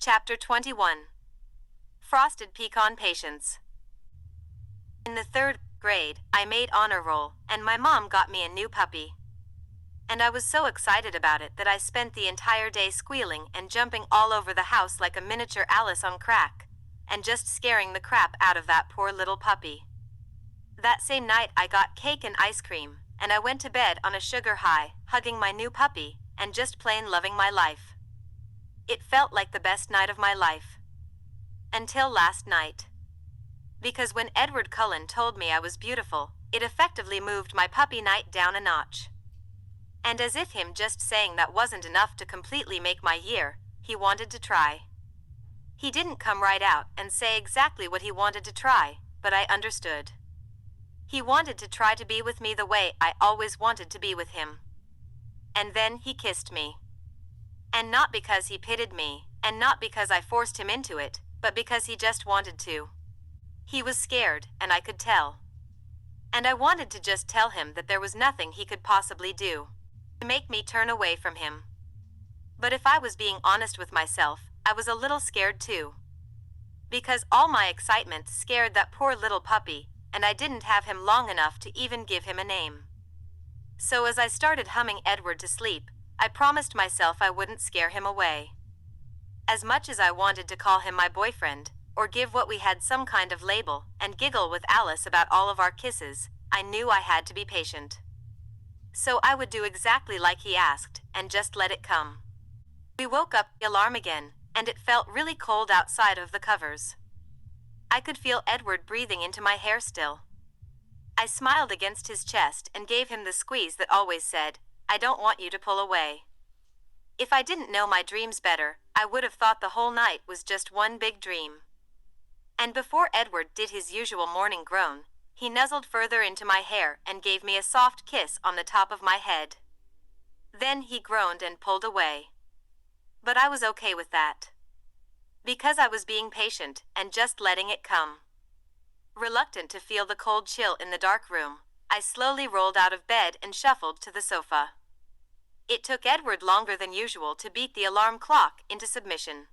Chapter 21. Frosted Pecan Patience. In the third grade, I made honor roll, and my mom got me a new puppy. And I was so excited about it that I spent the entire day squealing and jumping all over the house like a miniature Alice on crack, and just scaring the crap out of that poor little puppy. That same night I got cake and ice cream, and I went to bed on a sugar high, hugging my new puppy, and just plain loving my life. It felt like the best night of my life. Until last night. Because when Edward Cullen told me I was beautiful, it effectively moved my puppy night down a notch. And as if him just saying that wasn't enough to completely make my year, he wanted to try. He didn't come right out and say exactly what he wanted to try, but I understood. He wanted to try to be with me the way I always wanted to be with him. And then he kissed me. And not because he pitied me, and not because I forced him into it, but because he just wanted to. He was scared, and I could tell. And I wanted to just tell him that there was nothing he could possibly do to make me turn away from him. But if I was being honest with myself, I was a little scared too. Because all my excitement scared that poor little puppy, and I didn't have him long enough to even give him a name. So as I started humming Edward to sleep, I promised myself I wouldn't scare him away. As much as I wanted to call him my boyfriend, or give what we had some kind of label, and giggle with Alice about all of our kisses, I knew I had to be patient. So I would do exactly like he asked, and just let it come. We woke up the alarm again, and it felt really cold outside of the covers. I could feel Edward breathing into my hair still. I smiled against his chest and gave him the squeeze that always said, "I don't want you to pull away." If I didn't know my dreams better, I would have thought the whole night was just one big dream. And before Edward did his usual morning groan, he nuzzled further into my hair and gave me a soft kiss on the top of my head. Then he groaned and pulled away. But I was okay with that. Because I was being patient and just letting it come. Reluctant to feel the cold chill in the dark room, I slowly rolled out of bed and shuffled to the sofa. It took Edward longer than usual to beat the alarm clock into submission.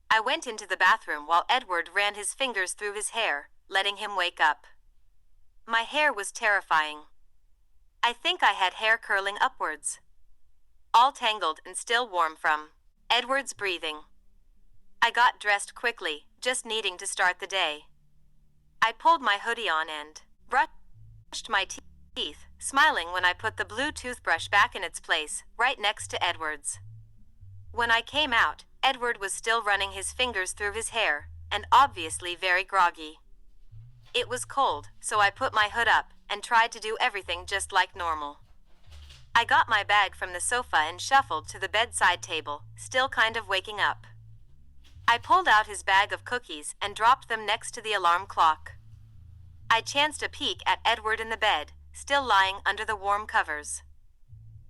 I went into the bathroom while Edward ran his fingers through his hair, letting him wake up. My hair was terrifying. I think I had hair curling upwards. All tangled and still warm from Edward's breathing. I got dressed quickly, just needing to start the day. I pulled my hoodie on and brushed my teeth, smiling when I put the blue toothbrush back in its place, right next to Edward's. When I came out, Edward was still running his fingers through his hair, and obviously very groggy. It was cold, so I put my hood up and tried to do everything just like normal. I got my bag from the sofa and shuffled to the bedside table, still kind of waking up. I pulled out his bag of cookies and dropped them next to the alarm clock. I chanced a peek at Edward in the bed, still lying under the warm covers.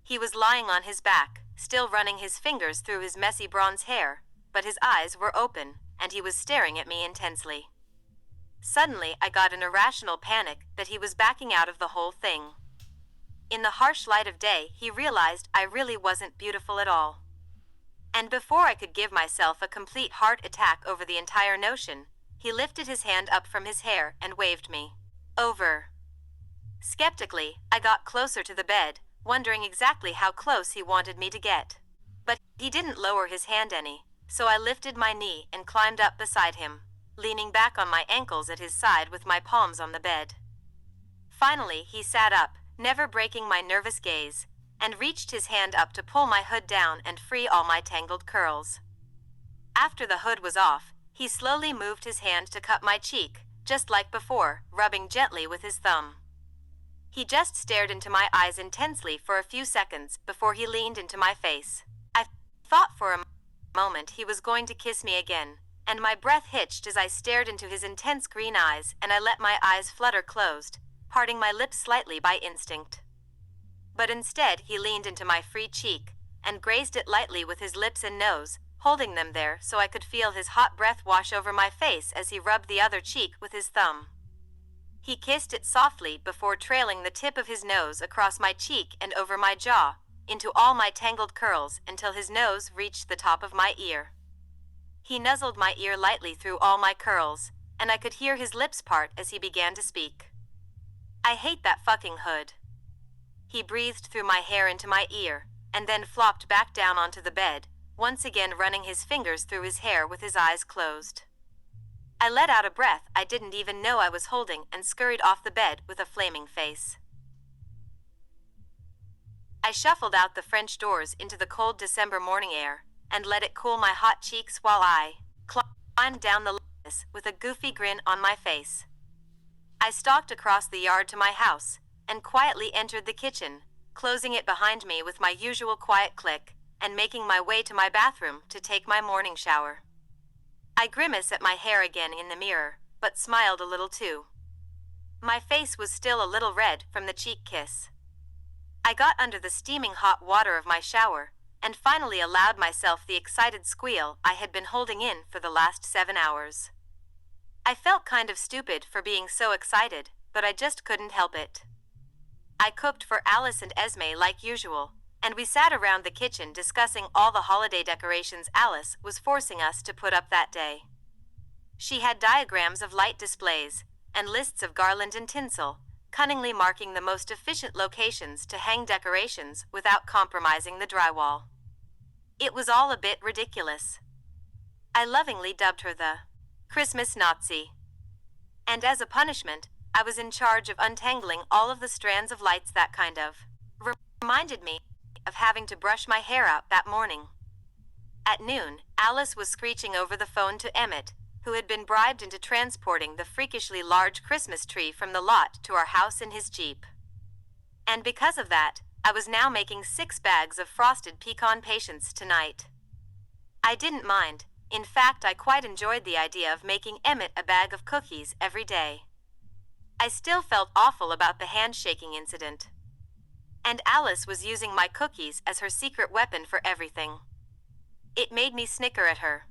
He was lying on his back, still running his fingers through his messy bronze hair, but his eyes were open, and he was staring at me intensely. Suddenly I got an irrational panic that he was backing out of the whole thing. In the harsh light of day, he realized I really wasn't beautiful at all. And before I could give myself a complete heart attack over the entire notion, he lifted his hand up from his hair and waved me over. Skeptically, I got closer to the bed, wondering exactly how close he wanted me to get. But he didn't lower his hand any, so I lifted my knee and climbed up beside him, leaning back on my ankles at his side with my palms on the bed. Finally, he sat up, never breaking my nervous gaze, and reached his hand up to pull my hood down and free all my tangled curls. After the hood was off, he slowly moved his hand to cup my cheek, just like before, rubbing gently with his thumb. He just stared into my eyes intensely for a few seconds before he leaned into my face. I thought for a moment he was going to kiss me again, and my breath hitched as I stared into his intense green eyes, and I let my eyes flutter closed, parting my lips slightly by instinct. But instead he leaned into my free cheek, and grazed it lightly with his lips and nose, holding them there so I could feel his hot breath wash over my face as he rubbed the other cheek with his thumb. He kissed it softly before trailing the tip of his nose across my cheek and over my jaw, into all my tangled curls until his nose reached the top of my ear. He nuzzled my ear lightly through all my curls, and I could hear his lips part as he began to speak. I hate that fucking hood. He breathed through my hair into my ear, and then flopped back down onto the bed, once again running his fingers through his hair with his eyes closed. I let out a breath I didn't even know I was holding and scurried off the bed with a flaming face. I shuffled out the French doors into the cold December morning air and let it cool my hot cheeks while I climbed down the lattice with a goofy grin on my face. I stalked across the yard to my house and quietly entered the kitchen, closing it behind me with my usual quiet click and making my way to my bathroom to take my morning shower. I grimaced at my hair again in the mirror, but smiled a little too. My face was still a little red from the cheek kiss. I got under the steaming hot water of my shower and finally allowed myself the excited squeal I had been holding in for the last 7 hours. I felt kind of stupid for being so excited, but I just couldn't help it. I cooked for Alice and Esme like usual, and we sat around the kitchen discussing all the holiday decorations Alice was forcing us to put up that day. She had diagrams of light displays and lists of garland and tinsel, cunningly marking the most efficient locations to hang decorations without compromising the drywall. It was all a bit ridiculous. I lovingly dubbed her the Christmas Nazi. And as a punishment, I was in charge of untangling all of the strands of lights that kind of reminded me of having to brush my hair out that morning. At noon, Alice was screeching over the phone to Emmett, who had been bribed into transporting the freakishly large Christmas tree from the lot to our house in his Jeep. And because of that, I was now making 6 bags of frosted pecan patience tonight. I didn't mind. In fact, I quite enjoyed the idea of making Emmett a bag of cookies every day. I still felt awful about the handshaking incident. And Alice was using my cookies as her secret weapon for everything. It made me snicker at her.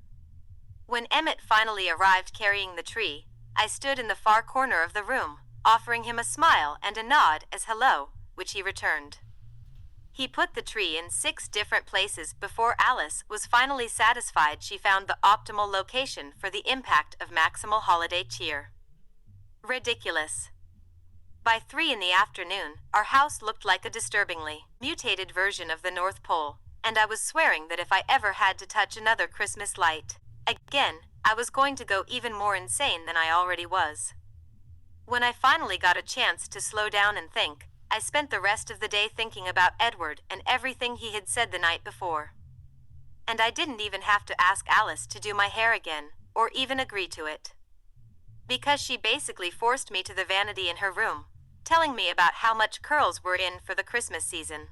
When Emmett finally arrived carrying the tree, I stood in the far corner of the room, offering him a smile and a nod as hello, which he returned. He put the tree in 6 different places before Alice was finally satisfied she found the optimal location for the impact of maximal holiday cheer. Ridiculous. By 3 in the afternoon, our house looked like a disturbingly mutated version of the North Pole, and I was swearing that if I ever had to touch another Christmas light again, I was going to go even more insane than I already was. When I finally got a chance to slow down and think, I spent the rest of the day thinking about Edward and everything he had said the night before. And I didn't even have to ask Alice to do my hair again, or even agree to it. Because she basically forced me to the vanity in her room, telling me about how much curls were in for the Christmas season.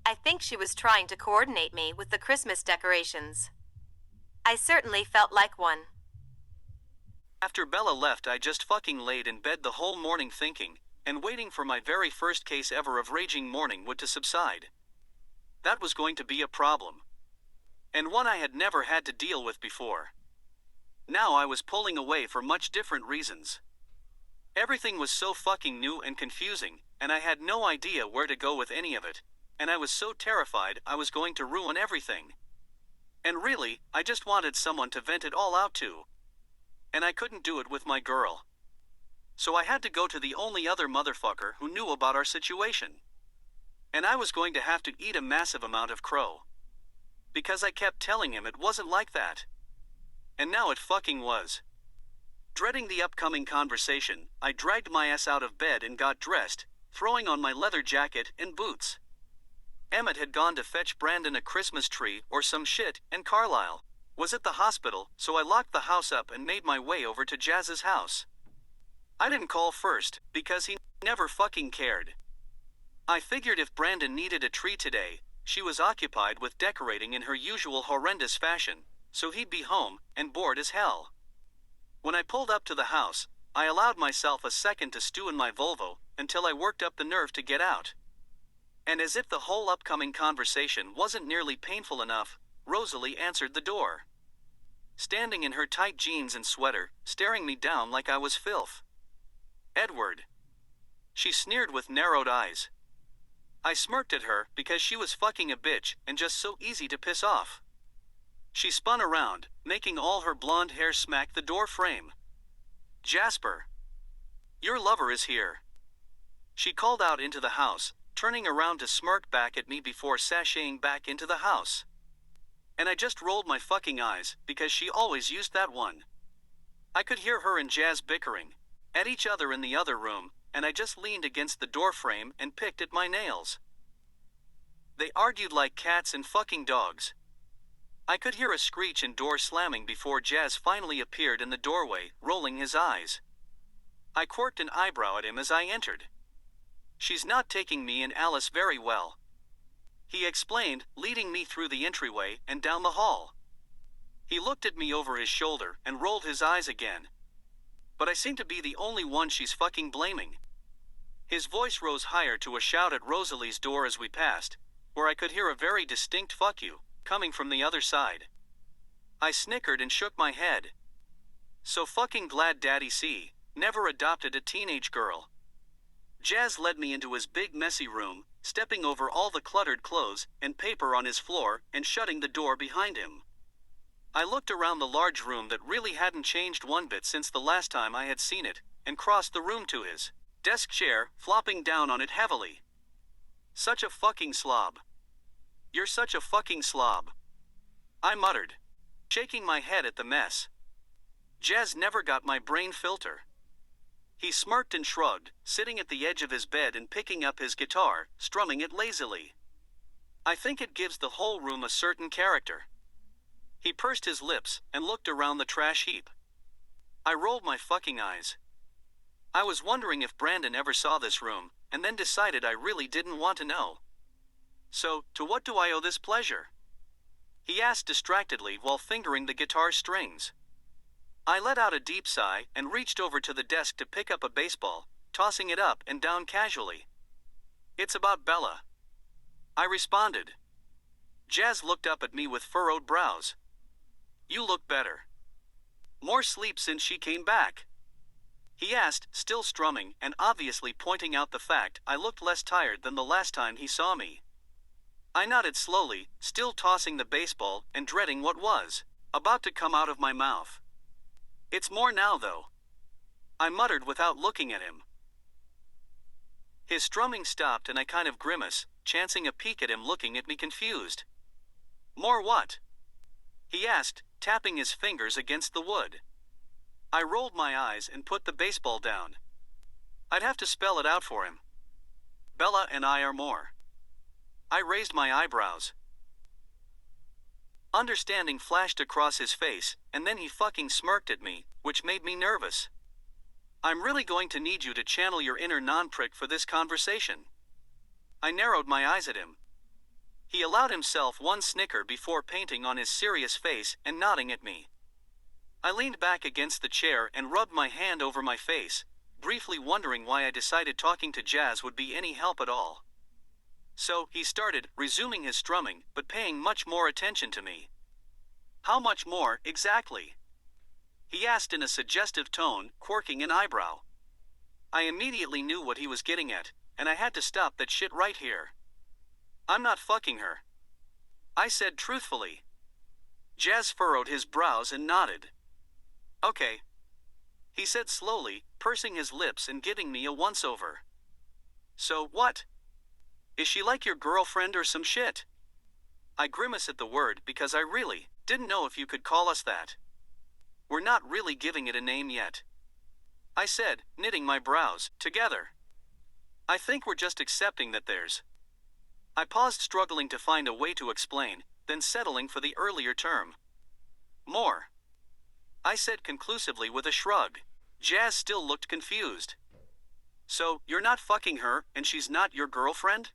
I think she was trying to coordinate me with the Christmas decorations. I certainly felt like one. After Bella left, I just fucking laid in bed the whole morning thinking and waiting for my very first case ever of raging morning wood to subside. That was going to be a problem. And one I had never had to deal with before. Now I was pulling away for much different reasons. Everything was so fucking new and confusing, and I had no idea where to go with any of it, and I was so terrified I was going to ruin everything. And really, I just wanted someone to vent it all out to. And I couldn't do it with my girl. So I had to go to the only other motherfucker who knew about our situation. And I was going to have to eat a massive amount of crow. Because I kept telling him it wasn't like that. And now it fucking was. Dreading the upcoming conversation, I dragged my ass out of bed and got dressed, throwing on my leather jacket and boots. Emmett had gone to fetch Brandon a Christmas tree or some shit, and Carlisle was at the hospital, so I locked the house up and made my way over to Jazz's house. I didn't call first, because he never fucking cared. I figured if Brandon needed a tree today, she was occupied with decorating in her usual horrendous fashion, so he'd be home and bored as hell. When I pulled up to the house, I allowed myself a second to stew in my Volvo until I worked up the nerve to get out. And as if the whole upcoming conversation wasn't nearly painful enough, Rosalie answered the door. Standing in her tight jeans and sweater, staring me down like I was filth. Edward. She sneered with narrowed eyes. I smirked at her because she was fucking a bitch and just so easy to piss off. She spun around, making all her blonde hair smack the door frame. "Jasper! Your lover is here!" She called out into the house, turning around to smirk back at me before sashaying back into the house. And I just rolled my fucking eyes, because she always used that one. I could hear her and Jazz bickering at each other in the other room, and I just leaned against the door frame and picked at my nails. They argued like cats and fucking dogs. I could hear a screech and door slamming before Jazz finally appeared in the doorway, rolling his eyes. I quirked an eyebrow at him as I entered. "She's not taking me and Alice very well," he explained, leading me through the entryway and down the hall. He looked at me over his shoulder and rolled his eyes again. "But I seem to be the only one she's fucking blaming." His voice rose higher to a shout at Rosalie's door as we passed, where I could hear a very distinct "fuck you" coming from the other side. I snickered and shook my head. So fucking glad Daddy C never adopted a teenage girl. Jazz led me into his big messy room, stepping over all the cluttered clothes and paper on his floor and shutting the door behind him. I looked around the large room that really hadn't changed one bit since the last time I had seen it, and crossed the room to his desk chair, flopping down on it heavily. "Such a fucking slob. You're such a fucking slob," I muttered, shaking my head at the mess. Jazz never got my brain filter. He smirked and shrugged, sitting at the edge of his bed and picking up his guitar, strumming it lazily. I think it gives the whole room a certain character. He pursed his lips and looked around the trash heap. I rolled my fucking eyes. I was wondering if Brandon ever saw this room, and then decided I really didn't want to know. "So, to what do I owe this pleasure?" he asked distractedly while fingering the guitar strings. I let out a deep sigh and reached over to the desk to pick up a baseball, tossing it up and down casually. "It's about Bella," I responded. Jazz looked up at me with furrowed brows. "You look better. More sleep since she came back?" he asked, still strumming and obviously pointing out the fact I looked less tired than the last time he saw me. I nodded slowly, still tossing the baseball and dreading what was about to come out of my mouth. "It's more now, though," I muttered without looking at him. His strumming stopped and I kind of grimaced, chancing a peek at him looking at me confused. "More what?" he asked, tapping his fingers against the wood. I rolled my eyes and put the baseball down. I'd have to spell it out for him. "Bella and I are more." I raised my eyebrows. Understanding flashed across his face, and then he fucking smirked at me, which made me nervous. "I'm really going to need you to channel your inner non-prick for this conversation." I narrowed my eyes at him. He allowed himself one snicker before painting on his serious face and nodding at me. I leaned back against the chair and rubbed my hand over my face, briefly wondering why I decided talking to Jazz would be any help at all. So, he started, resuming his strumming, but paying much more attention to me. "How much more, exactly?" he asked in a suggestive tone, quirking an eyebrow. I immediately knew what he was getting at, and I had to stop that shit right here. "I'm not fucking her," I said truthfully. Jazz furrowed his brows and nodded. "Okay," he said slowly, pursing his lips and giving me a once-over. "So, what? Is she like your girlfriend or some shit?" I grimaced at the word because I really didn't know if you could call us that. "We're not really giving it a name yet," I said, knitting my brows together. "I think we're just accepting that there's..." I paused, struggling to find a way to explain, then settling for the earlier term. "More," I said conclusively with a shrug. Jazz still looked confused. "So, you're not fucking her, and she's not your girlfriend?"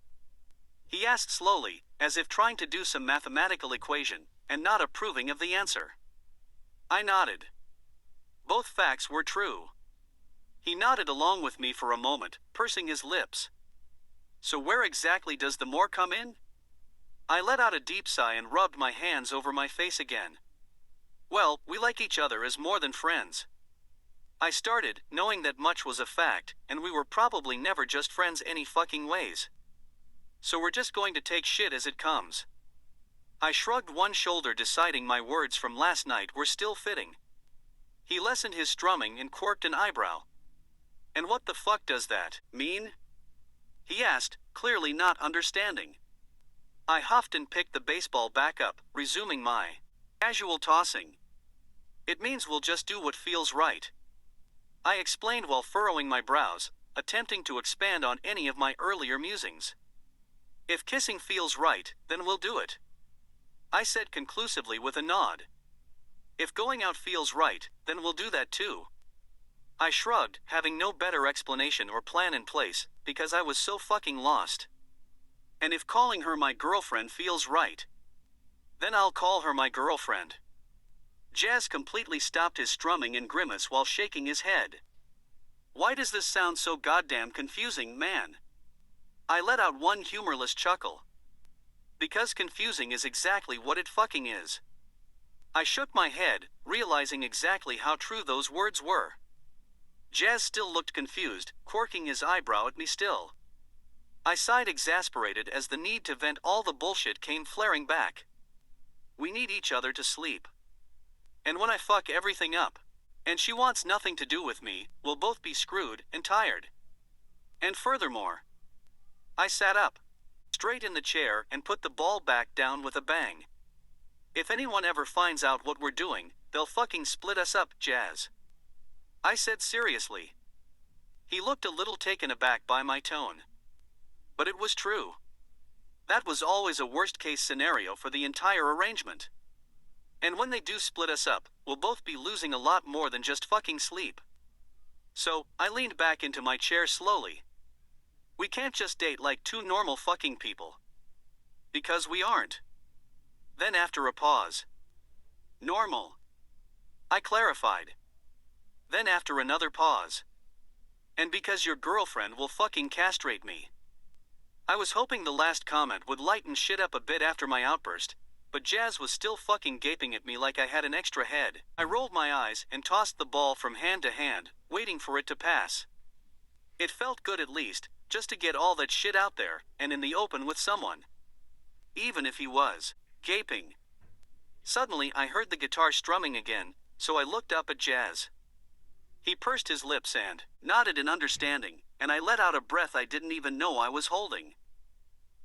he asked slowly, as if trying to do some mathematical equation, and not approving of the answer. I nodded. Both facts were true. He nodded along with me for a moment, pursing his lips. "So where exactly does the more come in?" I let out a deep sigh and rubbed my hands over my face again. "Well, we like each other as more than friends," I started, knowing that much was a fact, and we were probably never just friends any fucking ways. "So we're just going to take shit as it comes." I shrugged one shoulder, deciding my words from last night were still fitting. He lessened his strumming and quirked an eyebrow. "And what the fuck does that mean?" he asked, clearly not understanding. I huffed and picked the baseball back up, resuming my casual tossing. "It means we'll just do what feels right," I explained while furrowing my brows, attempting to expand on any of my earlier musings. "If kissing feels right, then we'll do it," I said conclusively with a nod. "If going out feels right, then we'll do that too." I shrugged, having no better explanation or plan in place, because I was so fucking lost. "And if calling her my girlfriend feels right, then I'll call her my girlfriend." Jazz completely stopped his strumming and grimace while shaking his head. "Why does this sound so goddamn confusing, man?" I let out one humorless chuckle. "Because confusing is exactly what it fucking is." I shook my head, realizing exactly how true those words were. Jazz still looked confused, quirking his eyebrow at me still. I sighed, exasperated as the need to vent all the bullshit came flaring back. We need each other to sleep. And when I fuck everything up, and she wants nothing to do with me, we'll both be screwed and tired. And furthermore, I sat up, straight in the chair, and put the ball back down with a bang. "If anyone ever finds out what we're doing, they'll fucking split us up, Jazz," I said seriously. He looked a little taken aback by my tone. But it was true. That was always a worst-case scenario for the entire arrangement. And when they do split us up, we'll both be losing a lot more than just fucking sleep. So, I leaned back into my chair slowly. We can't just date like two normal fucking people. Because we aren't. Then after a pause, "Normal," I clarified. Then after another pause, "And because your girlfriend will fucking castrate me." I was hoping the last comment would lighten shit up a bit after my outburst, but Jazz was still fucking gaping at me like I had an extra head. I rolled my eyes and tossed the ball from hand to hand, waiting for it to pass. It felt good at least, just to get all that shit out there, and in the open with someone. Even if he was gaping. Suddenly I heard the guitar strumming again, so I looked up at Jazz. He pursed his lips and nodded in understanding, and I let out a breath I didn't even know I was holding.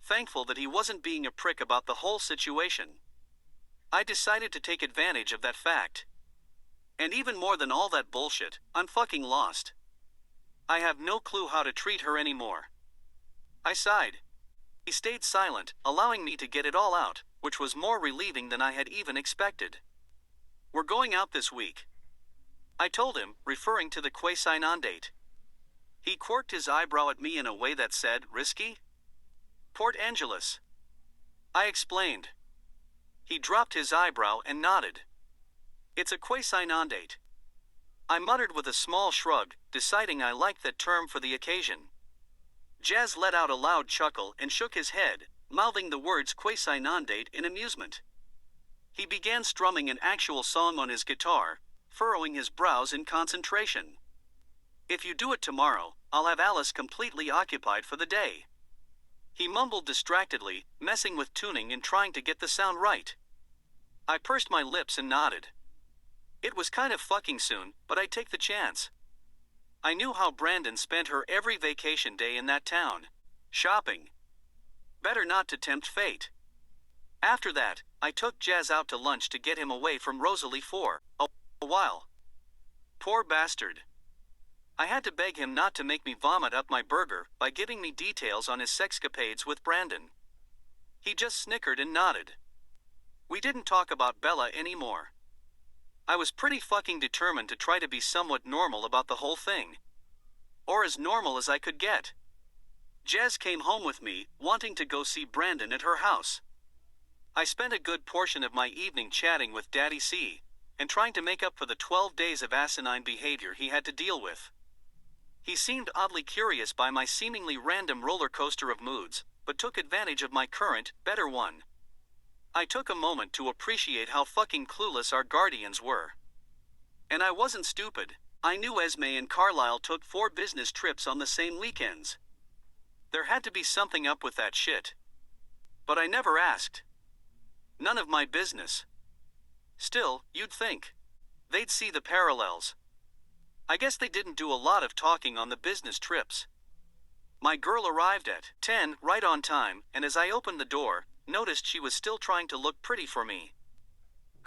Thankful that he wasn't being a prick about the whole situation. I decided to take advantage of that fact. And even more than all that bullshit, I'm fucking lost. I have no clue how to treat her anymore. I sighed. He stayed silent, allowing me to get it all out, which was more relieving than I had even expected. "We're going out this week," I told him, referring to the quasi-non date. He quirked his eyebrow at me in a way that said, "Risky?" "Port Angeles," I explained. He dropped his eyebrow and nodded. "It's a quasi-non date," I muttered with a small shrug, deciding I liked that term for the occasion. Jazz let out a loud chuckle and shook his head, mouthing the words quasi-non date in amusement. He began strumming an actual song on his guitar, furrowing his brows in concentration. "If you do it tomorrow, I'll have Alice completely occupied for the day," he mumbled distractedly, messing with tuning and trying to get the sound right. I pursed my lips and nodded. It was kind of fucking soon, but I'd take the chance. I knew how Brandon spent her every vacation day in that town. Shopping. Better not to tempt fate. After that, I took Jazz out to lunch to get him away from Rosalie for a while. Poor bastard. I had to beg him not to make me vomit up my burger by giving me details on his sexcapades with Brandon. He just snickered and nodded. We didn't talk about Bella anymore. I was pretty fucking determined to try to be somewhat normal about the whole thing. Or as normal as I could get. Jazz came home with me, wanting to go see Brandon at her house. I spent a good portion of my evening chatting with Daddy C, and trying to make up for the 12 days of asinine behavior he had to deal with. He seemed oddly curious by my seemingly random roller coaster of moods, but took advantage of my current, better one. I took a moment to appreciate how fucking clueless our guardians were. And I wasn't stupid. I knew Esme and Carlisle took 4 business trips on the same weekends. There had to be something up with that shit. But I never asked. None of my business. Still, you'd think they'd see the parallels. I guess they didn't do a lot of talking on the business trips. My girl arrived at 10 right on time, and as I opened the door, noticed she was still trying to look pretty for me.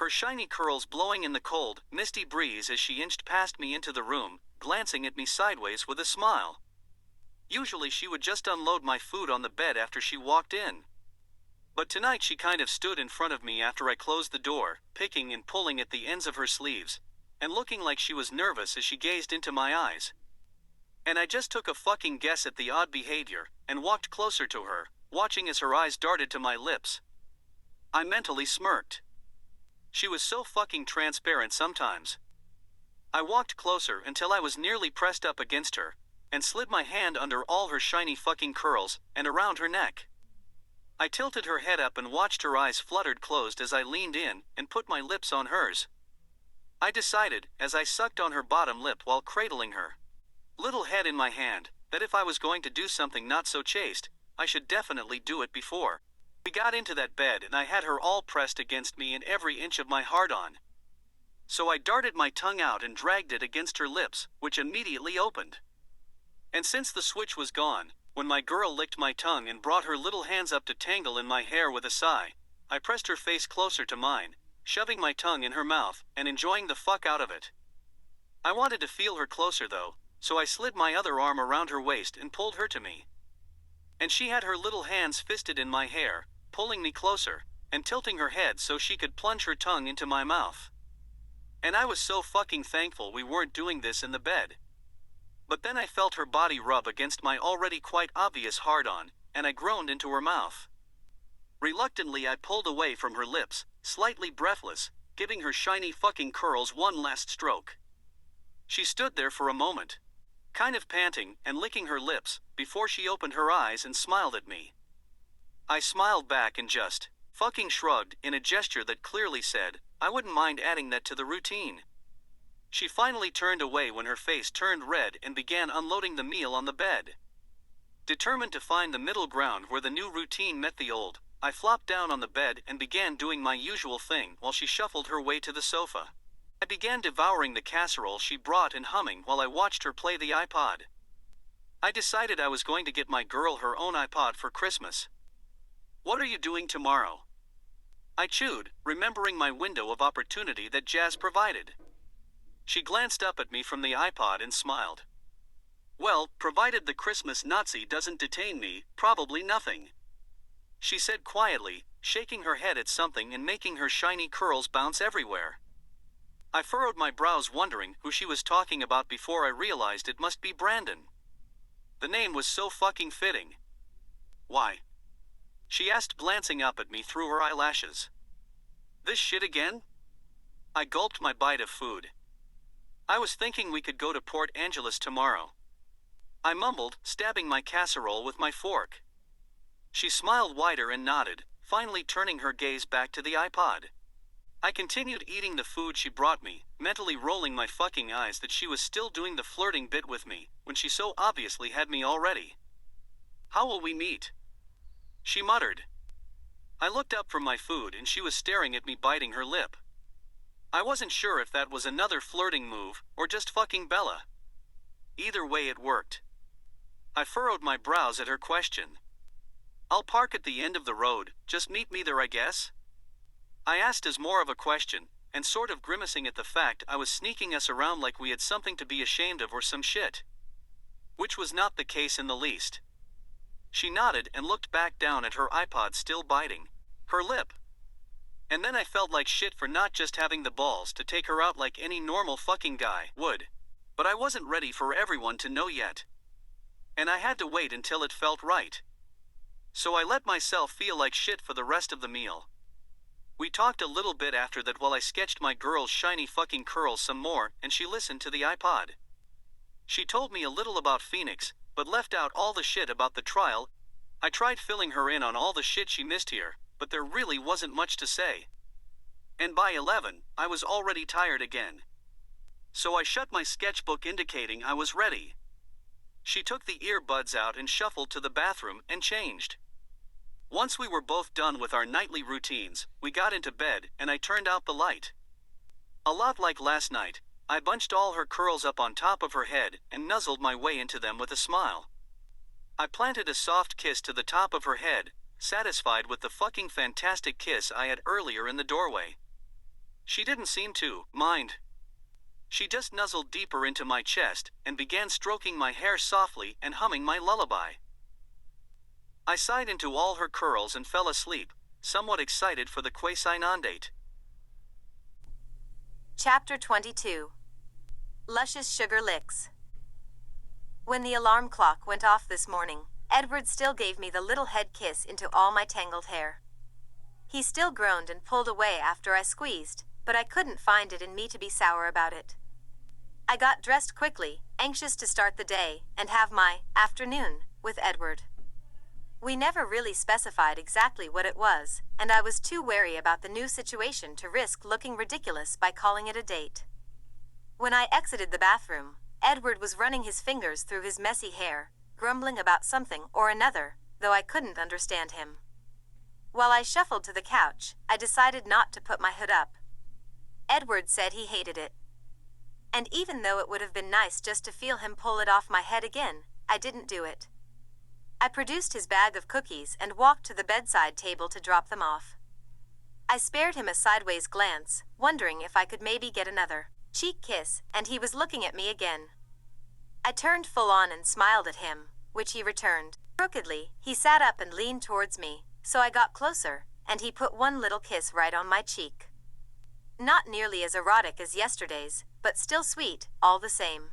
Her shiny curls blowing in the cold, misty breeze as she inched past me into the room, glancing at me sideways with a smile. Usually she would just unload my food on the bed after she walked in. But tonight she kind of stood in front of me after I closed the door, picking and pulling at the ends of her sleeves, and looking like she was nervous as she gazed into my eyes. And I just took a fucking guess at the odd behavior, and walked closer to her, watching as her eyes darted to my lips. I mentally smirked. She was so fucking transparent sometimes. I walked closer until I was nearly pressed up against her, and slid my hand under all her shiny fucking curls, and around her neck. I tilted her head up and watched her eyes fluttered closed as I leaned in, and put my lips on hers. I decided, as I sucked on her bottom lip while cradling her little head in my hand, that if I was going to do something not so chaste, I should definitely do it before we got into that bed and I had her all pressed against me in every inch of my hard-on. So I darted my tongue out and dragged it against her lips, which immediately opened. And since the switch was gone, when my girl licked my tongue and brought her little hands up to tangle in my hair with a sigh, I pressed her face closer to mine, shoving my tongue in her mouth and enjoying the fuck out of it. I wanted to feel her closer though, so I slid my other arm around her waist and pulled her to me. And she had her little hands fisted in my hair, pulling me closer, and tilting her head so she could plunge her tongue into my mouth. And I was so fucking thankful we weren't doing this in the bed. But then I felt her body rub against my already quite obvious hard-on, and I groaned into her mouth. Reluctantly I pulled away from her lips, slightly breathless, giving her shiny fucking curls one last stroke. She stood there for a moment, kind of panting and licking her lips, before she opened her eyes and smiled at me. I smiled back and just fucking shrugged in a gesture that clearly said, I wouldn't mind adding that to the routine. She finally turned away when her face turned red and began unloading the meal on the bed. Determined to find the middle ground where the new routine met the old, I flopped down on the bed and began doing my usual thing while she shuffled her way to the sofa. I began devouring the casserole she brought and humming while I watched her play the iPod. I decided I was going to get my girl her own iPod for Christmas. What are you doing tomorrow? I chewed, remembering my window of opportunity that Jazz provided. She glanced up at me from the iPod and smiled. Well, provided the Christmas Nazi doesn't detain me, probably nothing. She said quietly, shaking her head at something and making her shiny curls bounce everywhere. I furrowed my brows wondering who she was talking about before I realized it must be Brandon. The name was so fucking fitting. Why? She asked, glancing up at me through her eyelashes. This shit again? I gulped my bite of food. I was thinking we could go to Port Angeles tomorrow. I mumbled, stabbing my casserole with my fork. She smiled wider and nodded, finally turning her gaze back to the iPod. I continued eating the food she brought me, mentally rolling my fucking eyes that she was still doing the flirting bit with me, when she so obviously had me already. How will we meet? She muttered. I looked up from my food and she was staring at me, biting her lip. I wasn't sure if that was another flirting move, or just fucking Bella. Either way it worked. I furrowed my brows at her question. I'll park at the end of the road, just meet me there I guess? I asked as more of a question, and sort of grimacing at the fact I was sneaking us around like we had something to be ashamed of or some shit. Which was not the case in the least. She nodded and looked back down at her iPod, still biting her lip. And then I felt like shit for not just having the balls to take her out like any normal fucking guy would. But I wasn't ready for everyone to know yet. And I had to wait until it felt right. So I let myself feel like shit for the rest of the meal. We talked a little bit after that while I sketched my girl's shiny fucking curls some more, and she listened to the iPod. She told me a little about Phoenix, but left out all the shit about the trial. I tried filling her in on all the shit she missed here, but there really wasn't much to say. And by 11, I was already tired again. So I shut my sketchbook, indicating I was ready. She took the earbuds out and shuffled to the bathroom and changed. Once we were both done with our nightly routines, we got into bed and I turned out the light. A lot like last night, I bunched all her curls up on top of her head and nuzzled my way into them with a smile. I planted a soft kiss to the top of her head, satisfied with the fucking fantastic kiss I had earlier in the doorway. She didn't seem to mind. She just nuzzled deeper into my chest and began stroking my hair softly and humming my lullaby. I sighed into all her curls and fell asleep, somewhat excited for the quasi-non date. Chapter 22. Luscious Sugar Licks. When the alarm clock went off this morning, Edward still gave me the little head kiss into all my tangled hair. He still groaned and pulled away after I squeezed, but I couldn't find it in me to be sour about it. I got dressed quickly, anxious to start the day and have my afternoon with Edward. We never really specified exactly what it was, and I was too wary about the new situation to risk looking ridiculous by calling it a date. When I exited the bathroom, Edward was running his fingers through his messy hair, grumbling about something or another, though I couldn't understand him. While I shuffled to the couch, I decided not to put my hood up. Edward said he hated it. And even though it would have been nice just to feel him pull it off my head again, I didn't do it. I produced his bag of cookies and walked to the bedside table to drop them off. I spared him a sideways glance, wondering if I could maybe get another cheek kiss, and he was looking at me again. I turned full on and smiled at him, which he returned. Crookedly, he sat up and leaned towards me, so I got closer, and he put one little kiss right on my cheek. Not nearly as erotic as yesterday's, but still sweet, all the same.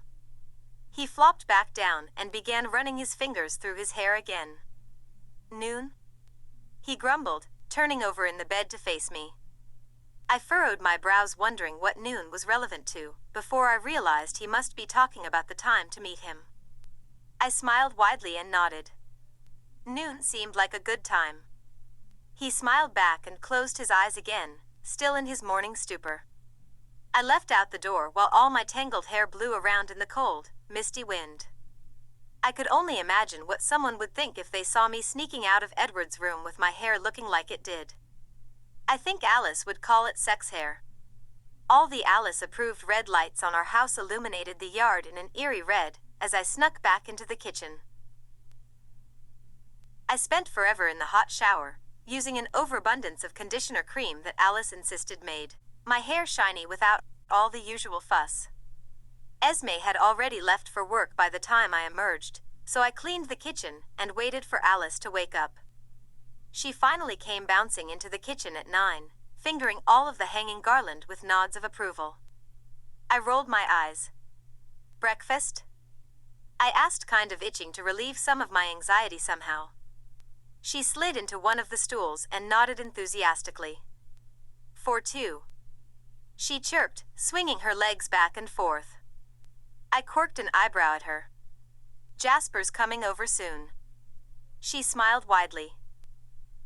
He flopped back down and began running his fingers through his hair again. "Noon?" he grumbled, turning over in the bed to face me. I furrowed my brows wondering what noon was relevant to, before I realized he must be talking about the time to meet him. I smiled widely and nodded. Noon seemed like a good time. He smiled back and closed his eyes again, still in his morning stupor. I left out the door while all my tangled hair blew around in the cold, misty wind. I could only imagine what someone would think if they saw me sneaking out of Edward's room with my hair looking like it did. I think Alice would call it sex hair. All the Alice-approved red lights on our house illuminated the yard in an eerie red as I snuck back into the kitchen. I spent forever in the hot shower, using an overabundance of conditioner cream that Alice insisted made my hair shiny without all the usual fuss. Esme had already left for work by the time I emerged, so I cleaned the kitchen and waited for Alice to wake up. She finally came bouncing into the kitchen at 9, fingering all of the hanging garland with nods of approval. I rolled my eyes. "Breakfast?" I asked, kind of itching to relieve some of my anxiety somehow. She slid into one of the stools and nodded enthusiastically. "For two," she chirped, swinging her legs back and forth. I quirked an eyebrow at her. "Jasper's coming over soon." She smiled widely.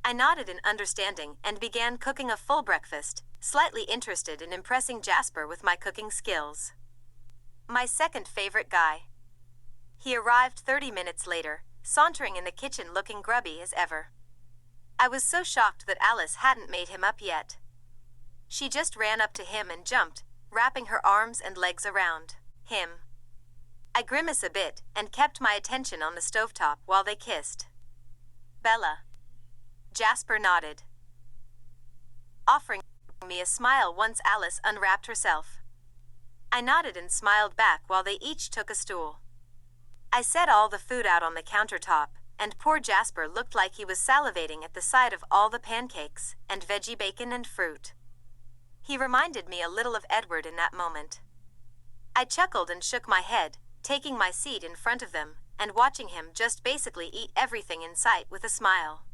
I nodded in understanding and began cooking a full breakfast, slightly interested in impressing Jasper with my cooking skills. My second favorite guy. He arrived 30 minutes later, sauntering in the kitchen looking grubby as ever. I was so shocked that Alice hadn't made him up yet. She just ran up to him and jumped, wrapping her arms and legs around him. I grimaced a bit and kept my attention on the stovetop while they kissed. "Bella." Jasper nodded, offering me a smile once Alice unwrapped herself. I nodded and smiled back while they each took a stool. I set all the food out on the countertop, and poor Jasper looked like he was salivating at the sight of all the pancakes and veggie bacon and fruit. He reminded me a little of Edward in that moment. I chuckled and shook my head, taking my seat in front of them, and watching him just basically eat everything in sight with a smile.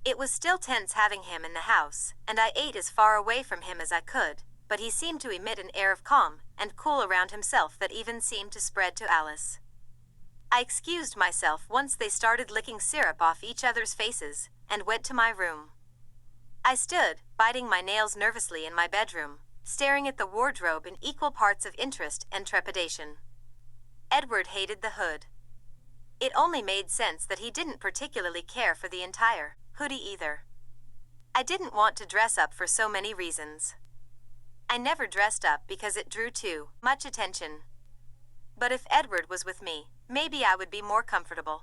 It was still tense having him in the house, and I ate as far away from him as I could, but he seemed to emit an air of calm and cool around himself that even seemed to spread to Alice. I excused myself once they started licking syrup off each other's faces, and went to my room. I stood, biting my nails nervously in my bedroom, staring at the wardrobe in equal parts of interest and trepidation. Edward hated the hood. It only made sense that he didn't particularly care for the entire hoodie either. I didn't want to dress up for so many reasons. I never dressed up because it drew too much attention. But if Edward was with me, maybe I would be more comfortable.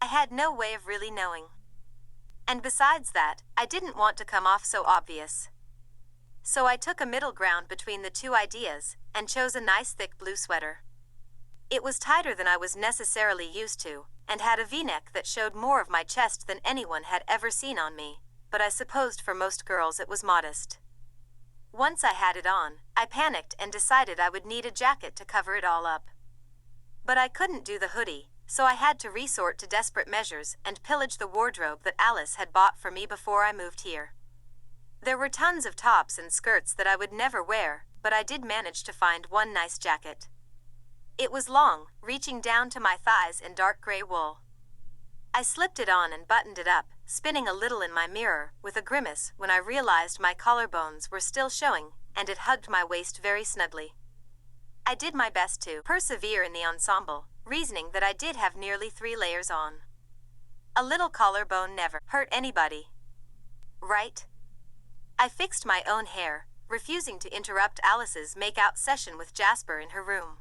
I had no way of really knowing. And besides that, I didn't want to come off so obvious. So I took a middle ground between the two ideas and chose a nice thick blue sweater. It was tighter than I was necessarily used to, and had a V-neck that showed more of my chest than anyone had ever seen on me, but I supposed for most girls it was modest. Once I had it on, I panicked and decided I would need a jacket to cover it all up. But I couldn't do the hoodie, so I had to resort to desperate measures and pillage the wardrobe that Alice had bought for me before I moved here. There were tons of tops and skirts that I would never wear, but I did manage to find one nice jacket. It was long, reaching down to my thighs in dark gray wool. I slipped it on and buttoned it up, spinning a little in my mirror, with a grimace when I realized my collarbones were still showing, and it hugged my waist very snugly. I did my best to persevere in the ensemble, reasoning that I did have nearly 3 layers on. A little collarbone never hurt anybody. Right? I fixed my own hair, refusing to interrupt Alice's make-out session with Jasper in her room.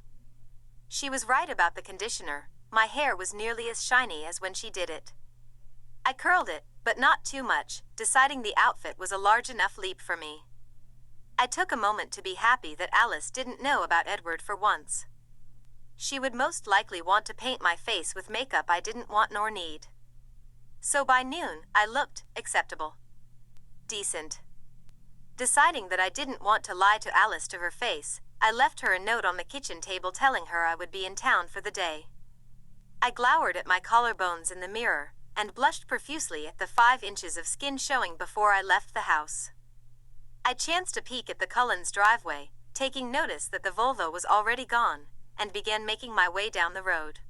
She was right about the conditioner. My hair was nearly as shiny as when she did it. I curled it, but not too much, deciding the outfit was a large enough leap for me. I took a moment to be happy that Alice didn't know about Edward for once. She would most likely want to paint my face with makeup I didn't want nor need. So by noon, I looked acceptable. Decent. Deciding that I didn't want to lie to Alice to her face, I left her a note on the kitchen table telling her I would be in town for the day. I glowered at my collarbones in the mirror, and blushed profusely at the 5 inches of skin showing before I left the house. I chanced a peek at the Cullens' driveway, taking notice that the Volvo was already gone, and began making my way down the road.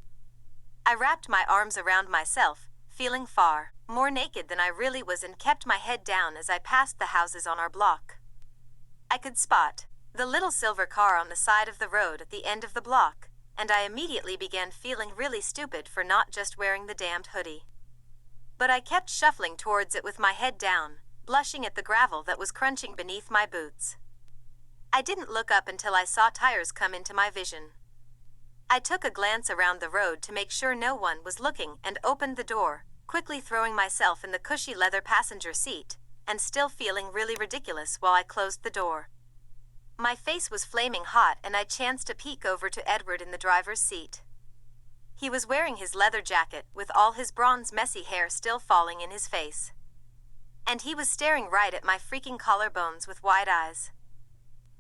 I wrapped my arms around myself, feeling far more naked than I really was, and kept my head down as I passed the houses on our block. I could spot the little silver car on the side of the road at the end of the block, and I immediately began feeling really stupid for not just wearing the damned hoodie. But I kept shuffling towards it with my head down, blushing at the gravel that was crunching beneath my boots. I didn't look up until I saw tires come into my vision. I took a glance around the road to make sure no one was looking and opened the door, quickly throwing myself in the cushy leather passenger seat, and still feeling really ridiculous while I closed the door. My face was flaming hot, and I chanced to peek over to Edward in the driver's seat. He was wearing his leather jacket with all his bronze messy hair still falling in his face. And he was staring right at my freaking collarbones with wide eyes.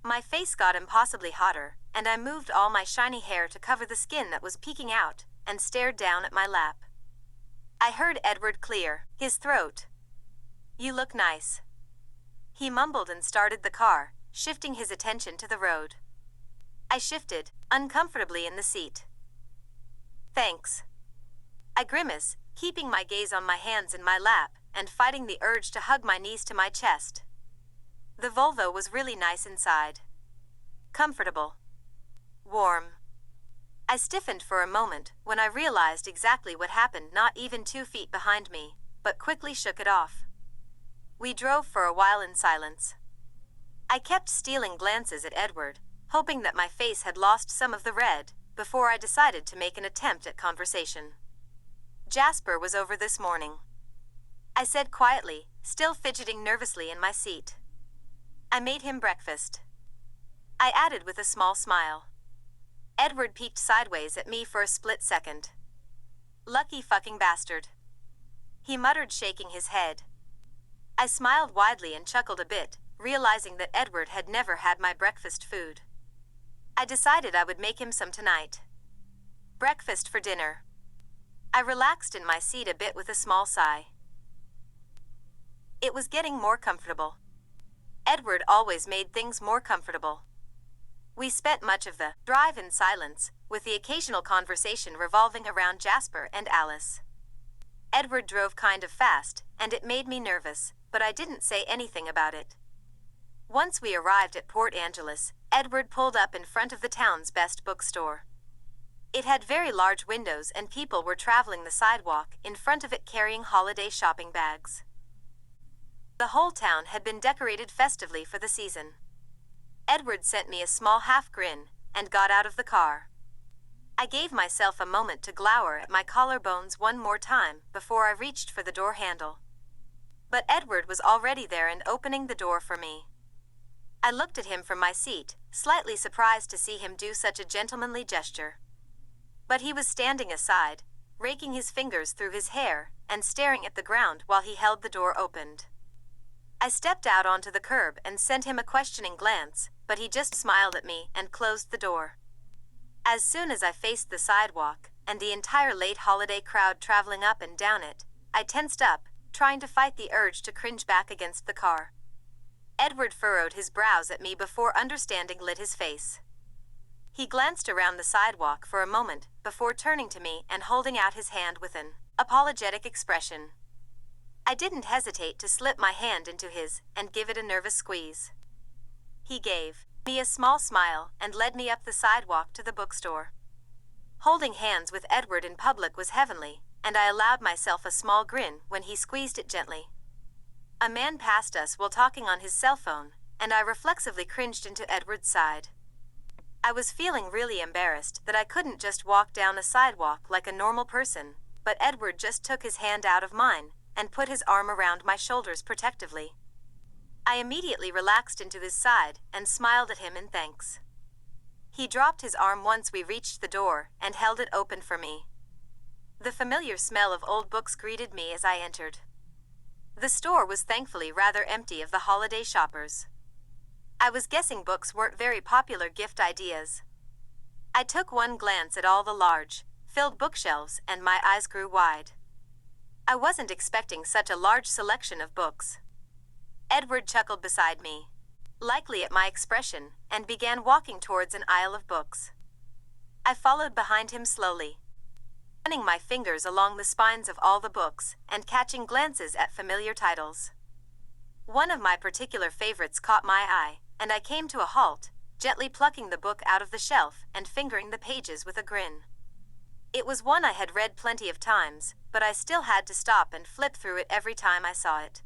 My face got impossibly hotter, and I moved all my shiny hair to cover the skin that was peeking out, and stared down at my lap. I heard Edward clear his throat. "You look nice." He mumbled and started the car, shifting his attention to the road. I shifted, uncomfortably in the seat. "Thanks." I grimace, keeping my gaze on my hands in my lap, and fighting the urge to hug my knees to my chest. The Volvo was really nice inside. Comfortable. Warm. I stiffened for a moment when I realized exactly what happened not even 2 feet behind me, but quickly shook it off. We drove for a while in silence. I kept stealing glances at Edward, hoping that my face had lost some of the red, before I decided to make an attempt at conversation. "Jasper was over this morning," I said quietly, still fidgeting nervously in my seat. "I made him breakfast," I added with a small smile. Edward peeked sideways at me for a split second. "Lucky fucking bastard," he muttered, shaking his head. I smiled widely and chuckled a bit, realizing that Edward had never had my breakfast food. I decided I would make him some tonight. Breakfast for dinner. I relaxed in my seat a bit with a small sigh. It was getting more comfortable. Edward always made things more comfortable. We spent much of the drive in silence, with the occasional conversation revolving around Jasper and Alice. Edward drove kind of fast, and it made me nervous, but I didn't say anything about it. Once we arrived at Port Angeles, Edward pulled up in front of the town's best bookstore. It had very large windows, and people were traveling the sidewalk in front of it carrying holiday shopping bags. The whole town had been decorated festively for the season. Edward sent me a small half grin and got out of the car. I gave myself a moment to glower at my collarbones one more time before I reached for the door handle. But Edward was already there and opening the door for me. I looked at him from my seat, slightly surprised to see him do such a gentlemanly gesture. But he was standing aside, raking his fingers through his hair and staring at the ground while he held the door opened. I stepped out onto the curb and sent him a questioning glance, but he just smiled at me and closed the door. As soon as I faced the sidewalk and the entire late holiday crowd traveling up and down it, I tensed up, trying to fight the urge to cringe back against the car. Edward furrowed his brows at me before understanding lit his face. He glanced around the sidewalk for a moment before turning to me and holding out his hand with an apologetic expression. I didn't hesitate to slip my hand into his and give it a nervous squeeze. He gave me a small smile and led me up the sidewalk to the bookstore. Holding hands with Edward in public was heavenly, and I allowed myself a small grin when he squeezed it gently. A man passed us while talking on his cell phone, and I reflexively cringed into Edward's side. I was feeling really embarrassed that I couldn't just walk down a sidewalk like a normal person, but Edward just took his hand out of mine and put his arm around my shoulders protectively. I immediately relaxed into his side and smiled at him in thanks. He dropped his arm once we reached the door and held it open for me. The familiar smell of old books greeted me as I entered. The store was thankfully rather empty of the holiday shoppers. I was guessing books weren't very popular gift ideas. I took one glance at all the large, filled bookshelves and my eyes grew wide. I wasn't expecting such a large selection of books. Edward chuckled beside me, likely at my expression, and began walking towards an aisle of books. I followed behind him slowly, running my fingers along the spines of all the books and catching glances at familiar titles. One of my particular favorites caught my eye, and I came to a halt, gently plucking the book out of the shelf and fingering the pages with a grin. It was one I had read plenty of times, but I still had to stop and flip through it every time I saw it.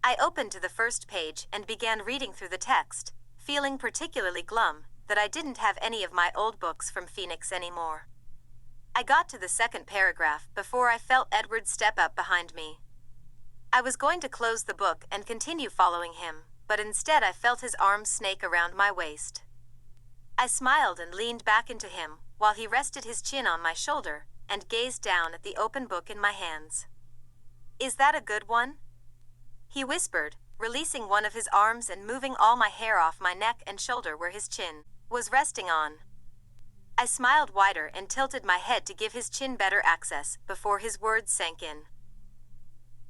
I opened to the first page and began reading through the text, feeling particularly glum that I didn't have any of my old books from Phoenix anymore. I got to the second paragraph before I felt Edward step up behind me. I was going to close the book and continue following him, but instead I felt his arms snake around my waist. I smiled and leaned back into him while he rested his chin on my shoulder and gazed down at the open book in my hands. "Is that a good one?" he whispered, releasing one of his arms and moving all my hair off my neck and shoulder where his chin was resting on. I smiled wider and tilted my head to give his chin better access before his words sank in.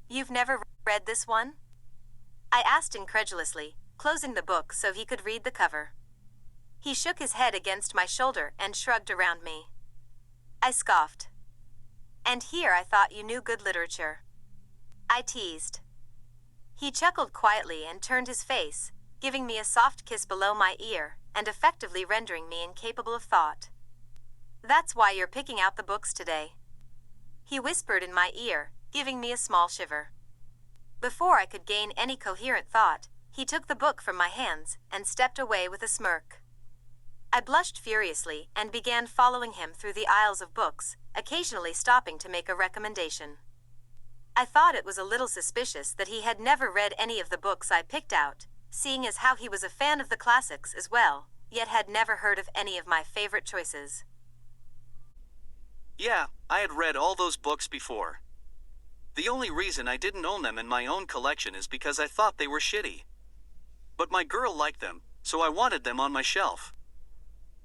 "You've never read this one?" I asked incredulously, closing the book so he could read the cover. He shook his head against my shoulder and shrugged around me. I scoffed. "And here I thought you knew good literature," I teased. He chuckled quietly and turned his face, giving me a soft kiss below my ear and effectively rendering me incapable of thought. "That's why you're picking out the books today," he whispered in my ear, giving me a small shiver. Before I could gain any coherent thought, he took the book from my hands and stepped away with a smirk. I blushed furiously and began following him through the aisles of books, occasionally stopping to make a recommendation. I thought it was a little suspicious that he had never read any of the books I picked out, seeing as how he was a fan of the classics as well, yet had never heard of any of my favorite choices. Yeah, I had read all those books before. The only reason I didn't own them in my own collection is because I thought they were shitty. But my girl liked them, so I wanted them on my shelf.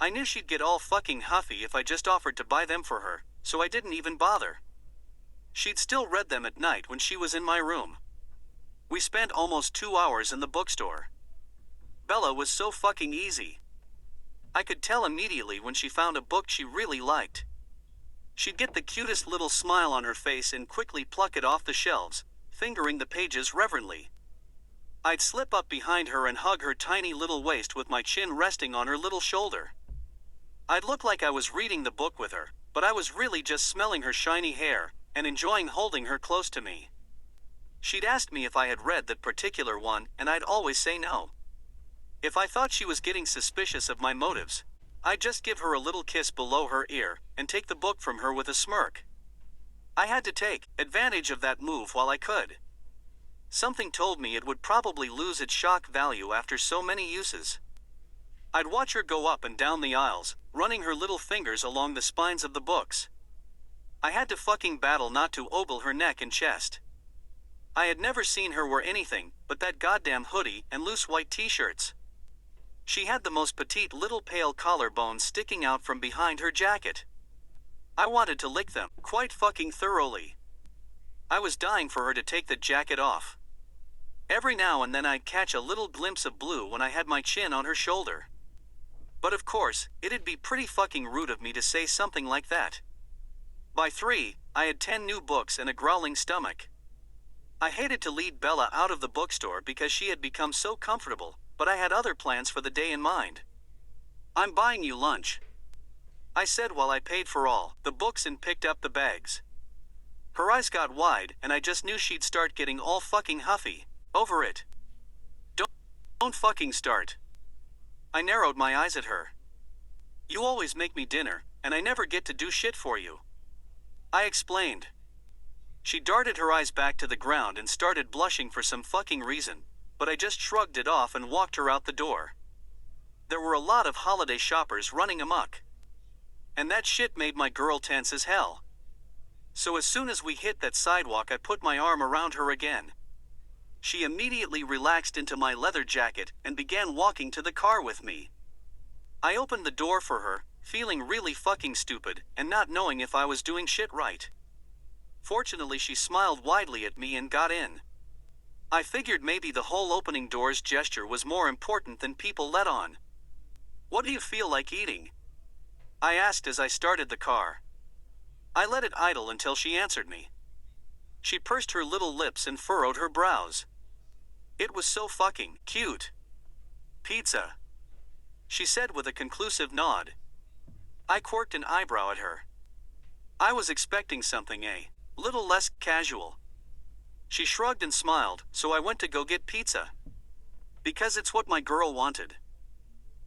I knew she'd get all fucking huffy if I just offered to buy them for her, so I didn't even bother. She'd still read them at night when she was in my room. We spent almost 2 hours in the bookstore. Bella was so fucking easy. I could tell immediately when she found a book she really liked. She'd get the cutest little smile on her face and quickly pluck it off the shelves, fingering the pages reverently. I'd slip up behind her and hug her tiny little waist with my chin resting on her little shoulder. I'd look like I was reading the book with her, but I was really just smelling her shiny hair and enjoying holding her close to me. She'd asked me if I had read that particular one, and I'd always say no. If I thought she was getting suspicious of my motives, I'd just give her a little kiss below her ear and take the book from her with a smirk. I had to take advantage of that move while I could. Something told me it would probably lose its shock value after so many uses. I'd watch her go up and down the aisles, running her little fingers along the spines of the books. I had to fucking battle not to ogle her neck and chest. I had never seen her wear anything but that goddamn hoodie and loose white t-shirts. She had the most petite little pale collarbones sticking out from behind her jacket. I wanted to lick them quite fucking thoroughly. I was dying for her to take the jacket off. Every now and then I'd catch a little glimpse of blue when I had my chin on her shoulder. But of course, it'd be pretty fucking rude of me to say something like that. By 3, I had 10 new books and a growling stomach. I hated to lead Bella out of the bookstore because she had become so comfortable, but I had other plans for the day in mind. "I'm buying you lunch," I said while I paid for all the books and picked up the bags. Her eyes got wide, and I just knew she'd start getting all fucking huffy over it. Don't fucking start. I narrowed my eyes at her. "You always make me dinner, and I never get to do shit for you," I explained. She darted her eyes back to the ground and started blushing for some fucking reason, but I just shrugged it off and walked her out the door. There were a lot of holiday shoppers running amok. And that shit made my girl tense as hell. So as soon as we hit that sidewalk, I put my arm around her again. She immediately relaxed into my leather jacket and began walking to the car with me. I opened the door for her, feeling really fucking stupid and not knowing if I was doing shit right. Fortunately, she smiled widely at me and got in. I figured maybe the whole opening doors gesture was more important than people let on. "What do you feel like eating?" I asked as I started the car. I let it idle until she answered me. She pursed her little lips and furrowed her brows. It was so fucking cute. "Pizza," she said with a conclusive nod. I quirked an eyebrow at her. I was expecting something a little less casual. She shrugged and smiled, so I went to go get pizza. Because it's what my girl wanted.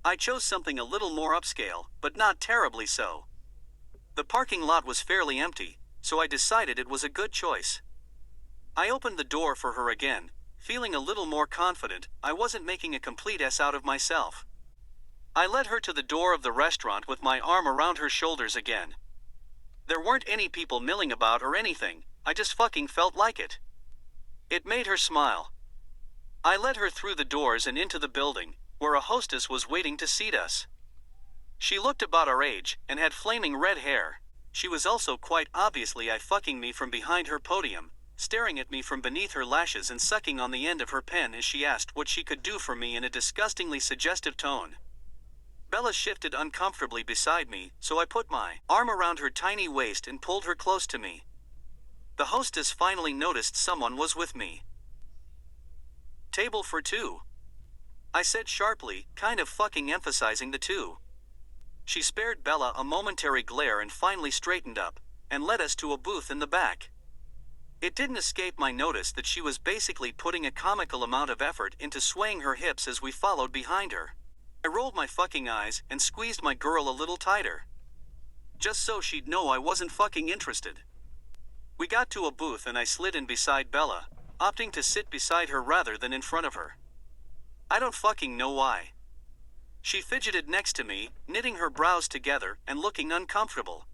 I chose something a little more upscale, but not terribly so. The parking lot was fairly empty, so I decided it was a good choice. I opened the door for her again, feeling a little more confident I wasn't making a complete ass out of myself. I led her to the door of the restaurant with my arm around her shoulders again. There weren't any people milling about or anything, I just fucking felt like it. It made her smile. I led her through the doors and into the building, where a hostess was waiting to seat us. She looked about our age and had flaming red hair. She was also quite obviously eye-fucking me from behind her podium, staring at me from beneath her lashes and sucking on the end of her pen as she asked what she could do for me in a disgustingly suggestive tone. Bella shifted uncomfortably beside me, so I put my arm around her tiny waist and pulled her close to me. The hostess finally noticed someone was with me. "Table for 2. I said sharply, kind of fucking emphasizing the 2. She spared Bella a momentary glare and finally straightened up, and led us to a booth in the back. It didn't escape my notice that she was basically putting a comical amount of effort into swaying her hips as we followed behind her. I rolled my fucking eyes and squeezed my girl a little tighter. Just so she'd know I wasn't fucking interested. We got to a booth and I slid in beside Bella, opting to sit beside her rather than in front of her. I don't fucking know why. She fidgeted next to me, knitting her brows together and looking uncomfortable.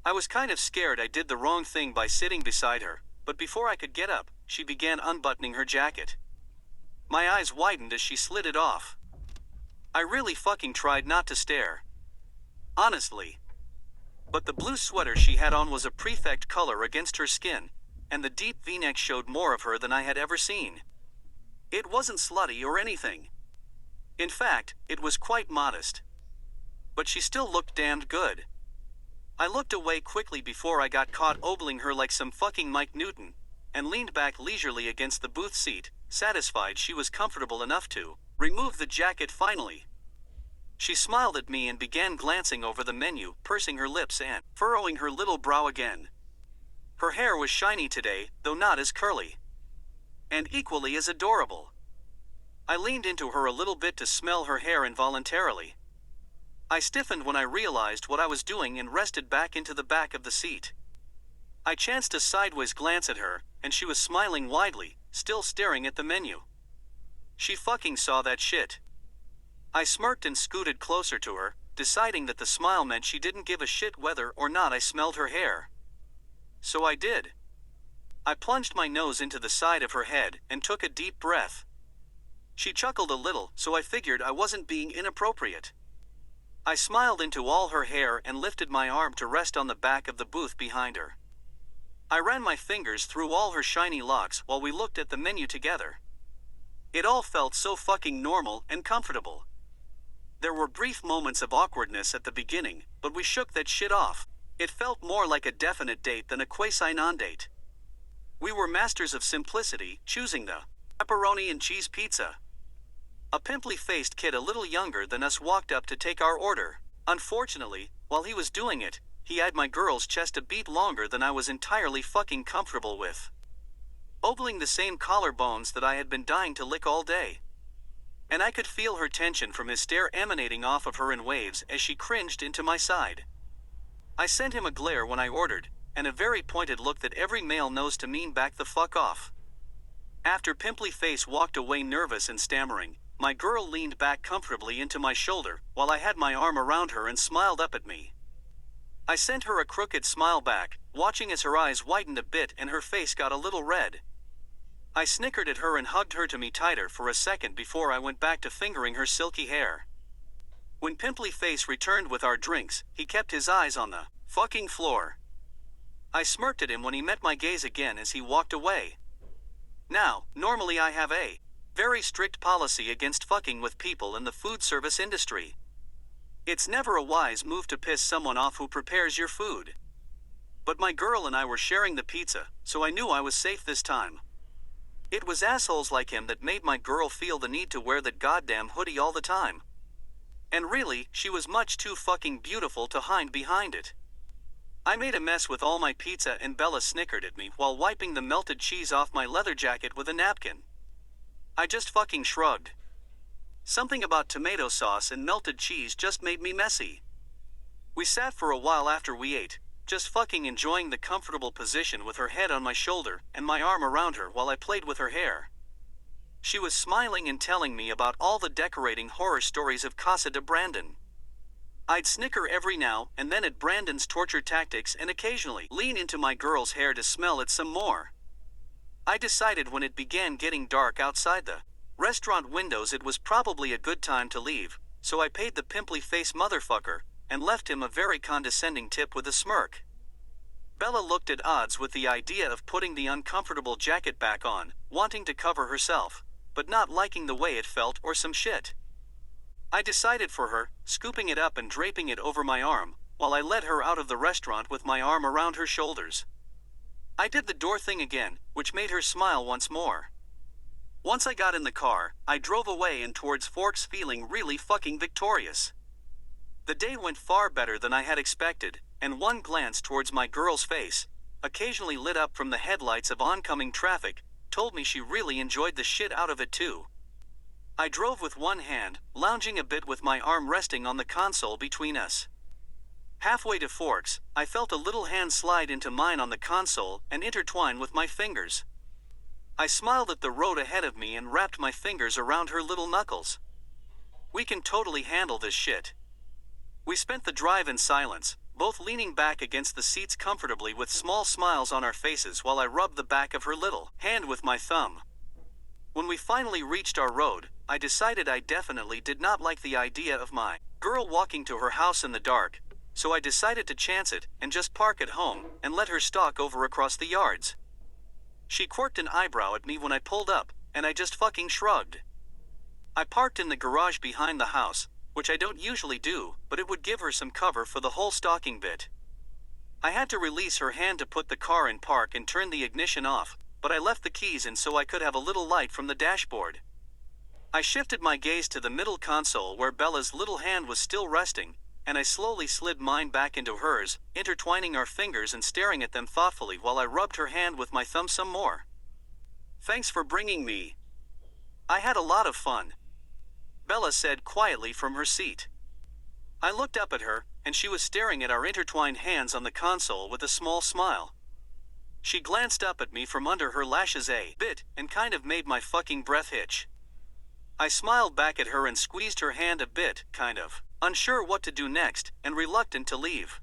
I was kind of scared I did the wrong thing by sitting beside her, but before I could get up, she began unbuttoning her jacket. My eyes widened as she slid it off. I really fucking tried not to stare. Honestly. But the blue sweater she had on was a prefect color against her skin, and the deep V-neck showed more of her than I had ever seen. It wasn't slutty or anything. In fact, it was quite modest. But she still looked damned good. I looked away quickly before I got caught ogling her like some fucking Mike Newton, and leaned back leisurely against the booth seat, satisfied she was comfortable enough to remove the jacket finally. She smiled at me and began glancing over the menu, pursing her lips and furrowing her little brow again. Her hair was shiny today, though not as curly. and equally as adorable. I leaned into her a little bit to smell her hair involuntarily. I stiffened when I realized what I was doing and rested back into the back of the seat. I chanced a sideways glance at her, and she was smiling widely, still staring at the menu. She fucking saw that shit. I smirked and scooted closer to her, deciding that the smile meant she didn't give a shit whether or not I smelled her hair. So I did. I plunged my nose into the side of her head and took a deep breath. She chuckled a little, so I figured I wasn't being inappropriate. I smiled into all her hair and lifted my arm to rest on the back of the booth behind her. I ran my fingers through all her shiny locks while we looked at the menu together. It all felt so fucking normal and comfortable. There were brief moments of awkwardness at the beginning, but we shook that shit off. It felt more like a definite date than a quasi-non-date. We were masters of simplicity, choosing the pepperoni and cheese pizza. A pimply-faced kid a little younger than us walked up to take our order. Unfortunately, while he was doing it, he eyed my girl's chest a beat longer than I was entirely fucking comfortable with. Ogling the same collarbones that I had been dying to lick all day. And I could feel her tension from his stare emanating off of her in waves as she cringed into my side. I sent him a glare when I ordered, and a very pointed look that every male knows to mean back the fuck off. After Pimply Face walked away nervous and stammering, my girl leaned back comfortably into my shoulder while I had my arm around her and smiled up at me. I sent her a crooked smile back, watching as her eyes widened a bit and her face got a little red. I snickered at her and hugged her to me tighter for a second before I went back to fingering her silky hair. When Pimply Face returned with our drinks, he kept his eyes on the fucking floor. I smirked at him when he met my gaze again as he walked away. Now, normally I have a very strict policy against fucking with people in the food service industry. It's never a wise move to piss someone off who prepares your food. But my girl and I were sharing the pizza, so I knew I was safe this time. It was assholes like him that made my girl feel the need to wear that goddamn hoodie all the time. And really, she was much too fucking beautiful to hide behind it. I made a mess with all my pizza and Bella snickered at me while wiping the melted cheese off my leather jacket with a napkin. I just fucking shrugged. Something about tomato sauce and melted cheese just made me messy. We sat for a while after we ate, just fucking enjoying the comfortable position with her head on my shoulder and my arm around her while I played with her hair. She was smiling and telling me about all the decorating horror stories of Casa de Brandon. I'd snicker every now and then at Brandon's torture tactics and occasionally lean into my girl's hair to smell it some more. I decided when it began getting dark outside the restaurant windows it was probably a good time to leave, so I paid the pimply face motherfucker and left him a very condescending tip with a smirk. Bella looked at odds with the idea of putting the uncomfortable jacket back on, wanting to cover herself, but not liking the way it felt or some shit. I decided for her, scooping it up and draping it over my arm, while I led her out of the restaurant with my arm around her shoulders. I did the door thing again, which made her smile once more. Once I got in the car, I drove away and towards Forks feeling really fucking victorious. The day went far better than I had expected, and one glance towards my girl's face, occasionally lit up from the headlights of oncoming traffic, told me she really enjoyed the shit out of it too. I drove with one hand, lounging a bit with my arm resting on the console between us. Halfway to Forks, I felt a little hand slide into mine on the console and intertwine with my fingers. I smiled at the road ahead of me and wrapped my fingers around her little knuckles. We can totally handle this shit. We spent the drive in silence, both leaning back against the seats comfortably with small smiles on our faces while I rubbed the back of her little hand with my thumb. When we finally reached our road, I decided I definitely did not like the idea of my girl walking to her house in the dark, so I decided to chance it and just park at home and let her stalk over across the yards. She quirked an eyebrow at me when I pulled up, and I just fucking shrugged. I parked in the garage behind the house, which I don't usually do, but it would give her some cover for the whole stalking bit. I had to release her hand to put the car in park and turn the ignition off, but I left the keys in so I could have a little light from the dashboard. I shifted my gaze to the middle console where Bella's little hand was still resting, and I slowly slid mine back into hers, intertwining our fingers and staring at them thoughtfully while I rubbed her hand with my thumb some more. Thanks for bringing me. I had a lot of fun, Bella said quietly from her seat. I looked up at her, and she was staring at our intertwined hands on the console with a small smile. She glanced up at me from under her lashes a bit and kind of made my fucking breath hitch. I smiled back at her and squeezed her hand a bit, kind of unsure what to do next and reluctant to leave.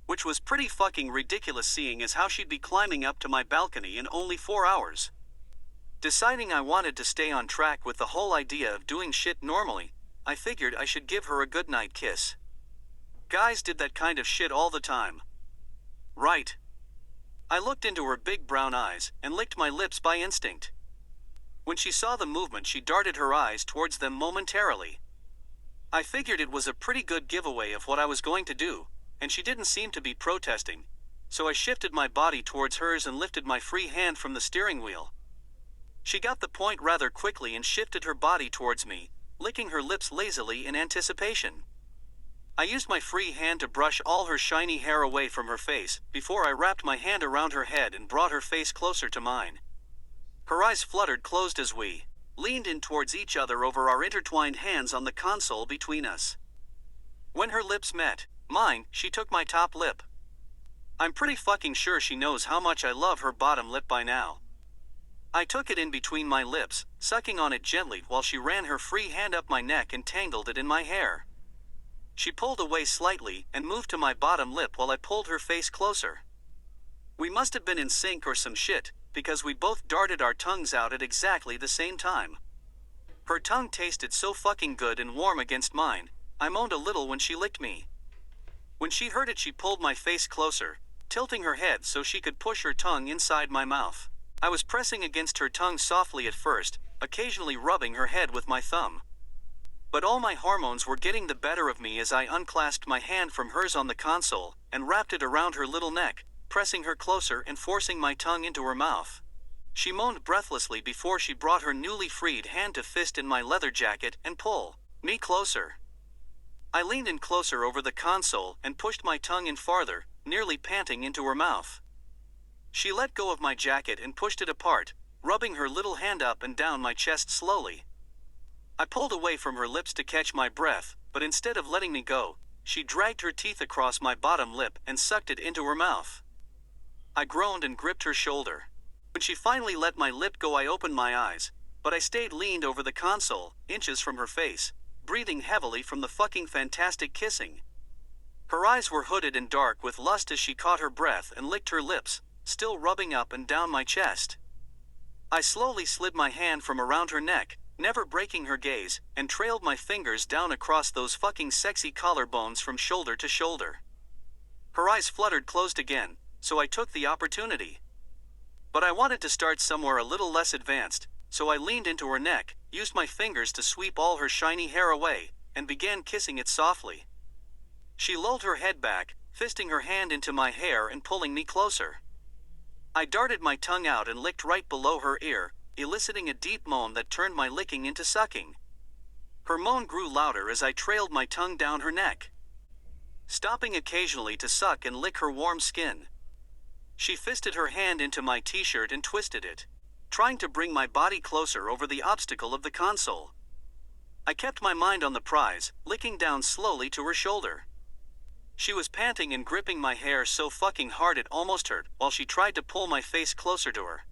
Which was pretty fucking ridiculous seeing as how she'd be climbing up to my balcony in only 4 hours. Deciding I wanted to stay on track with the whole idea of doing shit normally, I figured I should give her a goodnight kiss. Guys did that kind of shit all the time. Right. I looked into her big brown eyes and licked my lips by instinct. When she saw the movement, she darted her eyes towards them momentarily. I figured it was a pretty good giveaway of what I was going to do, and she didn't seem to be protesting, so I shifted my body towards hers and lifted my free hand from the steering wheel. She got the point rather quickly and shifted her body towards me, licking her lips lazily in anticipation. I used my free hand to brush all her shiny hair away from her face before I wrapped my hand around her head and brought her face closer to mine. Her eyes fluttered closed as we leaned in towards each other over our intertwined hands on the console between us. When her lips met mine, she took my top lip. I'm pretty fucking sure she knows how much I love her bottom lip by now. I took it in between my lips, sucking on it gently while she ran her free hand up my neck and tangled it in my hair. She pulled away slightly and moved to my bottom lip while I pulled her face closer. We must have been in sync or some shit, because we both darted our tongues out at exactly the same time. Her tongue tasted so fucking good and warm against mine, I moaned a little when she licked me. When she heard it, she pulled my face closer, tilting her head so she could push her tongue inside my mouth. I was pressing against her tongue softly at first, occasionally rubbing her head with my thumb. But all my hormones were getting the better of me as I unclasped my hand from hers on the console and wrapped it around her little neck, pressing her closer and forcing my tongue into her mouth. She moaned breathlessly before she brought her newly freed hand to fist in my leather jacket and pull me closer. I leaned in closer over the console and pushed my tongue in farther, nearly panting into her mouth. She let go of my jacket and pushed it apart, rubbing her little hand up and down my chest slowly. I pulled away from her lips to catch my breath, but instead of letting me go, she dragged her teeth across my bottom lip and sucked it into her mouth. I groaned and gripped her shoulder. When she finally let my lip go, I opened my eyes, but I stayed leaned over the console, inches from her face, breathing heavily from the fucking fantastic kissing. Her eyes were hooded and dark with lust as she caught her breath and licked her lips, still rubbing up and down my chest. I slowly slid my hand from around her neck, never breaking her gaze, and trailed my fingers down across those fucking sexy collarbones from shoulder to shoulder. Her eyes fluttered closed again, so I took the opportunity. But I wanted to start somewhere a little less advanced, so I leaned into her neck, used my fingers to sweep all her shiny hair away, and began kissing it softly. She lulled her head back, fisting her hand into my hair and pulling me closer. I darted my tongue out and licked right below her ear, eliciting a deep moan that turned my licking into sucking. Her moan grew louder as I trailed my tongue down her neck, stopping occasionally to suck and lick her warm skin. She fisted her hand into my t-shirt and twisted it, trying to bring my body closer over the obstacle of the console. I kept my mind on the prize, licking down slowly to her shoulder. She was panting and gripping my hair so fucking hard it almost hurt while she tried to pull my face closer to her.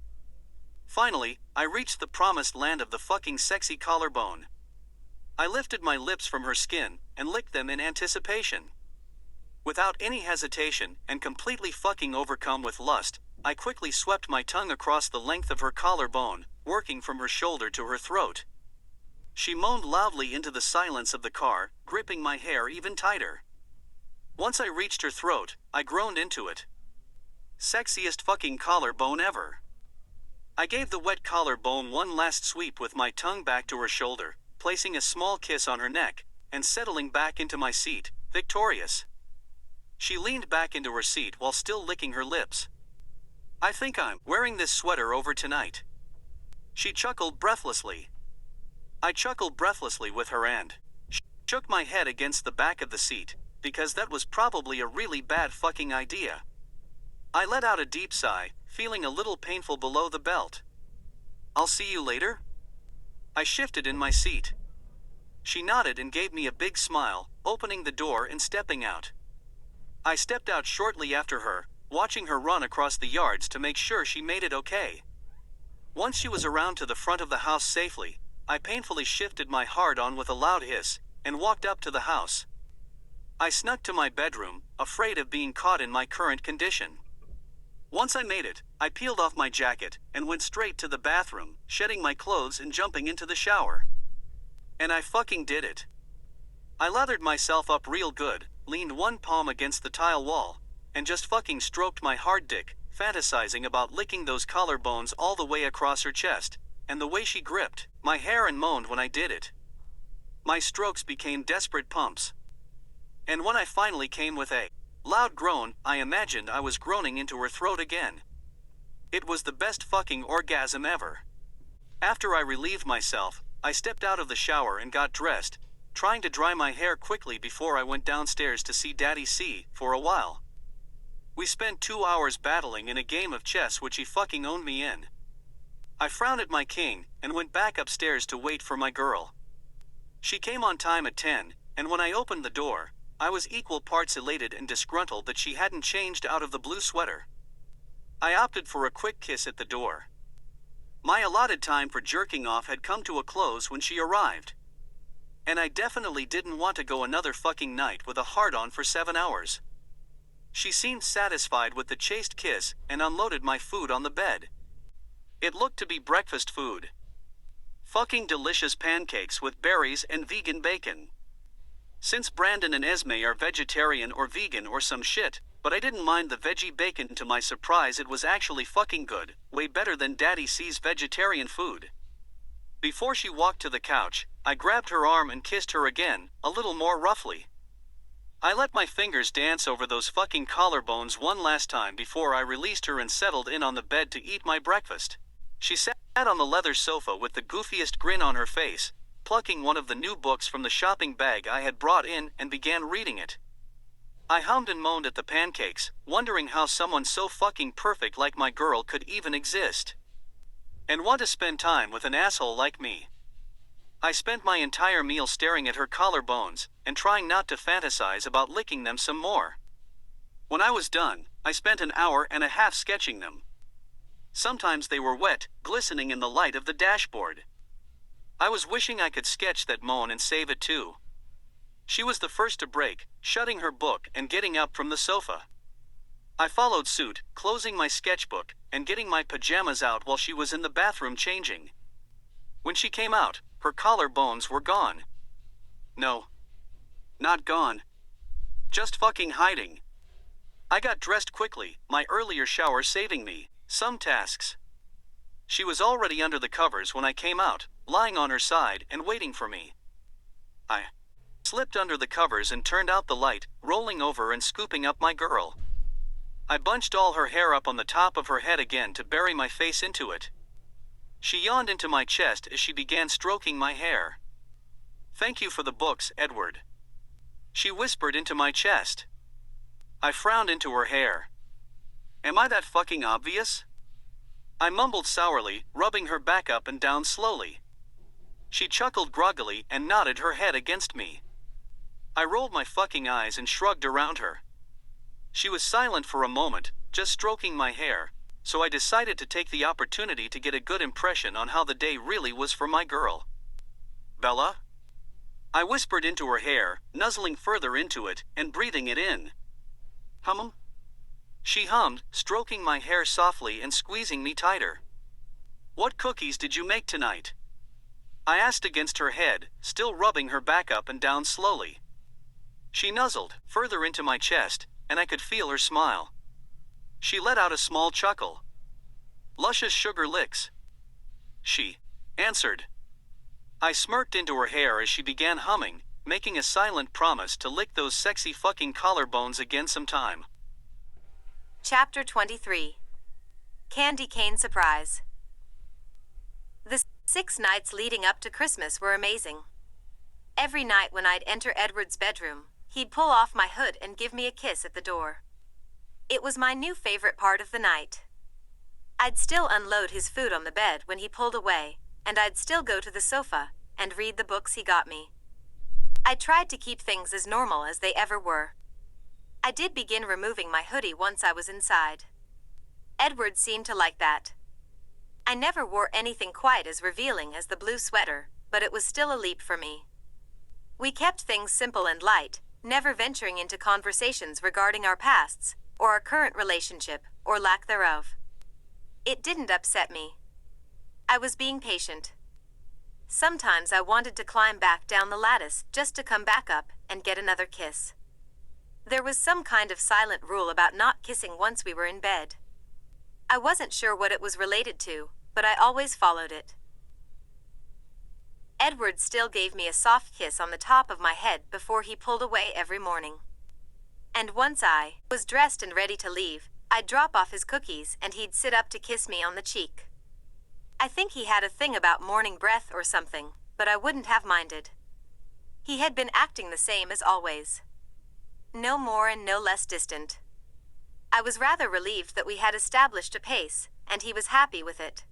Finally, I reached the promised land of the fucking sexy collarbone. I lifted my lips from her skin and licked them in anticipation. Without any hesitation, and completely fucking overcome with lust, I quickly swept my tongue across the length of her collarbone, working from her shoulder to her throat. She moaned loudly into the silence of the car, gripping my hair even tighter. Once I reached her throat, I groaned into it. Sexiest fucking collarbone ever. I gave the wet collarbone one last sweep with my tongue back to her shoulder, placing a small kiss on her neck, and settling back into my seat, victorious. She leaned back into her seat while still licking her lips. I think I'm wearing this sweater over tonight. She chuckled breathlessly. I chuckled breathlessly with her and shook my head against the back of the seat, because that was probably a really bad fucking idea. I let out a deep sigh, feeling a little painful below the belt. I'll see you later? I shifted in my seat. She nodded and gave me a big smile, opening the door and stepping out. I stepped out shortly after her, watching her run across the yards to make sure she made it okay. Once she was around to the front of the house safely, I painfully shifted my hard-on with a loud hiss, and walked up to the house. I snuck to my bedroom, afraid of being caught in my current condition. Once I made it, I peeled off my jacket, and went straight to the bathroom, shedding my clothes and jumping into the shower. And I fucking did it. I lathered myself up real good, leaned one palm against the tile wall, and just fucking stroked my hard dick, fantasizing about licking those collarbones all the way across her chest, and the way she gripped my hair and moaned when I did it. My strokes became desperate pumps. And when I finally came with a loud groan, I imagined I was groaning into her throat again. It was the best fucking orgasm ever. After I relieved myself, I stepped out of the shower and got dressed, trying to dry my hair quickly before I went downstairs to see Daddy C for a while. We spent 2 hours battling in a game of chess which he fucking owned me in. I frowned at my king and went back upstairs to wait for my girl. She came on time at 10, and when I opened the door, I was equal parts elated and disgruntled that she hadn't changed out of the blue sweater. I opted for a quick kiss at the door. My allotted time for jerking off had come to a close when she arrived. And I definitely didn't want to go another fucking night with a hard-on for 7 hours. She seemed satisfied with the chaste kiss and unloaded my food on the bed. It looked to be breakfast food. Fucking delicious pancakes with berries and vegan bacon. Since Brandon and Esme are vegetarian or vegan or some shit, but I didn't mind the veggie bacon. To my surprise, it was actually fucking good, way better than Daddy C's vegetarian food. Before she walked to the couch, I grabbed her arm and kissed her again, a little more roughly. I let my fingers dance over those fucking collarbones one last time before I released her and settled in on the bed to eat my breakfast. She sat on the leather sofa with the goofiest grin on her face, plucking one of the new books from the shopping bag I had brought in and began reading it. I hummed and moaned at the pancakes, wondering how someone so fucking perfect like my girl could even exist. And want to spend time with an asshole like me. I spent my entire meal staring at her collarbones, and trying not to fantasize about licking them some more. When I was done, I spent an hour and a half sketching them. Sometimes they were wet, glistening in the light of the dashboard. I was wishing I could sketch that moan and save it too. She was the first to break, shutting her book and getting up from the sofa. I followed suit, closing my sketchbook, and getting my pajamas out while she was in the bathroom changing. When she came out, her collarbones were gone. No. Not gone. Just fucking hiding. I got dressed quickly, my earlier shower saving me some tasks. She was already under the covers when I came out, lying on her side and waiting for me. I slipped under the covers and turned out the light, rolling over and scooping up my girl. I bunched all her hair up on the top of her head again to bury my face into it. She yawned into my chest as she began stroking my hair. "Thank you for the books, Edward," she whispered into my chest. I frowned into her hair. Am I that fucking obvious? I mumbled sourly, rubbing her back up and down slowly. She chuckled groggily and nodded her head against me. I rolled my fucking eyes and shrugged around her. She was silent for a moment, just stroking my hair, so I decided to take the opportunity to get a good impression on how the day really was for my girl. "Bella?" I whispered into her hair, nuzzling further into it and breathing it in. "Hum?" She hummed, stroking my hair softly and squeezing me tighter. "What cookies did you make tonight?" I asked against her head, still rubbing her back up and down slowly. She nuzzled further into my chest, and I could feel her smile. She let out a small chuckle. "Luscious sugar licks," she answered. I smirked into her hair as she began humming, making a silent promise to lick those sexy fucking collarbones again sometime. Chapter 23. Candy Cane Surprise. The 6 nights leading up to Christmas were amazing. Every night when I'd enter Edward's bedroom, he'd pull off my hood and give me a kiss at the door. It was my new favorite part of the night. I'd still unload his food on the bed when he pulled away, and I'd still go to the sofa and read the books he got me. I tried to keep things as normal as they ever were. I did begin removing my hoodie once I was inside. Edward seemed to like that. I never wore anything quite as revealing as the blue sweater, but it was still a leap for me. We kept things simple and light, never venturing into conversations regarding our pasts, or our current relationship, or lack thereof. It didn't upset me. I was being patient. Sometimes I wanted to climb back down the lattice just to come back up and get another kiss. There was some kind of silent rule about not kissing once we were in bed. I wasn't sure what it was related to, but I always followed it. Edward still gave me a soft kiss on the top of my head before he pulled away every morning. And once I was dressed and ready to leave, I'd drop off his cookies and he'd sit up to kiss me on the cheek. I think he had a thing about morning breath or something, but I wouldn't have minded. He had been acting the same as always. No more and no less distant. I was rather relieved that we had established a pace, and he was happy with it.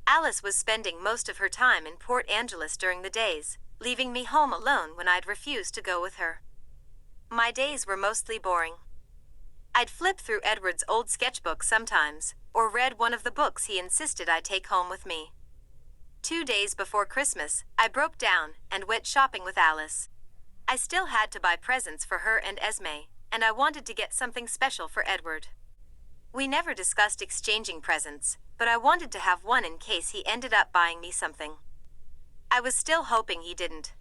Alice was spending most of her time in Port Angeles during the days, leaving me home alone when I'd refused to go with her. My days were mostly boring. I'd flip through Edward's old sketchbook sometimes, or read one of the books he insisted I take home with me. 2 days before Christmas, I broke down and went shopping with Alice. I still had to buy presents for her and Esme, and I wanted to get something special for Edward. We never discussed exchanging presents, but I wanted to have one in case he ended up buying me something. I was still hoping he didn't.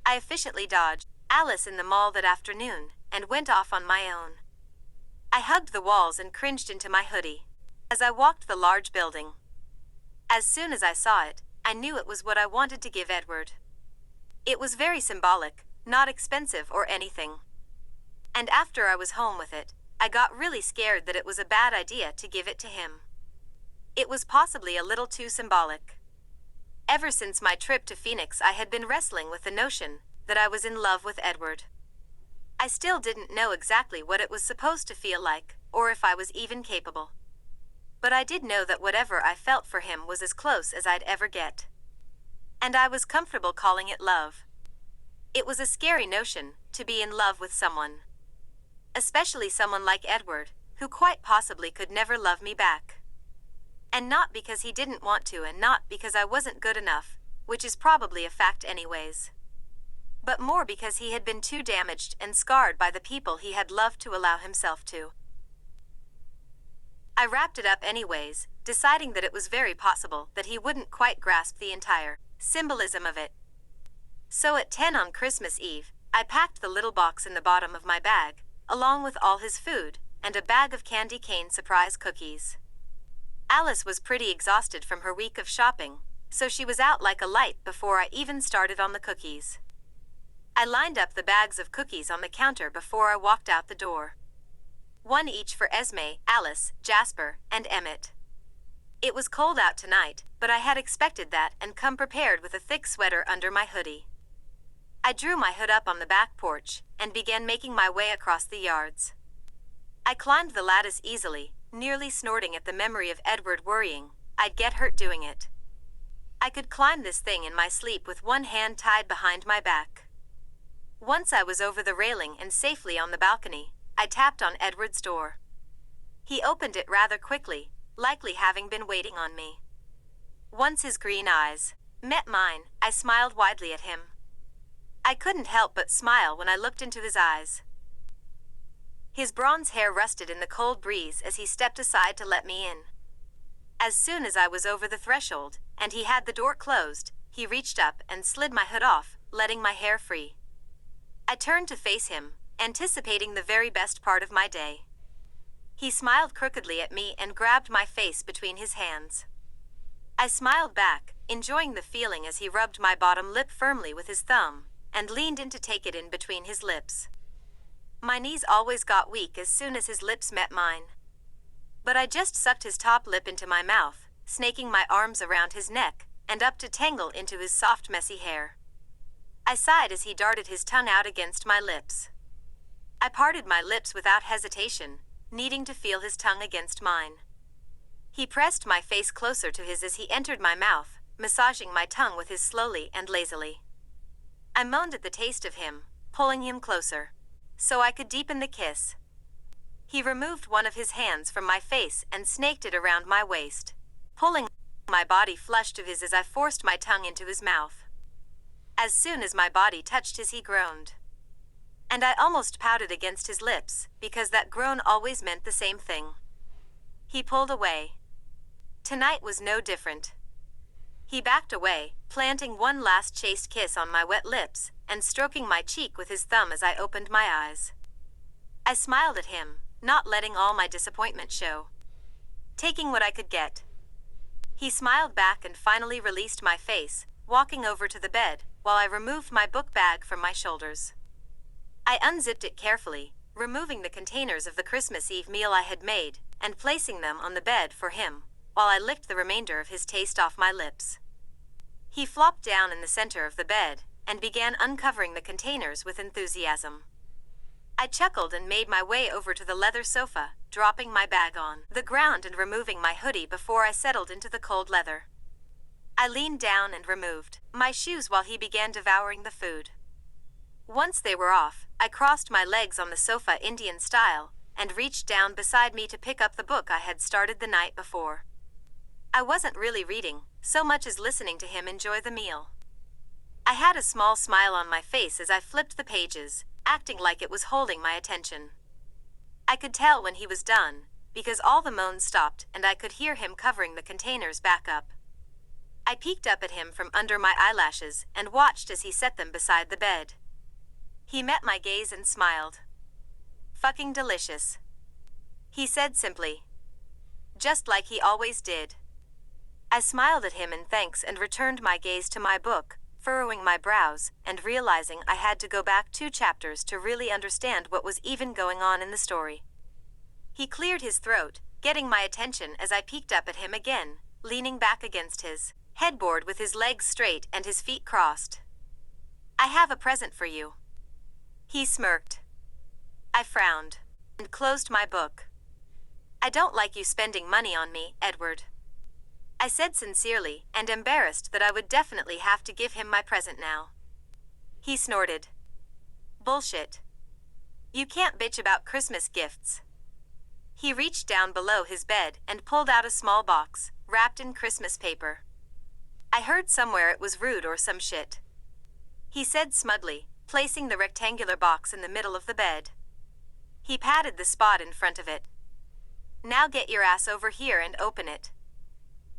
I efficiently dodged Alice in the mall that afternoon and went off on my own. I hugged the walls and cringed into my hoodie as I walked the large building. As soon as I saw it, I knew it was what I wanted to give Edward. It was very symbolic, not expensive or anything. And after I was home with it, I got really scared that it was a bad idea to give it to him. It was possibly a little too symbolic. Ever since my trip to Phoenix, I had been wrestling with the notion that I was in love with Edward. I still didn't know exactly what it was supposed to feel like, or if I was even capable. But I did know that whatever I felt for him was as close as I'd ever get. And I was comfortable calling it love. It was a scary notion, to be in love with someone. Especially someone like Edward, who quite possibly could never love me back. And not because he didn't want to, and not because I wasn't good enough, which is probably a fact anyways. But more because he had been too damaged and scarred by the people he had loved to allow himself to. I wrapped it up anyways, deciding that it was very possible that he wouldn't quite grasp the entire symbolism of it. So at 10 on Christmas Eve, I packed the little box in the bottom of my bag, along with all his food, and a bag of candy cane surprise cookies. Alice was pretty exhausted from her week of shopping, so she was out like a light before I even started on the cookies. I lined up the bags of cookies on the counter before I walked out the door. 1 each for Esme, Alice, Jasper, and Emmett. It was cold out tonight, but I had expected that and come prepared with a thick sweater under my hoodie. I drew my hood up on the back porch and began making my way across the yards. I climbed the lattice easily, nearly snorting at the memory of Edward worrying I'd get hurt doing it. I could climb this thing in my sleep with one hand tied behind my back. Once I was over the railing and safely on the balcony, I tapped on Edward's door. He opened it rather quickly, likely having been waiting on me. Once his green eyes met mine, I smiled widely at him. I couldn't help but smile when I looked into his eyes. His bronze hair rusted in the cold breeze as he stepped aside to let me in. As soon as I was over the threshold, and he had the door closed, he reached up and slid my hood off, letting my hair free. I turned to face him, anticipating the very best part of my day. He smiled crookedly at me and grabbed my face between his hands. I smiled back, enjoying the feeling as he rubbed my bottom lip firmly with his thumb, and leaned in to take it in between his lips. My knees always got weak as soon as his lips met mine. But I just sucked his top lip into my mouth, snaking my arms around his neck, and up to tangle into his soft messy hair. I sighed as he darted his tongue out against my lips. I parted my lips without hesitation, needing to feel his tongue against mine. He pressed my face closer to his as he entered my mouth, massaging my tongue with his slowly and lazily. I moaned at the taste of him, pulling him closer, so I could deepen the kiss. He removed one of his hands from my face and snaked it around my waist, pulling my body flush to his as I forced my tongue into his mouth. As soon as my body touched his, he groaned. And I almost pouted against his lips, because that groan always meant the same thing. He pulled away. Tonight was no different. He backed away, planting one last chaste kiss on my wet lips, and stroking my cheek with his thumb as I opened my eyes. I smiled at him, not letting all my disappointment show. Taking what I could get. He smiled back and finally released my face, walking over to the bed, while I removed my book bag from my shoulders. I unzipped it carefully, removing the containers of the Christmas Eve meal I had made, and placing them on the bed for him, while I licked the remainder of his taste off my lips. He flopped down in the center of the bed, and began uncovering the containers with enthusiasm. I chuckled and made my way over to the leather sofa, dropping my bag on the ground and removing my hoodie before I settled into the cold leather. I leaned down and removed my shoes while he began devouring the food. Once they were off, I crossed my legs on the sofa Indian style, and reached down beside me to pick up the book I had started the night before. I wasn't really reading, so much as listening to him enjoy the meal. I had a small smile on my face as I flipped the pages, acting like it was holding my attention. I could tell when he was done, because all the moans stopped and I could hear him covering the containers back up. I peeked up at him from under my eyelashes and watched as he set them beside the bed. He met my gaze and smiled. "Fucking delicious," he said simply. Just like he always did. I smiled at him in thanks and returned my gaze to my book, furrowing my brows and realizing I had to go back 2 chapters to really understand what was even going on in the story. He cleared his throat, getting my attention as I peeked up at him again, leaning back against his headboard with his legs straight and his feet crossed. "I have a present for you." He smirked. I frowned and closed my book. "I don't like you spending money on me, Edward," I said sincerely and embarrassed that I would definitely have to give him my present now. He snorted. "Bullshit. You can't bitch about Christmas gifts." He reached down below his bed and pulled out a small box, wrapped in Christmas paper. "I heard somewhere it was rude or some shit," he said smugly, placing the rectangular box in the middle of the bed. He patted the spot in front of it. "Now get your ass over here and open it."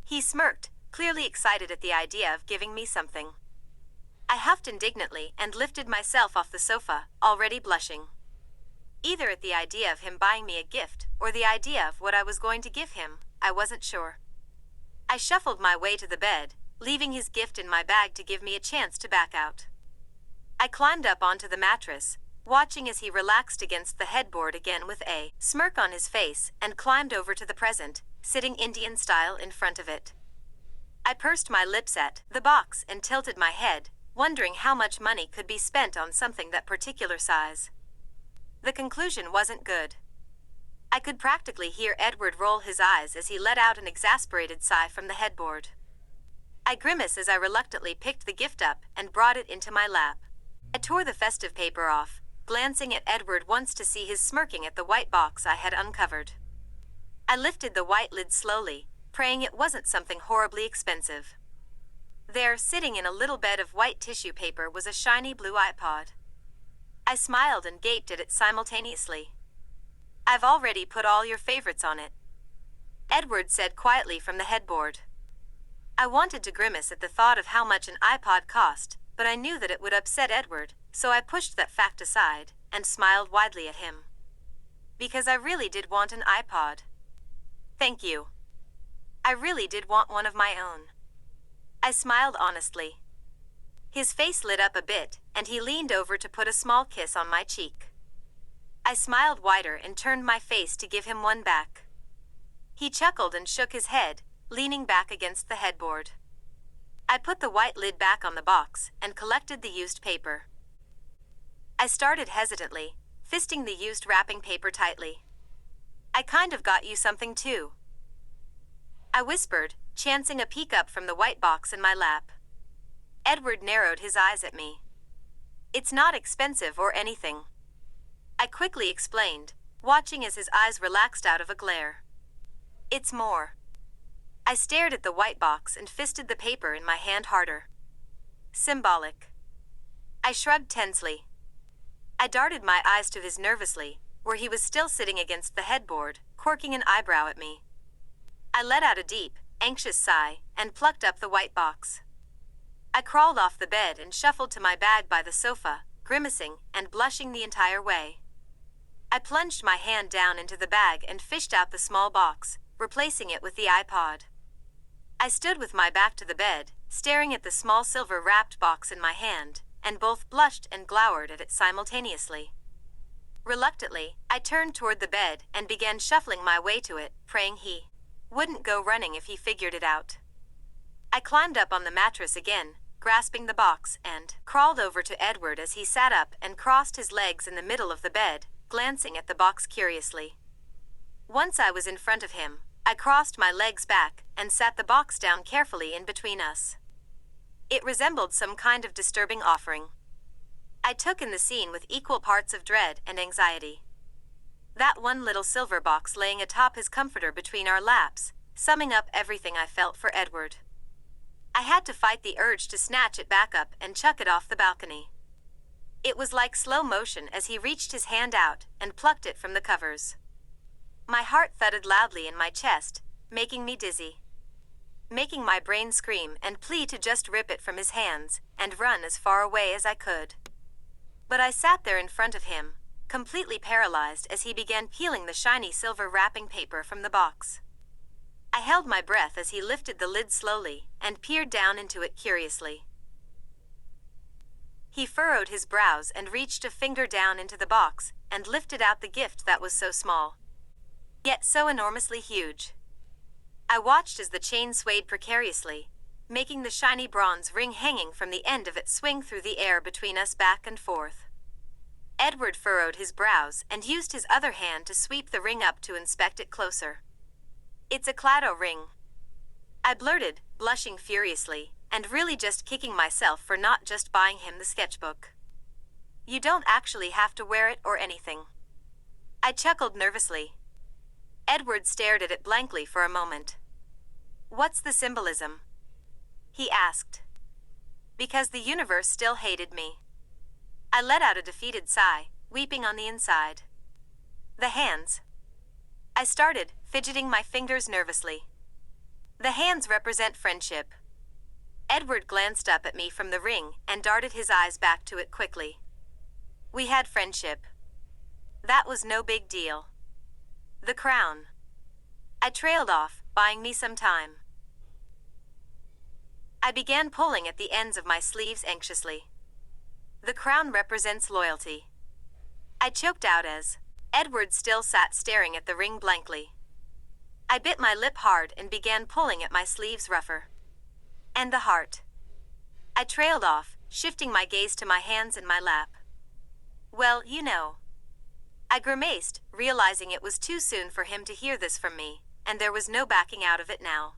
He smirked, clearly excited at the idea of giving me something. I huffed indignantly and lifted myself off the sofa, already blushing. Either at the idea of him buying me a gift or the idea of what I was going to give him, I wasn't sure. I shuffled my way to the bed, leaving his gift in my bag to give me a chance to back out. I climbed up onto the mattress, watching as he relaxed against the headboard again with a smirk on his face, and climbed over to the present, sitting Indian style in front of it. I pursed my lips at the box and tilted my head, wondering how much money could be spent on something that particular size. The conclusion wasn't good. I could practically hear Edward roll his eyes as he let out an exasperated sigh from the headboard. I grimaced as I reluctantly picked the gift up and brought it into my lap. I tore the festive paper off, glancing at Edward once to see his smirking at the white box I had uncovered. I lifted the white lid slowly, praying it wasn't something horribly expensive. There, sitting in a little bed of white tissue paper, was a shiny blue iPod. I smiled and gaped at it simultaneously. "I've already put all your favorites on it," Edward said quietly from the headboard. I wanted to grimace at the thought of how much an iPod cost, but I knew that it would upset Edward, so I pushed that fact aside and smiled widely at him. Because I really did want an iPod. "Thank you. I really did want one of my own." I smiled honestly. His face lit up a bit, and he leaned over to put a small kiss on my cheek. I smiled wider and turned my face to give him one back. He chuckled and shook his head, leaning back against the headboard. I put the white lid back on the box and collected the used paper. I started hesitantly, fisting the used wrapping paper tightly. "I kind of got you something too." I whispered, chancing a peek up from the white box in my lap. Edward narrowed his eyes at me. It's not expensive or anything, I quickly explained, watching as his eyes relaxed out of a glare. It's more. I stared at the white box and fisted the paper in my hand harder. Symbolic. I shrugged tensely. I darted my eyes to his nervously, where he was still sitting against the headboard, quirking an eyebrow at me. I let out a deep, anxious sigh and plucked up the white box. I crawled off the bed and shuffled to my bag by the sofa, grimacing and blushing the entire way. I plunged my hand down into the bag and fished out the small box, replacing it with the iPod. I stood with my back to the bed, staring at the small silver-wrapped box in my hand, and both blushed and glowered at it simultaneously. Reluctantly, I turned toward the bed and began shuffling my way to it, praying he wouldn't go running if he figured it out. I climbed up on the mattress again, grasping the box, and crawled over to Edward as he sat up and crossed his legs in the middle of the bed, glancing at the box curiously. Once I was in front of him, I crossed my legs back and sat the box down carefully in between us. It resembled some kind of disturbing offering. I took in the scene with equal parts of dread and anxiety. That one little silver box laying atop his comforter between our laps, summing up everything I felt for Edward. I had to fight the urge to snatch it back up and chuck it off the balcony. It was like slow motion as he reached his hand out and plucked it from the covers. My heart thudded loudly in my chest, making me dizzy. Making my brain scream and plead to just rip it from his hands and run as far away as I could. But I sat there in front of him, completely paralyzed as he began peeling the shiny silver wrapping paper from the box. I held my breath as he lifted the lid slowly and peered down into it curiously. He furrowed his brows and reached a finger down into the box and lifted out the gift that was so small, yet so enormously huge. I watched as the chain swayed precariously, making the shiny bronze ring hanging from the end of it swing through the air between us back and forth. Edward furrowed his brows and used his other hand to sweep the ring up to inspect it closer. It's a Clado ring, I blurted, blushing furiously, and really just kicking myself for not just buying him the sketchbook. You don't actually have to wear it or anything. I chuckled nervously. Edward stared at it blankly for a moment. What's the symbolism? He asked. Because the universe still hated me. I let out a defeated sigh, weeping on the inside. The hands. I started, fidgeting my fingers nervously. The hands represent friendship. Edward glanced up at me from the ring and darted his eyes back to it quickly. We had friendship. That was no big deal. The crown. I trailed off, buying me some time. I began pulling at the ends of my sleeves anxiously. The crown represents loyalty. I choked out as Edward still sat staring at the ring blankly. I bit my lip hard and began pulling at my sleeves rougher. And the heart. I trailed off, shifting my gaze to my hands in my lap. Well, you know. I grimaced, realizing it was too soon for him to hear this from me, and there was no backing out of it now.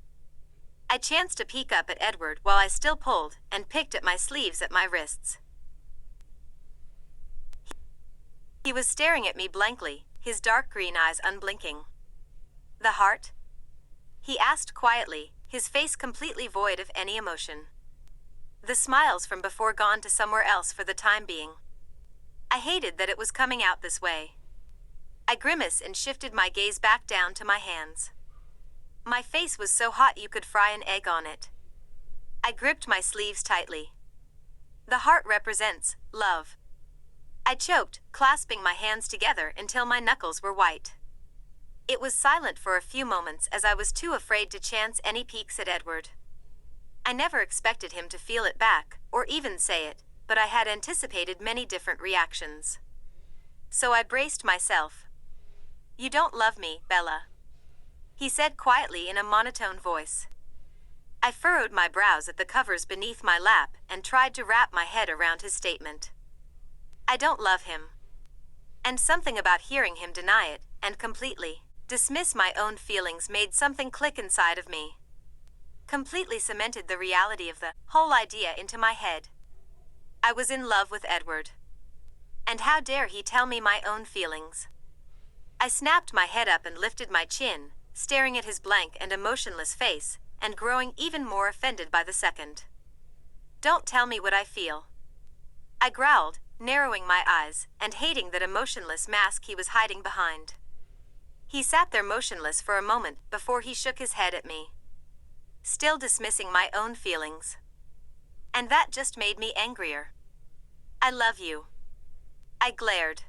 I chanced to peek up at Edward while I still pulled and picked at my sleeves at my wrists. He was staring at me blankly, his dark green eyes unblinking. The heart? He asked quietly, his face completely void of any emotion. The smiles from before gone to somewhere else for the time being. I hated that it was coming out this way. I grimaced and shifted my gaze back down to my hands. My face was so hot you could fry an egg on it. I gripped my sleeves tightly. The heart represents love. I choked, clasping my hands together until my knuckles were white. It was silent for a few moments as I was too afraid to chance any peeks at Edward. I never expected him to feel it back, or even say it, but I had anticipated many different reactions. So I braced myself. You don't love me, Bella, he said quietly in a monotone voice. I furrowed my brows at the covers beneath my lap and tried to wrap my head around his statement. I don't love him. And something about hearing him deny it, and completely, dismiss my own feelings made something click inside of me. Completely cemented the reality of the whole idea into my head. I was in love with Edward. And how dare he tell me my own feelings? I snapped my head up and lifted my chin, staring at his blank and emotionless face, and growing even more offended by the second. Don't tell me what I feel. I growled, narrowing my eyes, and hating that emotionless mask he was hiding behind. He sat there motionless for a moment before he shook his head at me, still dismissing my own feelings. And that just made me angrier. I love you. I glared.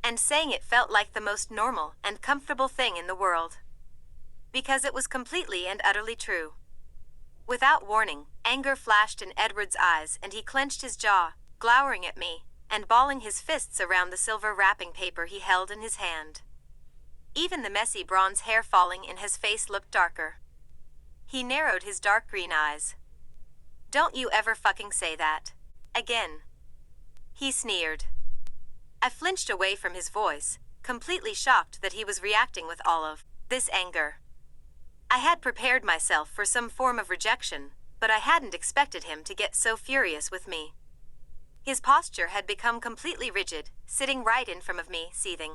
And saying it felt like the most normal and comfortable thing in the world. Because it was completely and utterly true. Without warning, anger flashed in Edward's eyes and he clenched his jaw, glowering at me, and balling his fists around the silver wrapping paper he held in his hand. Even the messy bronze hair falling in his face looked darker. He narrowed his dark green eyes. Don't you ever fucking say that. Again. He sneered. I flinched away from his voice, completely shocked that he was reacting with all of this anger. I had prepared myself for some form of rejection, but I hadn't expected him to get so furious with me. His posture had become completely rigid, sitting right in front of me, seething.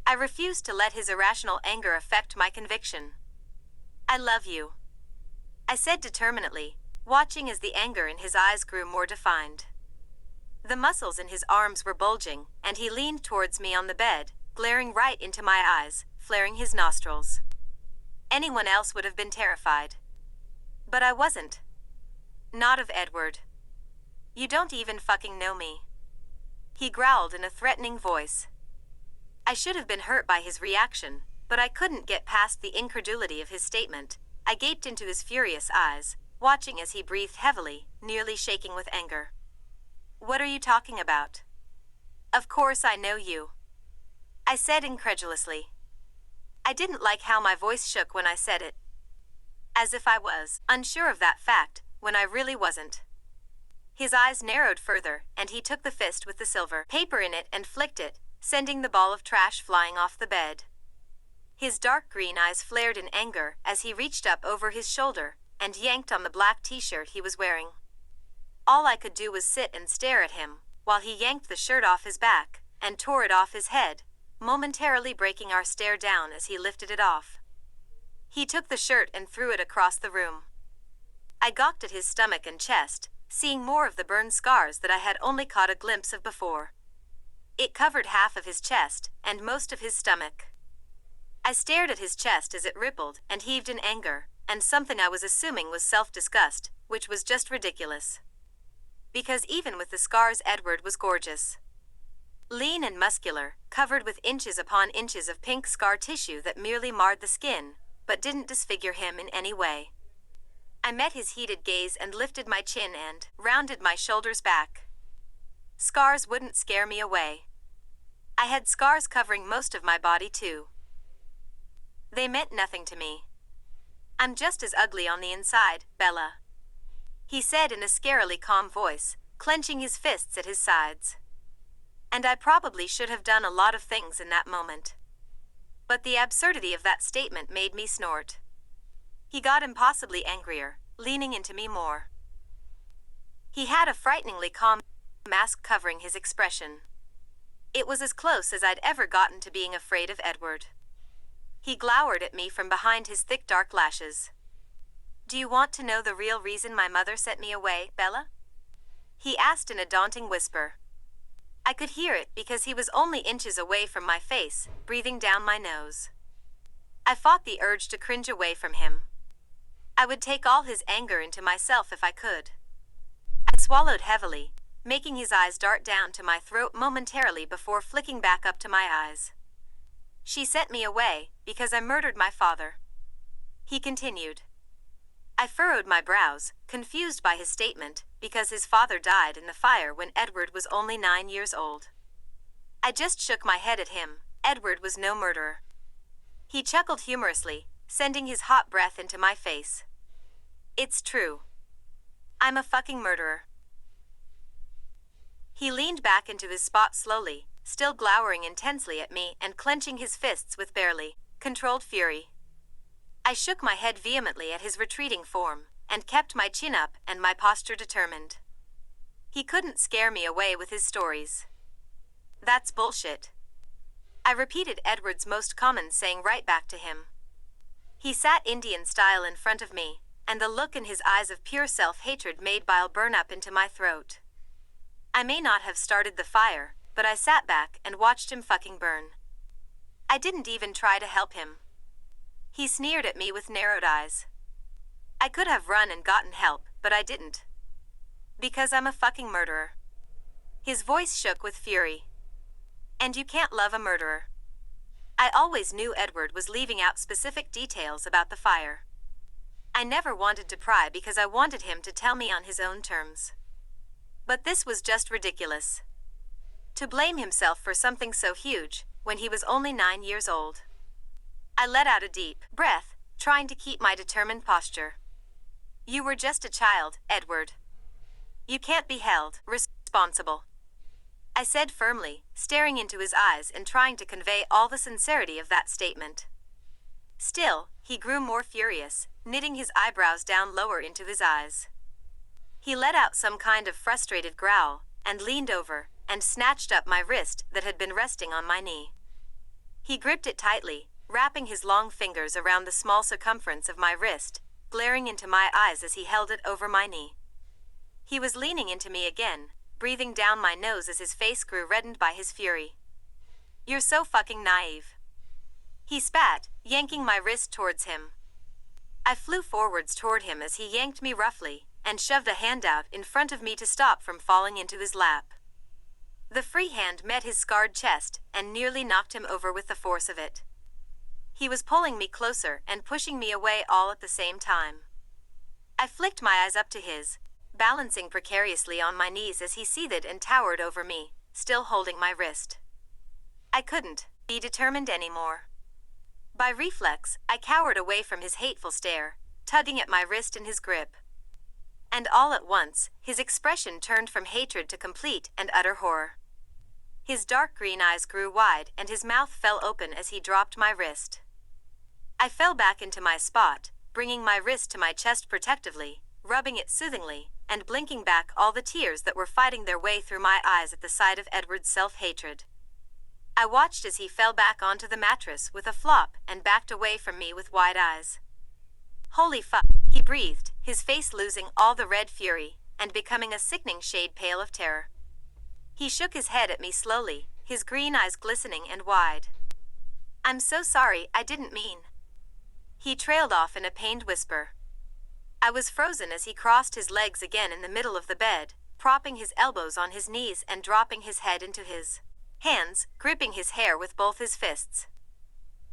I refused to let his irrational anger affect my conviction. I love you. I said determinedly, watching as the anger in his eyes grew more defined. The muscles in his arms were bulging, and he leaned towards me on the bed, glaring right into my eyes, flaring his nostrils. Anyone else would have been terrified. But I wasn't. Not of Edward. You don't even fucking know me. He growled in a threatening voice. I should have been hurt by his reaction, but I couldn't get past the incredulity of his statement. I gaped into his furious eyes, watching as he breathed heavily, nearly shaking with anger. What are you talking about? Of course I know you. I said incredulously. I didn't like how my voice shook when I said it. As if I was unsure of that fact, when I really wasn't. His eyes narrowed further, and he took the fist with the silver paper in it and flicked it, sending the ball of trash flying off the bed. His dark green eyes flared in anger as he reached up over his shoulder and yanked on the black t-shirt he was wearing. All I could do was sit and stare at him, while he yanked the shirt off his back and tore it off his head, momentarily breaking our stare down as he lifted it off. He took the shirt and threw it across the room. I gawked at his stomach and chest, seeing more of the burn scars that I had only caught a glimpse of before. It covered half of his chest and most of his stomach. I stared at his chest as it rippled and heaved in anger, and something I was assuming was self-disgust, which was just ridiculous. Because even with the scars, Edward was gorgeous. Lean and muscular, covered with inches upon inches of pink scar tissue that merely marred the skin, but didn't disfigure him in any way. I met his heated gaze and lifted my chin and rounded my shoulders back. Scars wouldn't scare me away. I had scars covering most of my body too. They meant nothing to me. I'm just as ugly on the inside, Bella. He said in a scarily calm voice, clenching his fists at his sides. And I probably should have done a lot of things in that moment. But the absurdity of that statement made me snort. He got impossibly angrier, leaning into me more. He had a frighteningly calm mask covering his expression. It was as close as I'd ever gotten to being afraid of Edward. He glowered at me from behind his thick dark lashes. Do you want to know the real reason my mother sent me away, Bella? He asked in a daunting whisper. I could hear it because he was only inches away from my face, breathing down my nose. I fought the urge to cringe away from him. I would take all his anger into myself if I could. I swallowed heavily, making his eyes dart down to my throat momentarily before flicking back up to my eyes. She sent me away because I murdered my father. He continued. I furrowed my brows, confused by his statement, because his father died in the fire when Edward was only 9 years old. I just shook my head at him. Edward was no murderer. He chuckled humorously, sending his hot breath into my face. It's true. I'm a fucking murderer. He leaned back into his spot slowly, still glowering intensely at me and clenching his fists with barely controlled fury. I shook my head vehemently at his retreating form, and kept my chin up and my posture determined. He couldn't scare me away with his stories. That's bullshit. I repeated Edward's most common saying right back to him. He sat Indian style in front of me, and the look in his eyes of pure self-hatred made bile burn up into my throat. I may not have started the fire, but I sat back and watched him fucking burn. I didn't even try to help him. He sneered at me with narrowed eyes. I could have run and gotten help, but I didn't. Because I'm a fucking murderer. His voice shook with fury. And you can't love a murderer. I always knew Edward was leaving out specific details about the fire. I never wanted to pry because I wanted him to tell me on his own terms. But this was just ridiculous. To blame himself for something so huge, when he was only 9 years old. I let out a deep breath, trying to keep my determined posture. You were just a child, Edward. You can't be held responsible. I said firmly, staring into his eyes and trying to convey all the sincerity of that statement. Still, he grew more furious, knitting his eyebrows down lower into his eyes. He let out some kind of frustrated growl, and leaned over, and snatched up my wrist that had been resting on my knee. He gripped it tightly, wrapping his long fingers around the small circumference of my wrist, glaring into my eyes as he held it over my knee. He was leaning into me again, breathing down my nose as his face grew reddened by his fury. You're so fucking naive. He spat, yanking my wrist towards him. I flew forwards toward him as he yanked me roughly, and shoved a hand out in front of me to stop from falling into his lap. The free hand met his scarred chest and nearly knocked him over with the force of it. He was pulling me closer and pushing me away all at the same time. I flicked my eyes up to his, balancing precariously on my knees as he seethed and towered over me, still holding my wrist. I couldn't be determined anymore. By reflex, I cowered away from his hateful stare, tugging at my wrist in his grip. And all at once, his expression turned from hatred to complete and utter horror. His dark green eyes grew wide and his mouth fell open as he dropped my wrist. I fell back into my spot, bringing my wrist to my chest protectively, rubbing it soothingly, and blinking back all the tears that were fighting their way through my eyes at the sight of Edward's self-hatred. I watched as he fell back onto the mattress with a flop and backed away from me with wide eyes. Holy fuck, he breathed, his face losing all the red fury, and becoming a sickening shade pale of terror. He shook his head at me slowly, his green eyes glistening and wide. I'm so sorry, I didn't mean. He trailed off in a pained whisper. I was frozen as he crossed his legs again in the middle of the bed, propping his elbows on his knees and dropping his head into his hands, gripping his hair with both his fists.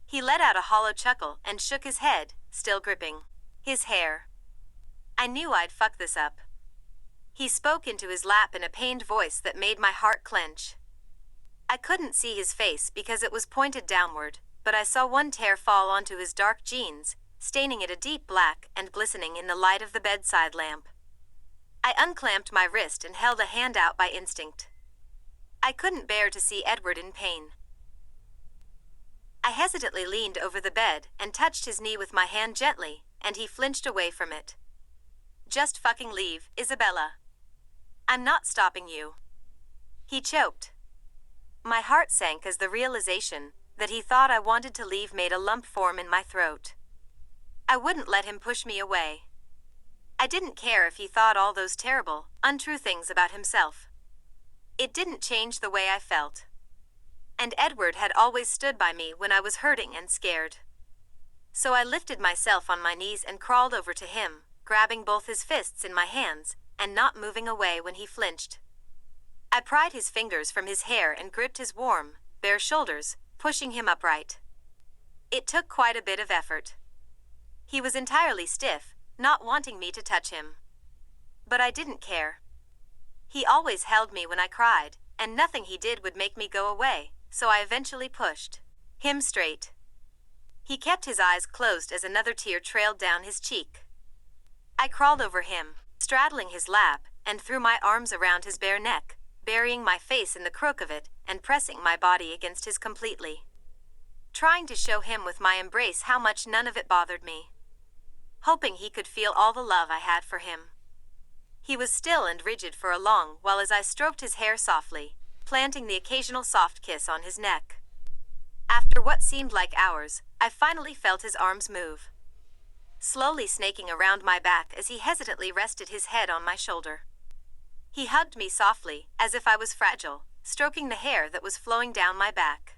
He let out a hollow chuckle and shook his head, still gripping his hair. I knew I'd fuck this up. He spoke into his lap in a pained voice that made my heart clench. I couldn't see his face because it was pointed downward, but I saw one tear fall onto his dark jeans, staining it a deep black and glistening in the light of the bedside lamp. I unclamped my wrist and held a hand out by instinct. I couldn't bear to see Edward in pain. I hesitantly leaned over the bed and touched his knee with my hand gently, and he flinched away from it. Just fucking leave, Isabella. I'm not stopping you. He choked. My heart sank as the realization that he thought I wanted to leave made a lump form in my throat. I wouldn't let him push me away. I didn't care if he thought all those terrible, untrue things about himself. It didn't change the way I felt. And Edward had always stood by me when I was hurting and scared. So I lifted myself on my knees and crawled over to him, grabbing both his fists in my hands, and not moving away when he flinched. I pried his fingers from his hair and gripped his warm, bare shoulders, pushing him upright. It took quite a bit of effort. He was entirely stiff, not wanting me to touch him. But I didn't care. He always held me when I cried, and nothing he did would make me go away, so I eventually pushed him straight. He kept his eyes closed as another tear trailed down his cheek. I crawled over him, straddling his lap, and threw my arms around his bare neck, burying my face in the crook of it and pressing my body against his completely. Trying to show him with my embrace how much none of it bothered me. Hoping he could feel all the love I had for him. He was still and rigid for a long while as I stroked his hair softly, planting the occasional soft kiss on his neck. After what seemed like hours, I finally felt his arms move. Slowly snaking around my back as he hesitantly rested his head on my shoulder. He hugged me softly, as if I was fragile, stroking the hair that was flowing down my back.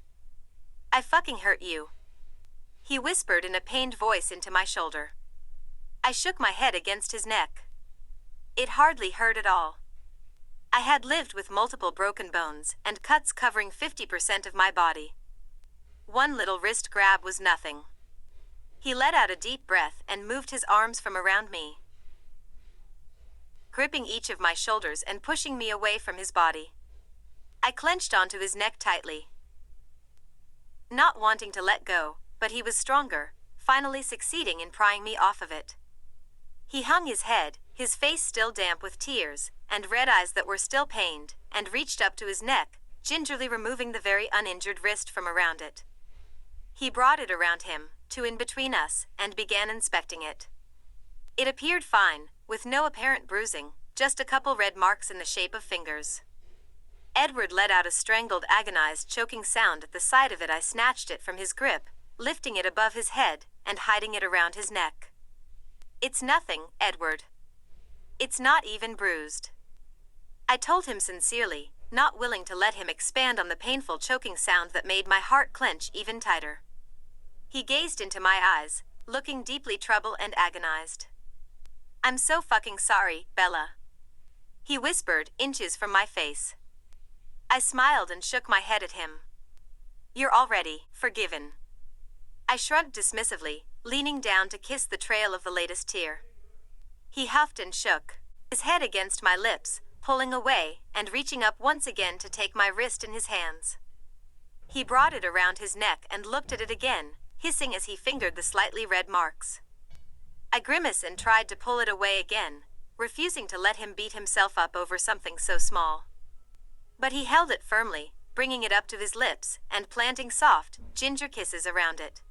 "I fucking hurt you," he whispered in a pained voice into my shoulder. I shook my head against his neck. It hardly hurt at all. I had lived with multiple broken bones and cuts covering 50% of my body. One little wrist grab was nothing. He let out a deep breath and moved his arms from around me, gripping each of my shoulders and pushing me away from his body. I clenched onto his neck tightly, not wanting to let go, but he was stronger, finally succeeding in prying me off of it. He hung his head, his face still damp with tears, and red eyes that were still pained, and reached up to his neck, gingerly removing the very uninjured wrist from around it. He brought it around him, to in between us, and began inspecting it. It appeared fine, with no apparent bruising, just a couple red marks in the shape of fingers. Edward let out a strangled, agonized, choking sound at the sight of it. I snatched it from his grip, lifting it above his head, and hiding it around his neck. "It's nothing, Edward. It's not even bruised," I told him sincerely, not willing to let him expand on the painful choking sound that made my heart clench even tighter. He gazed into my eyes, looking deeply troubled and agonized. "I'm so fucking sorry, Bella," he whispered, inches from my face. I smiled and shook my head at him. "You're already forgiven," I shrugged dismissively, leaning down to kiss the trail of the latest tear. He huffed and shook, his head against my lips, pulling away and reaching up once again to take my wrist in his hands. He brought it around his neck and looked at it again, hissing as he fingered the slightly red marks. I grimaced and tried to pull it away again, refusing to let him beat himself up over something so small. But he held it firmly, bringing it up to his lips and planting soft, ginger kisses around it.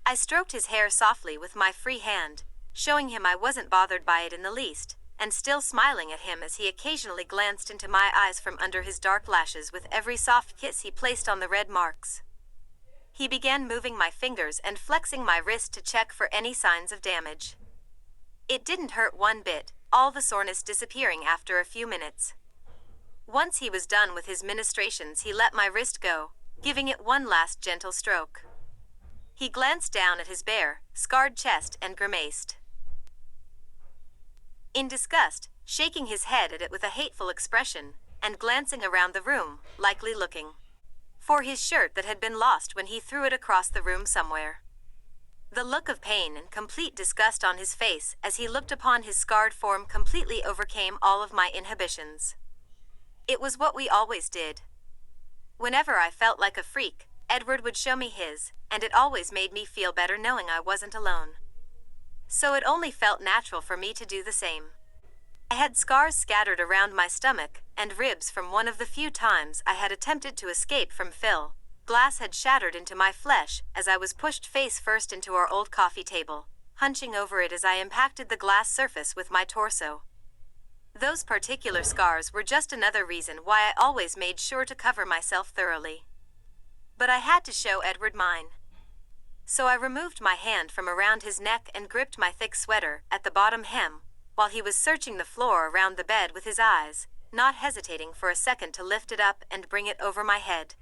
I stroked his hair softly with my free hand, showing him I wasn't bothered by it in the least, and still smiling at him as he occasionally glanced into my eyes from under his dark lashes with every soft kiss he placed on the red marks. He began moving my fingers and flexing my wrist to check for any signs of damage. It didn't hurt one bit, all the soreness disappearing after a few minutes. Once he was done with his ministrations, he let my wrist go, giving it one last gentle stroke. He glanced down at his bare, scarred chest and grimaced. In disgust, shaking his head at it with a hateful expression, and glancing around the room, likely looking for his shirt that had been lost when he threw it across the room somewhere. The look of pain and complete disgust on his face as he looked upon his scarred form completely overcame all of my inhibitions. It was what we always did. Whenever I felt like a freak, Edward would show me his, and it always made me feel better knowing I wasn't alone. So it only felt natural for me to do the same. I had scars scattered around my stomach and ribs from one of the few times I had attempted to escape from Phil. Glass had shattered into my flesh as I was pushed face first into our old coffee table, hunching over it as I impacted the glass surface with my torso. Those particular scars were just another reason why I always made sure to cover myself thoroughly. But I had to show Edward mine. So I removed my hand from around his neck and gripped my thick sweater at the bottom hem, while he was searching the floor around the bed with his eyes, not hesitating for a second to lift it up and bring it over my head.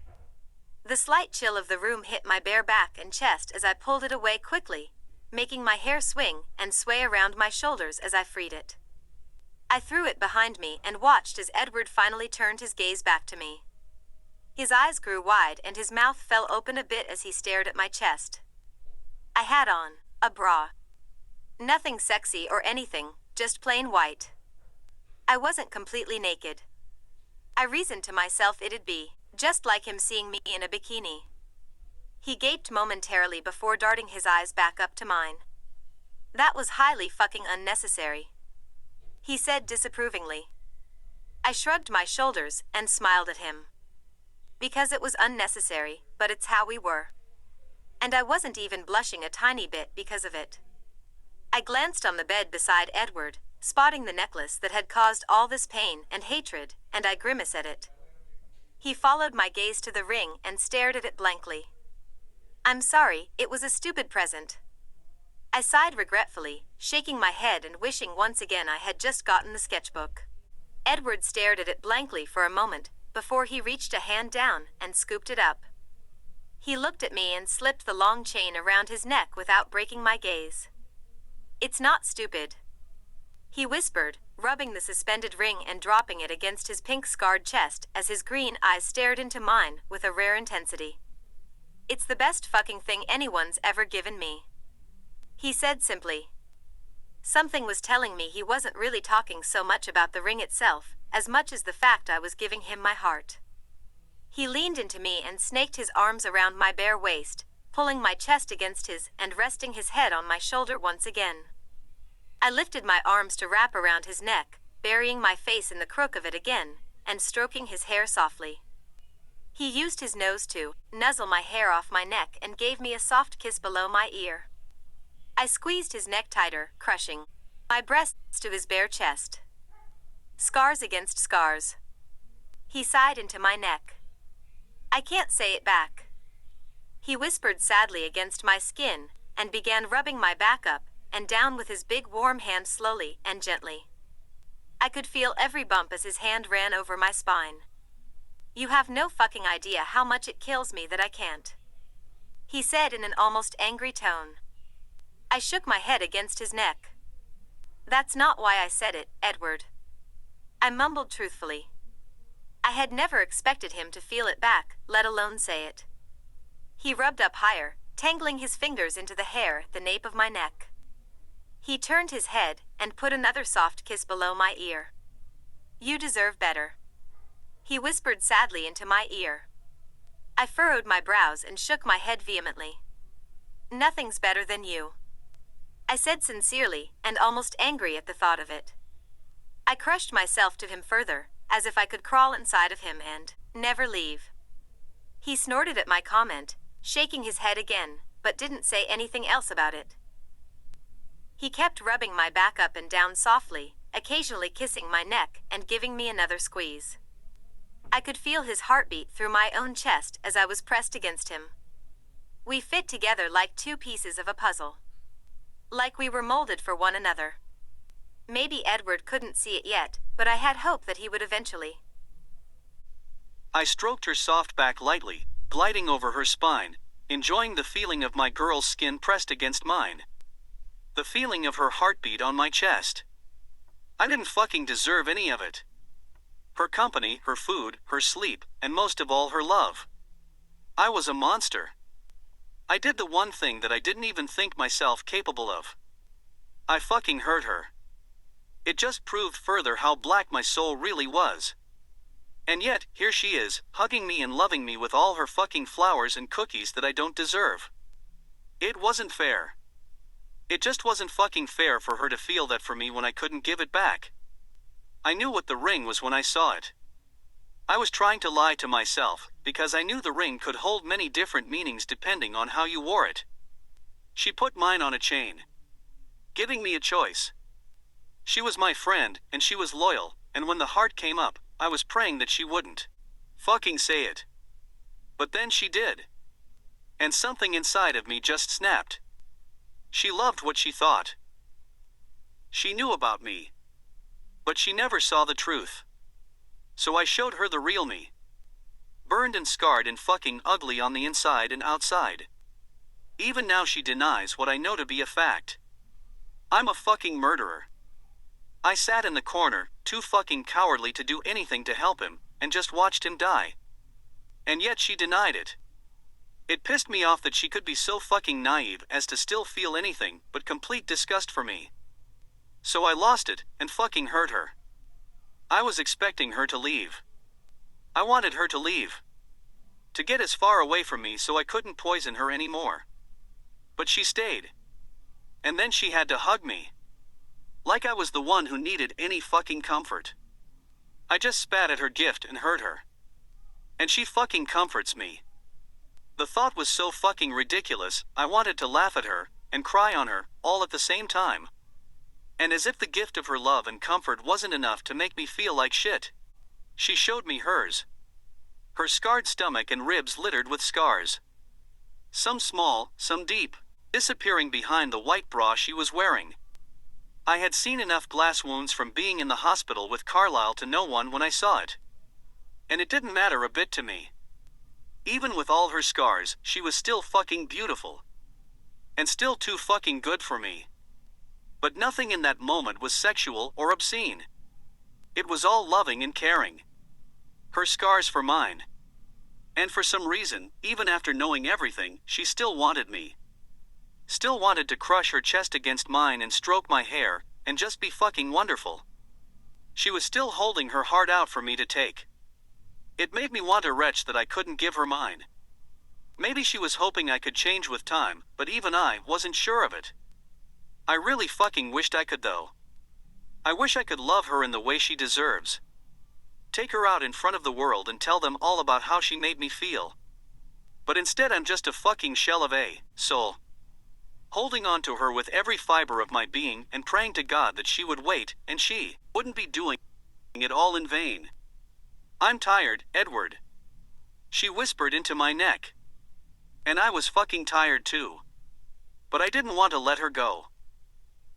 The slight chill of the room hit my bare back and chest as I pulled it away quickly, making my hair swing and sway around my shoulders as I freed it. I threw it behind me and watched as Edward finally turned his gaze back to me. His eyes grew wide and his mouth fell open a bit as he stared at my chest. I had on a bra. Nothing sexy or anything, just plain white. I wasn't completely naked. I reasoned to myself it'd be just like him seeing me in a bikini. He gaped momentarily before darting his eyes back up to mine. "That was highly fucking unnecessary," he said disapprovingly. I shrugged my shoulders and smiled at him. Because it was unnecessary, but it's how we were. And I wasn't even blushing a tiny bit because of it. I glanced on the bed beside Edward, spotting the necklace that had caused all this pain and hatred, and I grimaced at it. He followed my gaze to the ring and stared at it blankly. I'm sorry, it was a stupid present. I sighed regretfully, shaking my head and wishing once again I had just gotten the sketchbook. Edward stared at it blankly for a moment, before he reached a hand down and scooped it up. He looked at me and slipped the long chain around his neck without breaking my gaze. It's not stupid, he whispered, rubbing the suspended ring and dropping it against his pink-scarred chest as his green eyes stared into mine with a rare intensity. It's the best fucking thing anyone's ever given me, he said simply. Something was telling me he wasn't really talking so much about the ring itself, as much as the fact I was giving him my heart. He leaned into me and snaked his arms around my bare waist, pulling my chest against his and resting his head on my shoulder once again. I lifted my arms to wrap around his neck, burying my face in the crook of it again, and stroking his hair softly. He used his nose to nuzzle my hair off my neck and gave me a soft kiss below my ear. I squeezed his neck tighter, crushing my breasts to his bare chest. Scars against scars. He sighed into my neck. I can't say it back. He whispered sadly against my skin and began rubbing my back up and down with his big warm hand slowly and gently. I could feel every bump as his hand ran over my spine. You have no fucking idea how much it kills me that I can't, he said in an almost angry tone. I shook my head against his neck. That's not why I said it, Edward, I mumbled truthfully. I had never expected him to feel it back, let alone say it. He rubbed up higher, tangling his fingers into the hair at the nape of my neck. He turned his head and put another soft kiss below my ear. You deserve better, he whispered sadly into my ear. I furrowed my brows and shook my head vehemently. Nothing's better than you, I said sincerely and almost angry at the thought of it. I crushed myself to him further, as if I could crawl inside of him and never leave. He snorted at my comment, shaking his head again, but didn't say anything else about it. He kept rubbing my back up and down softly, occasionally kissing my neck and giving me another squeeze. I could feel his heartbeat through my own chest as I was pressed against him. We fit together like two pieces of a puzzle. Like we were molded for one another. Maybe Edward couldn't see it yet, but I had hope that he would eventually. I stroked her soft back lightly, gliding over her spine, enjoying the feeling of my girl's skin pressed against mine. The feeling of her heartbeat on my chest. I didn't fucking deserve any of it. Her company, her food, her sleep, and most of all her love. I was a monster. I did the one thing that I didn't even think myself capable of. I fucking hurt her. It just proved further how black my soul really was. And yet, here she is, hugging me and loving me with all her fucking flowers and cookies that I don't deserve. It wasn't fair. It just wasn't fucking fair for her to feel that for me when I couldn't give it back. I knew what the ring was when I saw it. I was trying to lie to myself, because I knew the ring could hold many different meanings depending on how you wore it. She put mine on a chain, giving me a choice. She was my friend, and she was loyal, and when the heart came up, I was praying that she wouldn't fucking say it. But then she did. And something inside of me just snapped. She loved what she thought. She knew about me. But she never saw the truth. So I showed her the real me. Burned and scarred and fucking ugly on the inside and outside. Even now she denies what I know to be a fact. I'm a fucking murderer. I sat in the corner, too fucking cowardly to do anything to help him, and just watched him die. And yet she denied it. It pissed me off that she could be so fucking naive as to still feel anything but complete disgust for me. So I lost it, and fucking hurt her. I was expecting her to leave. I wanted her to leave. To get as far away from me so I couldn't poison her anymore. But she stayed. And then she had to hug me. Like I was the one who needed any fucking comfort. I just spat at her gift and hurt her. And she fucking comforts me. The thought was so fucking ridiculous, I wanted to laugh at her and cry on her, all at the same time. And as if the gift of her love and comfort wasn't enough to make me feel like shit, she showed me hers. Her scarred stomach and ribs littered with scars. Some small, some deep, disappearing behind the white bra she was wearing. I had seen enough glass wounds from being in the hospital with Carlisle to know one when I saw it. And it didn't matter a bit to me. Even with all her scars, she was still fucking beautiful. And still too fucking good for me. But nothing in that moment was sexual or obscene. It was all loving and caring. Her scars for mine. And for some reason, even after knowing everything, she still wanted me. Still wanted to crush her chest against mine and stroke my hair, and just be fucking wonderful. She was still holding her heart out for me to take. It made me want a wretch that I couldn't give her mine. Maybe she was hoping I could change with time, but even I wasn't sure of it. I really fucking wished I could though. I wish I could love her in the way she deserves. Take her out in front of the world and tell them all about how she made me feel. But instead I'm just a fucking shell of a soul. Holding on to her with every fiber of my being and praying to God that she would wait and she wouldn't be doing it all in vain. I'm tired, Edward. She whispered into my neck. And I was fucking tired too. But I didn't want to let her go.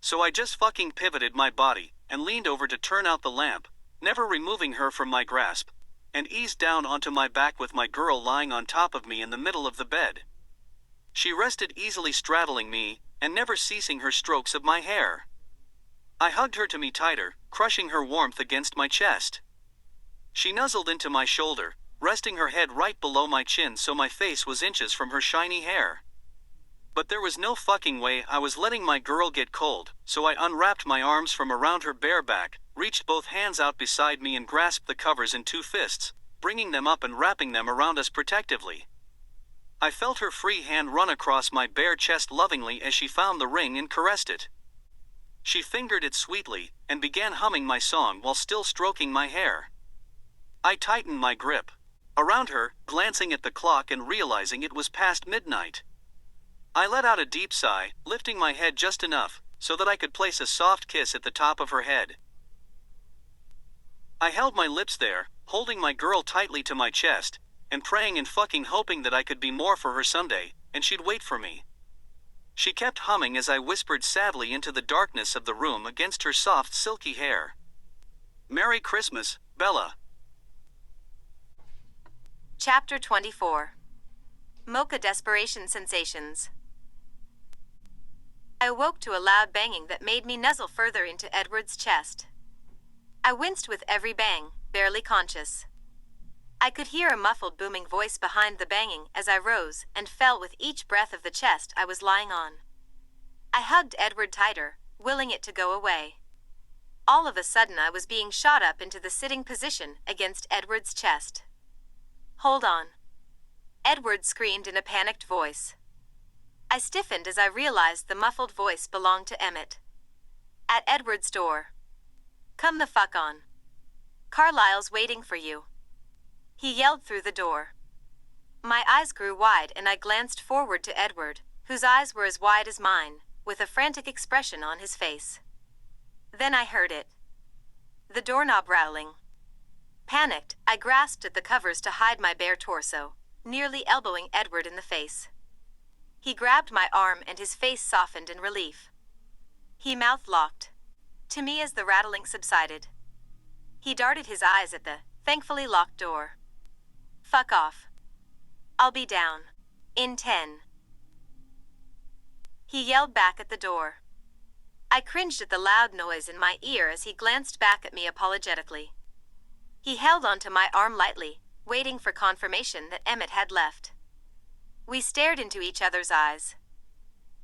So I just fucking pivoted my body and leaned over to turn out the lamp, never removing her from my grasp, and eased down onto my back with my girl lying on top of me in the middle of the bed. She rested easily straddling me, and never ceasing her strokes of my hair. I hugged her to me tighter, crushing her warmth against my chest. She nuzzled into my shoulder, resting her head right below my chin so my face was inches from her shiny hair. But there was no fucking way I was letting my girl get cold, so I unwrapped my arms from around her bare back, reached both hands out beside me and grasped the covers in 2 fists, bringing them up and wrapping them around us protectively. I felt her free hand run across my bare chest lovingly as she found the ring and caressed it. She fingered it sweetly, and began humming my song while still stroking my hair. I tightened my grip around her, glancing at the clock and realizing it was past midnight. I let out a deep sigh, lifting my head just enough, so that I could place a soft kiss at the top of her head. I held my lips there, holding my girl tightly to my chest, and praying and fucking hoping that I could be more for her someday, and she'd wait for me. She kept humming as I whispered sadly into the darkness of the room against her soft silky hair. Merry Christmas, Bella. Chapter 24. Mocha Desperation Sensations. I awoke to a loud banging that made me nuzzle further into Edward's chest. I winced with every bang, barely conscious. I could hear a muffled booming voice behind the banging as I rose and fell with each breath of the chest I was lying on. I hugged Edward tighter, willing it to go away. All of a sudden I was being shot up into the sitting position against Edward's chest. "Hold on." Edward screamed in a panicked voice. I stiffened as I realized the muffled voice belonged to Emmett. At Edward's door. "Come the fuck on. Carlisle's waiting for you," he yelled through the door. My eyes grew wide and I glanced forward to Edward, whose eyes were as wide as mine, with a frantic expression on his face. Then I heard it. The doorknob rattling. Panicked, I grasped at the covers to hide my bare torso, nearly elbowing Edward in the face. He grabbed my arm and his face softened in relief. He mouth-locked to me as the rattling subsided. He darted his eyes at the thankfully locked door. "Fuck off. I'll be down in 10. He yelled back at the door. I cringed at the loud noise in my ear as he glanced back at me apologetically. He held onto my arm lightly, waiting for confirmation that Emmett had left. We stared into each other's eyes.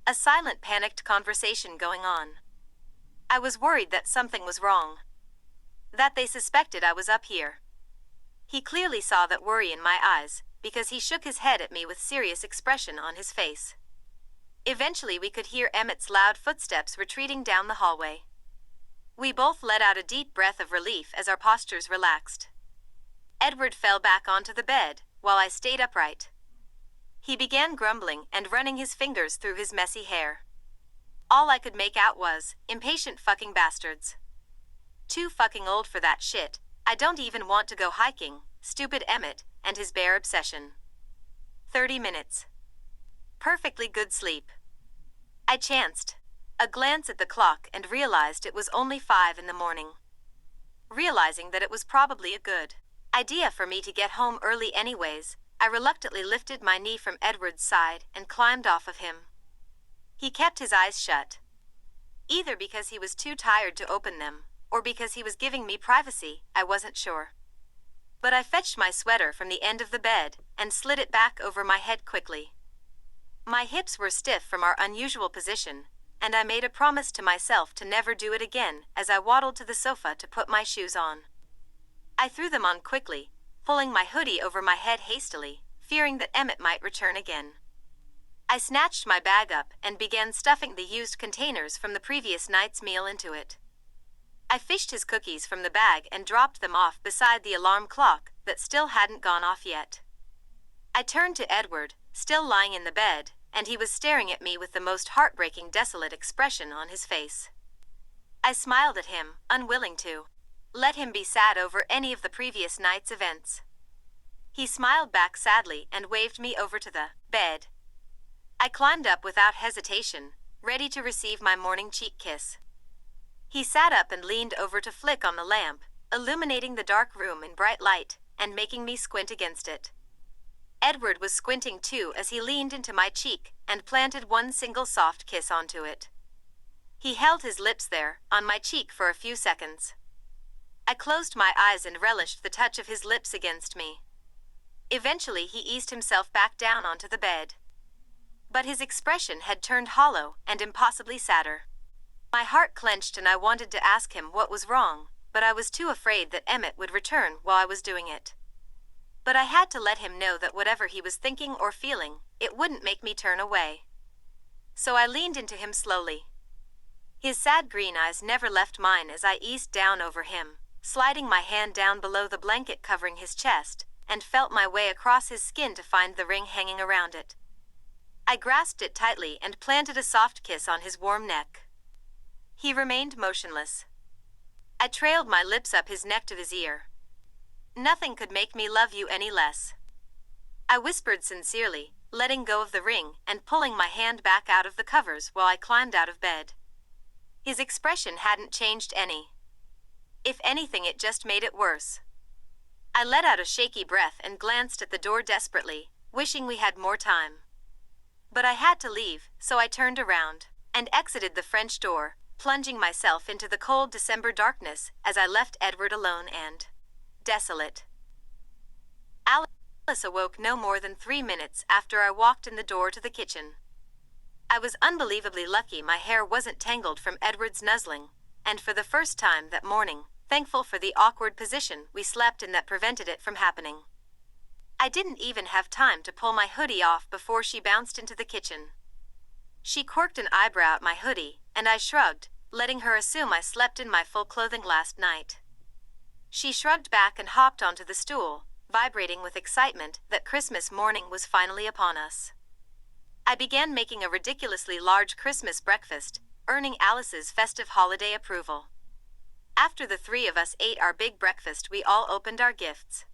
A silent, panicked conversation going on. I was worried that something was wrong. That they suspected I was up here. He clearly saw that worry in my eyes, because he shook his head at me with serious expression on his face. Eventually we could hear Emmett's loud footsteps retreating down the hallway. We both let out a deep breath of relief as our postures relaxed. Edward fell back onto the bed, while I stayed upright. He began grumbling and running his fingers through his messy hair. All I could make out was, impatient fucking bastards. Too fucking old for that shit. I don't even want to go hiking, stupid Emmett, and his bear obsession. 30 minutes. Perfectly good sleep. I chanced a glance at the clock and realized it was only 5 in the morning. Realizing that it was probably a good idea for me to get home early anyways, I reluctantly lifted my knee from Edward's side and climbed off of him. He kept his eyes shut. Either because he was too tired to open them, or because he was giving me privacy, I wasn't sure. But I fetched my sweater from the end of the bed and slid it back over my head quickly. My hips were stiff from our unusual position, and I made a promise to myself to never do it again as I waddled to the sofa to put my shoes on. I threw them on quickly, pulling my hoodie over my head hastily, fearing that Emmett might return again. I snatched my bag up and began stuffing the used containers from the previous night's meal into it. I fished his cookies from the bag and dropped them off beside the alarm clock that still hadn't gone off yet. I turned to Edward, still lying in the bed, and he was staring at me with the most heartbreaking, desolate expression on his face. I smiled at him, unwilling to let him be sad over any of the previous night's events. He smiled back sadly and waved me over to the bed. I climbed up without hesitation, ready to receive my morning cheek kiss. He sat up and leaned over to flick on the lamp, illuminating the dark room in bright light and making me squint against it. Edward was squinting too as he leaned into my cheek and planted one single soft kiss onto it. He held his lips there, on my cheek for a few seconds. I closed my eyes and relished the touch of his lips against me. Eventually he eased himself back down onto the bed. But his expression had turned hollow and impossibly sadder. My heart clenched and I wanted to ask him what was wrong, but I was too afraid that Emmett would return while I was doing it. But I had to let him know that whatever he was thinking or feeling, it wouldn't make me turn away. So I leaned into him slowly. His sad green eyes never left mine as I eased down over him, sliding my hand down below the blanket covering his chest, and felt my way across his skin to find the ring hanging around it. I grasped it tightly and planted a soft kiss on his warm neck. He remained motionless. I trailed my lips up his neck to his ear. Nothing could make me love you any less. I whispered sincerely, letting go of the ring and pulling my hand back out of the covers while I climbed out of bed. His expression hadn't changed any. If anything, it just made it worse. I let out a shaky breath and glanced at the door desperately, wishing we had more time. But I had to leave, so I turned around and exited the French door, plunging myself into the cold December darkness as I left Edward alone and desolate. Alice awoke no more than 3 minutes after I walked in the door to the kitchen. I was unbelievably lucky my hair wasn't tangled from Edward's nuzzling, and for the first time that morning, thankful for the awkward position we slept in that prevented it from happening. I didn't even have time to pull my hoodie off before she bounced into the kitchen. She quirked an eyebrow at my hoodie, and I shrugged, letting her assume I slept in my full clothing last night. She shrugged back and hopped onto the stool, vibrating with excitement that Christmas morning was finally upon us. I began making a ridiculously large Christmas breakfast, earning Alice's festive holiday approval. After the 3 of us ate our big breakfast, we all opened our gifts.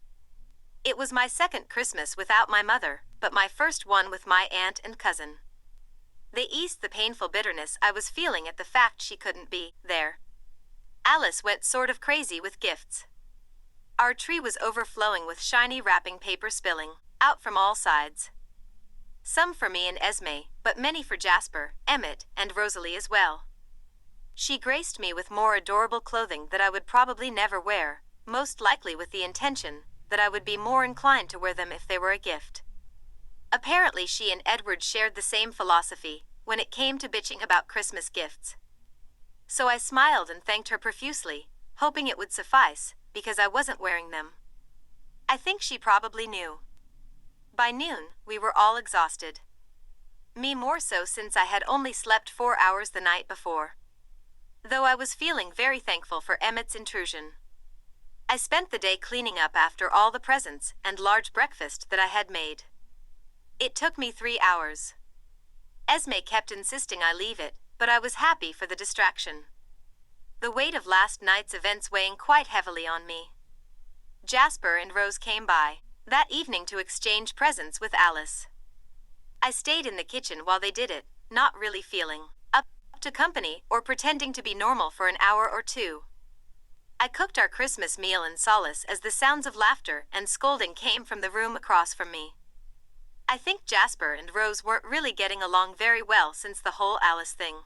It was my second Christmas without my mother, but my first one with my aunt and cousin. They eased the painful bitterness I was feeling at the fact she couldn't be there. Alice went sort of crazy with gifts. Our tree was overflowing with shiny wrapping paper spilling out from all sides. Some for me and Esme, but many for Jasper, Emmett, and Rosalie as well. She graced me with more adorable clothing that I would probably never wear, most likely with the intention that I would be more inclined to wear them if they were a gift. Apparently she and Edward shared the same philosophy when it came to bitching about Christmas gifts. So I smiled and thanked her profusely, hoping it would suffice, because I wasn't wearing them. I think she probably knew. By noon, we were all exhausted. Me more so since I had only slept 4 hours the night before. though I was feeling very thankful for Emmett's intrusion. I spent the day cleaning up after all the presents and large breakfast that I had made. It took me 3 hours. Esme kept insisting I leave it, but I was happy for the distraction. The weight of last night's events weighing quite heavily on me. Jasper and Rose came by that evening to exchange presents with Alice. I stayed in the kitchen while they did it, not really feeling up to company or pretending to be normal for an hour or two. I cooked our Christmas meal in solace as the sounds of laughter and scolding came from the room across from me. I think Jasper and Rose weren't really getting along very well since the whole Alice thing.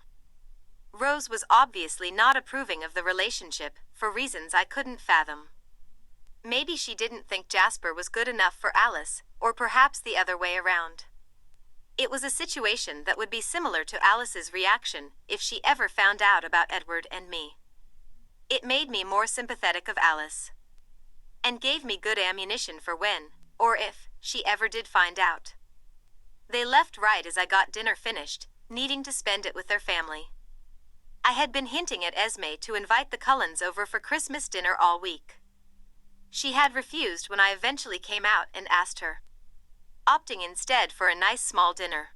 Rose was obviously not approving of the relationship for reasons I couldn't fathom. Maybe she didn't think Jasper was good enough for Alice, or perhaps the other way around. It was a situation that would be similar to Alice's reaction if she ever found out about Edward and me. It made me more sympathetic of Alice, and gave me good ammunition for when, or if, she ever did find out. They left right as I got dinner finished, needing to spend it with their family. I had been hinting at Esme to invite the Cullens over for Christmas dinner all week. She had refused when I eventually came out and asked her, opting instead for a nice small dinner.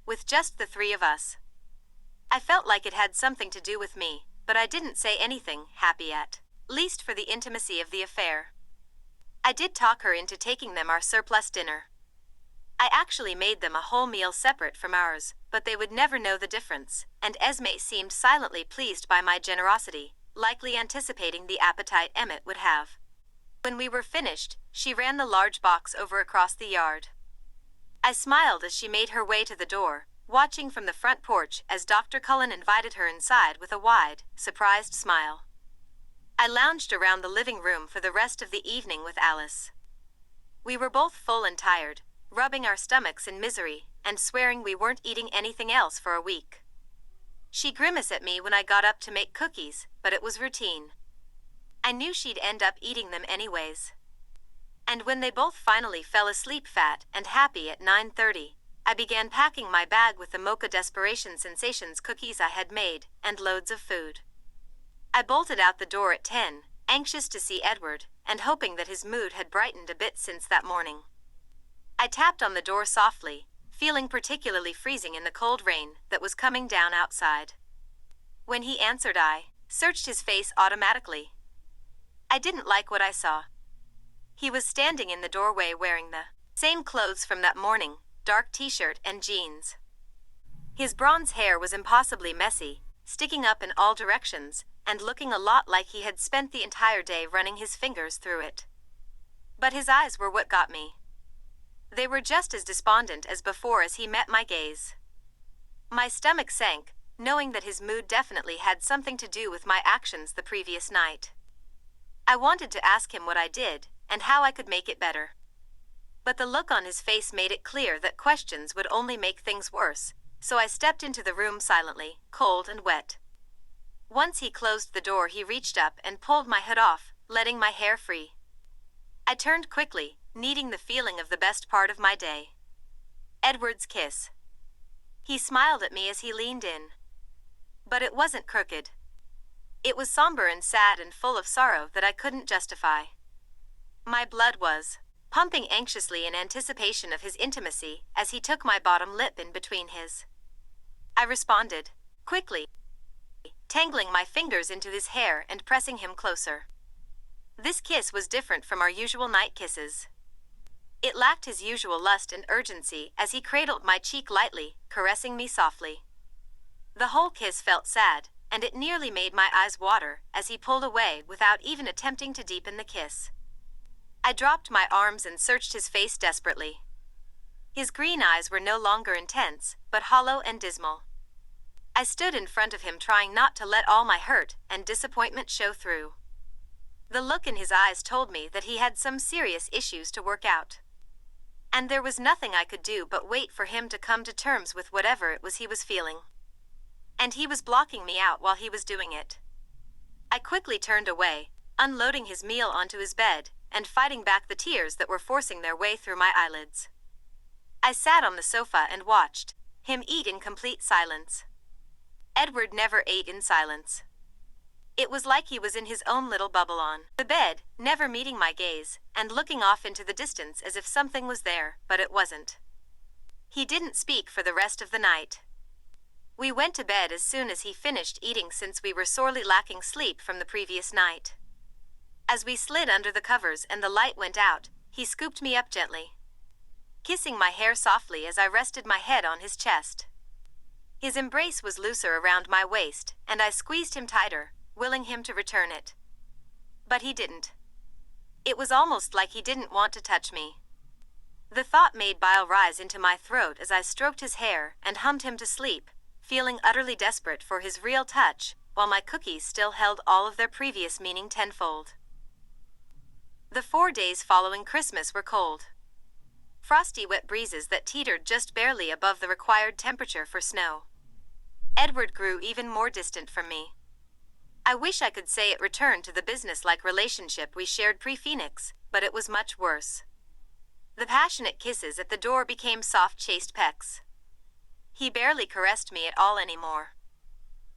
With just the 3 of us. I felt like it had something to do with me, but I didn't say anything happy at least for the intimacy of the affair. I did talk her into taking them our surplus dinner. I actually made them a whole meal separate from ours, but they would never know the difference, and Esme seemed silently pleased by my generosity, likely anticipating the appetite Emmett would have. When we were finished, she ran the large box over across the yard. I smiled as she made her way to the door, watching from the front porch as Dr. Cullen invited her inside with a wide, surprised smile. I lounged around the living room for the rest of the evening with Alice. We were both full and tired, rubbing our stomachs in misery and swearing we weren't eating anything else for a week. She grimaced at me when I got up to make cookies, but it was routine. I knew she'd end up eating them anyways. And when they both finally fell asleep fat and happy at 9:30, I began packing my bag with the Mocha Desperation Sensations cookies I had made, and loads of food. I bolted out the door at 10, anxious to see Edward, and hoping that his mood had brightened a bit since that morning. I tapped on the door softly, feeling particularly freezing in the cold rain that was coming down outside. When he answered, I searched his face automatically. I didn't like what I saw. He was standing in the doorway wearing the same clothes from that morning, dark t-shirt and jeans. His bronze hair was impossibly messy, sticking up in all directions, and looking a lot like he had spent the entire day running his fingers through it. But his eyes were what got me. They were just as despondent as before as he met my gaze. My stomach sank, knowing that his mood definitely had something to do with my actions the previous night. I wanted to ask him what I did, and how I could make it better. But the look on his face made it clear that questions would only make things worse, so I stepped into the room silently, cold and wet. Once he closed the door, he reached up and pulled my hood off, letting my hair free. I turned quickly, needing the feeling of the best part of my day. Edward's kiss. He smiled at me as he leaned in. But it wasn't crooked. It was somber and sad and full of sorrow that I couldn't justify. My blood was pumping anxiously in anticipation of his intimacy as he took my bottom lip in between his. I responded, quickly, tangling my fingers into his hair and pressing him closer. This kiss was different from our usual night kisses. It lacked his usual lust and urgency as he cradled my cheek lightly, caressing me softly. The whole kiss felt sad, and it nearly made my eyes water as he pulled away without even attempting to deepen the kiss. I dropped my arms and searched his face desperately. His green eyes were no longer intense, but hollow and dismal. I stood in front of him trying not to let all my hurt and disappointment show through. The look in his eyes told me that he had some serious issues to work out. And there was nothing I could do but wait for him to come to terms with whatever it was he was feeling. And he was blocking me out while he was doing it. I quickly turned away, unloading his meal onto his bed, and fighting back the tears that were forcing their way through my eyelids. I sat on the sofa and watched him eat in complete silence. Edward never ate in silence. It was like he was in his own little bubble on the bed, never meeting my gaze, and looking off into the distance as if something was there, but it wasn't. He didn't speak for the rest of the night. We went to bed as soon as he finished eating since we were sorely lacking sleep from the previous night. As we slid under the covers and the light went out, he scooped me up gently, kissing my hair softly as I rested my head on his chest. His embrace was looser around my waist, and I squeezed him tighter, willing him to return it. But he didn't. It was almost like he didn't want to touch me. The thought made bile rise into my throat as I stroked his hair and hummed him to sleep, feeling utterly desperate for his real touch, while my cookies still held all of their previous meaning tenfold. The 4 days following Christmas were cold. Frosty wet breezes that teetered just barely above the required temperature for snow. Edward grew even more distant from me. I wish I could say it returned to the business-like relationship we shared pre-Phoenix, but it was much worse. The passionate kisses at the door became soft, chaste pecks. He barely caressed me at all anymore.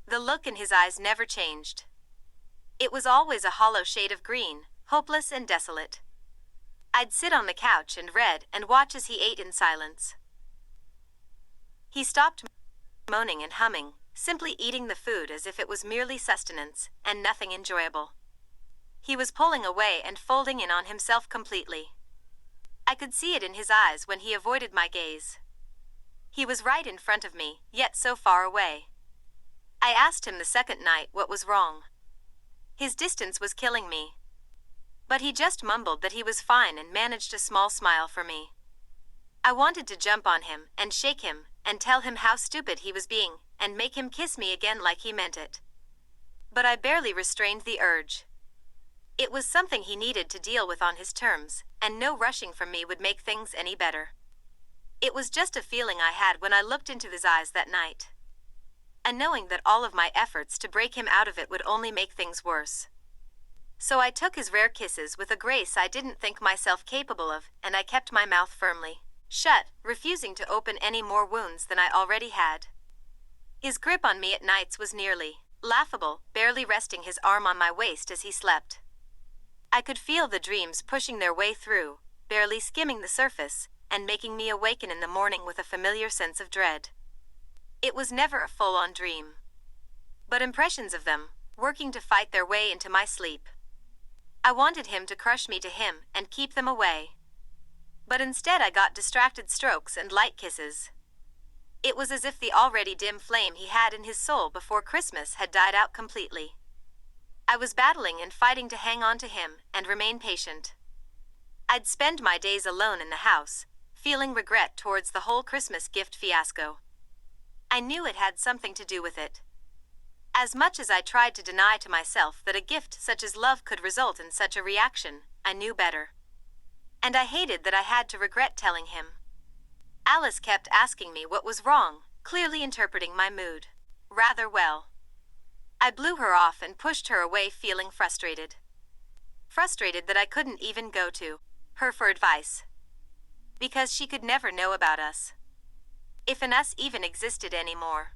The look in his eyes never changed. It was always a hollow shade of green, hopeless and desolate. I'd sit on the couch and read and watch as he ate in silence. He stopped moaning and humming, simply eating the food as if it was merely sustenance and nothing enjoyable. He was pulling away and folding in on himself completely. I could see it in his eyes when he avoided my gaze. He was right in front of me, yet so far away. I asked him the second night what was wrong. His distance was killing me. But he just mumbled that he was fine and managed a small smile for me. I wanted to jump on him and shake him and tell him how stupid he was being and make him kiss me again like he meant it. But I barely restrained the urge. It was something he needed to deal with on his terms, and no rushing from me would make things any better. It was just a feeling I had when I looked into his eyes that night. And knowing that all of my efforts to break him out of it would only make things worse. So I took his rare kisses with a grace I didn't think myself capable of, and I kept my mouth firmly shut, refusing to open any more wounds than I already had. His grip on me at nights was nearly laughable, barely resting his arm on my waist as he slept. I could feel the dreams pushing their way through, barely skimming the surface, and making me awaken in the morning with a familiar sense of dread. It was never a full-on dream, but impressions of them, working to fight their way into my sleep. I wanted him to crush me to him and keep them away. But instead I got distracted strokes and light kisses. It was as if the already dim flame he had in his soul before Christmas had died out completely. I was battling and fighting to hang on to him and remain patient. I'd spend my days alone in the house, feeling regret towards the whole Christmas gift fiasco. I knew it had something to do with it. As much as I tried to deny to myself that a gift such as love could result in such a reaction, I knew better. And I hated that I had to regret telling him. Alice kept asking me what was wrong, clearly interpreting my mood rather well. I blew her off and pushed her away, feeling frustrated. Frustrated that I couldn't even go to her for advice. Because she could never know about us. If an us even existed anymore.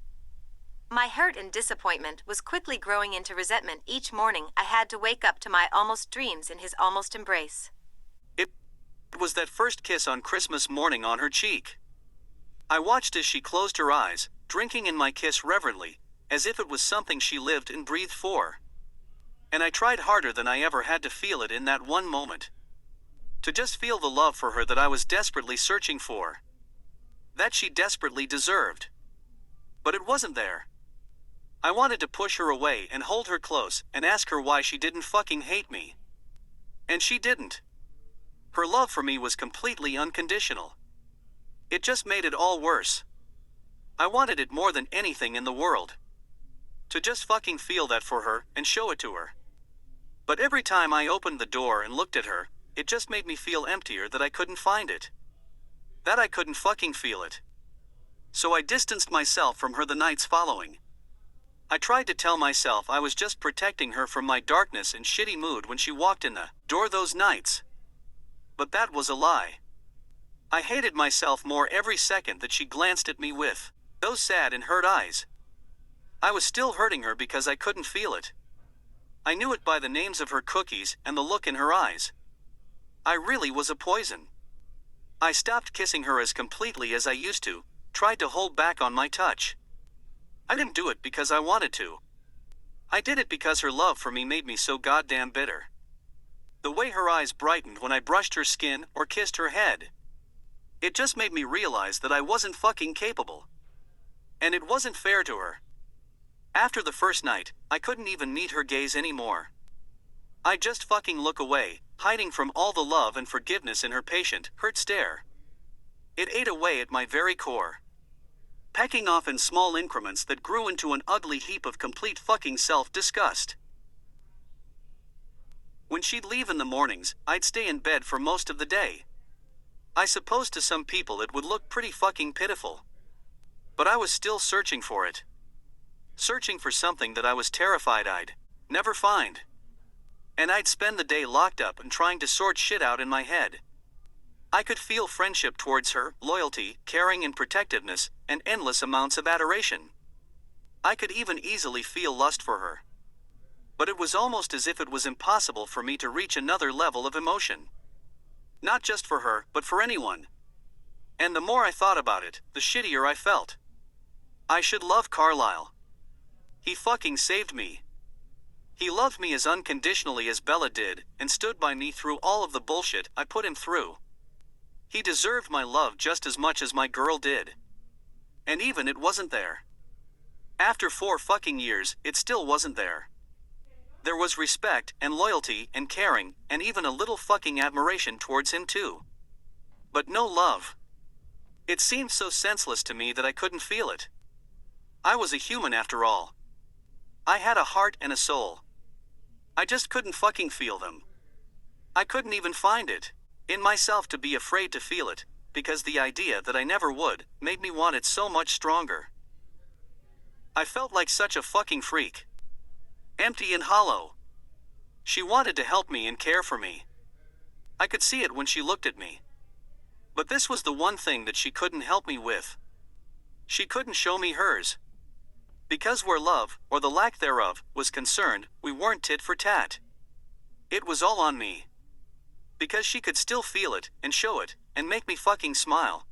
My hurt and disappointment was quickly growing into resentment. Each morning I had to wake up to my almost dreams in his almost embrace. It was that first kiss on Christmas morning on her cheek. I watched as she closed her eyes, drinking in my kiss reverently, as if it was something she lived and breathed for. And I tried harder than I ever had to feel it in that one moment. To just feel the love for her that I was desperately searching for. That she desperately deserved. But it wasn't there. I wanted to push her away and hold her close and ask her why she didn't fucking hate me. And she didn't. Her love for me was completely unconditional. It just made it all worse. I wanted it more than anything in the world. To just fucking feel that for her and show it to her. But every time I opened the door and looked at her, it just made me feel emptier that I couldn't find it. That I couldn't fucking feel it. So I distanced myself from her the nights following. I tried to tell myself I was just protecting her from my darkness and shitty mood when she walked in the door those nights. But that was a lie. I hated myself more every second that she glanced at me with those sad and hurt eyes. I was still hurting her because I couldn't feel it. I knew it by the names of her cookies and the look in her eyes. I really was a poison. I stopped kissing her as completely as I used to, tried to hold back on my touch. I didn't do it because I wanted to. I did it because her love for me made me so goddamn bitter. The way her eyes brightened when I brushed her skin or kissed her head. It just made me realize that I wasn't fucking capable. And it wasn't fair to her. After the first night, I couldn't even meet her gaze anymore. I'd just fucking look away, hiding from all the love and forgiveness in her patient, hurt stare. It ate away at my very core. Pecking off in small increments that grew into an ugly heap of complete fucking self-disgust. When she'd leave in the mornings, I'd stay in bed for most of the day. I suppose to some people it would look pretty fucking pitiful. But I was still searching for it. Searching for something that I was terrified I'd never find. And I'd spend the day locked up and trying to sort shit out in my head. I could feel friendship towards her, loyalty, caring and protectiveness, and endless amounts of adoration. I could even easily feel lust for her. But it was almost as if it was impossible for me to reach another level of emotion. Not just for her, but for anyone. And the more I thought about it, the shittier I felt. I should love Carlisle. He fucking saved me. He loved me as unconditionally as Bella did, and stood by me through all of the bullshit I put him through. He deserved my love just as much as my girl did. And even it wasn't there. After 4 fucking years, it still wasn't there. There was respect and loyalty and caring and even a little fucking admiration towards him too. But no love. It seemed so senseless to me that I couldn't feel it. I was a human after all. I had a heart and a soul. I just couldn't fucking feel them. I couldn't even find it in myself to be afraid to feel it, because the idea that I never would made me want it so much stronger. I felt like such a fucking freak. Empty and hollow. She wanted to help me and care for me. I could see it when she looked at me. But this was the one thing that she couldn't help me with. She couldn't show me hers. Because where love, or the lack thereof, was concerned, we weren't tit for tat. It was all on me. Because she could still feel it, and show it, and make me fucking smile.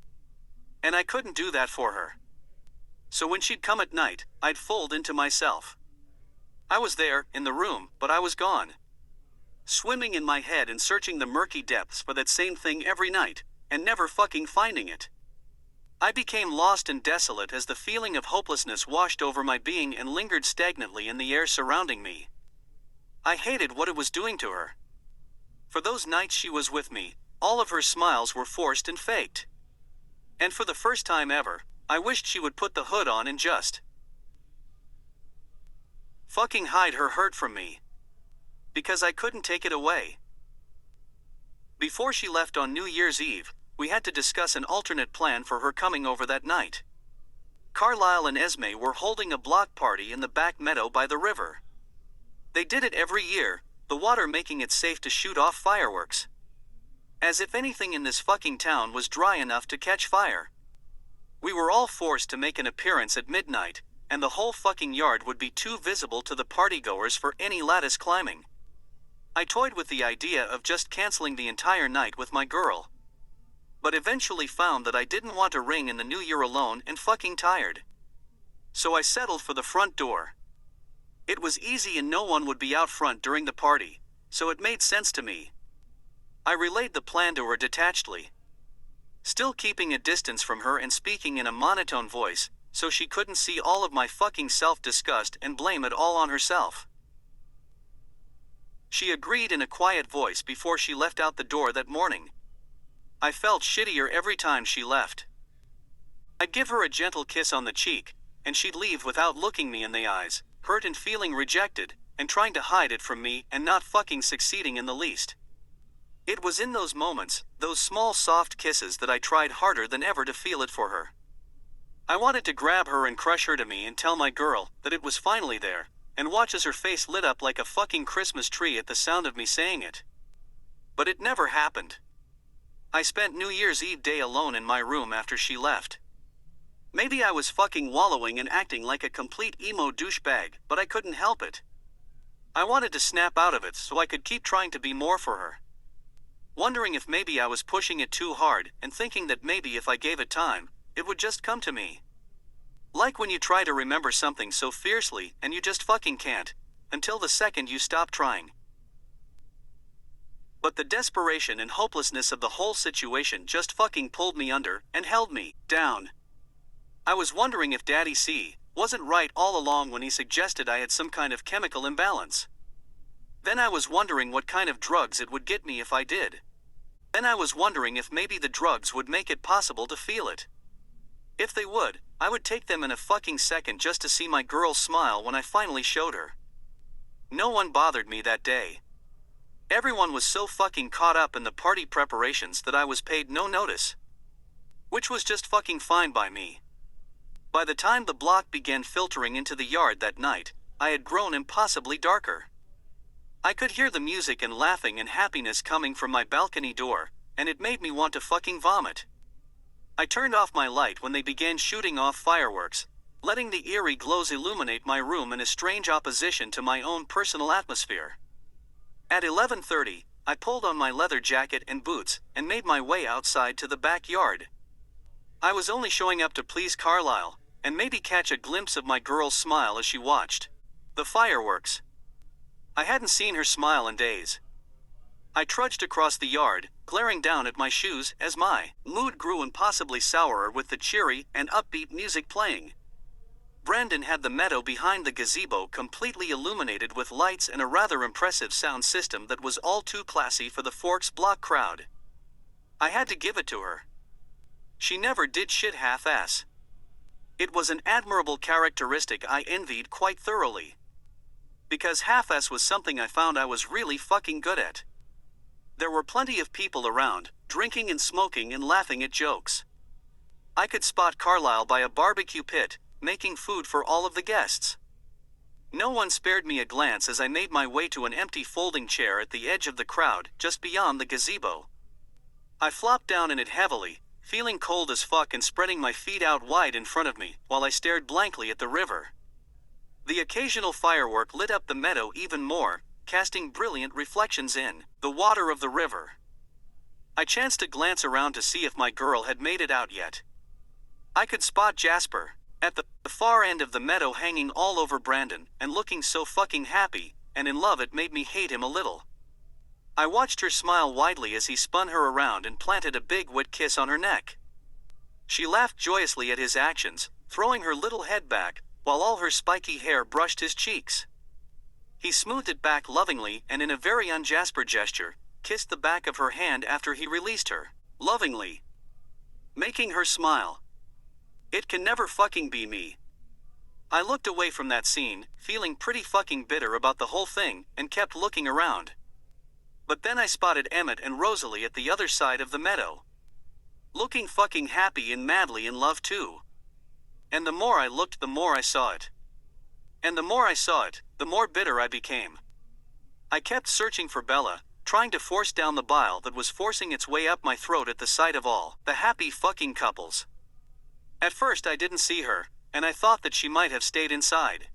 And I couldn't do that for her. So when she'd come at night, I'd fold into myself. I was there, in the room, but I was gone. Swimming in my head and searching the murky depths for that same thing every night, and never fucking finding it. I became lost and desolate as the feeling of hopelessness washed over my being and lingered stagnantly in the air surrounding me. I hated what it was doing to her. For those nights she was with me, all of her smiles were forced and faked. And for the first time ever, I wished she would put the hood on and just fucking hide her hurt from me. Because I couldn't take it away. Before she left on New Year's Eve, we had to discuss an alternate plan for her coming over that night. Carlisle and Esme were holding a block party in the back meadow by the river. They did it every year, the water making it safe to shoot off fireworks. As if anything in this fucking town was dry enough to catch fire. We were all forced to make an appearance at midnight, and the whole fucking yard would be too visible to the partygoers for any lattice climbing. I toyed with the idea of just canceling the entire night with my girl. But eventually found that I didn't want to ring in the new year alone and fucking tired. So I settled for the front door. It was easy and no one would be out front during the party, so it made sense to me. I relayed the plan to her detachedly. Still keeping a distance from her and speaking in a monotone voice, so she couldn't see all of my fucking self-disgust and blame it all on herself. She agreed in a quiet voice before she left out the door that morning. I felt shittier every time she left. I'd give her a gentle kiss on the cheek, and she'd leave without looking me in the eyes, hurt and feeling rejected, and trying to hide it from me and not fucking succeeding in the least. It was in those moments, those small soft kisses, that I tried harder than ever to feel it for her. I wanted to grab her and crush her to me and tell my girl that it was finally there, and watch as her face lit up like a fucking Christmas tree at the sound of me saying it. But it never happened. I spent New Year's Eve day alone in my room after she left. Maybe I was fucking wallowing and acting like a complete emo douchebag, but I couldn't help it. I wanted to snap out of it so I could keep trying to be more for her. Wondering if maybe I was pushing it too hard and thinking that maybe if I gave it time, it would just come to me. Like when you try to remember something so fiercely and you just fucking can't, until the second you stop trying. But the desperation and hopelessness of the whole situation just fucking pulled me under and held me down. I was wondering if Daddy C wasn't right all along when he suggested I had some kind of chemical imbalance. Then I was wondering what kind of drugs it would get me if I did. Then I was wondering if maybe the drugs would make it possible to feel it. If they would, I would take them in a fucking second just to see my girl smile when I finally showed her. No one bothered me that day. Everyone was so fucking caught up in the party preparations that I was paid no notice. Which was just fucking fine by me. By the time the block began filtering into the yard that night, I had grown impossibly darker. I could hear the music and laughing and happiness coming from my balcony door, and it made me want to fucking vomit. I turned off my light when they began shooting off fireworks, letting the eerie glows illuminate my room in a strange opposition to my own personal atmosphere. At 11:30, I pulled on my leather jacket and boots and made my way outside to the backyard. I was only showing up to please Carlisle, and maybe catch a glimpse of my girl's smile as she watched the fireworks. I hadn't seen her smile in days. I trudged across the yard, glaring down at my shoes as my mood grew impossibly sourer with the cheery and upbeat music playing. Brandon had the meadow behind the gazebo completely illuminated with lights and a rather impressive sound system that was all too classy for the Forks block crowd. I had to give it to her. She never did shit half-ass. It was an admirable characteristic I envied quite thoroughly. Because half-ass was something I found I was really fucking good at. There were plenty of people around, drinking and smoking and laughing at jokes. I could spot Carlisle by a barbecue pit, making food for all of the guests. No one spared me a glance as I made my way to an empty folding chair at the edge of the crowd, just beyond the gazebo. I flopped down in it heavily, feeling cold as fuck and spreading my feet out wide in front of me, while I stared blankly at the river. The occasional firework lit up the meadow even more, casting brilliant reflections in the water of the river. I chanced to glance around to see if my girl had made it out yet. I could spot Jasper, at the far end of the meadow hanging all over Brandon, and looking so fucking happy, and in love it made me hate him a little. I watched her smile widely as he spun her around and planted a big wet kiss on her neck. She laughed joyously at his actions, throwing her little head back, while all her spiky hair brushed his cheeks. He smoothed it back lovingly and in a very un-Jasper gesture, kissed the back of her hand after he released her, lovingly, making her smile. It can never fucking be me. I looked away from that scene, feeling pretty fucking bitter about the whole thing, and kept looking around. But then I spotted Emmett and Rosalie at the other side of the meadow. Looking fucking happy and madly in love too. And the more I looked, the more I saw it. And the more I saw it, the more bitter I became. I kept searching for Bella, trying to force down the bile that was forcing its way up my throat at the sight of all the happy fucking couples. At first I didn't see her, and I thought that she might have stayed inside.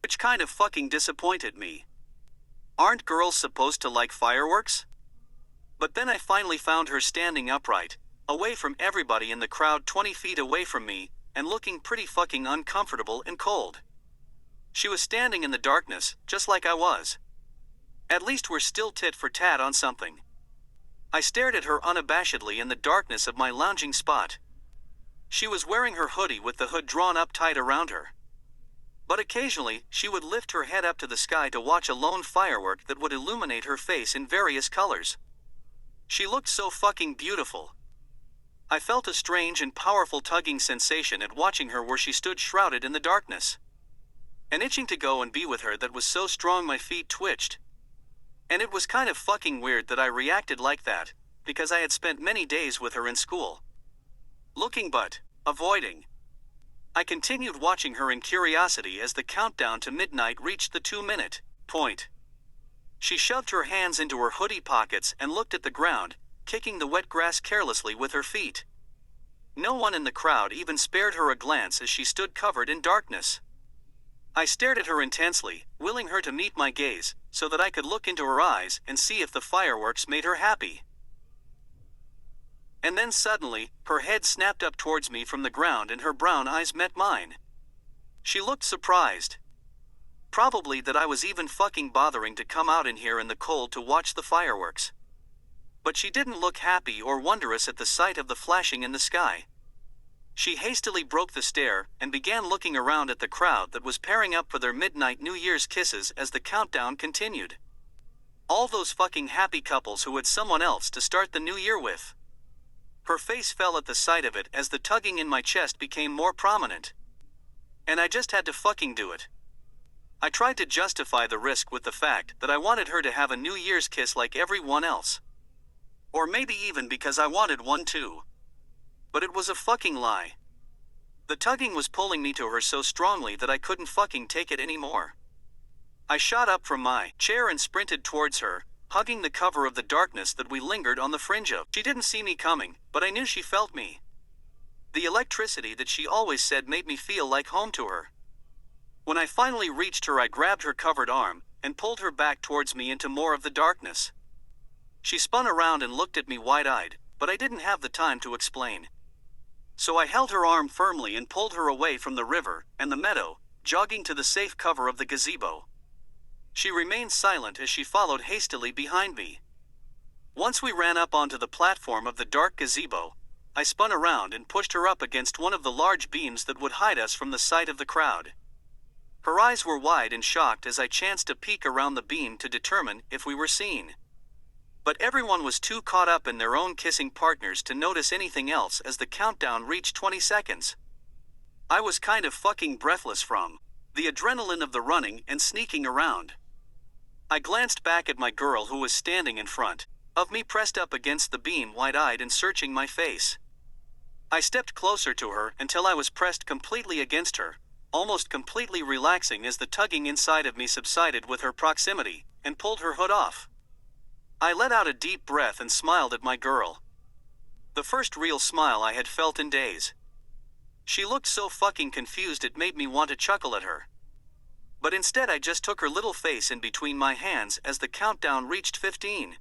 Which kind of fucking disappointed me. Aren't girls supposed to like fireworks? But then I finally found her standing upright, away from everybody in the crowd 20 feet away from me, and looking pretty fucking uncomfortable and cold. She was standing in the darkness, just like I was. At least we're still tit for tat on something. I stared at her unabashedly in the darkness of my lounging spot. She was wearing her hoodie with the hood drawn up tight around her. But occasionally, she would lift her head up to the sky to watch a lone firework that would illuminate her face in various colors. She looked so fucking beautiful. I felt a strange and powerful tugging sensation at watching her where she stood shrouded in the darkness. An itching to go and be with her that was so strong my feet twitched. And it was kind of fucking weird that I reacted like that, because I had spent many days with her in school. Looking but avoiding. I continued watching her in curiosity as the countdown to midnight reached the 2-minute point. She shoved her hands into her hoodie pockets and looked at the ground, kicking the wet grass carelessly with her feet. No one in the crowd even spared her a glance as she stood covered in darkness. I stared at her intensely, willing her to meet my gaze, so that I could look into her eyes and see if the fireworks made her happy. And then suddenly, her head snapped up towards me from the ground and her brown eyes met mine. She looked surprised. Probably that I was even fucking bothering to come out in here in the cold to watch the fireworks. But she didn't look happy or wondrous at the sight of the flashing in the sky. She hastily broke the stare and began looking around at the crowd that was pairing up for their midnight New Year's kisses as the countdown continued. All those fucking happy couples who had someone else to start the new year with. Her face fell at the sight of it as the tugging in my chest became more prominent. And I just had to fucking do it. I tried to justify the risk with the fact that I wanted her to have a New Year's kiss like everyone else. Or maybe even because I wanted one too. But it was a fucking lie. The tugging was pulling me to her so strongly that I couldn't fucking take it anymore. I shot up from my chair and sprinted towards her, hugging the cover of the darkness that we lingered on the fringe of. She didn't see me coming, but I knew she felt me. The electricity that she always said made me feel like home to her. When I finally reached her, I grabbed her covered arm and pulled her back towards me into more of the darkness. She spun around and looked at me wide-eyed, but I didn't have the time to explain. So I held her arm firmly and pulled her away from the river and the meadow, jogging to the safe cover of the gazebo. She remained silent as she followed hastily behind me. Once we ran up onto the platform of the dark gazebo, I spun around and pushed her up against one of the large beams that would hide us from the sight of the crowd. Her eyes were wide and shocked as I chanced to peek around the beam to determine if we were seen. But everyone was too caught up in their own kissing partners to notice anything else as the countdown reached 20 seconds. I was kind of fucking breathless from the adrenaline of the running and sneaking around. I glanced back at my girl who was standing in front of me, pressed up against the beam, wide-eyed and searching my face. I stepped closer to her until I was pressed completely against her, almost completely relaxing as the tugging inside of me subsided with her proximity, and pulled her hood off. I let out a deep breath and smiled at my girl. The first real smile I had felt in days. She looked so fucking confused it made me want to chuckle at her. But instead I just took her little face in between my hands as the countdown reached 15.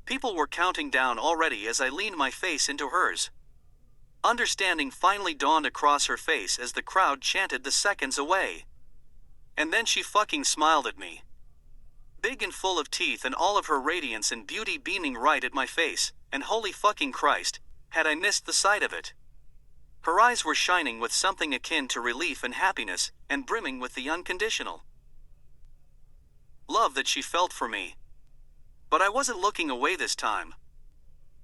People were counting down already as I leaned my face into hers. Understanding finally dawned across her face as the crowd chanted the seconds away. And then she fucking smiled at me. Big and full of teeth and all of her radiance and beauty beaming right at my face, and holy fucking Christ, had I missed the sight of it. Her eyes were shining with something akin to relief and happiness, and brimming with the unconditional love that she felt for me. But I wasn't looking away this time.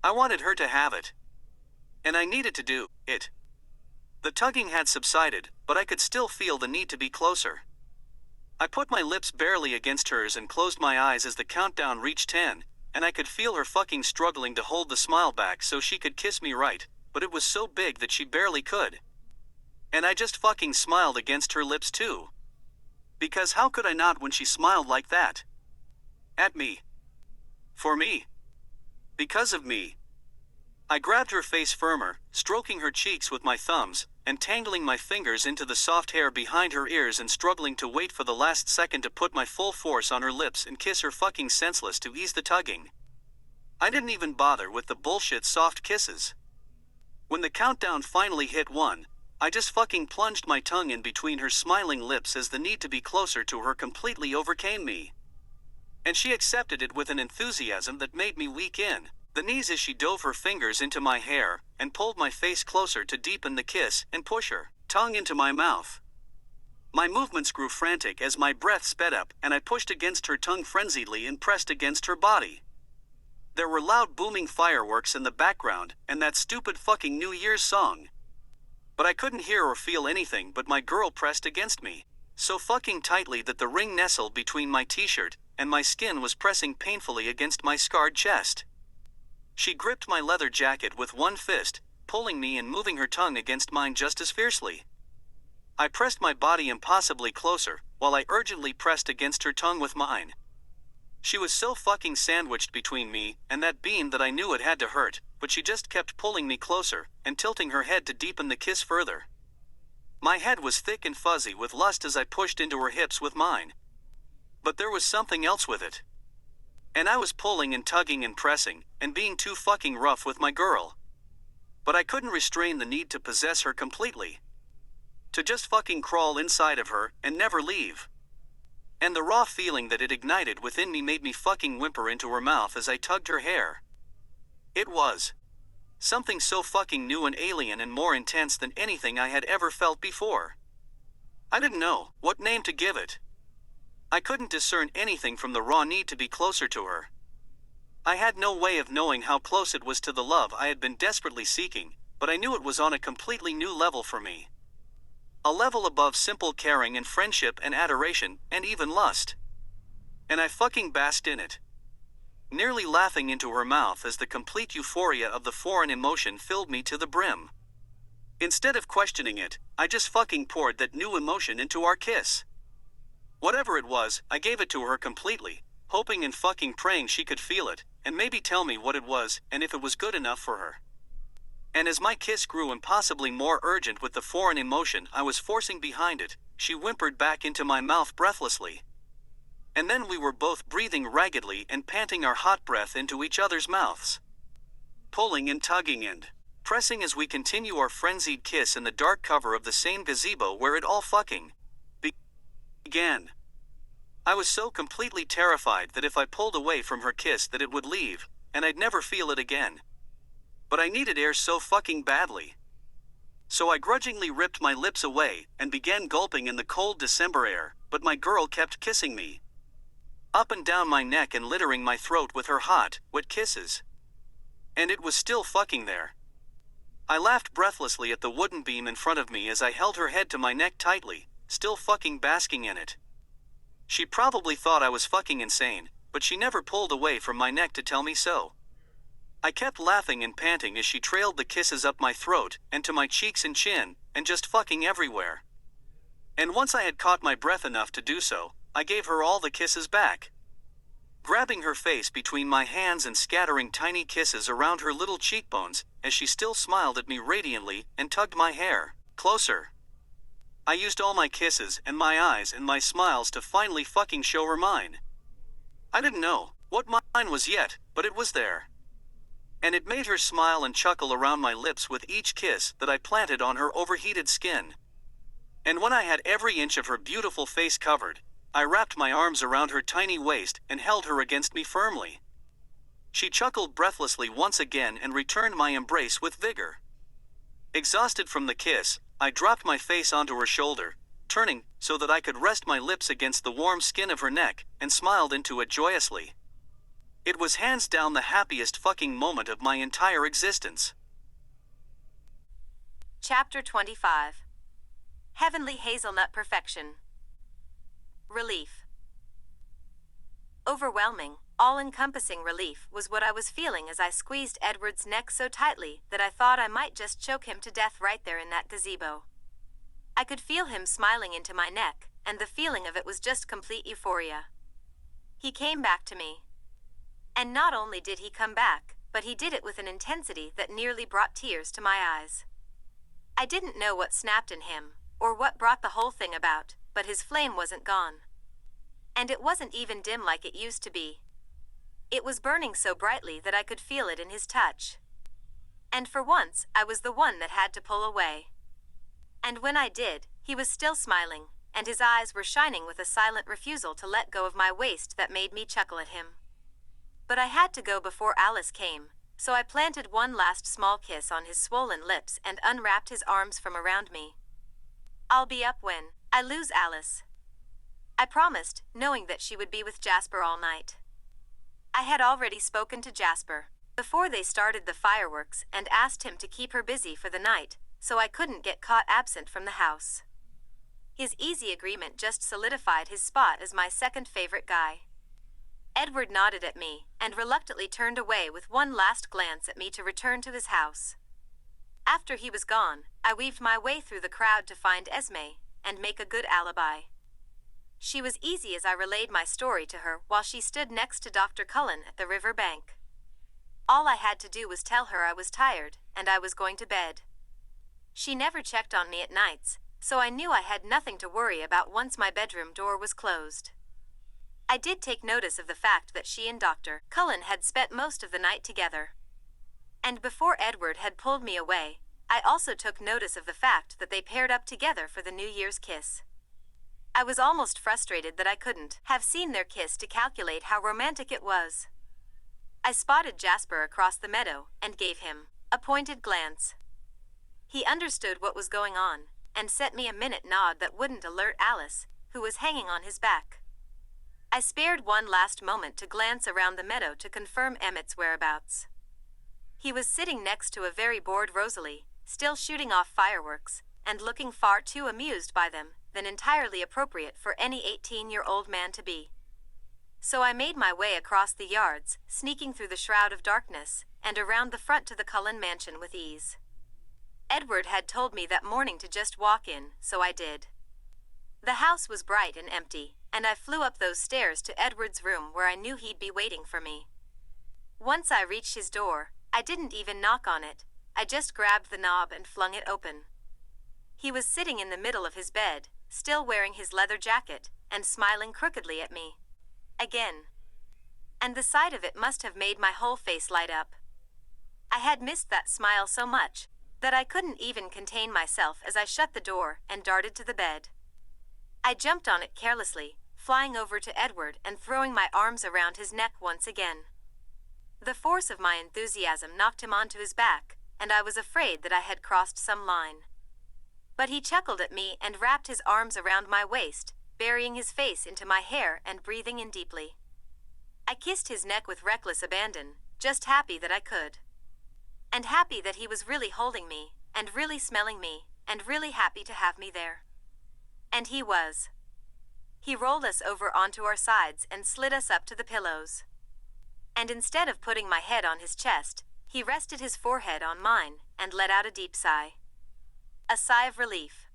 I wanted her to have it. And I needed to do it. The tugging had subsided, but I could still feel the need to be closer. I put my lips barely against hers and closed my eyes as the countdown reached 10, and I could feel her fucking struggling to hold the smile back so she could kiss me right, but it was so big that she barely could. And I just fucking smiled against her lips too. Because how could I not when she smiled like that? At me. For me. Because of me. I grabbed her face firmer, stroking her cheeks with my thumbs, and tangling my fingers into the soft hair behind her ears and struggling to wait for the last second to put my full force on her lips and kiss her fucking senseless to ease the tugging. I didn't even bother with the bullshit soft kisses. When the countdown finally hit 1, I just fucking plunged my tongue in between her smiling lips as the need to be closer to her completely overcame me. And she accepted it with an enthusiasm that made me weak in the knees as she dove her fingers into my hair and pulled my face closer to deepen the kiss and push her tongue into my mouth. My movements grew frantic as my breath sped up and I pushed against her tongue frenziedly and pressed against her body. There were loud booming fireworks in the background and that stupid fucking New Year's song. But I couldn't hear or feel anything but my girl pressed against me, so fucking tightly that the ring nestled between my t-shirt and my skin was pressing painfully against my scarred chest. She gripped my leather jacket with one fist, pulling me and moving her tongue against mine just as fiercely. I pressed my body impossibly closer, while I urgently pressed against her tongue with mine. She was so fucking sandwiched between me and that beam that I knew it had to hurt, but but she just kept pulling me closer and tilting her head to deepen the kiss further. My head was thick and fuzzy with lust as I pushed into her hips with mine. But there was something else with it. And I was pulling and tugging and pressing, and being too fucking rough with my girl. But I couldn't restrain the need to possess her completely. To just fucking crawl inside of her and never leave. And the raw feeling that it ignited within me made me fucking whimper into her mouth as I tugged her hair. It was something so fucking new and alien and more intense than anything I had ever felt before. I didn't know what name to give it. I couldn't discern anything from the raw need to be closer to her. I had no way of knowing how close it was to the love I had been desperately seeking, but I knew it was on a completely new level for me. A level above simple caring and friendship and adoration and even lust. And I fucking basked in it. Nearly laughing into her mouth as the complete euphoria of the foreign emotion filled me to the brim. Instead of questioning it, I just fucking poured that new emotion into our kiss. Whatever it was, I gave it to her completely, hoping and fucking praying she could feel it, and maybe tell me what it was and if it was good enough for her. And as my kiss grew impossibly more urgent with the foreign emotion I was forcing behind it, she whimpered back into my mouth breathlessly. And then we were both breathing raggedly and panting our hot breath into each other's mouths. Pulling and tugging and pressing as we continue our frenzied kiss in the dark cover of the same gazebo where it all fucking began. I was so completely terrified that if I pulled away from her kiss that it would leave, and I'd never feel it again. But I needed air so fucking badly. So I grudgingly ripped my lips away and began gulping in the cold December air, but my girl kept kissing me. Up and down my neck and littering my throat with her hot, wet kisses. And it was still fucking there. I laughed breathlessly at the wooden beam in front of me as I held her head to my neck tightly, still fucking basking in it. She probably thought I was fucking insane, but she never pulled away from my neck to tell me so. I kept laughing and panting as she trailed the kisses up my throat and to my cheeks and chin, and just fucking everywhere. And once I had caught my breath enough to do so, I gave her all the kisses back. Grabbing her face between my hands and scattering tiny kisses around her little cheekbones, as she still smiled at me radiantly and tugged my hair closer. I used all my kisses and my eyes and my smiles to finally fucking show her mine. I didn't know what mine was yet, but it was there. And it made her smile and chuckle around my lips with each kiss that I planted on her overheated skin. And when I had every inch of her beautiful face covered, I wrapped my arms around her tiny waist and held her against me firmly. She chuckled breathlessly once again and returned my embrace with vigor. Exhausted from the kiss, I dropped my face onto her shoulder, turning so that I could rest my lips against the warm skin of her neck, and smiled into it joyously. It was hands down the happiest fucking moment of my entire existence. Chapter 25. Heavenly Hazelnut Perfection. Relief. Overwhelming, all-encompassing relief was what I was feeling as I squeezed Edward's neck so tightly that I thought I might just choke him to death right there in that gazebo. I could feel him smiling into my neck, and the feeling of it was just complete euphoria. He came back to me. And not only did he come back, but he did it with an intensity that nearly brought tears to my eyes. I didn't know what snapped in him, or what brought the whole thing about, but his flame wasn't gone. And it wasn't even dim like it used to be. It was burning so brightly that I could feel it in his touch. And for once, I was the one that had to pull away. And when I did, he was still smiling, and his eyes were shining with a silent refusal to let go of my waist that made me chuckle at him. But I had to go before Alice came, so I planted one last small kiss on his swollen lips and unwrapped his arms from around me. I'll be up when I lose Alice, I promised, knowing that she would be with Jasper all night. I had already spoken to Jasper before they started the fireworks and asked him to keep her busy for the night, so I couldn't get caught absent from the house. His easy agreement just solidified his spot as my second favorite guy. Edward nodded at me and reluctantly turned away with one last glance at me to return to his house. After he was gone, I weaved my way through the crowd to find Esme and make a good alibi. She was easy as I relayed my story to her while she stood next to Dr. Cullen at the river bank. All I had to do was tell her I was tired, and I was going to bed. She never checked on me at nights, so I knew I had nothing to worry about once my bedroom door was closed. I did take notice of the fact that she and Dr. Cullen had spent most of the night together. And before Edward had pulled me away, I also took notice of the fact that they paired up together for the New Year's kiss. I was almost frustrated that I couldn't have seen their kiss to calculate how romantic it was. I spotted Jasper across the meadow and gave him a pointed glance. He understood what was going on and sent me a minute nod that wouldn't alert Alice, who was hanging on his back. I spared one last moment to glance around the meadow to confirm Emmett's whereabouts. He was sitting next to a very bored Rosalie, still shooting off fireworks, and looking far too amused by them than entirely appropriate for any 18-year-old man to be. So I made my way across the yards, sneaking through the shroud of darkness, and around the front to the Cullen mansion with ease. Edward had told me that morning to just walk in, so I did. The house was bright and empty, and I flew up those stairs to Edward's room where I knew he'd be waiting for me. Once I reached his door, I didn't even knock on it, I just grabbed the knob and flung it open. He was sitting in the middle of his bed, still wearing his leather jacket, and smiling crookedly at me. Again. And the sight of it must have made my whole face light up. I had missed that smile so much that I couldn't even contain myself as I shut the door and darted to the bed. I jumped on it carelessly, flying over to Edward and throwing my arms around his neck once again. The force of my enthusiasm knocked him onto his back, and I was afraid that I had crossed some line. But he chuckled at me and wrapped his arms around my waist, burying his face into my hair and breathing in deeply. I kissed his neck with reckless abandon, just happy that I could. And happy that he was really holding me, and really smelling me, and really happy to have me there. And he was. He rolled us over onto our sides and slid us up to the pillows. And instead of putting my head on his chest, he rested his forehead on mine and let out a deep sigh. A sigh of relief.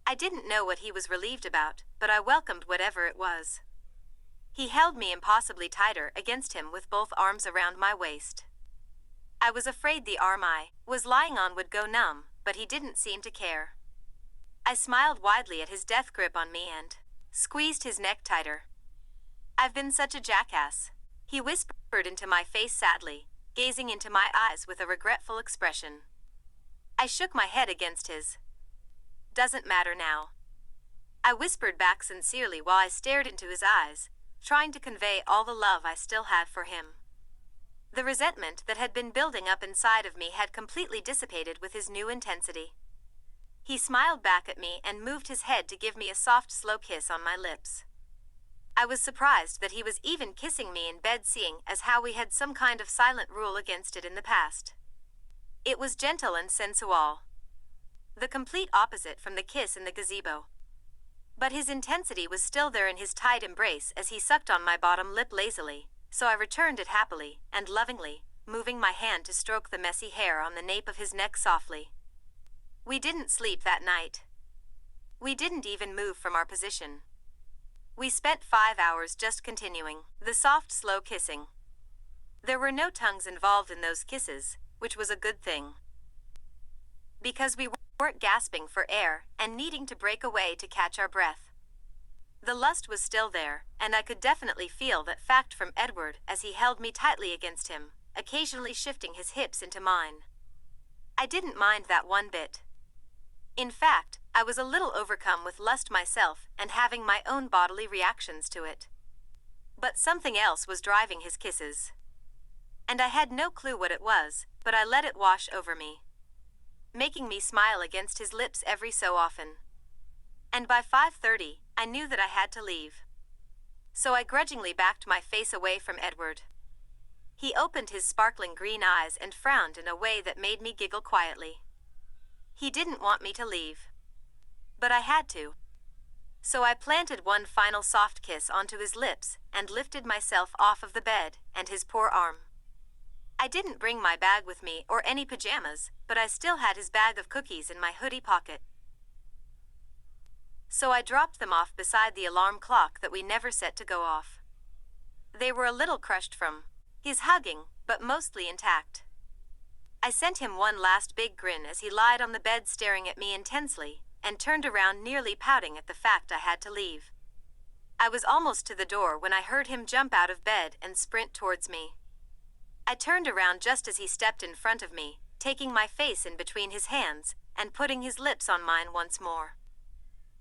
I didn't know what he was relieved about, but I welcomed whatever it was. He held me impossibly tighter against him with both arms around my waist. I was afraid the arm I was lying on would go numb, but he didn't seem to care. I smiled widely at his death grip on me and squeezed his neck tighter. "I've been such a jackass," he whispered into my face sadly, gazing into my eyes with a regretful expression. I shook my head against his. "Doesn't matter now," I whispered back sincerely while I stared into his eyes, trying to convey all the love I still had for him. The resentment that had been building up inside of me had completely dissipated with his new intensity. He smiled back at me and moved his head to give me a soft, slow kiss on my lips. I was surprised that he was even kissing me in bed, seeing as how we had some kind of silent rule against it in the past. It was gentle and sensual. The complete opposite from the kiss in the gazebo. But his intensity was still there in his tight embrace as he sucked on my bottom lip lazily, so I returned it happily and lovingly, moving my hand to stroke the messy hair on the nape of his neck softly. We didn't sleep that night. We didn't even move from our position. We spent 5 hours just continuing the soft, slow kissing. There were no tongues involved in those kisses, which was a good thing. Because we weren't gasping for air and needing to break away to catch our breath. The lust was still there, and I could definitely feel that fact from Edward as he held me tightly against him, occasionally shifting his hips into mine. I didn't mind that one bit. In fact, I was a little overcome with lust myself and having my own bodily reactions to it. But something else was driving his kisses. And I had no clue what it was, but I let it wash over me, making me smile against his lips every so often. And by 5:30, I knew that I had to leave. So I grudgingly backed my face away from Edward. He opened his sparkling green eyes and frowned in a way that made me giggle quietly. He didn't want me to leave. But I had to. So I planted one final soft kiss onto his lips and lifted myself off of the bed and his poor arm. I didn't bring my bag with me or any pajamas, but I still had his bag of cookies in my hoodie pocket. So I dropped them off beside the alarm clock that we never set to go off. They were a little crushed from his hugging, but mostly intact. I sent him one last big grin as he lied on the bed staring at me intensely, and turned around nearly pouting at the fact I had to leave. I was almost to the door when I heard him jump out of bed and sprint towards me. I turned around just as he stepped in front of me, taking my face in between his hands and putting his lips on mine once more.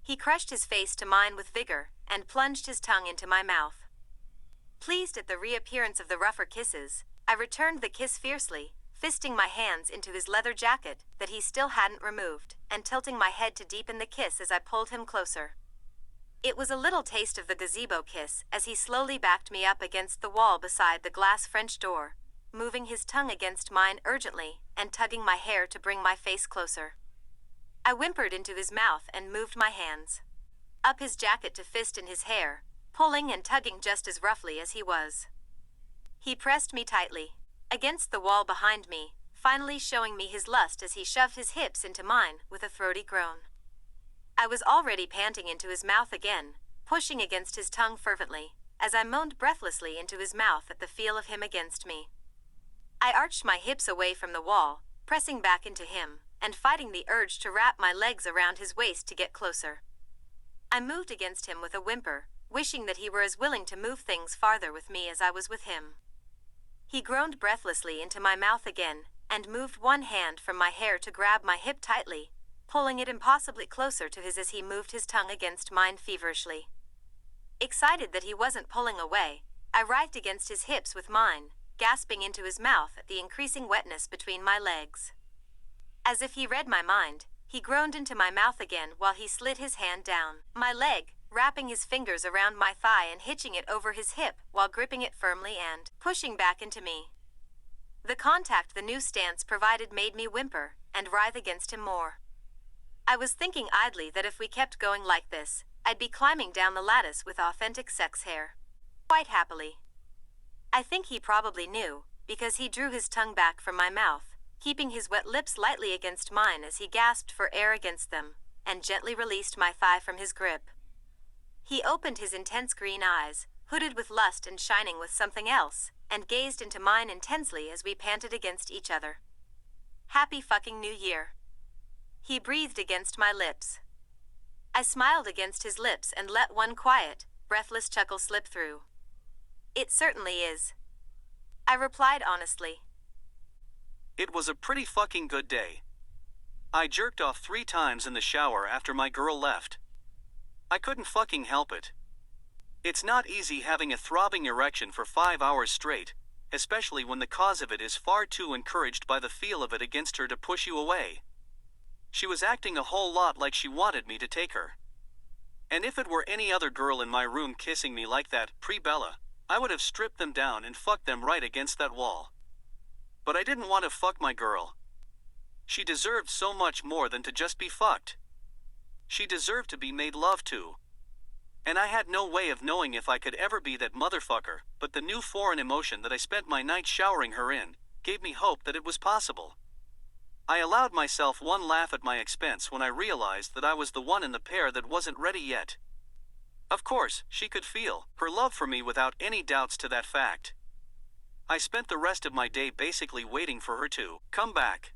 He crushed his face to mine with vigor and plunged his tongue into my mouth. Pleased at the reappearance of the rougher kisses, I returned the kiss fiercely, fisting my hands into his leather jacket that he still hadn't removed, and tilting my head to deepen the kiss as I pulled him closer. It was a little taste of the gazebo kiss as he slowly backed me up against the wall beside the glass French door, moving his tongue against mine urgently and tugging my hair to bring my face closer. I whimpered into his mouth and moved my hands up his jacket to fist in his hair, pulling and tugging just as roughly as he was. He pressed me tightly against the wall behind me, finally showing me his lust as he shoved his hips into mine with a throaty groan. I was already panting into his mouth again, pushing against his tongue fervently, as I moaned breathlessly into his mouth at the feel of him against me. I arched my hips away from the wall, pressing back into him, and fighting the urge to wrap my legs around his waist to get closer. I moved against him with a whimper, wishing that he were as willing to move things farther with me as I was with him. He groaned breathlessly into my mouth again, and moved one hand from my hair to grab my hip tightly, pulling it impossibly closer to his as he moved his tongue against mine feverishly. Excited that he wasn't pulling away, I writhed against his hips with mine, gasping into his mouth at the increasing wetness between my legs. As if he read my mind, he groaned into my mouth again while he slid his hand down my leg, wrapping his fingers around my thigh and hitching it over his hip while gripping it firmly and pushing back into me. The contact the new stance provided made me whimper and writhe against him more. I was thinking idly that if we kept going like this, I'd be climbing down the lattice with authentic sex hair. Quite happily. I think he probably knew, because he drew his tongue back from my mouth, keeping his wet lips lightly against mine as he gasped for air against them, and gently released my thigh from his grip. He opened his intense green eyes, hooded with lust and shining with something else, and gazed into mine intensely as we panted against each other. Happy fucking New Year. He breathed against my lips. I smiled against his lips and let one quiet, breathless chuckle slip through. It certainly is. I replied honestly. It was a pretty fucking good day. I jerked off 3 times in the shower after my girl left. I couldn't fucking help it. It's not easy having a throbbing erection for 5 hours straight, especially when the cause of it is far too encouraged by the feel of it against her to push you away. She was acting a whole lot like she wanted me to take her. And if it were any other girl in my room kissing me like that, pre-Bella, I would have stripped them down and fucked them right against that wall. But I didn't want to fuck my girl. She deserved so much more than to just be fucked. She deserved to be made love to. And I had no way of knowing if I could ever be that motherfucker, but the new foreign emotion that I spent my night showering her in gave me hope that it was possible. I allowed myself one laugh at my expense when I realized that I was the one in the pair that wasn't ready yet. Of course, she could feel her love for me without any doubts to that fact. I spent the rest of my day basically waiting for her to come back.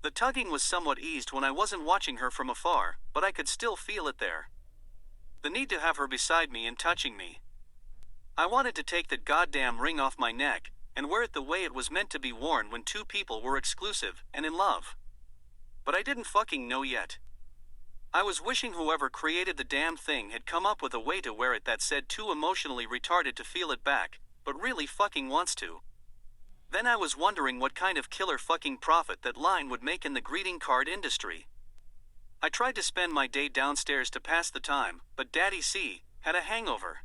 The tugging was somewhat eased when I wasn't watching her from afar, but I could still feel it there. The need to have her beside me and touching me. I wanted to take that goddamn ring off my neck and wear it the way it was meant to be worn when 2 people were exclusive and in love. But I didn't fucking know yet. I was wishing whoever created the damn thing had come up with a way to wear it that said too emotionally retarded to feel it back, but really fucking wants to. Then I was wondering what kind of killer fucking profit that line would make in the greeting card industry. I tried to spend my day downstairs to pass the time, but Daddy C had a hangover.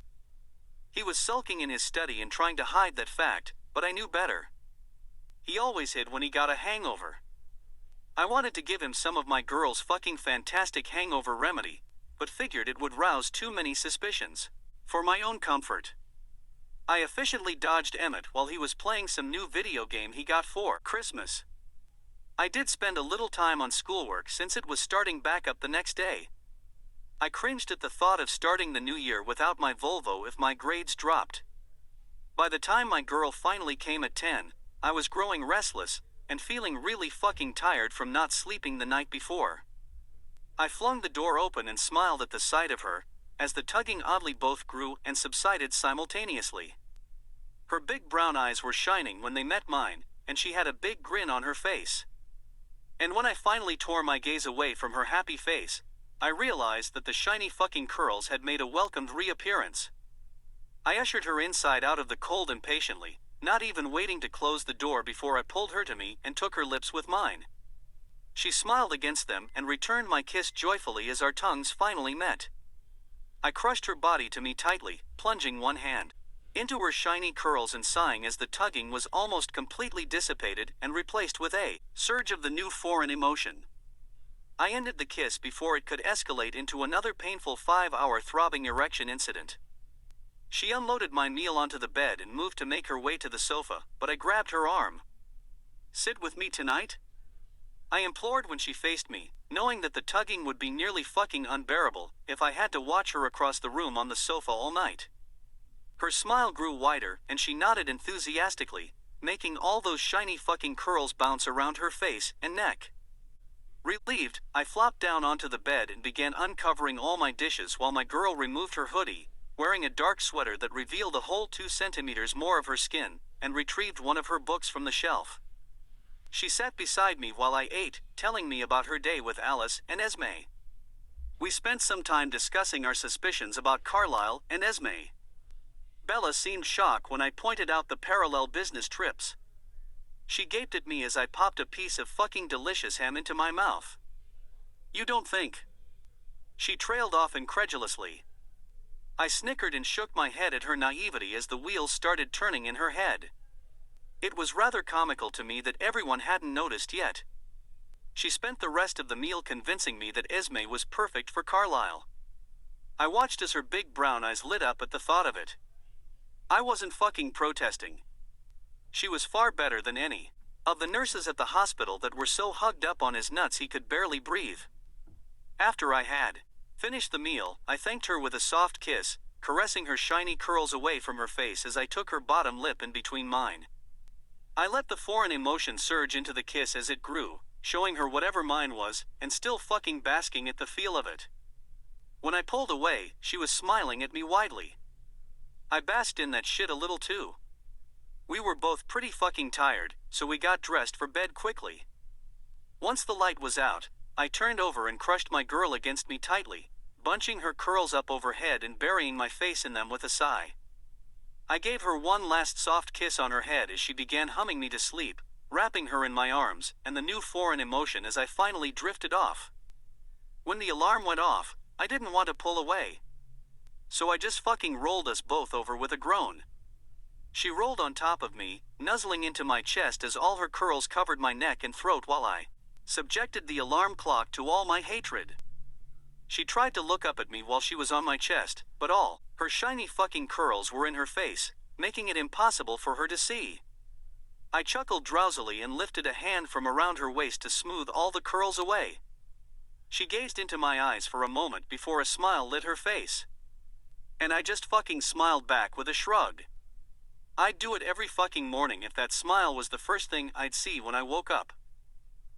He was sulking in his study and trying to hide that fact, but I knew better. He always hid when he got a hangover. I wanted to give him some of my girl's fucking fantastic hangover remedy, but figured it would rouse too many suspicions. For my own comfort, I efficiently dodged Emmett while he was playing some new video game he got for Christmas. I did spend a little time on schoolwork since it was starting back up the next day. I cringed at the thought of starting the new year without my Volvo if my grades dropped. By the time my girl finally came at 10, I was growing restless and feeling really fucking tired from not sleeping the night before. I flung the door open and smiled at the sight of her, as the tugging oddly both grew and subsided simultaneously. Her big brown eyes were shining when they met mine, and she had a big grin on her face. And when I finally tore my gaze away from her happy face, I realized that the shiny fucking curls had made a welcomed reappearance. I ushered her inside out of the cold impatiently, not even waiting to close the door before I pulled her to me and took her lips with mine. She smiled against them and returned my kiss joyfully as our tongues finally met. I crushed her body to me tightly, plunging one hand into her shiny curls and sighing as the tugging was almost completely dissipated and replaced with a surge of the new foreign emotion. I ended the kiss before it could escalate into another painful 5-hour throbbing erection incident. She unloaded my meal onto the bed and moved to make her way to the sofa, but I grabbed her arm. "Sit with me tonight?" I implored when she faced me, knowing that the tugging would be nearly fucking unbearable if I had to watch her across the room on the sofa all night. Her smile grew wider and she nodded enthusiastically, making all those shiny fucking curls bounce around her face and neck. Relieved, I flopped down onto the bed and began uncovering all my dishes while my girl removed her hoodie, wearing a dark sweater that revealed a whole 2 centimeters more of her skin, and retrieved one of her books from the shelf. She sat beside me while I ate, telling me about her day with Alice and Esme. We spent some time discussing our suspicions about Carlisle and Esme. Bella seemed shocked when I pointed out the parallel business trips. She gaped at me as I popped a piece of fucking delicious ham into my mouth. "You don't think?" She trailed off incredulously. I snickered and shook my head at her naivety as the wheels started turning in her head. It was rather comical to me that everyone hadn't noticed yet. She spent the rest of the meal convincing me that Esme was perfect for Carlisle. I watched as her big brown eyes lit up at the thought of it. I wasn't fucking protesting. She was far better than any of the nurses at the hospital that were so hugged up on his nuts he could barely breathe. After I had finished the meal, I thanked her with a soft kiss, caressing her shiny curls away from her face as I took her bottom lip in between mine. I let the foreign emotion surge into the kiss as it grew, showing her whatever mine was, and still fucking basking at the feel of it. When I pulled away, she was smiling at me widely. I basked in that shit a little too. We were both pretty fucking tired, so we got dressed for bed quickly. Once the light was out, I turned over and crushed my girl against me tightly, bunching her curls up overhead and burying my face in them with a sigh. I gave her one last soft kiss on her head as she began humming me to sleep, wrapping her in my arms, and the new foreign emotion as I finally drifted off. When the alarm went off, I didn't want to pull away. So I just fucking rolled us both over with a groan. She rolled on top of me, nuzzling into my chest as all her curls covered my neck and throat while I subjected the alarm clock to all my hatred. She tried to look up at me while she was on my chest, but all her shiny fucking curls were in her face, making it impossible for her to see. I chuckled drowsily and lifted a hand from around her waist to smooth all the curls away. She gazed into my eyes for a moment before a smile lit her face. And I just fucking smiled back with a shrug. I'd do it every fucking morning if that smile was the first thing I'd see when I woke up.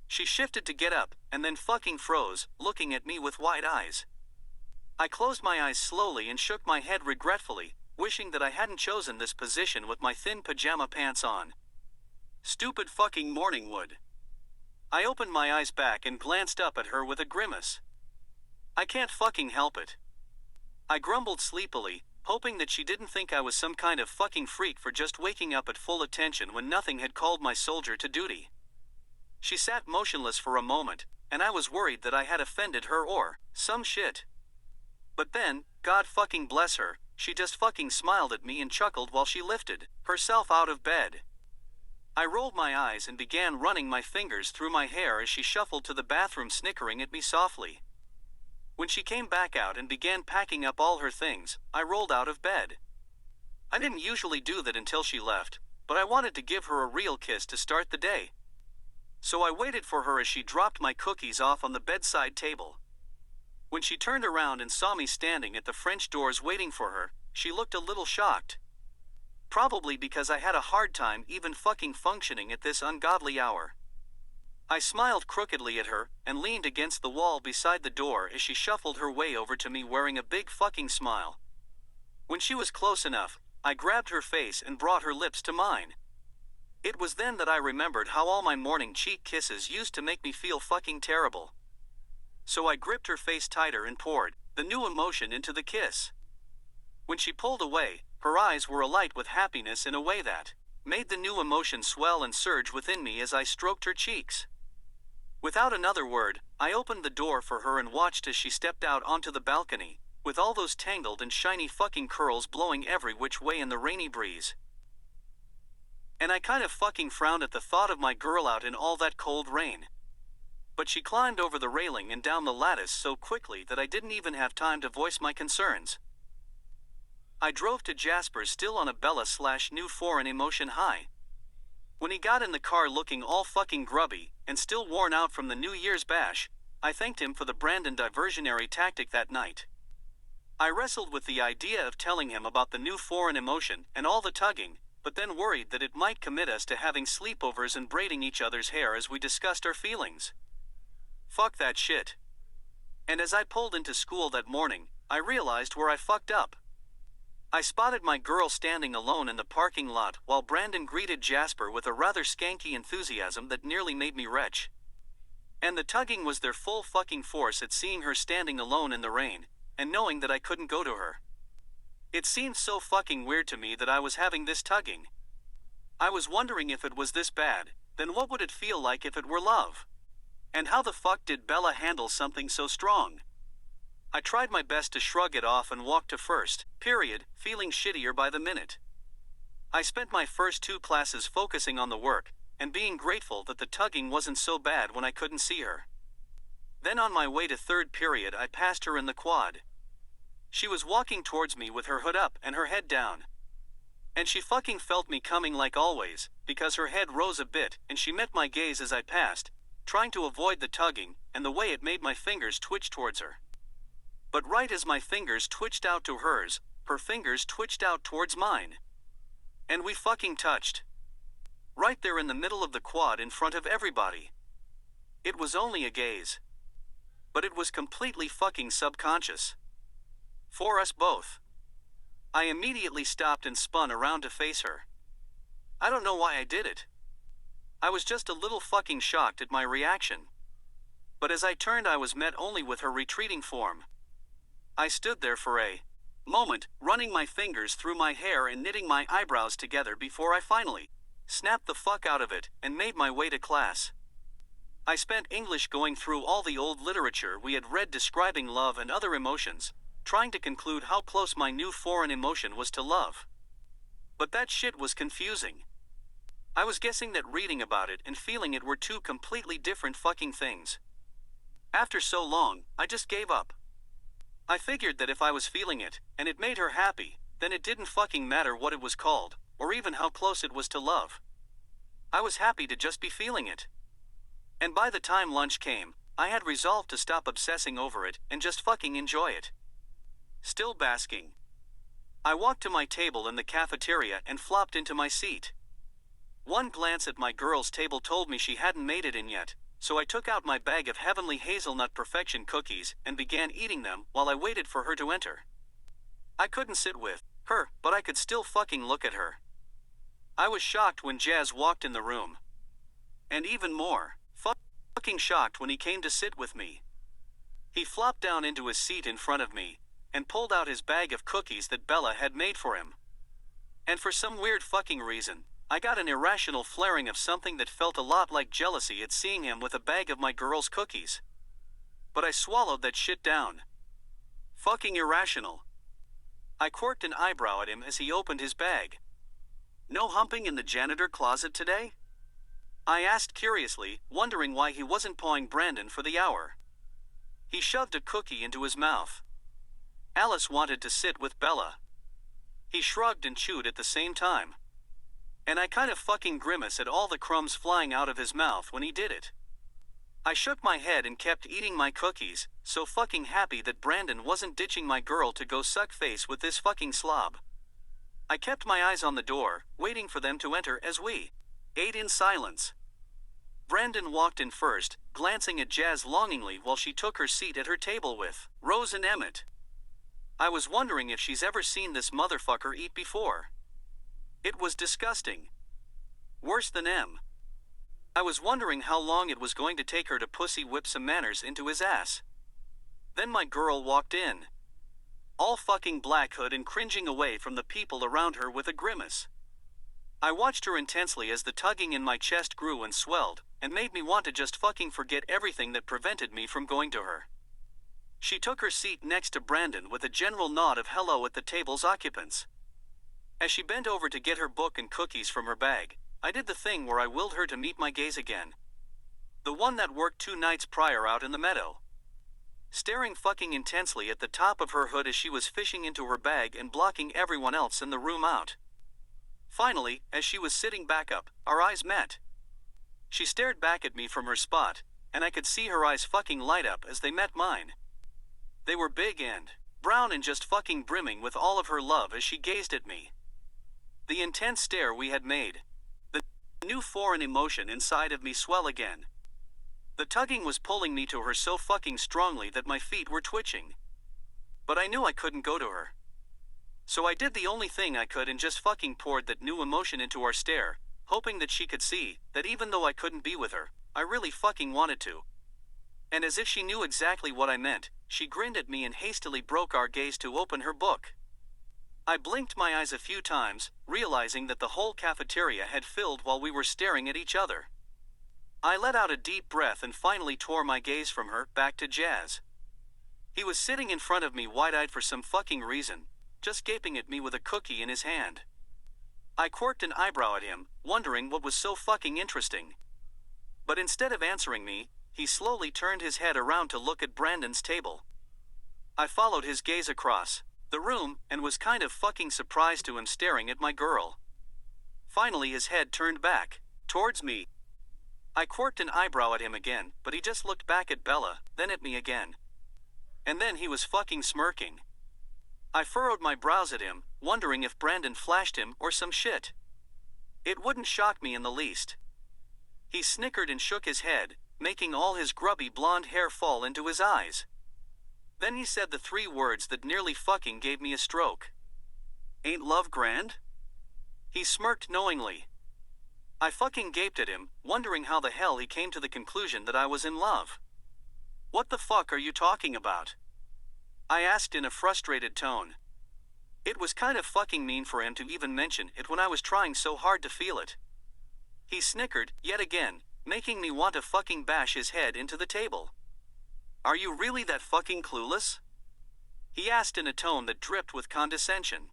She shifted to get up, and then fucking froze, looking at me with wide eyes. I closed my eyes slowly and shook my head regretfully, wishing that I hadn't chosen this position with my thin pajama pants on. Stupid fucking morning wood. I opened my eyes back and glanced up at her with a grimace. I can't fucking help it. I grumbled sleepily, hoping that she didn't think I was some kind of fucking freak for just waking up at full attention when nothing had called my soldier to duty. She sat motionless for a moment, and I was worried that I had offended her or some shit. But then, God fucking bless her, she just fucking smiled at me and chuckled while she lifted herself out of bed. I rolled my eyes and began running my fingers through my hair as she shuffled to the bathroom, snickering at me softly. When she came back out and began packing up all her things, I rolled out of bed. I didn't usually do that until she left, but I wanted to give her a real kiss to start the day. So I waited for her as she dropped my cookies off on the bedside table. When she turned around and saw me standing at the French doors waiting for her, she looked a little shocked. probably because I had a hard time even fucking functioning at this ungodly hour. I smiled crookedly at her and leaned against the wall beside the door as she shuffled her way over to me wearing a big fucking smile. When she was close enough, I grabbed her face and brought her lips to mine. It was then that I remembered how all my morning cheek kisses used to make me feel fucking terrible. So I gripped her face tighter and poured the new emotion into the kiss. When she pulled away, her eyes were alight with happiness in a way that made the new emotion swell and surge within me as I stroked her cheeks. Without another word, I opened the door for her and watched as she stepped out onto the balcony, with all those tangled and shiny fucking curls blowing every which way in the rainy breeze. And I kind of fucking frowned at the thought of my girl out in all that cold rain. But she climbed over the railing and down the lattice so quickly that I didn't even have time to voice my concerns. I drove to Jasper's still on a Bella/new foreign emotion high. When he got in the car looking all fucking grubby and still worn out from the New Year's bash, I thanked him for the Brandon diversionary tactic that night. I wrestled with the idea of telling him about the new foreign emotion and all the tugging, but then worried that it might commit us to having sleepovers and braiding each other's hair as we discussed our feelings. Fuck that shit. And as I pulled into school that morning, I realized where I fucked up. I spotted my girl standing alone in the parking lot while Brandon greeted Jasper with a rather skanky enthusiasm that nearly made me retch. And the tugging was their full fucking force at seeing her standing alone in the rain, and knowing that I couldn't go to her. It seemed so fucking weird to me that I was having this tugging. I was wondering if it was this bad, then what would it feel like if it were love? And how the fuck did Bella handle something so strong? I tried my best to shrug it off and walk to first period, feeling shittier by the minute. I spent my first 2 classes focusing on the work, and being grateful that the tugging wasn't so bad when I couldn't see her. Then on my way to 3rd period I passed her in the quad. She was walking towards me with her hood up and her head down. And she fucking felt me coming like always, because her head rose a bit and she met my gaze as I passed, trying to avoid the tugging and the way it made my fingers twitch towards her. But right as my fingers twitched out to hers, her fingers twitched out towards mine. And we fucking touched. Right there in the middle of the quad in front of everybody. It was only a gaze. But it was completely fucking subconscious. For us both. I immediately stopped and spun around to face her. I don't know why I did it. I was just a little fucking shocked at my reaction. But as I turned I was met only with her retreating form. I stood there for a moment, running my fingers through my hair and knitting my eyebrows together before I finally snapped the fuck out of it and made my way to class. I spent English going through all the old literature we had read describing love and other emotions, trying to conclude how close my new foreign emotion was to love. But that shit was confusing. I was guessing that reading about it and feeling it were 2 completely different fucking things. After so long, I just gave up. I figured that if I was feeling it, and it made her happy, then it didn't fucking matter what it was called, or even how close it was to love. I was happy to just be feeling it. And by the time lunch came, I had resolved to stop obsessing over it and just fucking enjoy it. Still basking. I walked to my table in the cafeteria and flopped into my seat. One glance at my girl's table told me she hadn't made it in yet, so I took out my bag of Heavenly Hazelnut Perfection cookies and began eating them while I waited for her to enter. I couldn't sit with her, but I could still fucking look at her. I was shocked when Jazz walked in the room. And even more fucking shocked when he came to sit with me. He flopped down into his seat in front of me and pulled out his bag of cookies that Bella had made for him. And for some weird fucking reason, I got an irrational flaring of something that felt a lot like jealousy at seeing him with a bag of my girl's cookies. But I swallowed that shit down. Fucking irrational. I quirked an eyebrow at him as he opened his bag. No humping in the janitor closet today? I asked curiously, wondering why he wasn't pawing Brandon for the hour. He shoved a cookie into his mouth. Alice wanted to sit with Bella. He shrugged and chewed at the same time. And I kind of fucking grimace at all the crumbs flying out of his mouth when he did it. I shook my head and kept eating my cookies, so fucking happy that Brandon wasn't ditching my girl to go suck face with this fucking slob. I kept my eyes on the door, waiting for them to enter as we ate in silence. Brandon walked in first, glancing at Jazz longingly while she took her seat at her table with Rose and Emmett. I was wondering if she's ever seen this motherfucker eat before. It was disgusting. Worse than M. I was wondering how long it was going to take her to pussy whip some manners into his ass. Then my girl walked in. All fucking blackhood and cringing away from the people around her with a grimace. I watched her intensely as the tugging in my chest grew and swelled, and made me want to just fucking forget everything that prevented me from going to her. She took her seat next to Brandon with a general nod of hello at the table's occupants. As she bent over to get her book and cookies from her bag, I did the thing where I willed her to meet my gaze again. The one that worked 2 nights prior out in the meadow. Staring fucking intensely at the top of her hood as she was fishing into her bag and blocking everyone else in the room out. Finally, as she was sitting back up, our eyes met. She stared back at me from her spot, and I could see her eyes fucking light up as they met mine. They were big and brown and just fucking brimming with all of her love as she gazed at me. The intense stare we had made. The new foreign emotion inside of me swell again. The tugging was pulling me to her so fucking strongly that my feet were twitching. But I knew I couldn't go to her. So I did the only thing I could and just fucking poured that new emotion into our stare, hoping that she could see that even though I couldn't be with her, I really fucking wanted to. And as if she knew exactly what I meant, she grinned at me and hastily broke our gaze to open her book. I blinked my eyes a few times, realizing that the whole cafeteria had filled while we were staring at each other. I let out a deep breath and finally tore my gaze from her back to Jazz. He was sitting in front of me wide-eyed for some fucking reason, just gaping at me with a cookie in his hand. I quirked an eyebrow at him, wondering what was so fucking interesting. But instead of answering me, he slowly turned his head around to look at Brandon's table. I followed his gaze across the room and was kind of fucking surprised to him staring at my girl. Finally his head turned back towards me. I quirked an eyebrow at him again, but he just looked back at Bella, then at me again. And then he was fucking smirking. I furrowed my brows at him, wondering if Brandon flashed him or some shit. It wouldn't shock me in the least. He snickered and shook his head, making all his grubby blonde hair fall into his eyes. Then he said the 3 words that nearly fucking gave me a stroke. "Ain't love grand?" He smirked knowingly. I fucking gaped at him, wondering how the hell he came to the conclusion that I was in love. "What the fuck are you talking about?" I asked in a frustrated tone. It was kind of fucking mean for him to even mention it when I was trying so hard to feel it. He snickered, yet again, making me want to fucking bash his head into the table. "Are you really that fucking clueless?" He asked in a tone that dripped with condescension.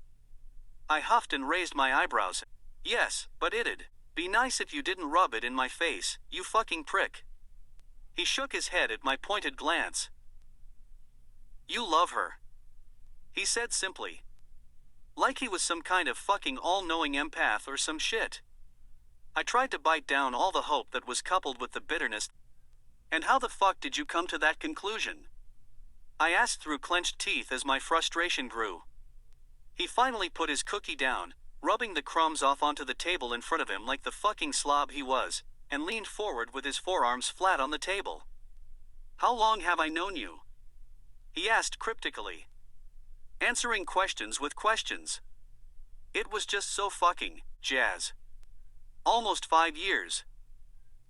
I huffed and raised my eyebrows. "Yes, but it'd be nice if you didn't rub it in my face, you fucking prick." He shook his head at my pointed glance. "You love her," he said simply. Like he was some kind of fucking all-knowing empath or some shit. I tried to bite down all the hope that was coupled with the bitterness. "And how the fuck did you come to that conclusion?" I asked through clenched teeth as my frustration grew. He finally put his cookie down, rubbing the crumbs off onto the table in front of him like the fucking slob he was, and leaned forward with his forearms flat on the table. "How long have I known you?" he asked cryptically. Answering questions with questions. It was just so fucking Jazz. "Almost 5 years.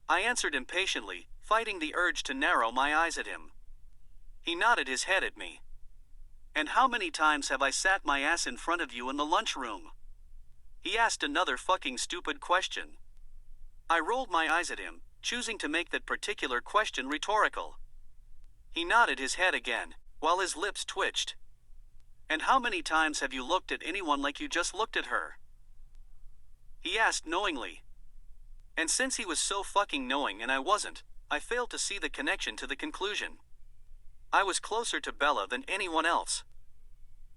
I answered impatiently, fighting the urge to narrow my eyes at him. He nodded his head at me. "And how many times have I sat my ass in front of you in the lunchroom?" He asked another fucking stupid question. I rolled my eyes at him, choosing to make that particular question rhetorical. He nodded his head again, while his lips twitched. "And how many times have you looked at anyone like you just looked at her?" he asked knowingly. And since he was so fucking knowing and I wasn't, I failed to see the connection to the conclusion. I was closer to Bella than anyone else.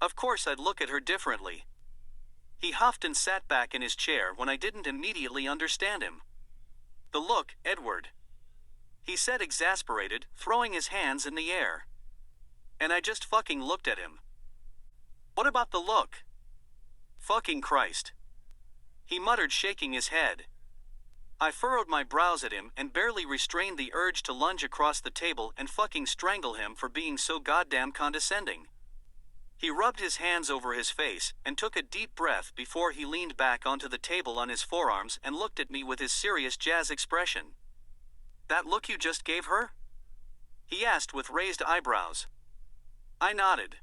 Of course I'd look at her differently. He huffed and sat back in his chair when I didn't immediately understand him. "The look, Edward," he said exasperated, throwing his hands in the air. And I just fucking looked at him. "What about the look?" Fucking Christ. He muttered, shaking his head. I furrowed my brows at him and barely restrained the urge to lunge across the table and fucking strangle him for being so goddamn condescending. He rubbed his hands over his face and took a deep breath before he leaned back onto the table on his forearms and looked at me with his serious jazz expression. That look you just gave her? He asked with raised eyebrows. I nodded.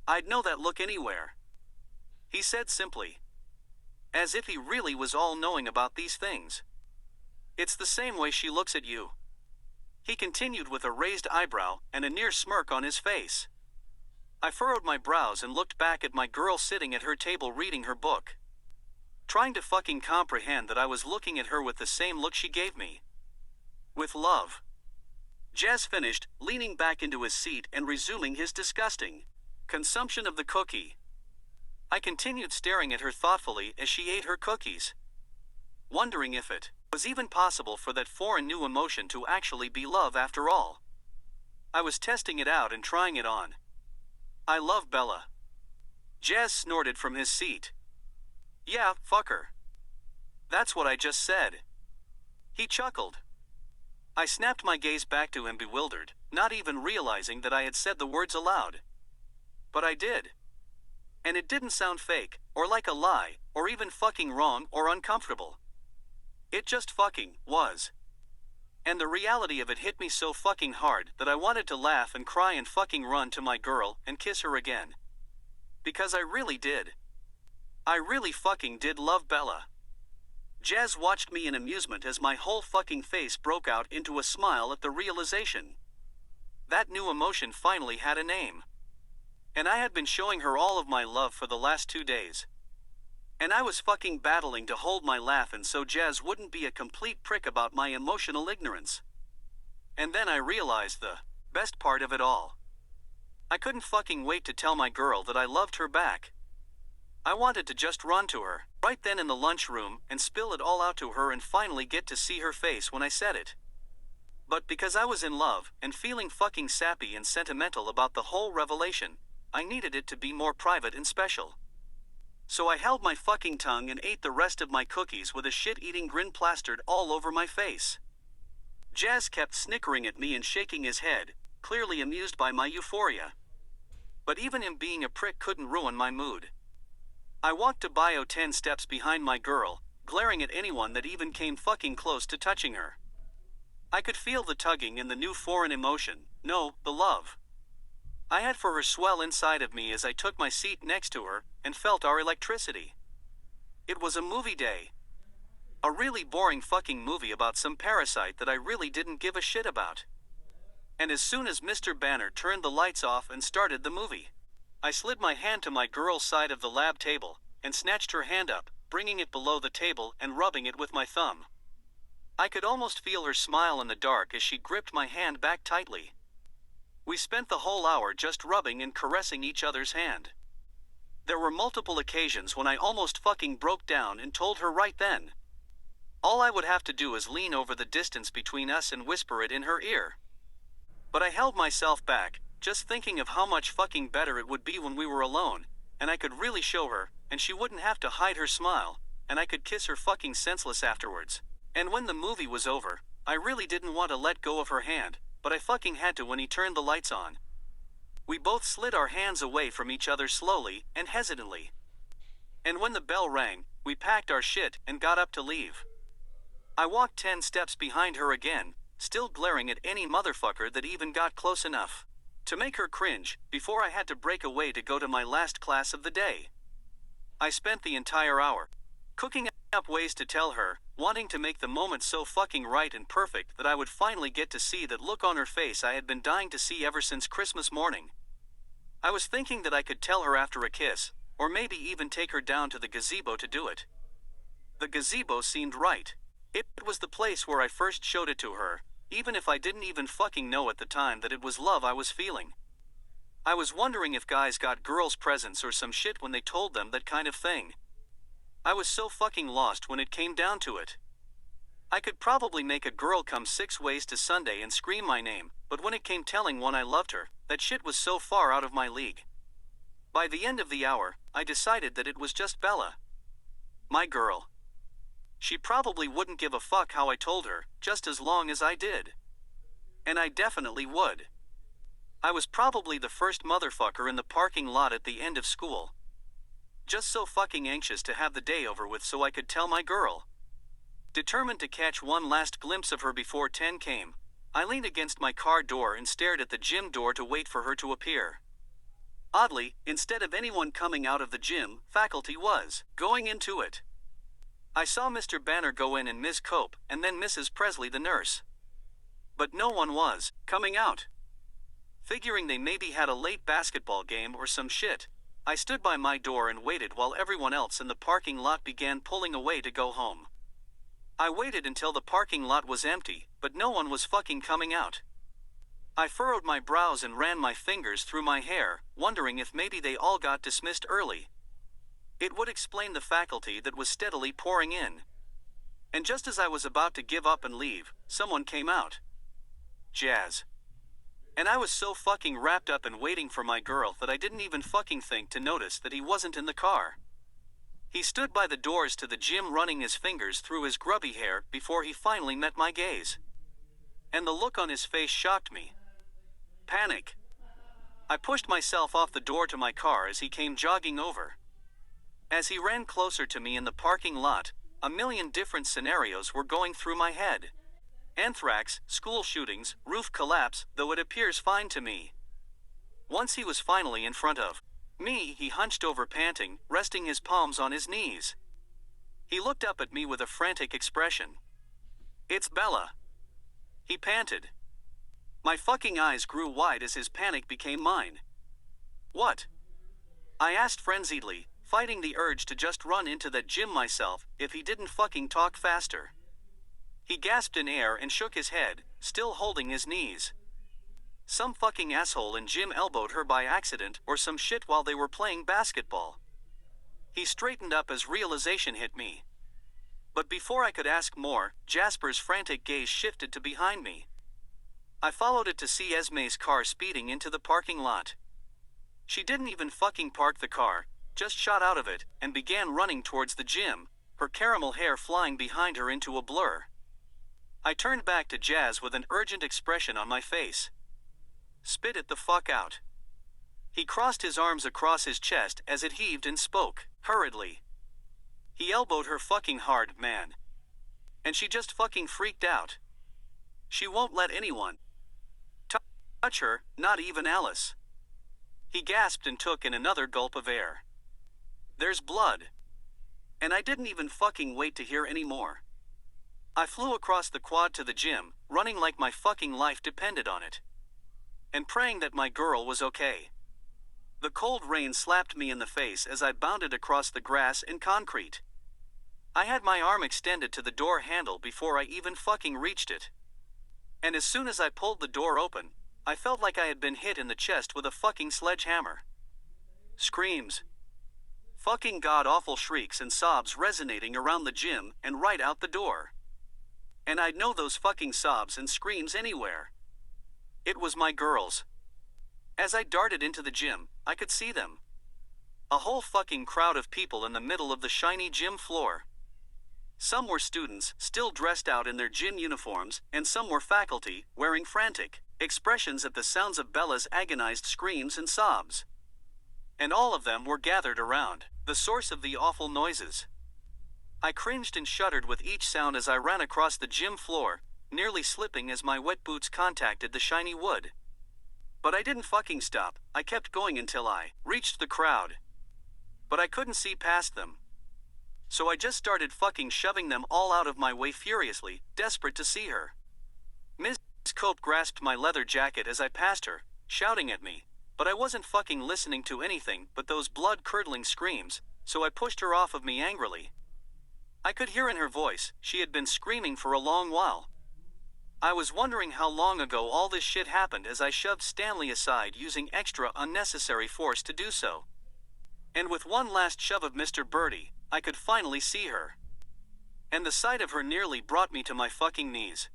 I'd know that look anywhere. He said simply. As if he really was all-knowing about these things. It's the same way she looks at you. He continued with a raised eyebrow and a near smirk on his face. I furrowed my brows and looked back at my girl sitting at her table reading her book. Trying to fucking comprehend that I was looking at her with the same look she gave me. With love. Jazz finished, leaning back into his seat and resuming his disgusting consumption of the cookie. I continued staring at her thoughtfully as she ate her cookies, wondering if it was even possible for that foreign new emotion to actually be love after all. I was testing it out and trying it on. I love Bella. Jazz snorted from his seat. Yeah, fuck her. That's what I just said. He chuckled. I snapped my gaze back to him, bewildered, not even realizing that I had said the words aloud. But I did. And it didn't sound fake, or like a lie, or even fucking wrong or uncomfortable. It just fucking was. And the reality of it hit me so fucking hard that I wanted to laugh and cry and fucking run to my girl and kiss her again. Because I really did. I really fucking did love Bella. Jazz watched me in amusement as my whole fucking face broke out into a smile at the realization. That new emotion finally had a name. And I had been showing her all of my love for the last 2 days. And I was fucking battling to hold my laugh and so Jazz wouldn't be a complete prick about my emotional ignorance. And then I realized the best part of it all. I couldn't fucking wait to tell my girl that I loved her back. I wanted to just run to her, right then in the lunchroom, and spill it all out to her and finally get to see her face when I said it. But because I was in love and feeling fucking sappy and sentimental about the whole revelation, I needed it to be more private and special. So I held my fucking tongue and ate the rest of my cookies with a shit-eating grin plastered all over my face. Jazz kept snickering at me and shaking his head, clearly amused by my euphoria. But even him being a prick couldn't ruin my mood. I walked to bio 10 steps behind my girl, glaring at anyone that even came fucking close to touching her. I could feel the tugging in the new foreign emotion, no, the love I had for her swell inside of me as I took my seat next to her and felt our electricity. It was a movie day. A really boring fucking movie about some parasite that I really didn't give a shit about. And as soon as Mr. Banner turned the lights off and started the movie, I slid my hand to my girl's side of the lab table and snatched her hand up, bringing it below the table and rubbing it with my thumb. I could almost feel her smile in the dark as she gripped my hand back tightly. We spent the whole hour just rubbing and caressing each other's hand. There were multiple occasions when I almost fucking broke down and told her right then. All I would have to do is lean over the distance between us and whisper it in her ear. But I held myself back, just thinking of how much fucking better it would be when we were alone, and I could really show her, and she wouldn't have to hide her smile, and I could kiss her fucking senseless afterwards. And when the movie was over, I really didn't want to let go of her hand, but I fucking had to when he turned the lights on. We both slid our hands away from each other slowly and hesitantly. And when the bell rang, we packed our shit and got up to leave. I walked 10 steps behind her again, still glaring at any motherfucker that even got close enough to make her cringe, before I had to break away to go to my last class of the day. I spent the entire hour cooking up ways to tell her, wanting to make the moment so fucking right and perfect that I would finally get to see that look on her face I had been dying to see ever since Christmas morning. I was thinking that I could tell her after a kiss, or maybe even take her down to the gazebo to do it. The gazebo seemed right. It was the place where I first showed it to her, even if I didn't even fucking know at the time that it was love I was feeling. I was wondering if guys got girls presents or some shit when they told them that kind of thing. I was so fucking lost when it came down to it. I could probably make a girl come 6 ways to Sunday and scream my name, but when it came telling one I loved her, that shit was so far out of my league. By the end of the hour, I decided that it was just Bella. My girl. She probably wouldn't give a fuck how I told her, just as long as I did. And I definitely would. I was probably the first motherfucker in the parking lot at the end of school. Just so fucking anxious to have the day over with so I could tell my girl. Determined to catch one last glimpse of her before 10 came, I leaned against my car door and stared at the gym door to wait for her to appear. Oddly, instead of anyone coming out of the gym, faculty was going into it. I saw Mr. Banner go in and Ms. Cope, and then Mrs. Presley the nurse. But no one was coming out. Figuring they maybe had a late basketball game or some shit, I stood by my door and waited while everyone else in the parking lot began pulling away to go home. I waited until the parking lot was empty, but no one was fucking coming out. I furrowed my brows and ran my fingers through my hair, wondering if maybe they all got dismissed early. It would explain the faculty that was steadily pouring in. And just as I was about to give up and leave, someone came out. Jazz. And I was so fucking wrapped up in waiting for my girl that I didn't even fucking think to notice that he wasn't in the car. He stood by the doors to the gym running his fingers through his grubby hair before he finally met my gaze. And the look on his face shocked me. Panic. I pushed myself off the door to my car as he came jogging over. As he ran closer to me in the parking lot, a million different scenarios were going through my head. Anthrax, school shootings, roof collapse, though it appears fine to me. Once he was finally in front of me, he hunched over panting, resting his palms on his knees. He looked up at me with a frantic expression. "It's Bella." He panted. My fucking eyes grew wide as his panic became mine. "What?" I asked frenziedly, fighting the urge to just run into that gym myself if he didn't fucking talk faster. He gasped in air and shook his head, still holding his knees. Some fucking asshole in gym elbowed her by accident or some shit while they were playing basketball. He straightened up as realization hit me. But before I could ask more, Jasper's frantic gaze shifted to behind me. I followed it to see Esme's car speeding into the parking lot. She didn't even fucking park the car, just shot out of it, and began running towards the gym, her caramel hair flying behind her into a blur. I turned back to Jazz with an urgent expression on my face. "Spit it the fuck out." He crossed his arms across his chest as it heaved and spoke, hurriedly. He elbowed her fucking hard, man. And she just fucking freaked out. She won't let anyone touch her, not even Alice. He gasped and took in another gulp of air. "There's blood." And I didn't even fucking wait to hear any more. I flew across the quad to the gym, running like my fucking life depended on it. And praying that my girl was okay. The cold rain slapped me in the face as I bounded across the grass and concrete. I had my arm extended to the door handle before I even fucking reached it. And as soon as I pulled the door open, I felt like I had been hit in the chest with a fucking sledgehammer. Screams. Fucking god-awful shrieks and sobs resonating around the gym and right out the door. And I'd know those fucking sobs and screams anywhere. It was my girls. As I darted into the gym, I could see them. A whole fucking crowd of people in the middle of the shiny gym floor. Some were students, still dressed out in their gym uniforms, and some were faculty, wearing frantic expressions at the sounds of Bella's agonized screams and sobs. And all of them were gathered around the source of the awful noises. I cringed and shuddered with each sound as I ran across the gym floor, nearly slipping as my wet boots contacted the shiny wood. But I didn't fucking stop. I kept going until I reached the crowd. But I couldn't see past them. So I just started fucking shoving them all out of my way furiously, desperate to see her. Ms. Cope grasped my leather jacket as I passed her, shouting at me, but I wasn't fucking listening to anything but those blood-curdling screams, so I pushed her off of me angrily. I could hear in her voice, she had been screaming for a long while. I was wondering how long ago all this shit happened as I shoved Stanley aside using extra unnecessary force to do so. And with one last shove of Mr. Birdie, I could finally see her. And the sight of her nearly brought me to my fucking knees.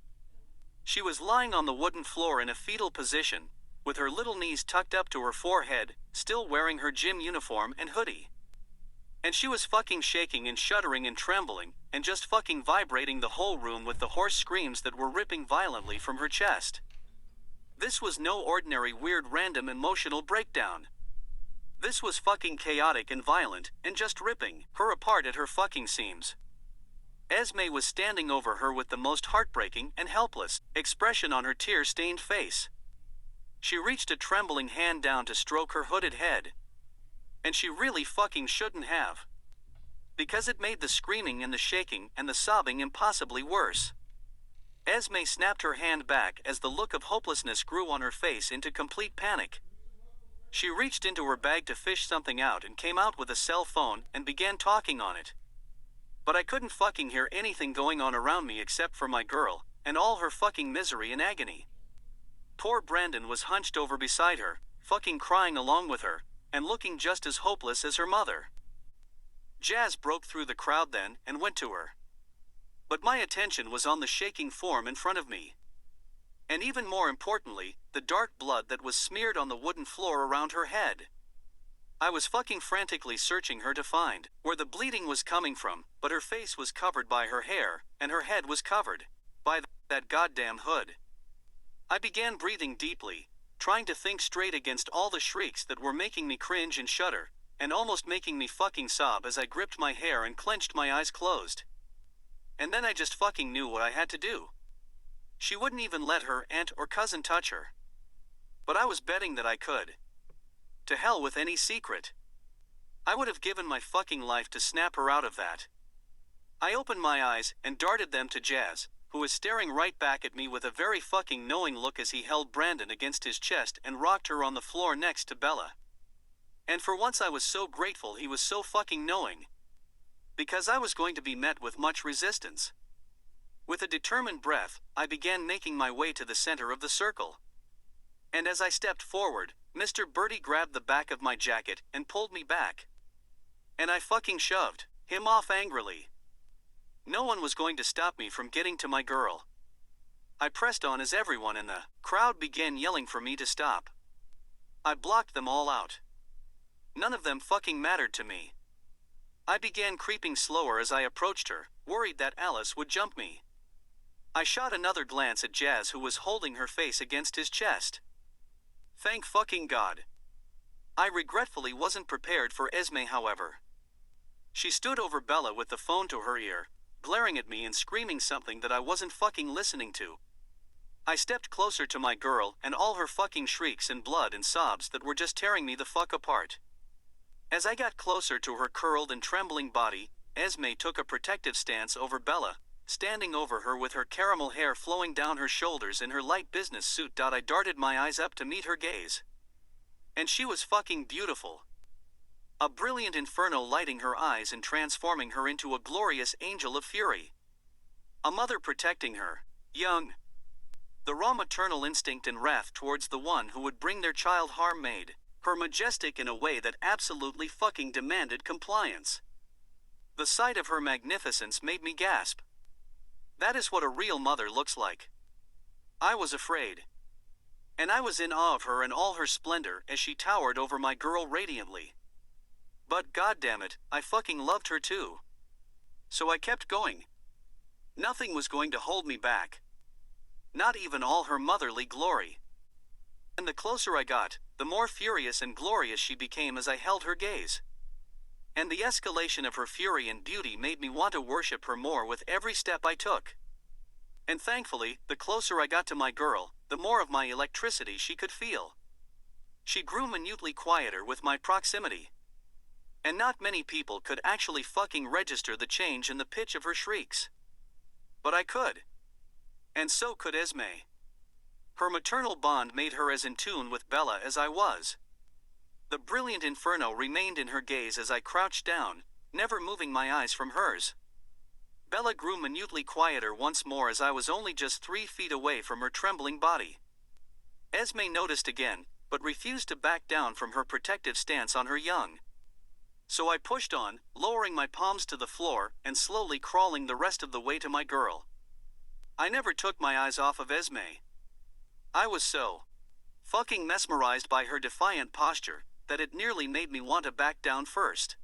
She was lying on the wooden floor in a fetal position, with her little knees tucked up to her forehead, still wearing her gym uniform and hoodie. And she was fucking shaking and shuddering and trembling, and just fucking vibrating the whole room with the hoarse screams that were ripping violently from her chest. This was no ordinary weird random emotional breakdown. This was fucking chaotic and violent, and just ripping her apart at her fucking seams. Esme was standing over her with the most heartbreaking and helpless expression on her tear-stained face. She reached a trembling hand down to stroke her hooded head. And she really fucking shouldn't have. Because it made the screaming and the shaking and the sobbing impossibly worse. Esme snapped her hand back as the look of hopelessness grew on her face into complete panic. She reached into her bag to fish something out and came out with a cell phone and began talking on it. But I couldn't fucking hear anything going on around me except for my girl, and all her fucking misery and agony. Poor Brandon was hunched over beside her, fucking crying along with her, and looking just as hopeless as her mother. Jazz broke through the crowd then and went to her. But my attention was on the shaking form in front of me. And even more importantly, the dark blood that was smeared on the wooden floor around her head. I was fucking frantically searching her to find where the bleeding was coming from, but her face was covered by her hair, and her head was covered by that goddamn hood. I began breathing deeply, trying to think straight against all the shrieks that were making me cringe and shudder, and almost making me fucking sob as I gripped my hair and clenched my eyes closed. And then I just fucking knew what I had to do. She wouldn't even let her aunt or cousin touch her. But I was betting that I could. To hell with any secret. I would have given my fucking life to snap her out of that. I opened my eyes and darted them to Jazz, who was staring right back at me with a very fucking knowing look as he held Brandon against his chest and rocked her on the floor next to Bella. And for once I was so grateful he was so fucking knowing. Because I was going to be met with much resistance. With a determined breath, I began making my way to the center of the circle. And as I stepped forward, Mr. Birdie grabbed the back of my jacket and pulled me back. And I fucking shoved him off angrily. No one was going to stop me from getting to my girl. I pressed on as everyone in the crowd began yelling for me to stop. I blocked them all out. None of them fucking mattered to me. I began creeping slower as I approached her, worried that Alice would jump me. I shot another glance at Jazz, who was holding her face against his chest. Thank fucking God. I regretfully wasn't prepared for Esme, however. She stood over Bella with the phone to her ear, glaring at me and screaming something that I wasn't fucking listening to. I stepped closer to my girl and all her fucking shrieks and blood and sobs that were just tearing me the fuck apart. As I got closer to her curled and trembling body, Esme took a protective stance over Bella, standing over her with her caramel hair flowing down her shoulders in her light business suit. I darted my eyes up to meet her gaze. And she was fucking beautiful. A brilliant inferno lighting her eyes and transforming her into a glorious angel of fury. A mother protecting her, young. The raw maternal instinct and wrath towards the one who would bring their child harm made her majestic in a way that absolutely fucking demanded compliance. The sight of her magnificence made me gasp. That is what a real mother looks like. I was afraid. And I was in awe of her and all her splendor as she towered over my girl radiantly. But goddammit, I fucking loved her too. So I kept going. Nothing was going to hold me back. Not even all her motherly glory. And the closer I got, the more furious and glorious she became as I held her gaze. And the escalation of her fury and beauty made me want to worship her more with every step I took. And thankfully, the closer I got to my girl, the more of my electricity she could feel. She grew minutely quieter with my proximity. And not many people could actually fucking register the change in the pitch of her shrieks. But I could. And so could Esme. Her maternal bond made her as in tune with Bella as I was. The brilliant inferno remained in her gaze as I crouched down, never moving my eyes from hers. Bella grew minutely quieter once more as I was only just 3 feet away from her trembling body. Esme noticed again, but refused to back down from her protective stance on her young. So I pushed on, lowering my palms to the floor and slowly crawling the rest of the way to my girl. I never took my eyes off of Esme. I was so fucking mesmerized by her defiant posture that it nearly made me want to back down first.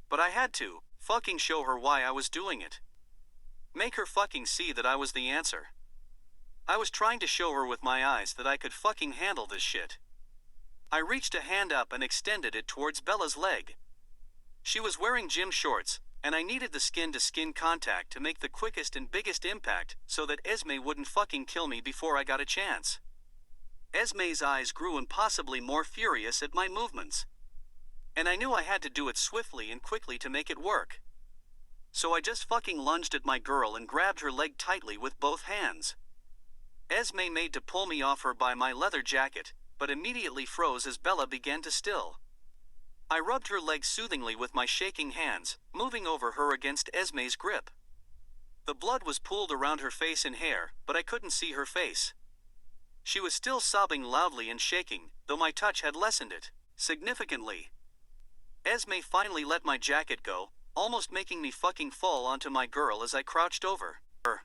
But I had to fucking show her why I was doing it. Make her fucking see that I was the answer. I was trying to show her with my eyes that I could fucking handle this shit. I reached a hand up and extended it towards Bella's leg. She was wearing gym shorts, and I needed the skin-to-skin contact to make the quickest and biggest impact so that Esme wouldn't fucking kill me before I got a chance. Esme's eyes grew impossibly more furious at my movements. And I knew I had to do it swiftly and quickly to make it work. So I just fucking lunged at my girl and grabbed her leg tightly with both hands. Esme made to pull me off her by my leather jacket, but immediately froze as Bella began to still. I rubbed her leg soothingly with my shaking hands, moving over her against Esme's grip. The blood was pooled around her face and hair, but I couldn't see her face. She was still sobbing loudly and shaking, though my touch had lessened it significantly. Esme finally let my jacket go, almost making me fucking fall onto my girl as I crouched over her.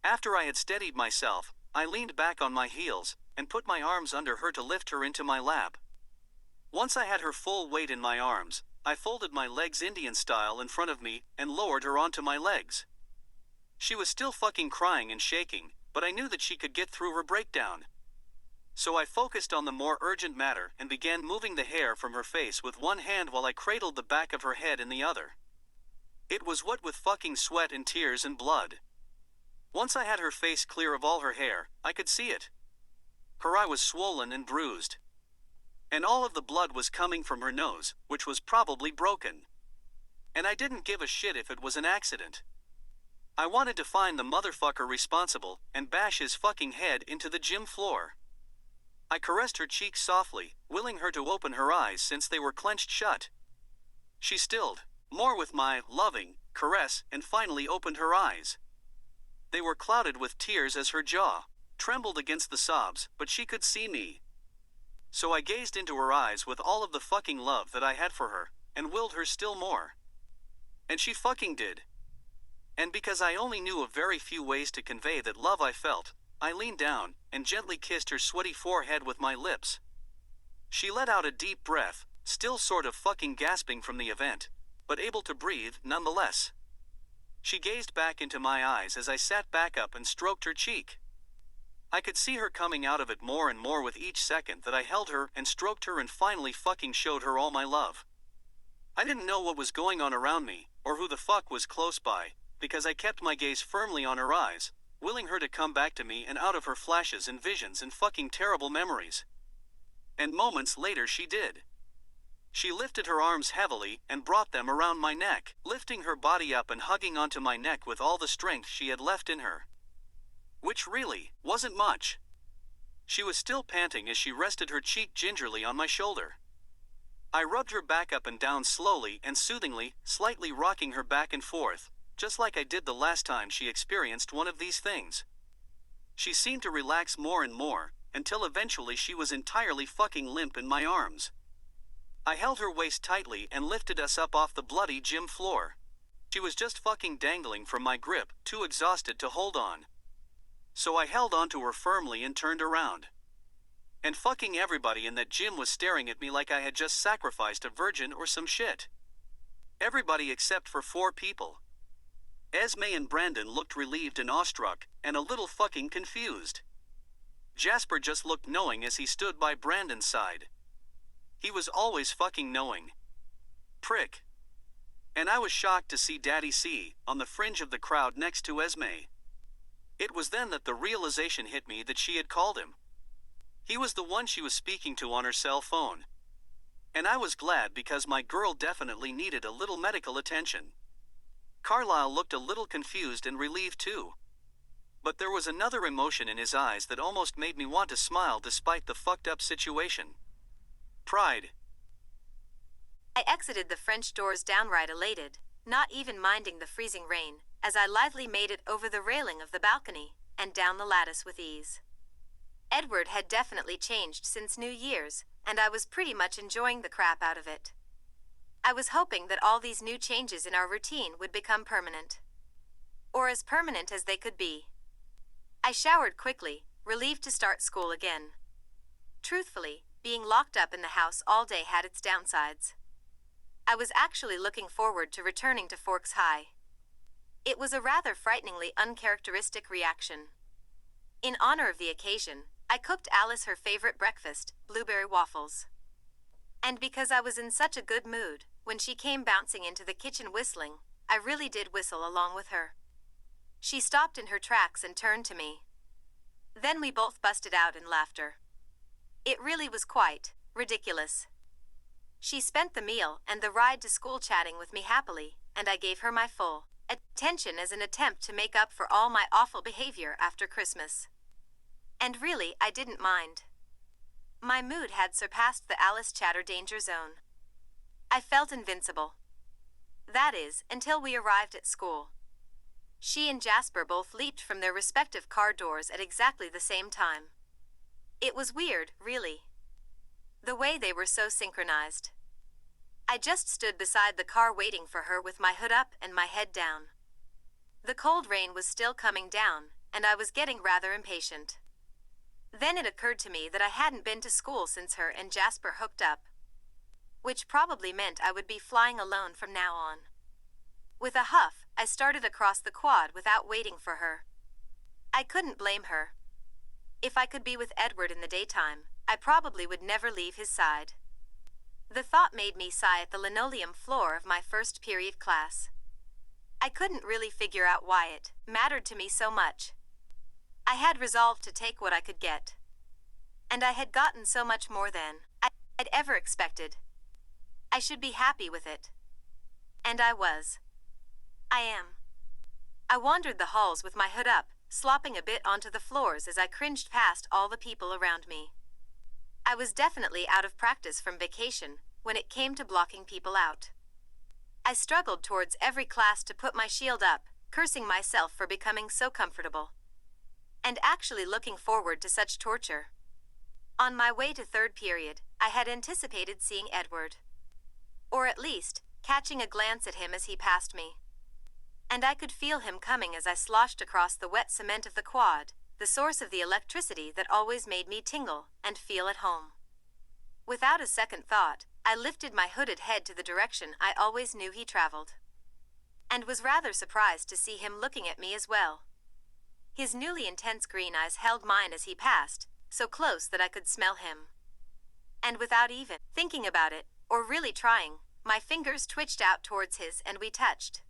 After I had steadied myself, I leaned back on my heels and put my arms under her to lift her into my lap. Once I had her full weight in my arms, I folded my legs Indian style in front of me and lowered her onto my legs. She was still fucking crying and shaking, but I knew that she could get through her breakdown. So I focused on the more urgent matter and began moving the hair from her face with one hand while I cradled the back of her head in the other. It was wet with fucking sweat and tears and blood. Once I had her face clear of all her hair, I could see it. Her eye was swollen and bruised. And all of the blood was coming from her nose, which was probably broken. And I didn't give a shit if it was an accident. I wanted to find the motherfucker responsible and bash his fucking head into the gym floor. I caressed her cheeks softly, willing her to open her eyes since they were clenched shut. She stilled, more with my loving caress, and finally opened her eyes. They were clouded with tears as her jaw trembled against the sobs, but she could see me. So I gazed into her eyes with all of the fucking love that I had for her, and willed her still more. And she fucking did. And because I only knew of very few ways to convey that love I felt, I leaned down and gently kissed her sweaty forehead with my lips. She let out a deep breath, still sort of fucking gasping from the event, but able to breathe nonetheless. She gazed back into my eyes as I sat back up and stroked her cheek. I could see her coming out of it more and more with each second that I held her and stroked her and finally fucking showed her all my love. I didn't know what was going on around me, or who the fuck was close by, because I kept my gaze firmly on her eyes, willing her to come back to me and out of her flashes and visions and fucking terrible memories. And moments later she did. She lifted her arms heavily and brought them around my neck, lifting her body up and hugging onto my neck with all the strength she had left in her. Which really wasn't much. She was still panting as she rested her cheek gingerly on my shoulder. I rubbed her back up and down slowly and soothingly, slightly rocking her back and forth, just like I did the last time she experienced one of these things. She seemed to relax more and more, until eventually she was entirely fucking limp in my arms. I held her waist tightly and lifted us up off the bloody gym floor. She was just fucking dangling from my grip, too exhausted to hold on. So I held onto her firmly and turned around. And fucking everybody in that gym was staring at me like I had just sacrificed a virgin or some shit. Everybody except for 4 people. Esme and Brandon looked relieved and awestruck, and a little fucking confused. Jasper just looked knowing as he stood by Brandon's side. He was always fucking knowing. Prick. And I was shocked to see Daddy C on the fringe of the crowd next to Esme. It was then that the realization hit me that she had called him. He was the one she was speaking to on her cell phone. And I was glad because my girl definitely needed a little medical attention. Carlisle looked a little confused and relieved too. But there was another emotion in his eyes that almost made me want to smile despite the fucked up situation. Pride. I exited the French doors downright elated, not even minding the freezing rain, as I lively made it over the railing of the balcony, and down the lattice with ease. Edward had definitely changed since New Year's, and I was pretty much enjoying the crap out of it. I was hoping that all these new changes in our routine would become permanent. Or as permanent as they could be. I showered quickly, relieved to start school again. Truthfully, being locked up in the house all day had its downsides. I was actually looking forward to returning to Forks High. It was a rather frighteningly uncharacteristic reaction. In honor of the occasion, I cooked Alice her favorite breakfast, blueberry waffles. And because I was in such a good mood, when she came bouncing into the kitchen whistling, I really did whistle along with her. She stopped in her tracks and turned to me. Then we both busted out in laughter. It really was quite ridiculous. She spent the meal and the ride to school chatting with me happily, and I gave her my full attention as an attempt to make up for all my awful behavior after Christmas. And really, I didn't mind. My mood had surpassed the Alice chatter danger zone. I felt invincible. That is, until we arrived at school. She and Jasper both leaped from their respective car doors at exactly the same time. It was weird, really. The way they were so synchronized. I just stood beside the car waiting for her with my hood up and my head down. The cold rain was still coming down, and I was getting rather impatient. Then it occurred to me that I hadn't been to school since her and Jasper hooked up. Which probably meant I would be flying alone from now on. With a huff, I started across the quad without waiting for her. I couldn't blame her. If I could be with Edward in the daytime, I probably would never leave his side. The thought made me sigh at the linoleum floor of my first period class. I couldn't really figure out why it mattered to me so much. I had resolved to take what I could get. And I had gotten so much more than I'd ever expected. I should be happy with it. And I was. I am. I wandered the halls with my hood up, slopping a bit onto the floors as I cringed past all the people around me. I was definitely out of practice from vacation when it came to blocking people out. I struggled towards every class to put my shield up, cursing myself for becoming so comfortable. And actually looking forward to such torture. On my way to third period, I had anticipated seeing Edward. Or at least, catching a glance at him as he passed me. And I could feel him coming as I sloshed across the wet cement of the quad, the source of the electricity that always made me tingle and feel at home. Without a second thought, I lifted my hooded head to the direction I always knew he traveled. And was rather surprised to see him looking at me as well. His newly intense green eyes held mine as he passed, so close that I could smell him. And without even thinking about it, or really trying, my fingers twitched out towards his and we touched.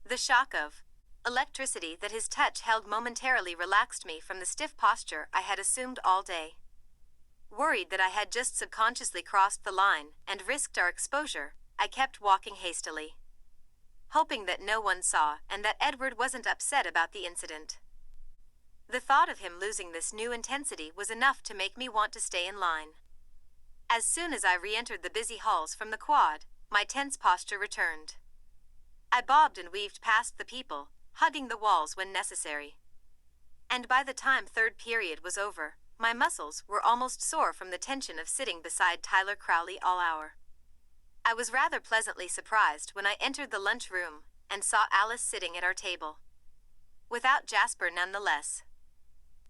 The shock of electricity that his touch held momentarily relaxed me from the stiff posture I had assumed all day. Worried that I had just subconsciously crossed the line and risked our exposure, I kept walking hastily. Hoping that no one saw and that Edward wasn't upset about the incident. The thought of him losing this new intensity was enough to make me want to stay in line. As soon as I re-entered the busy halls from the quad, my tense posture returned. I bobbed and weaved past the people, hugging the walls when necessary. And by the time third period was over, my muscles were almost sore from the tension of sitting beside Tyler Crowley all hour. I was rather pleasantly surprised when I entered the lunchroom and saw Alice sitting at our table. Without Jasper nonetheless.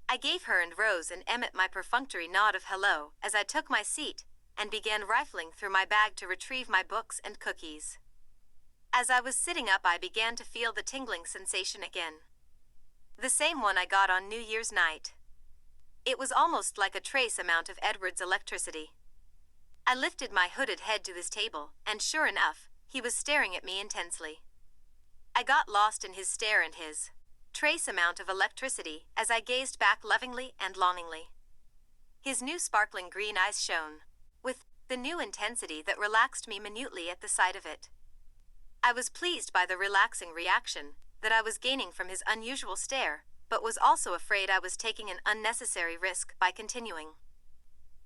I gave her and Rose and Emmett my perfunctory nod of hello as I took my seat and began rifling through my bag to retrieve my books and cookies. As I was sitting up, I began to feel the tingling sensation again. The same one I got on New Year's night. It was almost like a trace amount of Edward's electricity. I lifted my hooded head to his table, and sure enough, he was staring at me intensely. I got lost in his stare and his trace amount of electricity as I gazed back lovingly and longingly. His new sparkling green eyes shone, with the new intensity that relaxed me minutely at the sight of it. I was pleased by the relaxing reaction that I was gaining from his unusual stare, but was also afraid I was taking an unnecessary risk by continuing.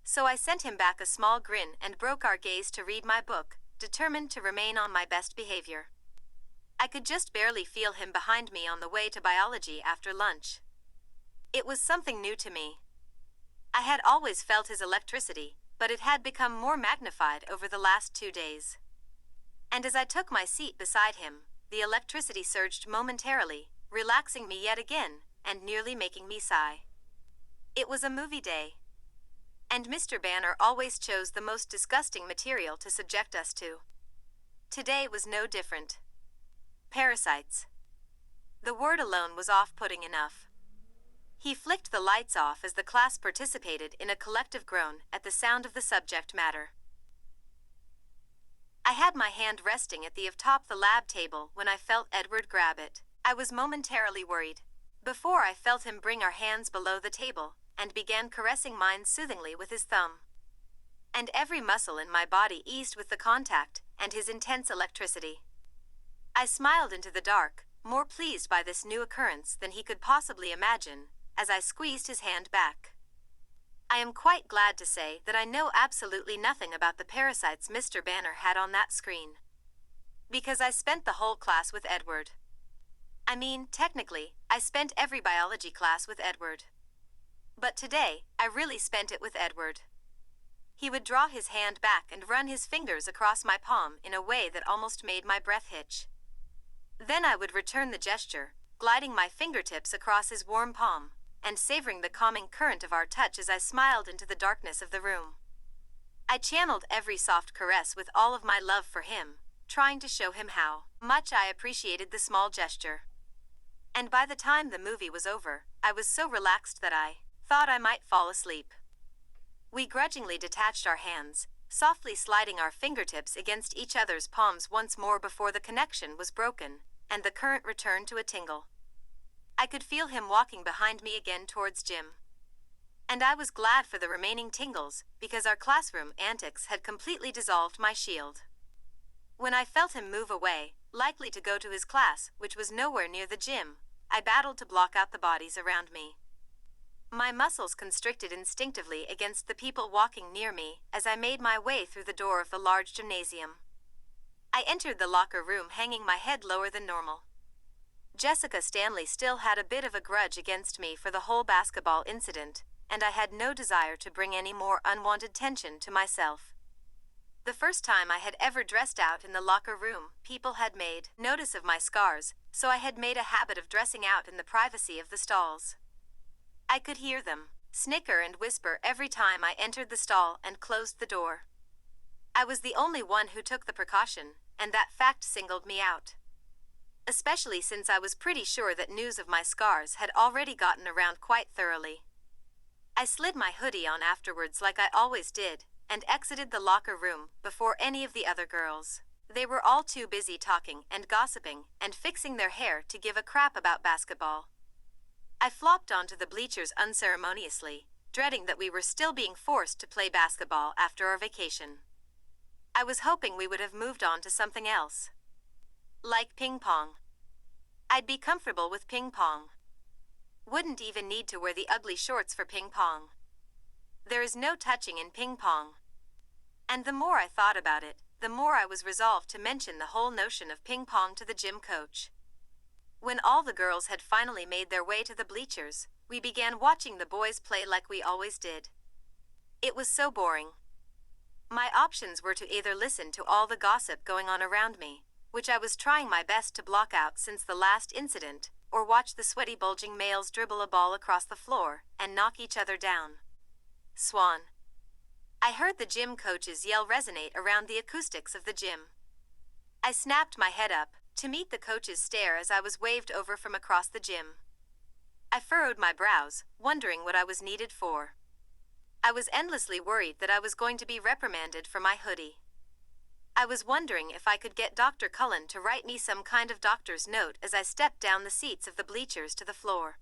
So I sent him back a small grin and broke our gaze to read my book, determined to remain on my best behavior. I could just barely feel him behind me on the way to biology after lunch. It was something new to me. I had always felt his electricity, but it had become more magnified over the last 2 days. And as I took my seat beside him, the electricity surged momentarily, relaxing me yet again, and nearly making me sigh. It was a movie day. And Mr. Banner always chose the most disgusting material to subject us to. Today was no different. Parasites. The word alone was off-putting enough. He flicked the lights off as the class participated in a collective groan at the sound of the subject matter. I had my hand resting at the atop the lab table when I felt Edward grab it. I was momentarily worried. Before I felt him bring our hands below the table and began caressing mine soothingly with his thumb. And every muscle in my body eased with the contact and his intense electricity. I smiled into the dark, more pleased by this new occurrence than he could possibly imagine, as I squeezed his hand back. I am quite glad to say that I know absolutely nothing about the parasites Mr. Banner had on that screen. Because I spent the whole class with Edward. I mean, technically, I spent every biology class with Edward. But today, I really spent it with Edward. He would draw his hand back and run his fingers across my palm in a way that almost made my breath hitch. Then I would return the gesture, gliding my fingertips across his warm palm, and savoring the calming current of our touch as I smiled into the darkness of the room. I channeled every soft caress with all of my love for him, trying to show him how much I appreciated the small gesture. And by the time the movie was over, I was so relaxed that I thought I might fall asleep. We grudgingly detached our hands, softly sliding our fingertips against each other's palms once more before the connection was broken, and the current returned to a tingle. I could feel him walking behind me again towards Jim. And I was glad for the remaining tingles, because our classroom antics had completely dissolved my shield. When I felt him move away, likely to go to his class, which was nowhere near the gym, I battled to block out the bodies around me. My muscles constricted instinctively against the people walking near me as I made my way through the door of the large gymnasium. I entered the locker room hanging my head lower than normal. Jessica Stanley still had a bit of a grudge against me for the whole basketball incident, and I had no desire to bring any more unwanted tension to myself. The first time I had ever dressed out in the locker room, people had made notice of my scars, so I had made a habit of dressing out in the privacy of the stalls. I could hear them snicker and whisper every time I entered the stall and closed the door. I was the only one who took the precaution, and that fact singled me out. Especially since I was pretty sure that news of my scars had already gotten around quite thoroughly. I slid my hoodie on afterwards like I always did, and exited the locker room before any of the other girls. They were all too busy talking and gossiping and fixing their hair to give a crap about basketball. I flopped onto the bleachers unceremoniously, dreading that we were still being forced to play basketball after our vacation. I was hoping we would have moved on to something else. Like ping pong. I'd be comfortable with ping pong. Wouldn't even need to wear the ugly shorts for ping pong. There is no touching in ping pong. And the more I thought about it, the more I was resolved to mention the whole notion of ping pong to the gym coach. When all the girls had finally made their way to the bleachers, we began watching the boys play like we always did. It was so boring. My options were to either listen to all the gossip going on around me, which I was trying my best to block out since the last incident, or watch the sweaty bulging males dribble a ball across the floor and knock each other down. Swan. I heard the gym coach's yell resonate around the acoustics of the gym. I snapped my head up to meet the coach's stare as I was waved over from across the gym. I furrowed my brows, wondering what I was needed for. I was endlessly worried that I was going to be reprimanded for my hoodie. I was wondering if I could get Dr. Cullen to write me some kind of doctor's note as I stepped down the seats of the bleachers to the floor.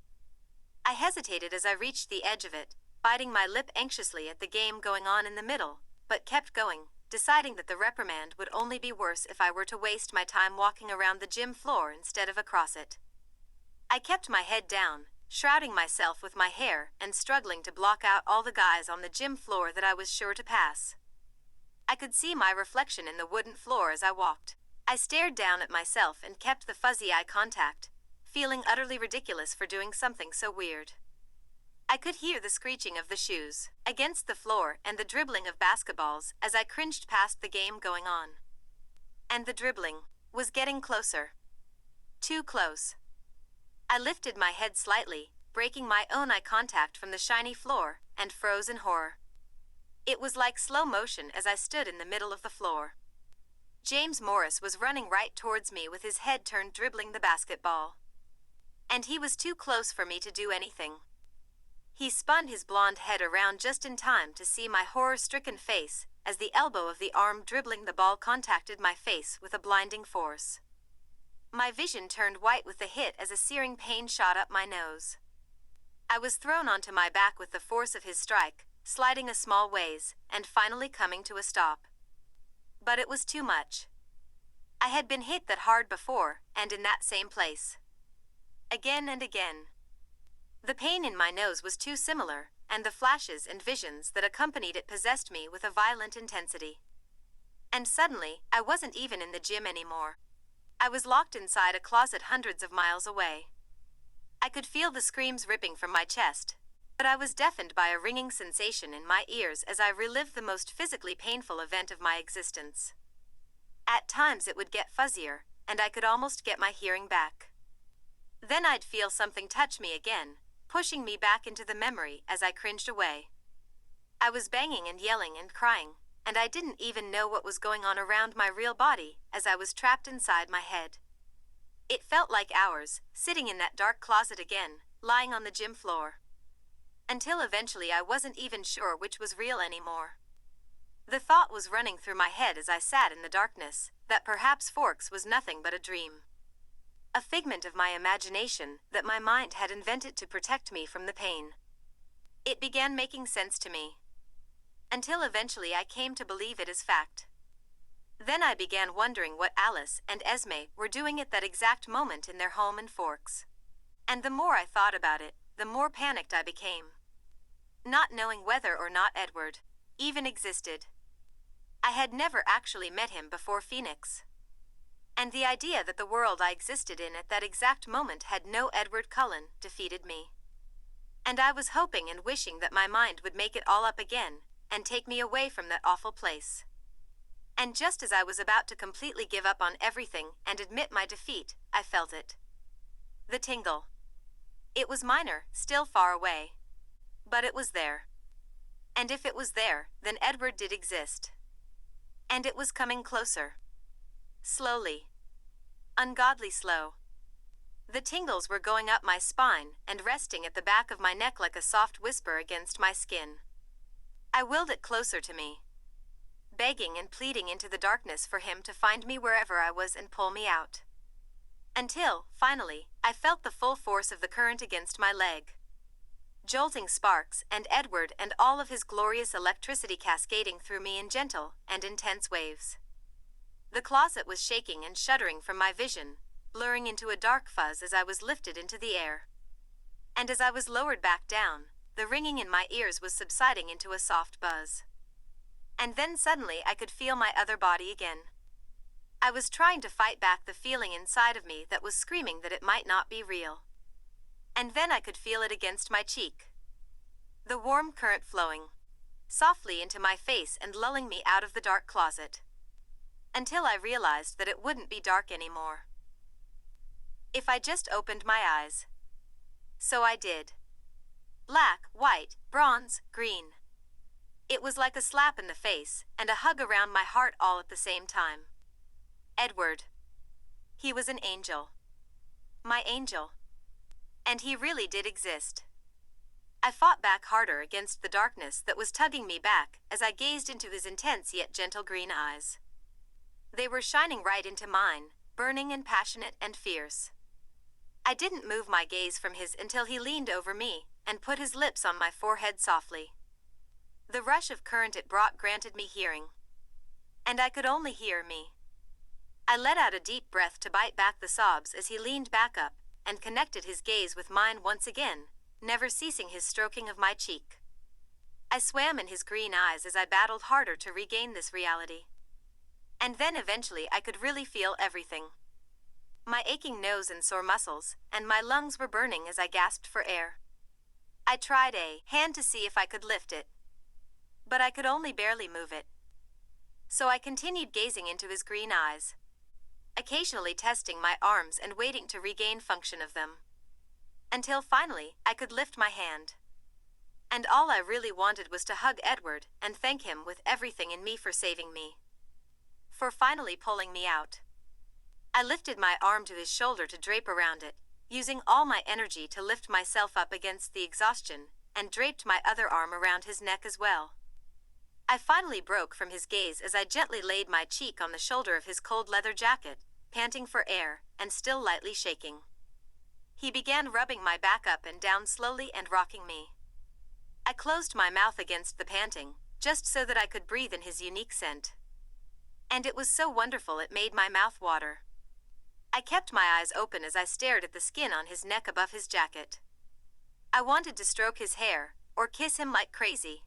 I hesitated as I reached the edge of it, biting my lip anxiously at the game going on in the middle, but kept going, deciding that the reprimand would only be worse if I were to waste my time walking around the gym floor instead of across it. I kept my head down, shrouding myself with my hair and struggling to block out all the guys on the gym floor that I was sure to pass. I could see my reflection in the wooden floor as I walked. I stared down at myself and kept the fuzzy eye contact, feeling utterly ridiculous for doing something so weird. I could hear the screeching of the shoes against the floor and the dribbling of basketballs as I cringed past the game going on. And the dribbling was getting closer. Too close. I lifted my head slightly, breaking my own eye contact from the shiny floor, and froze in horror. It was like slow motion as I stood in the middle of the floor. James Morris was running right towards me with his head turned, dribbling the basketball. And he was too close for me to do anything. He spun his blonde head around just in time to see my horror-stricken face as the elbow of the arm dribbling the ball contacted my face with a blinding force. My vision turned white with the hit as a searing pain shot up my nose. I was thrown onto my back with the force of his strike, sliding a small ways, and finally coming to a stop. But it was too much. I had been hit that hard before, and in that same place. Again and again. The pain in my nose was too similar, and the flashes and visions that accompanied it possessed me with a violent intensity. And suddenly, I wasn't even in the gym anymore. I was locked inside a closet hundreds of miles away. I could feel the screams ripping from my chest, but I was deafened by a ringing sensation in my ears as I relived the most physically painful event of my existence. At times it would get fuzzier, and I could almost get my hearing back. Then I'd feel something touch me again, pushing me back into the memory as I cringed away. I was banging and yelling and crying, and I didn't even know what was going on around my real body as I was trapped inside my head. It felt like hours, sitting in that dark closet again, lying on the gym floor. Until eventually I wasn't even sure which was real anymore. The thought was running through my head as I sat in the darkness, that perhaps Forks was nothing but a dream. A figment of my imagination that my mind had invented to protect me from the pain. It began making sense to me. Until eventually I came to believe it as fact. Then I began wondering what Alice and Esme were doing at that exact moment in their home in Forks. And the more I thought about it, the more panicked I became. Not knowing whether or not Edward even existed. I had never actually met him before Phoenix. And the idea that the world I existed in at that exact moment had no Edward Cullen defeated me. And I was hoping and wishing that my mind would make it all up again and take me away from that awful place. And just as I was about to completely give up on everything and admit my defeat, I felt it. The tingle. It was minor, still far away. But it was there. And if it was there, then Edward did exist. And it was coming closer. Slowly. Ungodly slow. The tingles were going up my spine and resting at the back of my neck like a soft whisper against my skin. I willed it closer to me, begging and pleading into the darkness for him to find me wherever I was and pull me out. Until, finally, I felt the full force of the current against my leg. Jolting sparks and Edward and all of his glorious electricity cascading through me in gentle and intense waves. The closet was shaking and shuddering from my vision, blurring into a dark fuzz as I was lifted into the air. And as I was lowered back down, the ringing in my ears was subsiding into a soft buzz. And then suddenly I could feel my other body again. I was trying to fight back the feeling inside of me that was screaming that it might not be real. And then I could feel it against my cheek. The warm current flowing softly into my face and lulling me out of the dark closet. Until I realized that it wouldn't be dark anymore. If I just opened my eyes. So I did. Black, white, bronze, green. It was like a slap in the face and a hug around my heart all at the same time. Edward. He was an angel. My angel. And he really did exist. I fought back harder against the darkness that was tugging me back as I gazed into his intense yet gentle green eyes. They were shining right into mine, burning and passionate and fierce. I didn't move my gaze from his until he leaned over me and put his lips on my forehead softly. The rush of current it brought granted me hearing. And I could only hear me. I let out a deep breath to bite back the sobs as he leaned back up and connected his gaze with mine once again, never ceasing his stroking of my cheek. I swam in his green eyes as I battled harder to regain this reality. And then eventually I could really feel everything. My aching nose and sore muscles, and my lungs were burning as I gasped for air. I tried a hand to see if I could lift it. But I could only barely move it. So I continued gazing into his green eyes, occasionally testing my arms and waiting to regain function of them. Until finally, I could lift my hand. And all I really wanted was to hug Edward and thank him with everything in me for saving me. For finally pulling me out. I lifted my arm to his shoulder to drape around it, using all my energy to lift myself up against the exhaustion, and draped my other arm around his neck as well. I finally broke from his gaze as I gently laid my cheek on the shoulder of his cold leather jacket, panting for air and still lightly shaking. He began rubbing my back up and down slowly and rocking me. I closed my mouth against the panting, just so that I could breathe in his unique scent. And it was so wonderful it made my mouth water. I kept my eyes open as I stared at the skin on his neck above his jacket. I wanted to stroke his hair, or kiss him like crazy.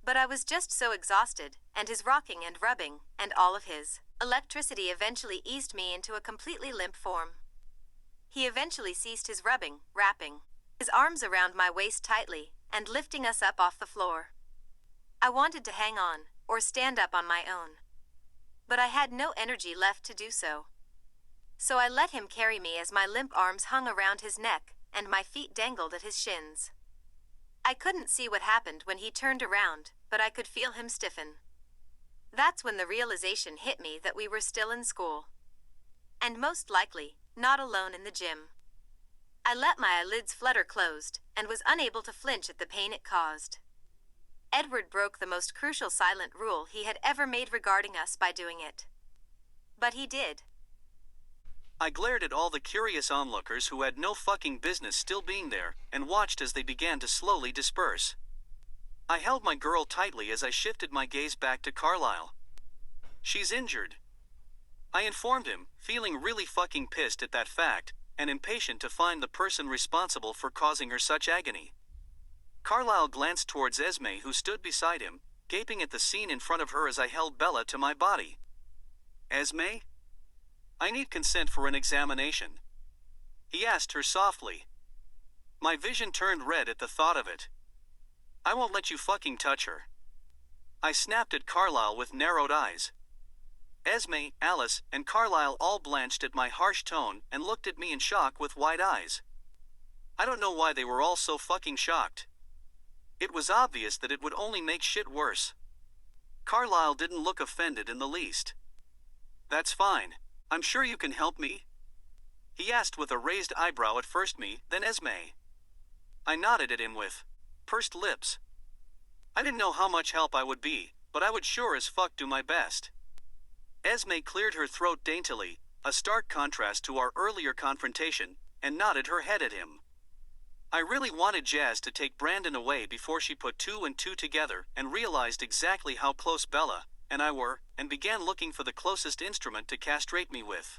But I was just so exhausted, and his rocking and rubbing, and all of his electricity eventually eased me into a completely limp form. He eventually ceased his rubbing, wrapping his arms around my waist tightly, and lifting us up off the floor. I wanted to hang on, or stand up on my own. But I had no energy left to do so. So I let him carry me as my limp arms hung around his neck, and my feet dangled at his shins. I couldn't see what happened when he turned around, but I could feel him stiffen. That's when the realization hit me that we were still in school. And most likely, not alone in the gym. I let my eyelids flutter closed, and was unable to flinch at the pain it caused. Edward broke the most crucial silent rule he had ever made regarding us by doing it. But he did. I glared at all the curious onlookers who had no fucking business still being there, and watched as they began to slowly disperse. I held my girl tightly as I shifted my gaze back to Carlisle. She's injured. I informed him, feeling really fucking pissed at that fact, and impatient to find the person responsible for causing her such agony. Carlisle glanced towards Esme, who stood beside him, gaping at the scene in front of her as I held Bella to my body. Esme? I need consent for an examination. He asked her softly. My vision turned red at the thought of it. I won't let you fucking touch her. I snapped at Carlisle with narrowed eyes. Esme, Alice, and Carlisle all blanched at my harsh tone and looked at me in shock with wide eyes. I don't know why they were all so fucking shocked. It was obvious that it would only make shit worse. Carlisle didn't look offended in the least. That's fine. I'm sure you can help me? He asked with a raised eyebrow at first me, then Esme. I nodded at him with pursed lips. I didn't know how much help I would be, but I would sure as fuck do my best. Esme cleared her throat daintily, a stark contrast to our earlier confrontation, and nodded her head at him. I really wanted Jazz to take Brandon away before she put two and two together and realized exactly how close Bella and I were, and began looking for the closest instrument to castrate me with.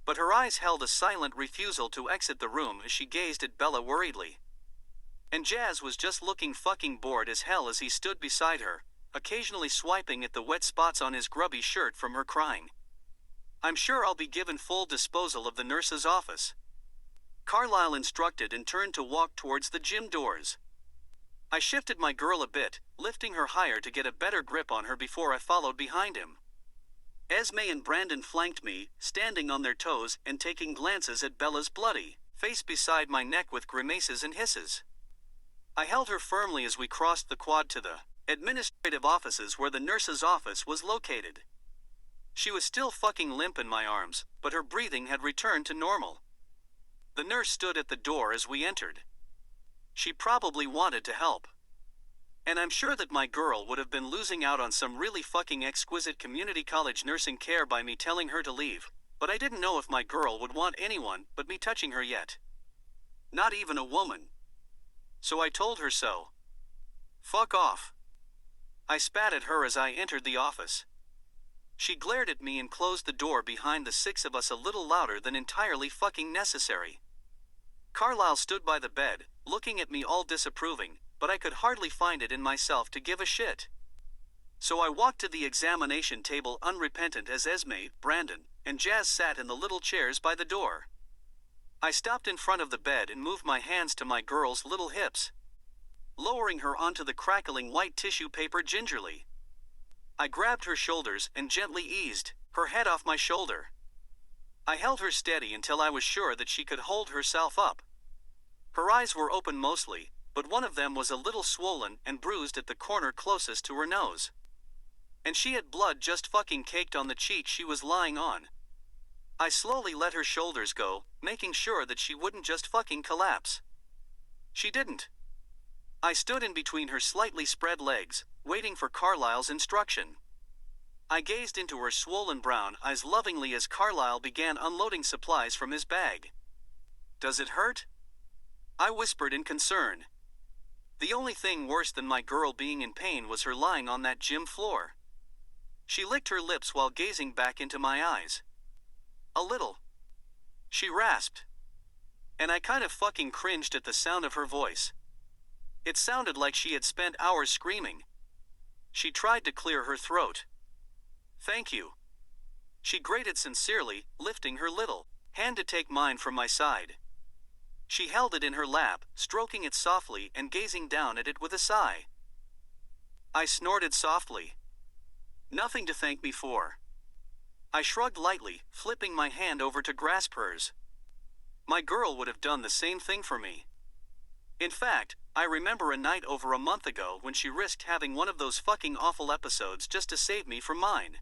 But her eyes held a silent refusal to exit the room as she gazed at Bella worriedly. And Jazz was just looking fucking bored as hell as he stood beside her, occasionally swiping at the wet spots on his grubby shirt from her crying. I'm sure I'll be given full disposal of the nurse's office. Carlisle instructed and turned to walk towards the gym doors. I shifted my girl a bit, lifting her higher to get a better grip on her before I followed behind him. Esme and Brandon flanked me, standing on their toes and taking glances at Bella's bloody face beside my neck with grimaces and hisses. I held her firmly as we crossed the quad to the administrative offices where the nurse's office was located. She was still fucking limp in my arms, but her breathing had returned to normal. The nurse stood at the door as we entered. She probably wanted to help. And I'm sure that my girl would have been losing out on some really fucking exquisite community college nursing care by me telling her to leave, but I didn't know if my girl would want anyone but me touching her yet. Not even a woman. So I told her so. Fuck off. I spat at her as I entered the office. She glared at me and closed the door behind the six of us a little louder than entirely fucking necessary. Carlisle stood by the bed, looking at me all disapproving, but I could hardly find it in myself to give a shit. So I walked to the examination table unrepentant as Esme, Brandon, and Jazz sat in the little chairs by the door. I stopped in front of the bed and moved my hands to my girl's little hips, lowering her onto the crackling white tissue paper gingerly. I grabbed her shoulders and gently eased her head off my shoulder. I held her steady until I was sure that she could hold herself up. Her eyes were open mostly, but one of them was a little swollen and bruised at the corner closest to her nose. And she had blood just fucking caked on the cheek she was lying on. I slowly let her shoulders go, making sure that she wouldn't just fucking collapse. She didn't. I stood in between her slightly spread legs, waiting for Carlisle's instruction. I gazed into her swollen brown eyes lovingly as Carlisle began unloading supplies from his bag. "Does it hurt?" I whispered in concern. The only thing worse than my girl being in pain was her lying on that gym floor. She licked her lips while gazing back into my eyes. "A little," she rasped. And I kind of fucking cringed at the sound of her voice. It sounded like she had spent hours screaming. She tried to clear her throat. "Thank you," she grated sincerely, lifting her little hand to take mine from my side. She held it in her lap, stroking it softly and gazing down at it with a sigh. I snorted softly. "Nothing to thank me for." I shrugged lightly, flipping my hand over to grasp hers. My girl would have done the same thing for me. In fact, I remember a night over a month ago when she risked having one of those fucking awful episodes just to save me from mine.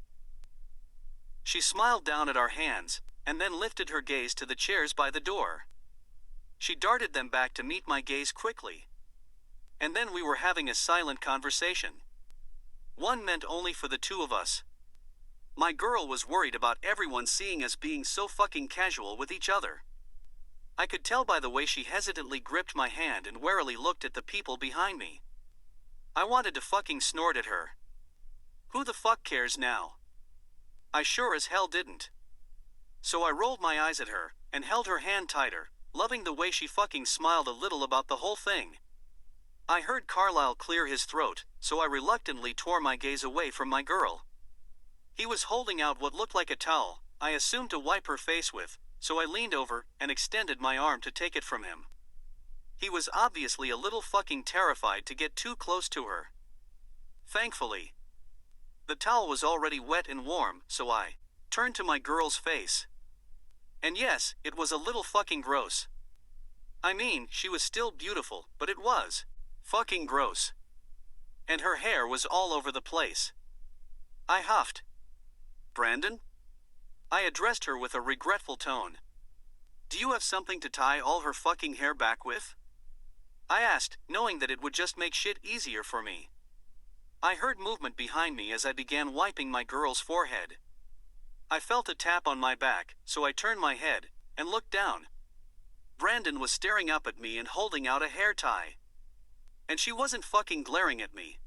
She smiled down at our hands, and then lifted her gaze to the chairs by the door. She darted them back to meet my gaze quickly. And then we were having a silent conversation. One meant only for the two of us. My girl was worried about everyone seeing us being so fucking casual with each other. I could tell by the way she hesitantly gripped my hand and warily looked at the people behind me. I wanted to fucking snort at her. Who the fuck cares now? I sure as hell didn't. So I rolled my eyes at her, and held her hand tighter, loving the way she fucking smiled a little about the whole thing. I heard Carlisle clear his throat, so I reluctantly tore my gaze away from my girl. He was holding out what looked like a towel, I assumed to wipe her face with, so I leaned over and extended my arm to take it from him. He was obviously a little fucking terrified to get too close to her. Thankfully, the towel was already wet and warm, so I turned to my girl's face. And yes, it was a little fucking gross. I mean, she was still beautiful, but it was fucking gross. And her hair was all over the place. I huffed. "Brandon?" I addressed her with a regretful tone. "Do you have something to tie all her fucking hair back with?" I asked, knowing that it would just make shit easier for me. I heard movement behind me as I began wiping my girl's forehead. I felt a tap on my back, so I turned my head and looked down. Brandon was staring up at me and holding out a hair tie. And she wasn't fucking glaring at me.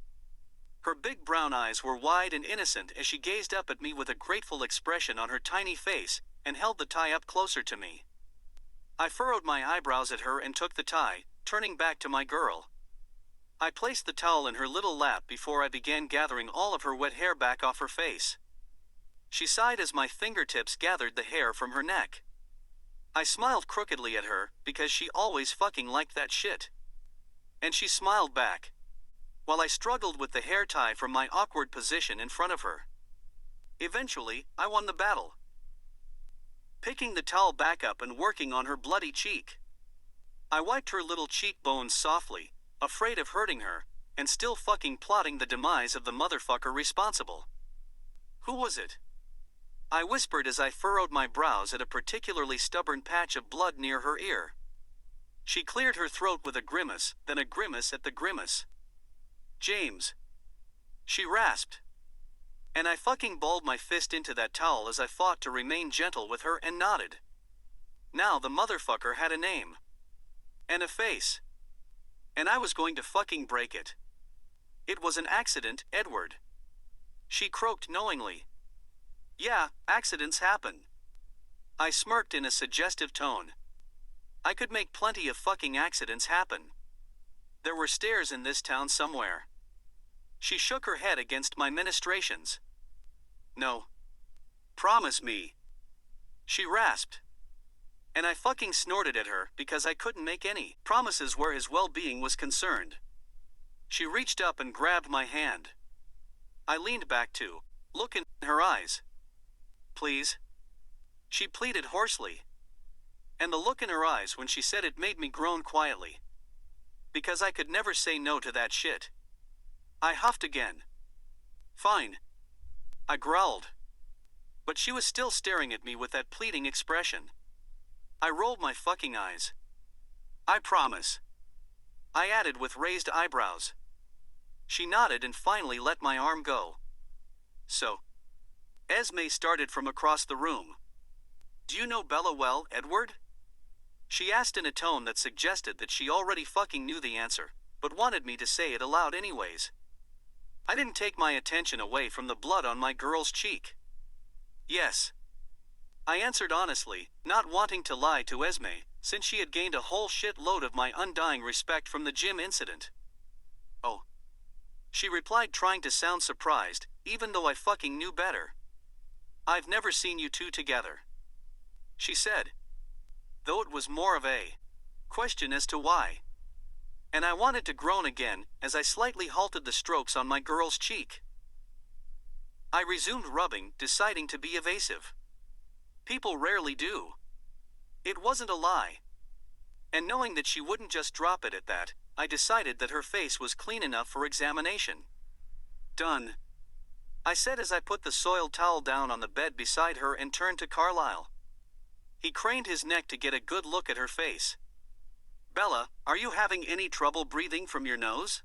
Her big brown eyes were wide and innocent as she gazed up at me with a grateful expression on her tiny face and held the tie up closer to me. I furrowed my eyebrows at her and took the tie, turning back to my girl. I placed the towel in her little lap before I began gathering all of her wet hair back off her face. She sighed as my fingertips gathered the hair from her neck. I smiled crookedly at her, because she always fucking liked that shit. And she smiled back, while I struggled with the hair tie from my awkward position in front of her. Eventually, I won the battle, picking the towel back up and working on her bloody cheek. I wiped her little cheekbones softly, afraid of hurting her, and still fucking plotting the demise of the motherfucker responsible. "Who was it?" I whispered as I furrowed my brows at a particularly stubborn patch of blood near her ear. She cleared her throat with a grimace, then a grimace at the grimace. "James," she rasped. And I fucking balled my fist into that towel as I fought to remain gentle with her and nodded. Now the motherfucker had a name. And a face. And I was going to fucking break it. "It was an accident, Edward." She croaked knowingly. "Yeah, accidents happen." I smirked in a suggestive tone. I could make plenty of fucking accidents happen. There were stairs in this town somewhere. She shook her head against my ministrations. "No. Promise me." She rasped. And I fucking snorted at her because I couldn't make any promises where his well-being was concerned. She reached up and grabbed my hand. I leaned back to look in her eyes. "Please?" she pleaded hoarsely. And the look in her eyes when she said it made me groan quietly. because I could never say no to that shit. I huffed again. Fine. I growled. But she was still staring at me with that pleading expression. I rolled my fucking eyes. I promise. I added with raised eyebrows. She nodded and finally let my arm go. So. Esme started from across the room. Do you know Bella well, Edward? She asked in a tone that suggested that she already fucking knew the answer, but wanted me to say it aloud anyways. I didn't take my attention away from the blood on my girl's cheek. Yes. I answered honestly, not wanting to lie to Esme, since she had gained a whole shit load of my undying respect from the gym incident. Oh. She replied, trying to sound surprised, even though I fucking knew better. I've never seen you two together. She said. Though it was more of a question as to why. And I wanted to groan again, as I slightly halted the strokes on my girl's cheek. I resumed rubbing, deciding to be evasive. People rarely do. It wasn't a lie. And knowing that she wouldn't just drop it at that, I decided that her face was clean enough for examination. Done. I said as I put the soiled towel down on the bed beside her and turned to Carlisle. He craned his neck to get a good look at her face. Bella, are you having any trouble breathing from your nose?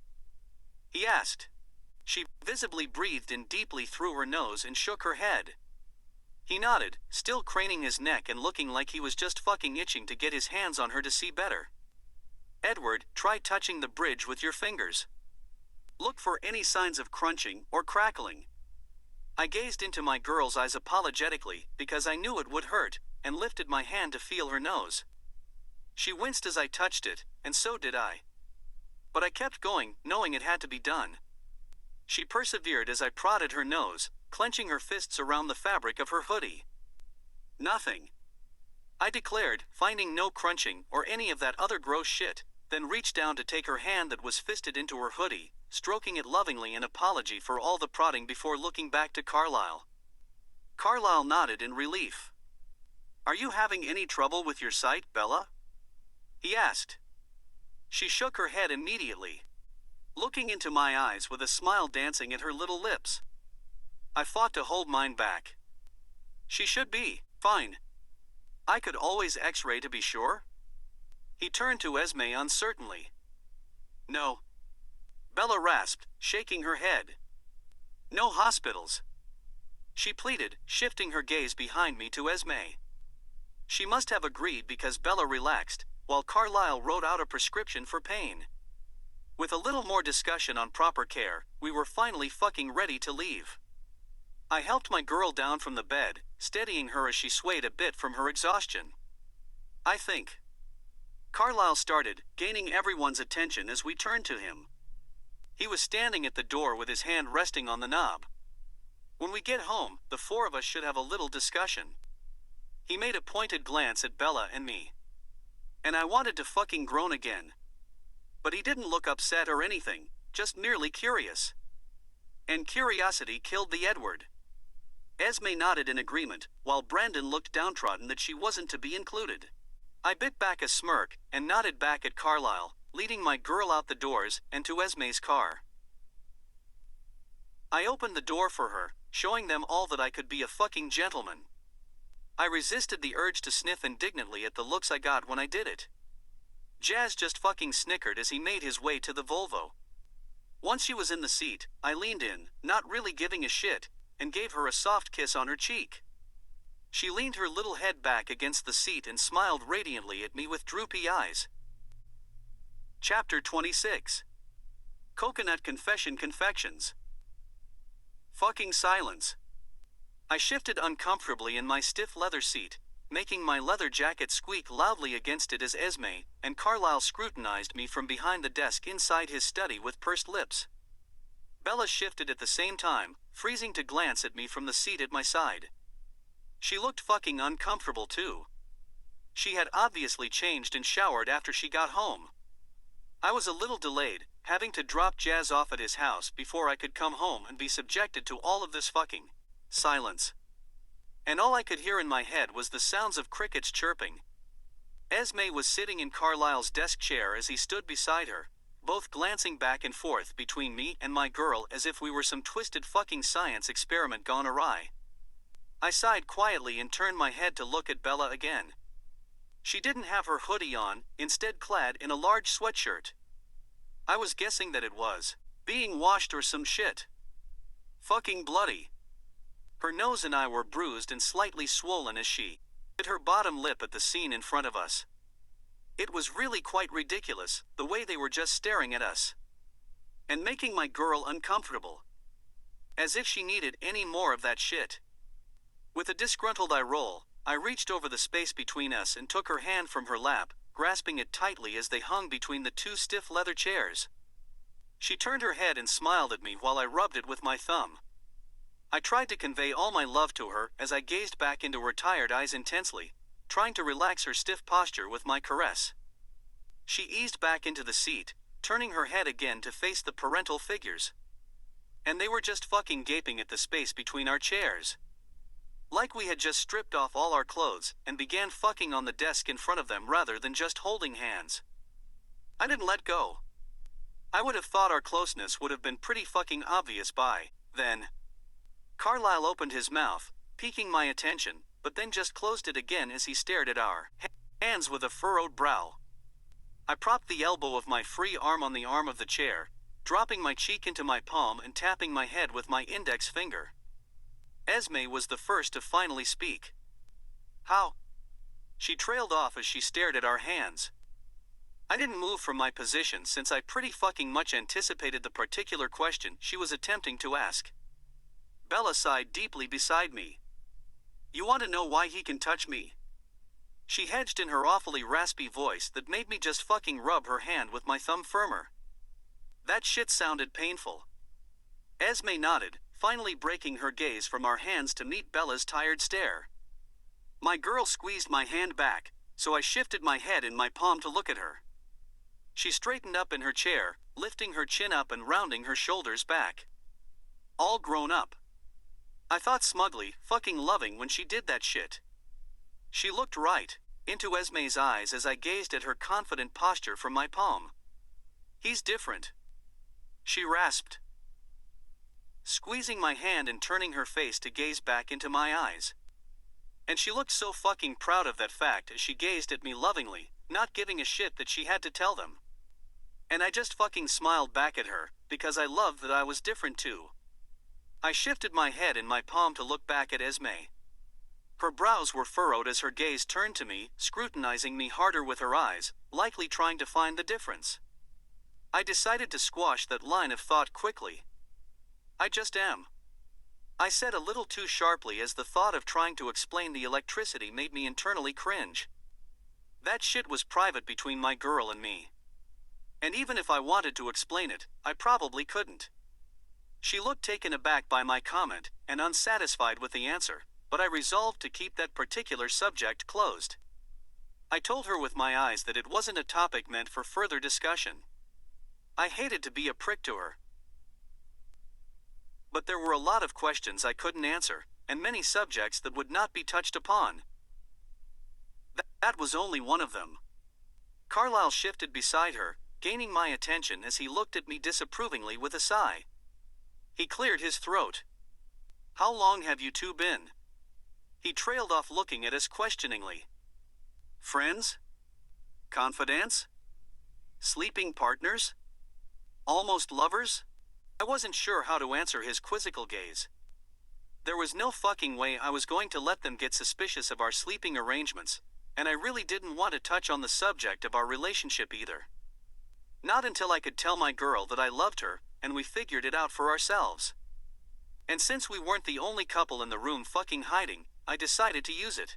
He asked. She visibly breathed in deeply through her nose and shook her head. He nodded, still craning his neck and looking like he was just fucking itching to get his hands on her to see better. Edward, try touching the bridge with your fingers. Look for any signs of crunching or crackling. I gazed into my girl's eyes apologetically because I knew it would hurt, and lifted my hand to feel her nose. She winced as I touched it, and so did I. But I kept going, knowing it had to be done. She persevered as I prodded her nose, clenching her fists around the fabric of her hoodie. Nothing. I declared, finding no crunching or any of that other gross shit, then reached down to take her hand that was fisted into her hoodie, stroking it lovingly in apology for all the prodding before looking back to Carlisle. Carlisle nodded in relief. Are you having any trouble with your sight, Bella? He asked. She shook her head immediately, looking into my eyes with a smile dancing at her little lips. I fought to hold mine back. She should be fine. I could always X-ray to be sure. He turned to Esme uncertainly. No. Bella rasped, shaking her head. No hospitals. She pleaded, shifting her gaze behind me to Esme. She must have agreed because Bella relaxed, while Carlisle wrote out a prescription for pain. With a little more discussion on proper care, we were finally fucking ready to leave. I helped my girl down from the bed, steadying her as she swayed a bit from her exhaustion. I think. Carlisle started, gaining everyone's attention as we turned to him. He was standing at the door with his hand resting on the knob. When we get home, the four of us should have a little discussion. He made a pointed glance at Bella and me. And I wanted to fucking groan again. But he didn't look upset or anything, just merely curious. And curiosity killed the Edward. Esme nodded in agreement, while Brandon looked downtrodden that she wasn't to be included. I bit back a smirk and nodded back at Carlisle, leading my girl out the doors and to Esme's car. I opened the door for her, showing them all that I could be a fucking gentleman. I resisted the urge to sniff indignantly at the looks I got when I did it. Jazz just fucking snickered as he made his way to the Volvo. Once she was in the seat, I leaned in, not really giving a shit, and gave her a soft kiss on her cheek. She leaned her little head back against the seat and smiled radiantly at me with droopy eyes. Chapter 26. Coconut Confession Confections. Fucking silence. I shifted uncomfortably in my stiff leather seat, making my leather jacket squeak loudly against it as Esme and Carlisle scrutinized me from behind the desk inside his study with pursed lips. Bella shifted at the same time, freezing to glance at me from the seat at my side. She looked fucking uncomfortable too. She had obviously changed and showered after she got home. I was a little delayed, having to drop Jazz off at his house before I could come home and be subjected to all of this fucking silence. And all I could hear in my head was the sounds of crickets chirping. Esme was sitting in Carlisle's desk chair as he stood beside her, both glancing back and forth between me and my girl as if we were some twisted fucking science experiment gone awry. I sighed quietly and turned my head to look at Bella again. She didn't have her hoodie on, instead clad in a large sweatshirt. I was guessing that it was being washed or some shit. Fucking bloody. Her nose and I were bruised and slightly swollen as she bit her bottom lip at the scene in front of us. It was really quite ridiculous, the way they were just staring at us. And making my girl uncomfortable. As if she needed any more of that shit. With a disgruntled eye roll, I reached over the space between us and took her hand from her lap, grasping it tightly as they hung between the two stiff leather chairs. She turned her head and smiled at me while I rubbed it with my thumb. I tried to convey all my love to her as I gazed back into her tired eyes intensely, trying to relax her stiff posture with my caress. She eased back into the seat, turning her head again to face the parental figures. And they were just fucking gaping at the space between our chairs. Like we had just stripped off all our clothes and began fucking on the desk in front of them rather than just holding hands. I didn't let go. I would have thought our closeness would have been pretty fucking obvious by then. Carlisle opened his mouth, piquing my attention, but then just closed it again as he stared at our hands with a furrowed brow. I propped the elbow of my free arm on the arm of the chair, dropping my cheek into my palm and tapping my head with my index finger. Esme was the first to finally speak. How? She trailed off as she stared at our hands. I didn't move from my position since I pretty fucking much anticipated the particular question she was attempting to ask. Bella sighed deeply beside me. You want to know why he can touch me? She hedged in her awfully raspy voice that made me just fucking rub her hand with my thumb firmer. That shit sounded painful. Esme nodded, finally breaking her gaze from our hands to meet Bella's tired stare. My girl squeezed my hand back, so I shifted my head in my palm to look at her. She straightened up in her chair, lifting her chin up and rounding her shoulders back. All grown up. I thought smugly, fucking loving when she did that shit. She looked right into Esme's eyes as I gazed at her confident posture from my palm. He's different. She rasped, squeezing my hand and turning her face to gaze back into my eyes. And she looked so fucking proud of that fact as she gazed at me lovingly, not giving a shit that she had to tell them. And I just fucking smiled back at her, because I loved that I was different too. I shifted my head in my palm to look back at Esme. Her brows were furrowed as her gaze turned to me, scrutinizing me harder with her eyes, likely trying to find the difference. I decided to squash that line of thought quickly. I just am. I said a little too sharply as the thought of trying to explain the electricity made me internally cringe. That shit was private between my girl and me. And even if I wanted to explain it, I probably couldn't. She looked taken aback by my comment and unsatisfied with the answer, but I resolved to keep that particular subject closed. I told her with my eyes that it wasn't a topic meant for further discussion. I hated to be a prick to her. But there were a lot of questions I couldn't answer, and many subjects that would not be touched upon. That was only one of them. Carlisle shifted beside her, gaining my attention as he looked at me disapprovingly with a sigh. He cleared his throat. How long have you two been? He trailed off looking at us questioningly. Friends? Confidants? Sleeping partners? Almost lovers? I wasn't sure how to answer his quizzical gaze. There was no fucking way I was going to let them get suspicious of our sleeping arrangements, and I really didn't want to touch on the subject of our relationship either. Not until I could tell my girl that I loved her, and we figured it out for ourselves. And since we weren't the only couple in the room fucking hiding, I decided to use it.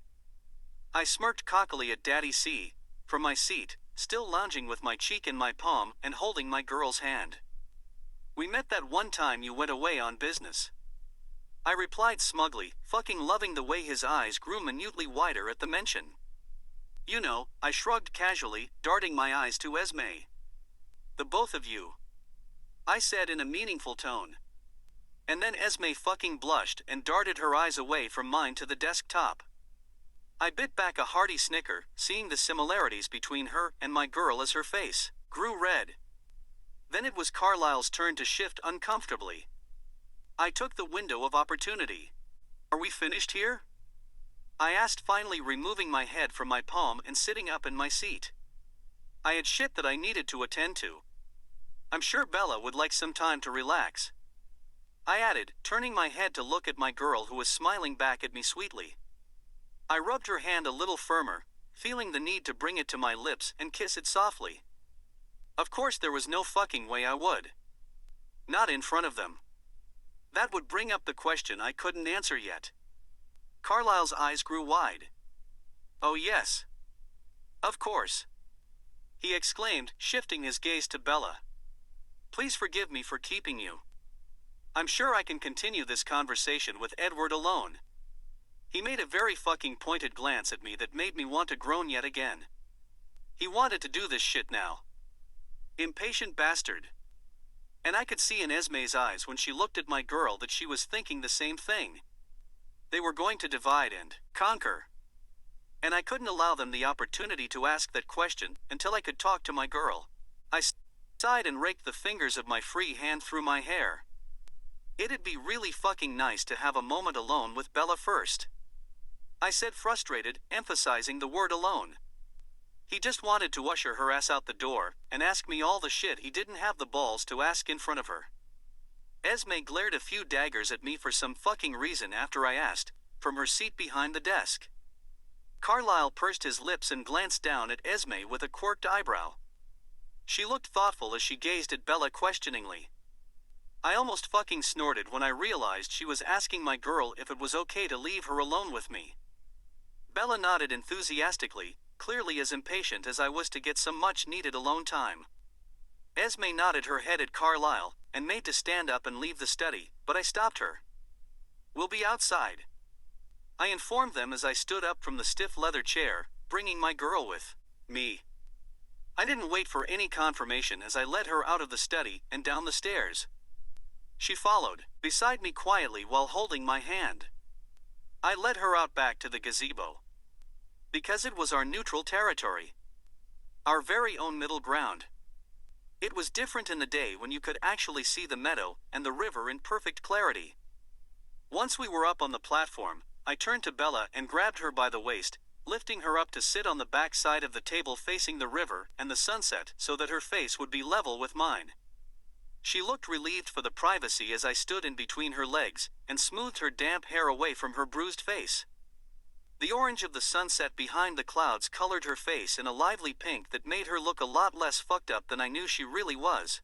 I smirked cockily at Daddy C, from my seat, still lounging with my cheek in my palm and holding my girl's hand. We met that one time you went away on business. I replied smugly, fucking loving the way his eyes grew minutely wider at the mention. You know, I shrugged casually, darting my eyes to Esme. The both of you, I said in a meaningful tone. And then Esme fucking blushed and darted her eyes away from mine to the desktop. I bit back a hearty snicker, seeing the similarities between her and my girl as her face grew red. Then it was Carlisle's turn to shift uncomfortably. I took the window of opportunity. Are we finished here? I asked, finally removing my head from my palm and sitting up in my seat. I had shit that I needed to attend to. I'm sure Bella would like some time to relax. I added, turning my head to look at my girl who was smiling back at me sweetly. I rubbed her hand a little firmer, feeling the need to bring it to my lips and kiss it softly. Of course there was no fucking way I would. Not in front of them. That would bring up the question I couldn't answer yet. Carlisle's eyes grew wide. Oh yes. Of course. He exclaimed, shifting his gaze to Bella. Please forgive me for keeping you. I'm sure I can continue this conversation with Edward alone. He made a very fucking pointed glance at me that made me want to groan yet again. He wanted to do this shit now. Impatient bastard. And I could see in Esme's eyes when she looked at my girl that she was thinking the same thing. They were going to divide and conquer. And I couldn't allow them the opportunity to ask that question until I could talk to my girl. I sighed and raked the fingers of my free hand through my hair. It'd be really fucking nice to have a moment alone with Bella first. I said, frustrated, emphasizing the word alone. He just wanted to usher her ass out the door and ask me all the shit he didn't have the balls to ask in front of her. Esme glared a few daggers at me for some fucking reason after I asked, from her seat behind the desk. Carlisle pursed his lips and glanced down at Esme with a quirked eyebrow. She looked thoughtful as she gazed at Bella questioningly. I almost fucking snorted when I realized she was asking my girl if it was okay to leave her alone with me. Bella nodded enthusiastically, clearly as impatient as I was to get some much-needed alone time. Esme nodded her head at Carlisle and made to stand up and leave the study, but I stopped her. We'll be outside. I informed them as I stood up from the stiff leather chair, bringing my girl with me. I didn't wait for any confirmation as I led her out of the study and down the stairs. She followed, beside me quietly while holding my hand. I led her out back to the gazebo. Because it was our neutral territory. Our very own middle ground. It was different in the day when you could actually see the meadow and the river in perfect clarity. Once we were up on the platform, I turned to Bella and grabbed her by the waist, lifting her up to sit on the back side of the table facing the river and the sunset so that her face would be level with mine. She looked relieved for the privacy as I stood in between her legs and smoothed her damp hair away from her bruised face. The orange of the sunset behind the clouds colored her face in a lively pink that made her look a lot less fucked up than I knew she really was.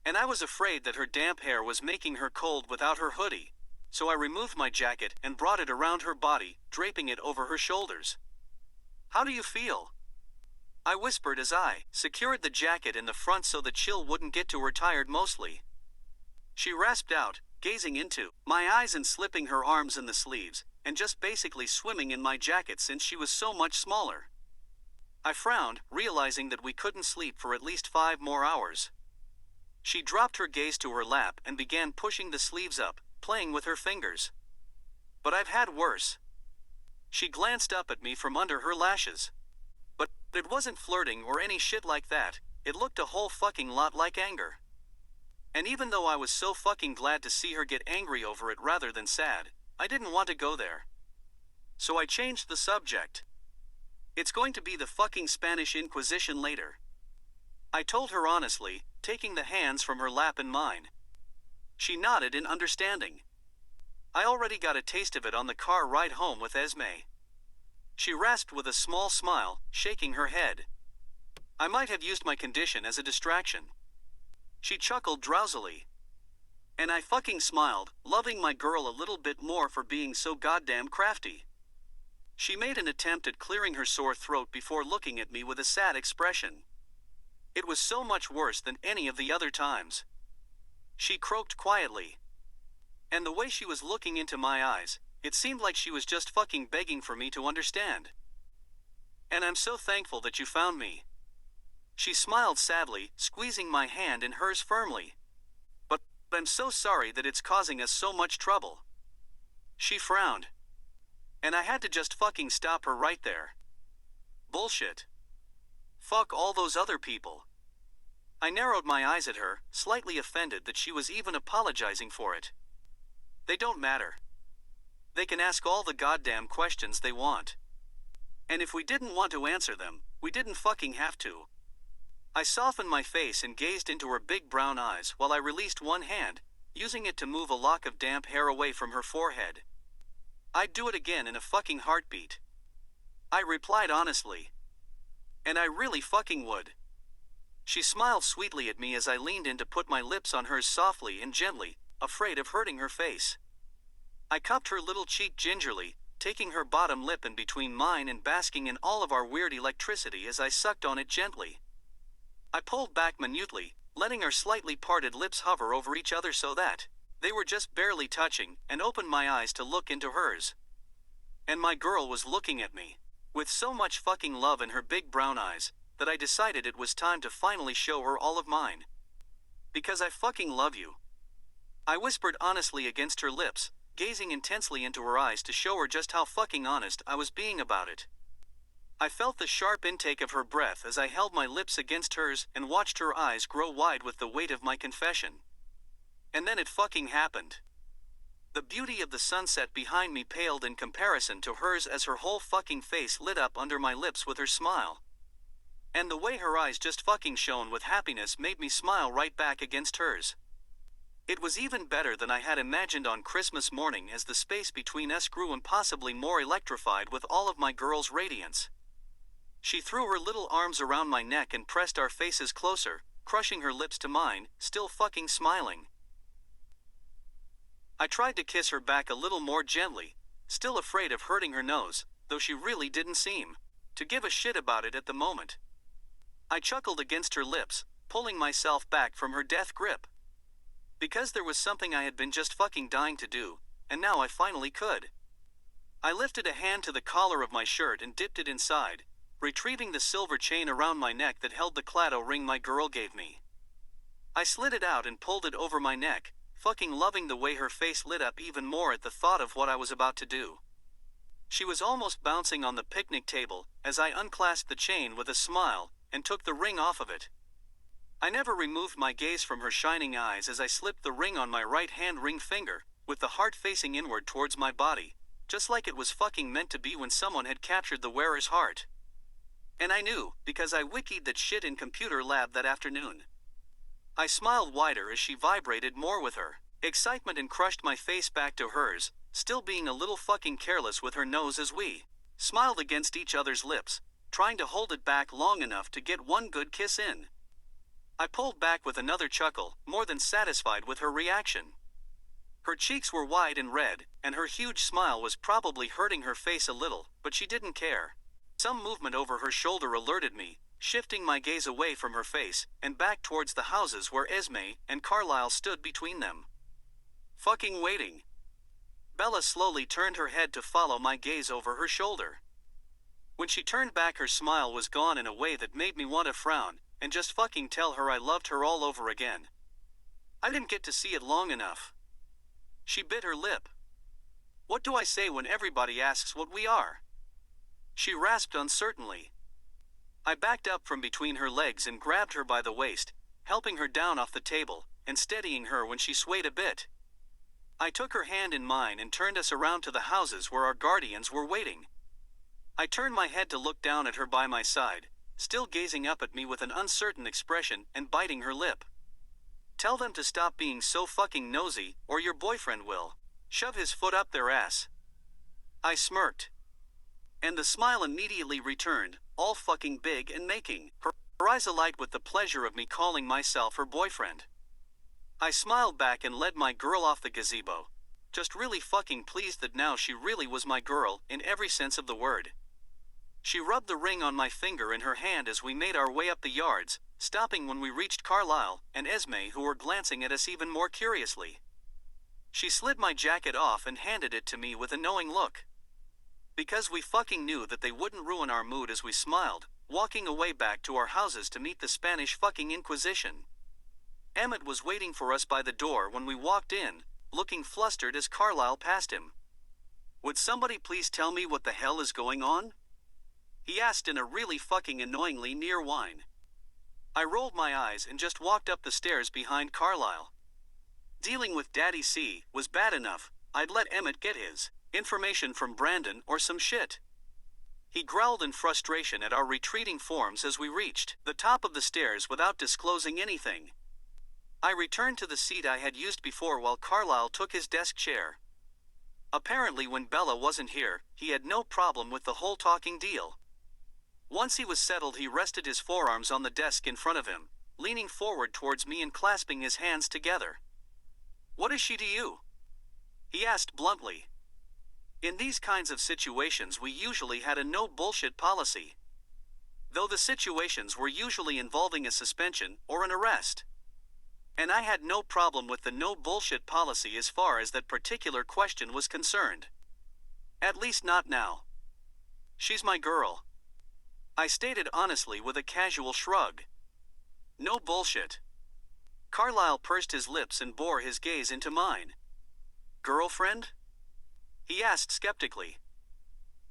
And I was afraid that her damp hair was making her cold without her hoodie, so I removed my jacket and brought it around her body, draping it over her shoulders. How do you feel? I whispered as I secured the jacket in the front so the chill wouldn't get to her tired mostly. She rasped out, gazing into my eyes and slipping her arms in the sleeves, and just basically swimming in my jacket since she was so much smaller. I frowned, realizing that we couldn't sleep for at least 5 more hours. She dropped her gaze to her lap and began pushing the sleeves up, playing with her fingers. But I've had worse. She glanced up at me from under her lashes. But it wasn't flirting or any shit like that, it looked a whole fucking lot like anger. And even though I was so fucking glad to see her get angry over it rather than sad, I didn't want to go there. So I changed the subject. It's going to be the fucking Spanish Inquisition later. I told her honestly, taking the hands from her lap in mine. She nodded in understanding. I already got a taste of it on the car ride home with Esme. She rasped with a small smile, shaking her head. I might have used my condition as a distraction. She chuckled drowsily. And I fucking smiled, loving my girl a little bit more for being so goddamn crafty. She made an attempt at clearing her sore throat before looking at me with a sad expression. It was so much worse than any of the other times. She croaked quietly. And the way she was looking into my eyes, it seemed like she was just fucking begging for me to understand. And I'm so thankful that you found me. She smiled sadly, squeezing my hand in hers firmly. But I'm so sorry that it's causing us so much trouble. She frowned. And I had to just fucking stop her right there. Bullshit. Fuck all those other people. I narrowed my eyes at her, slightly offended that she was even apologizing for it. They don't matter. They can ask all the goddamn questions they want. And if we didn't want to answer them, we didn't fucking have to. I softened my face and gazed into her big brown eyes while I released one hand, using it to move a lock of damp hair away from her forehead. I'd do it again in a fucking heartbeat. I replied honestly. And I really fucking would. She smiled sweetly at me as I leaned in to put my lips on hers softly and gently, afraid of hurting her face. I cupped her little cheek gingerly, taking her bottom lip in between mine and basking in all of our weird electricity as I sucked on it gently. I pulled back minutely, letting our slightly parted lips hover over each other so that they were just barely touching, and opened my eyes to look into hers. And my girl was looking at me with so much fucking love in her big brown eyes that I decided it was time to finally show her all of mine. Because I fucking love you. I whispered honestly against her lips, gazing intensely into her eyes to show her just how fucking honest I was being about it. I felt the sharp intake of her breath as I held my lips against hers and watched her eyes grow wide with the weight of my confession. And then it fucking happened. The beauty of the sunset behind me paled in comparison to hers as her whole fucking face lit up under my lips with her smile. And the way her eyes just fucking shone with happiness made me smile right back against hers. It was even better than I had imagined on Christmas morning as the space between us grew impossibly more electrified with all of my girl's radiance. She threw her little arms around my neck and pressed our faces closer, crushing her lips to mine, still fucking smiling. I tried to kiss her back a little more gently, still afraid of hurting her nose, though she really didn't seem to give a shit about it at the moment. I chuckled against her lips, pulling myself back from her death grip. Because there was something I had been just fucking dying to do, and now I finally could. I lifted a hand to the collar of my shirt and dipped it inside, retrieving the silver chain around my neck that held the clado ring my girl gave me. I slid it out and pulled it over my neck, fucking loving the way her face lit up even more at the thought of what I was about to do. She was almost bouncing on the picnic table as I unclasped the chain with a smile and took the ring off of it. I never removed my gaze from her shining eyes as I slipped the ring on my right hand ring finger, with the heart facing inward towards my body, just like it was fucking meant to be when someone had captured the wearer's heart. And I knew, because I wikied that shit in computer lab that afternoon. I smiled wider as she vibrated more with her excitement and crushed my face back to hers, still being a little fucking careless with her nose as we smiled against each other's lips, trying to hold it back long enough to get one good kiss in. I pulled back with another chuckle, more than satisfied with her reaction. Her cheeks were wide and red, and her huge smile was probably hurting her face a little, but she didn't care. Some movement over her shoulder alerted me, shifting my gaze away from her face, and back towards the houses where Esme and Carlisle stood between them. Fucking waiting. Bella slowly turned her head to follow my gaze over her shoulder. When she turned back, her smile was gone in a way that made me want to frown, and just fucking tell her I loved her all over again. I didn't get to see it long enough. She bit her lip. What do I say when everybody asks what we are? She rasped uncertainly. I backed up from between her legs and grabbed her by the waist, helping her down off the table, and steadying her when she swayed a bit. I took her hand in mine and turned us around to the houses where our guardians were waiting. I turned my head to look down at her by my side, still gazing up at me with an uncertain expression and biting her lip. Tell them to stop being so fucking nosy, or your boyfriend will shove his foot up their ass. I smirked. And the smile immediately returned, all fucking big and making her eyes alight with the pleasure of me calling myself her boyfriend. I smiled back and led my girl off the gazebo, just really fucking pleased that now she really was my girl in every sense of the word. She rubbed the ring on my finger in her hand as we made our way up the yards, stopping when we reached Carlisle and Esme, who were glancing at us even more curiously. She slid my jacket off and handed it to me with a knowing look. Because we fucking knew that they wouldn't ruin our mood as we smiled, walking away back to our houses to meet the Spanish fucking Inquisition. Emmett was waiting for us by the door when we walked in, looking flustered as Carlisle passed him. Would somebody please tell me what the hell is going on? He asked in a really fucking annoyingly near whine. I rolled my eyes and just walked up the stairs behind Carlisle. Dealing with Daddy C was bad enough. I'd let Emmett get his information from Brandon or some shit. He growled in frustration at our retreating forms as we reached the top of the stairs without disclosing anything. I returned to the seat I had used before while Carlisle took his desk chair. Apparently when Bella wasn't here, he had no problem with the whole talking deal. Once he was settled, he rested his forearms on the desk in front of him, leaning forward towards me and clasping his hands together. "What is she to you?" he asked bluntly. In these kinds of situations we usually had a no bullshit policy, though the situations were usually involving a suspension or an arrest. And I had no problem with the no bullshit policy as far as that particular question was concerned. At least not now. "She's my girl," I stated honestly with a casual shrug. "No bullshit." Carlisle pursed his lips and bore his gaze into mine. "Girlfriend?" he asked skeptically.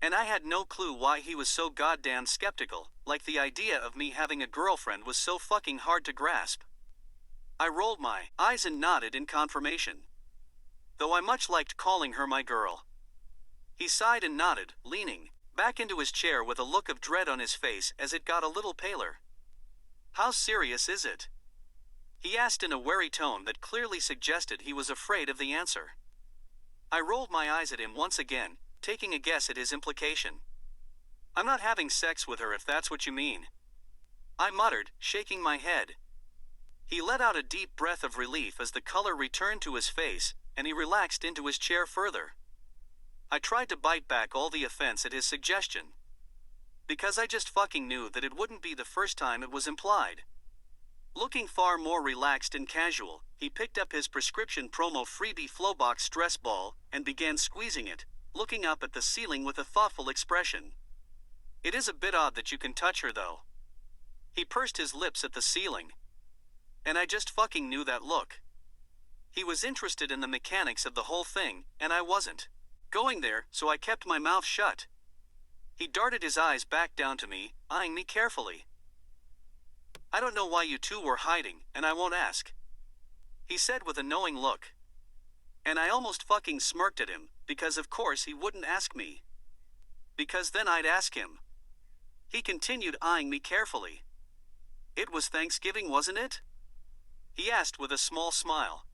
And I had no clue why he was so goddamn skeptical, like the idea of me having a girlfriend was so fucking hard to grasp. I rolled my eyes and nodded in confirmation, though I much liked calling her my girl. He sighed and nodded, leaning back into his chair with a look of dread on his face as it got a little paler. "How serious is it?" he asked in a wary tone that clearly suggested he was afraid of the answer. I rolled my eyes at him once again, taking a guess at his implication. "I'm not having sex with her if that's what you mean," I muttered, shaking my head. He let out a deep breath of relief as the color returned to his face, and he relaxed into his chair further. I tried to bite back all the offense at his suggestion, because I just fucking knew that it wouldn't be the first time it was implied. Looking far more relaxed and casual, he picked up his prescription promo freebie Flowbox stress ball and began squeezing it, looking up at the ceiling with a thoughtful expression. "It is a bit odd that you can touch her though." He pursed his lips at the ceiling. And I just fucking knew that look. He was interested in the mechanics of the whole thing, and I wasn't going there, so I kept my mouth shut. He darted his eyes back down to me, eyeing me carefully. "I don't know why you two were hiding, and I won't ask," he said with a knowing look. And I almost fucking smirked at him, because of course he wouldn't ask me. Because then I'd ask him. He continued eyeing me carefully. "It was Thanksgiving, wasn't it?" he asked with a small smile.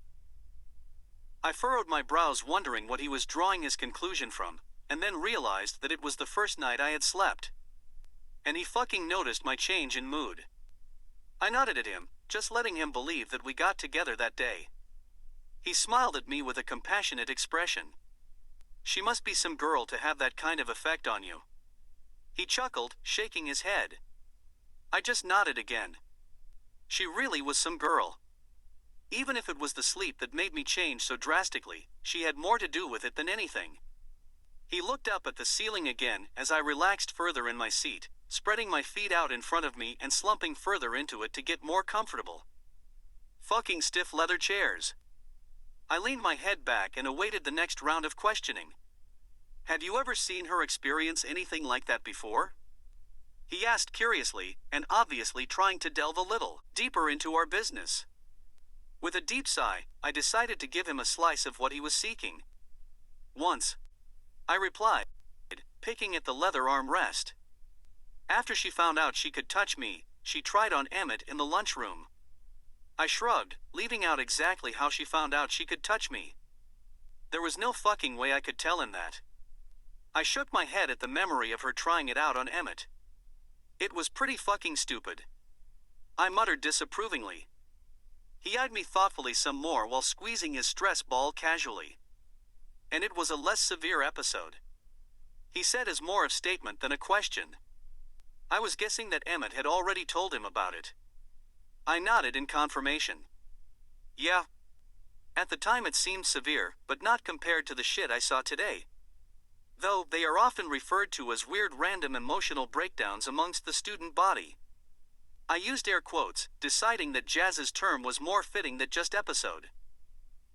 I furrowed my brows wondering what he was drawing his conclusion from, and then realized that it was the first night I had slept. And he fucking noticed my change in mood. I nodded at him, just letting him believe that we got together that day. He smiled at me with a compassionate expression. "She must be some girl to have that kind of effect on you." He chuckled, shaking his head. I just nodded again. She really was some girl. Even if it was the sleep that made me change so drastically, she had more to do with it than anything. He looked up at the ceiling again as I relaxed further in my seat, spreading my feet out in front of me and slumping further into it to get more comfortable. Fucking stiff leather chairs. I leaned my head back and awaited the next round of questioning. "Have you ever seen her experience anything like that before?" he asked curiously, and obviously trying to delve a little deeper into our business. With a deep sigh, I decided to give him a slice of what he was seeking. "Once," I replied, picking at the leather armrest. "After she found out she could touch me, she tried on Emmett in the lunchroom." I shrugged, leaving out exactly how she found out she could touch me. There was no fucking way I could tell him that. I shook my head at the memory of her trying it out on Emmett. It was pretty fucking stupid. I muttered disapprovingly. He eyed me thoughtfully some more while squeezing his stress ball casually. And it was a less severe episode, he said as more of statement than a question. I was guessing that Emmett had already told him about it. I nodded in confirmation. "Yeah. At the time it seemed severe, but not compared to the shit I saw today. Though they are often referred to as weird random emotional breakdowns amongst the student body." I used air quotes, deciding that Jazz's term was more fitting than just episode.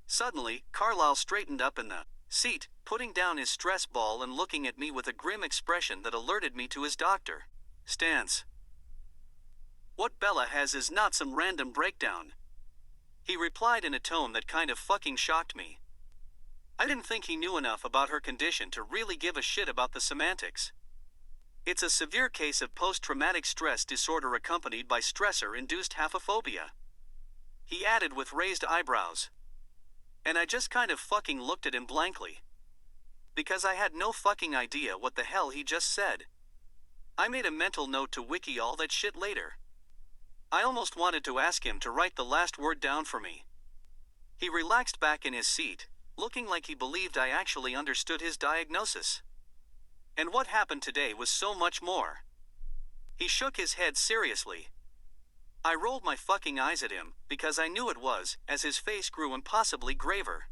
Suddenly, Carlisle straightened up in the seat, putting down his stress ball and looking at me with a grim expression that alerted me to his doctor stance. What Bella has is not some random breakdown. He replied in a tone that kind of fucking shocked me. I didn't think he knew enough about her condition to really give a shit about the semantics. It's a severe case of post-traumatic stress disorder accompanied by stressor-induced haphophobia. He added with raised eyebrows. And I just kind of fucking looked at him blankly. Because I had no fucking idea what the hell he just said. I made a mental note to wiki all that shit later. I almost wanted to ask him to write the last word down for me. He relaxed back in his seat, looking like he believed I actually understood his diagnosis. And what happened today was so much more. He shook his head seriously. I rolled my fucking eyes at him, because I knew it was, as his face grew impossibly graver.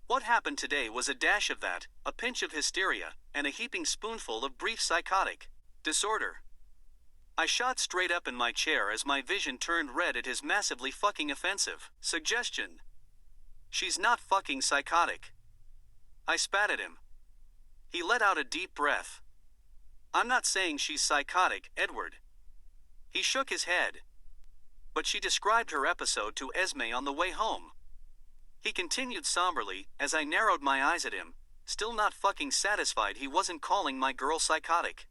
What happened today was a dash of that, a pinch of hysteria, and a heaping spoonful of brief psychotic disorder. I shot straight up in my chair as my vision turned red at his massively fucking offensive suggestion. She's not fucking psychotic. I spat at him. He let out a deep breath. I'm not saying she's psychotic, Edward. He shook his head. But she described her episode to Esme on the way home. He continued somberly, as I narrowed my eyes at him, still not fucking satisfied he wasn't calling my girl psychotic.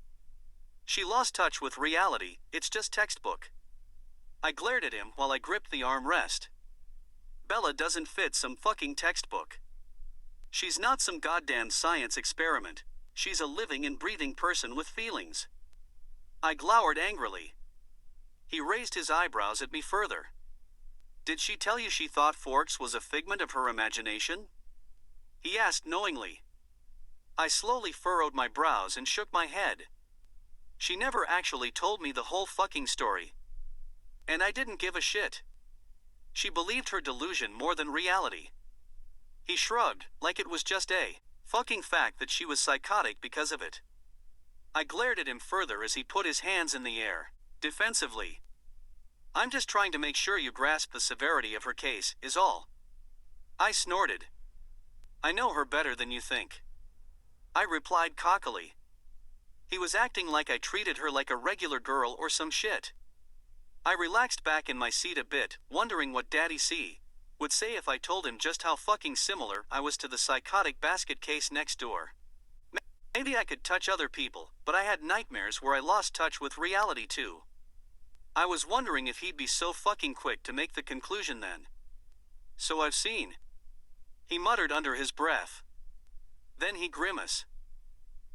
She lost touch with reality, it's just textbook. I glared at him while I gripped the armrest. Bella doesn't fit some fucking textbook. She's not some goddamn science experiment. She's a living and breathing person with feelings. I glowered angrily. He raised his eyebrows at me further. Did she tell you she thought Forks was a figment of her imagination? He asked knowingly. I slowly furrowed my brows and shook my head. She never actually told me the whole fucking story. And I didn't give a shit. She believed her delusion more than reality. He shrugged, like it was just a fucking fact that she was psychotic because of it. I glared at him further as he put his hands in the air, defensively. I'm just trying to make sure you grasp the severity of her case, is all. I snorted. I know her better than you think. I replied cockily. He was acting like I treated her like a regular girl or some shit. I relaxed back in my seat a bit, wondering what Daddy C would say if I told him just how fucking similar I was to the psychotic basket case next door. Maybe I could touch other people, but I had nightmares where I lost touch with reality too. I was wondering if he'd be so fucking quick to make the conclusion then. So I've seen. He muttered under his breath. Then he grimaced.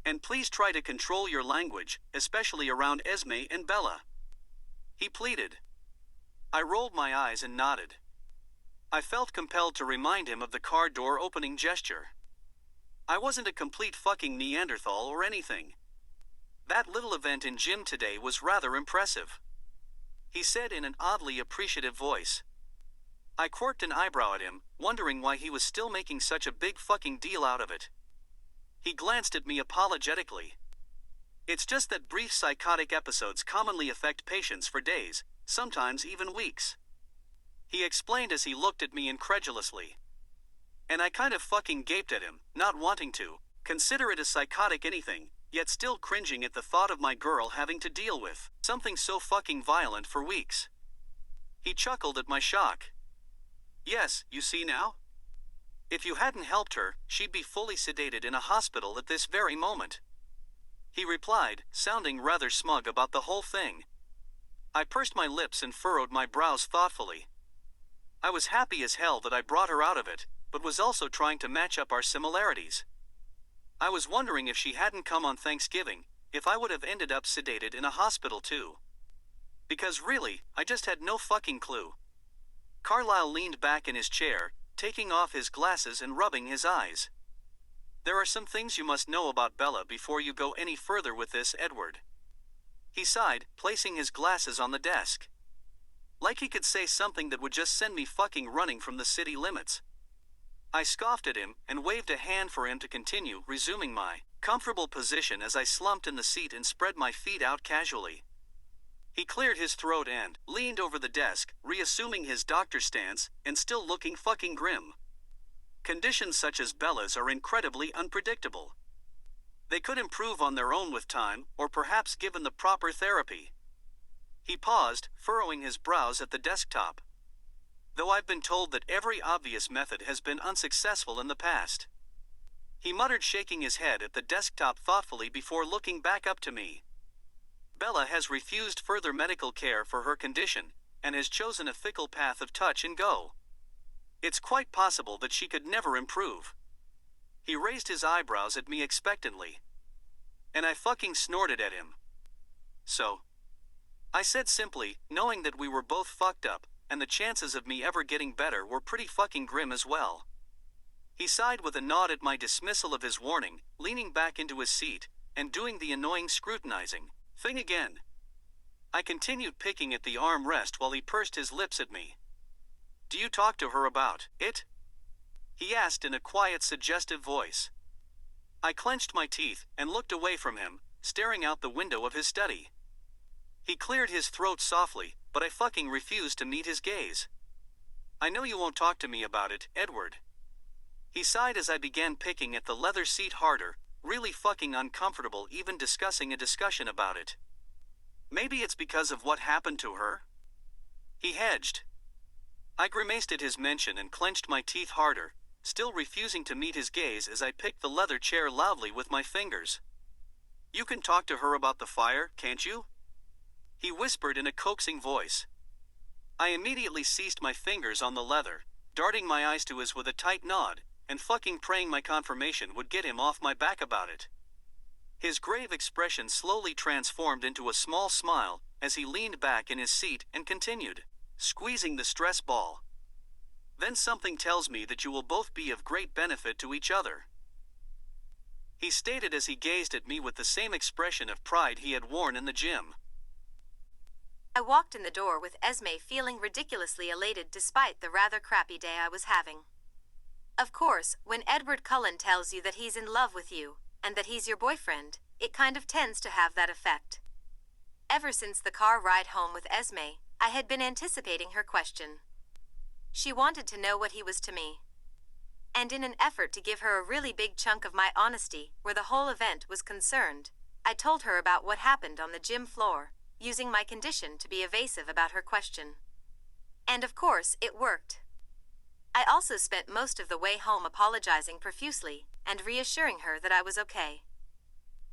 And please try to control your language, especially around Esme and Bella. He pleaded. I rolled my eyes and nodded. I felt compelled to remind him of the car door opening gesture. I wasn't a complete fucking Neanderthal or anything. That little event in gym today was rather impressive. He said in an oddly appreciative voice. I quirked an eyebrow at him, wondering why he was still making such a big fucking deal out of it. He glanced at me apologetically. It's just that brief psychotic episodes commonly affect patients for days, sometimes even weeks. He explained as he looked at me incredulously. And I kind of fucking gaped at him, not wanting to consider it a psychotic anything, yet still cringing at the thought of my girl having to deal with something so fucking violent for weeks. He chuckled at my shock. Yes, you see now? If you hadn't helped her, she'd be fully sedated in a hospital at this very moment. He replied, sounding rather smug about the whole thing. I pursed my lips and furrowed my brows thoughtfully. I was happy as hell that I brought her out of it, but was also trying to match up our similarities. I was wondering if she hadn't come on Thanksgiving, if I would have ended up sedated in a hospital too. Because really, I just had no fucking clue. Carlyle leaned back in his chair, taking off his glasses and rubbing his eyes. There are some things you must know about Bella before you go any further with this, Edward. He sighed, placing his glasses on the desk. Like he could say something that would just send me fucking running from the city limits. I scoffed at him and waved a hand for him to continue, resuming my comfortable position as I slumped in the seat and spread my feet out casually. He cleared his throat and leaned over the desk, reassuming his doctor stance and still looking fucking grim. Conditions such as Bella's are incredibly unpredictable. They could improve on their own with time, or perhaps given the proper therapy. He paused, furrowing his brows at the desktop. Though I've been told that every obvious method has been unsuccessful in the past. He muttered, shaking his head at the desktop thoughtfully before looking back up to me. Bella has refused further medical care for her condition, and has chosen a fickle path of touch and go. It's quite possible that she could never improve. He raised his eyebrows at me expectantly. And I fucking snorted at him. So? I said simply, knowing that we were both fucked up, and the chances of me ever getting better were pretty fucking grim as well. He sighed with a nod at my dismissal of his warning, leaning back into his seat, and doing the annoying scrutinizing thing again. I continued picking at the armrest while he pursed his lips at me. Do you talk to her about it? He asked in a quiet, suggestive voice. I clenched my teeth and looked away from him, staring out the window of his study. He cleared his throat softly, but I fucking refused to meet his gaze. I know you won't talk to me about it, Edward. He sighed as I began picking at the leather seat harder, really fucking uncomfortable even discussing a discussion about it. Maybe it's because of what happened to her? He hedged. I grimaced at his mention and clenched my teeth harder, still refusing to meet his gaze as I picked the leather chair loudly with my fingers. You can talk to her about the fire, can't you? He whispered in a coaxing voice. I immediately ceased my fingers on the leather, darting my eyes to his with a tight nod, and fucking praying my confirmation would get him off my back about it. His grave expression slowly transformed into a small smile as he leaned back in his seat and continued, squeezing the stress ball. Then something tells me that you will both be of great benefit to each other. He stated as he gazed at me with the same expression of pride he had worn in the gym. I walked in the door with Esme feeling ridiculously elated despite the rather crappy day I was having. Of course, when Edward Cullen tells you that he's in love with you, and that he's your boyfriend, it kind of tends to have that effect. Ever since the car ride home with Esme, I had been anticipating her question. She wanted to know what he was to me. And in an effort to give her a really big chunk of my honesty where the whole event was concerned, I told her about what happened on the gym floor, using my condition to be evasive about her question. And of course, it worked. I also spent most of the way home apologizing profusely and reassuring her that I was okay.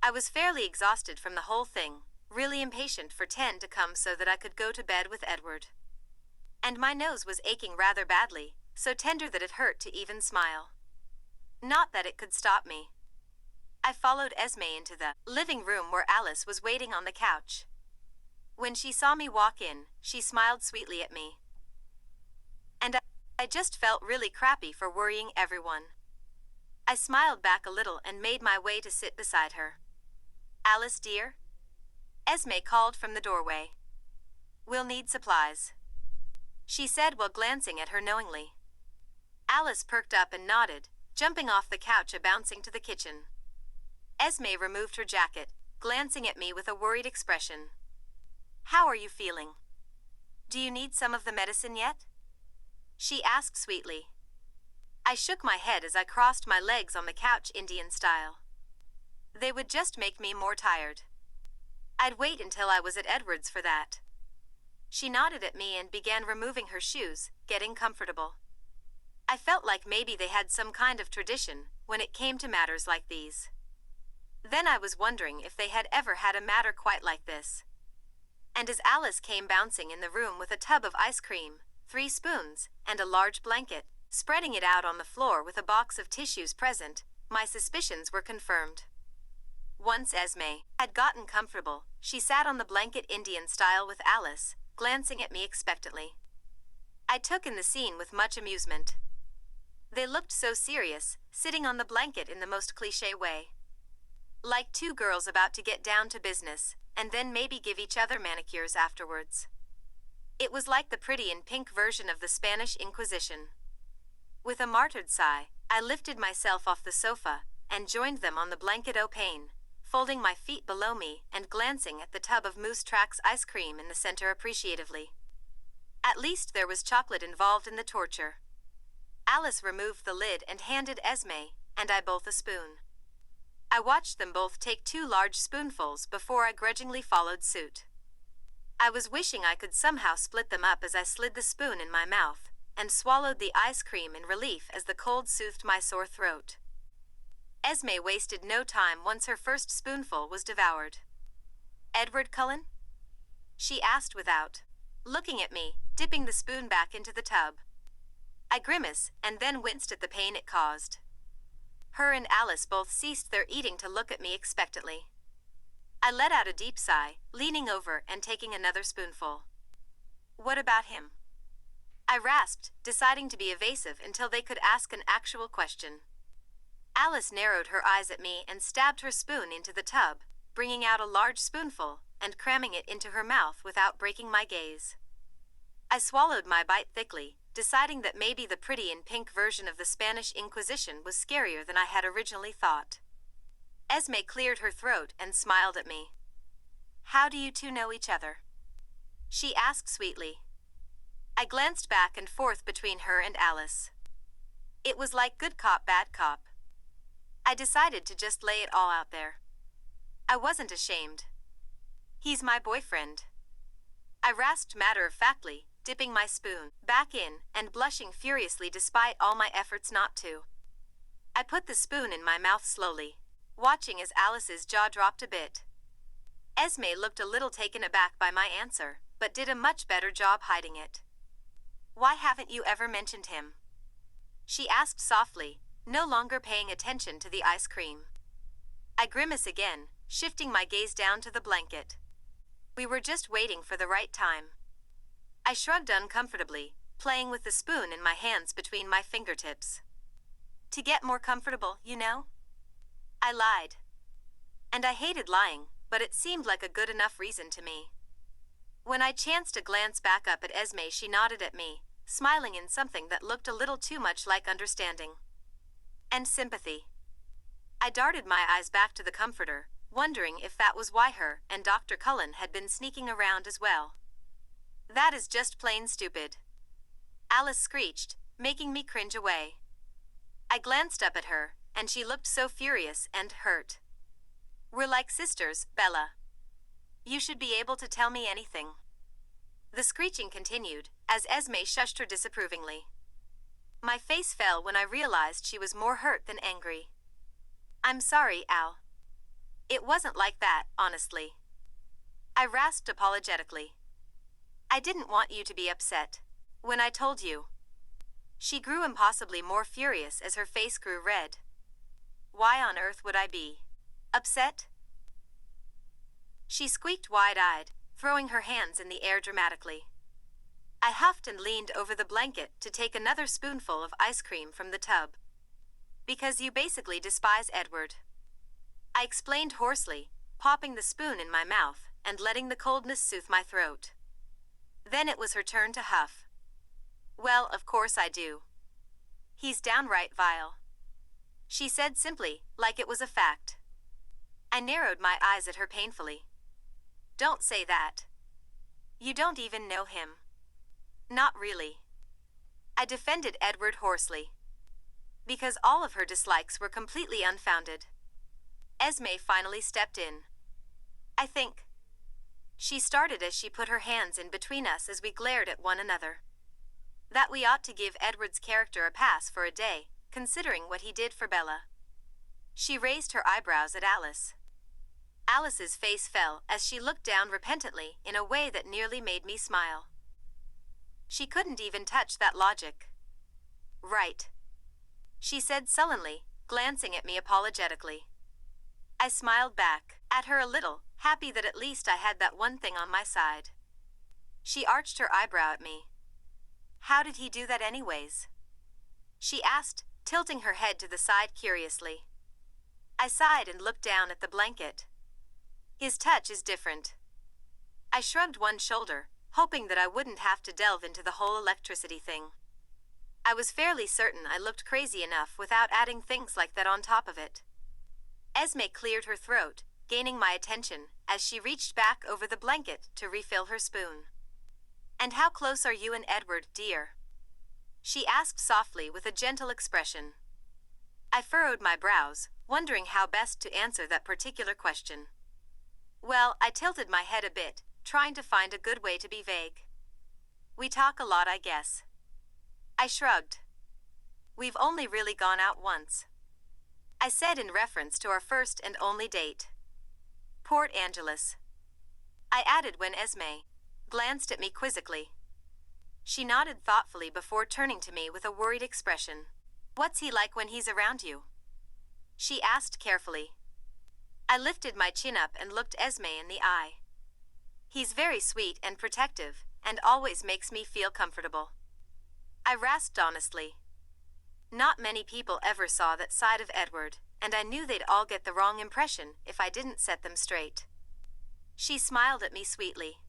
I was fairly exhausted from the whole thing, really impatient for 10 to come so that I could go to bed with Edward. And my nose was aching rather badly, so tender that it hurt to even smile. Not that it could stop me. I followed Esme into the living room where Alice was waiting on the couch. When she saw me walk in, she smiled sweetly at me. And I just felt really crappy for worrying everyone. I smiled back a little and made my way to sit beside her. Alice, dear? Esme called from the doorway. We'll need supplies, she said while glancing at her knowingly. Alice perked up and nodded, jumping off the couch and bouncing to the kitchen. Esme removed her jacket, glancing at me with a worried expression. How are you feeling? Do you need some of the medicine yet? She asked sweetly. I shook my head as I crossed my legs on the couch Indian style. They would just make me more tired. I'd wait until I was at Edward's for that. She nodded at me and began removing her shoes, getting comfortable. I felt like maybe they had some kind of tradition when it came to matters like these. Then I was wondering if they had ever had a matter quite like this. And as Alice came bouncing in the room with a tub of ice cream, 3 spoons, and a large blanket, spreading it out on the floor with a box of tissues present, my suspicions were confirmed. Once Esme had gotten comfortable, she sat on the blanket Indian style with Alice, glancing at me expectantly. I took in the scene with much amusement. They looked so serious, sitting on the blanket in the most cliché way. Like 2 girls about to get down to business, and then maybe give each other manicures afterwards. It was like the pretty in pink version of the Spanish Inquisition. With a martyred sigh, I lifted myself off the sofa and joined them on the blanket au pain, folding my feet below me and glancing at the tub of Moose Tracks ice cream in the center appreciatively. At least there was chocolate involved in the torture. Alice removed the lid and handed Esme and I both a spoon. I watched them both take 2 large spoonfuls before I grudgingly followed suit. I was wishing I could somehow split them up as I slid the spoon in my mouth and swallowed the ice cream in relief as the cold soothed my sore throat. Esme wasted no time once her first spoonful was devoured. "Edward Cullen?" she asked without looking at me, dipping the spoon back into the tub. I grimaced and then winced at the pain it caused. Her and Alice both ceased their eating to look at me expectantly. I let out a deep sigh, leaning over and taking another spoonful. "What about him?" I rasped, deciding to be evasive until they could ask an actual question. Alice narrowed her eyes at me and stabbed her spoon into the tub, bringing out a large spoonful and cramming it into her mouth without breaking my gaze. I swallowed my bite thickly, deciding that maybe the pretty in pink version of the Spanish Inquisition was scarier than I had originally thought. Esme cleared her throat and smiled at me. "How do you two know each other?" she asked sweetly. I glanced back and forth between her and Alice. It was like good cop, bad cop. I decided to just lay it all out there. I wasn't ashamed. "He's my boyfriend," I rasped matter-of-factly, dipping my spoon back in and blushing furiously despite all my efforts not to. I put the spoon in my mouth slowly, watching as Alice's jaw dropped a bit. Esme looked a little taken aback by my answer, but did a much better job hiding it. "Why haven't you ever mentioned him?" she asked softly, no longer paying attention to the ice cream. I grimaced again, shifting my gaze down to the blanket. We were just waiting for the right time. I shrugged uncomfortably, playing with the spoon in my hands between my fingertips. "To get more comfortable, you know?" I lied. And I hated lying, but it seemed like a good enough reason to me. When I chanced to glance back up at Esme, she nodded at me, smiling in something that looked a little too much like understanding and sympathy. I darted my eyes back to the comforter, wondering if that was why her and Dr. Cullen had been sneaking around as well. "That is just plain stupid," Alice screeched, making me cringe away. I glanced up at her, and she looked so furious and hurt. "We're like sisters, Bella. You should be able to tell me anything." The screeching continued, as Esme shushed her disapprovingly. My face fell when I realized she was more hurt than angry. "I'm sorry, Al. It wasn't like that, honestly," I rasped apologetically. "I didn't want you to be upset when I told you." She grew impossibly more furious as her face grew red. "Why on earth would I be upset?" She squeaked wide-eyed, throwing her hands in the air dramatically. I huffed and leaned over the blanket to take another spoonful of ice cream from the tub. "Because you basically despise Edward," I explained hoarsely, popping the spoon in my mouth and letting the coldness soothe my throat. Then it was her turn to huff. "Well, of course I do. He's downright vile," she said simply, like it was a fact. I narrowed my eyes at her painfully. "Don't say that. You don't even know him." "Not really," I defended Edward hoarsely. Because all of her dislikes were completely unfounded. Esme finally stepped in. "I think," she started as she put her hands in between us as we glared at one another, "that we ought to give Edward's character a pass for a day, considering what he did for Bella." She raised her eyebrows at Alice. Alice's face fell as she looked down repentantly in a way that nearly made me smile. She couldn't even touch that logic. "Right," she said sullenly, glancing at me apologetically. I smiled back at her a little, happy that at least I had that one thing on my side. She arched her eyebrow at me. "How did he do that anyways?" she asked, tilting her head to the side curiously. I sighed and looked down at the blanket. "His touch is different." I shrugged one shoulder, hoping that I wouldn't have to delve into the whole electricity thing. I was fairly certain I looked crazy enough without adding things like that on top of it. Esme cleared her throat, gaining my attention as she reached back over the blanket to refill her spoon. "And how close are you and Edward, dear?" she asked softly with a gentle expression. I furrowed my brows, wondering how best to answer that particular question. Well, I tilted my head a bit, trying to find a good way to be vague. We talk a lot, I guess. I shrugged. We've only really gone out once. I said in reference to our first and only date. Port Angeles. I added when Esme glanced at me quizzically. She nodded thoughtfully before turning to me with a worried expression. What's he like when he's around you? She asked carefully. I lifted my chin up and looked Esme in the eye. He's very sweet and protective, and always makes me feel comfortable. I rasped honestly. Not many people ever saw that side of Edward, and I knew they'd all get the wrong impression if I didn't set them straight. She smiled at me sweetly.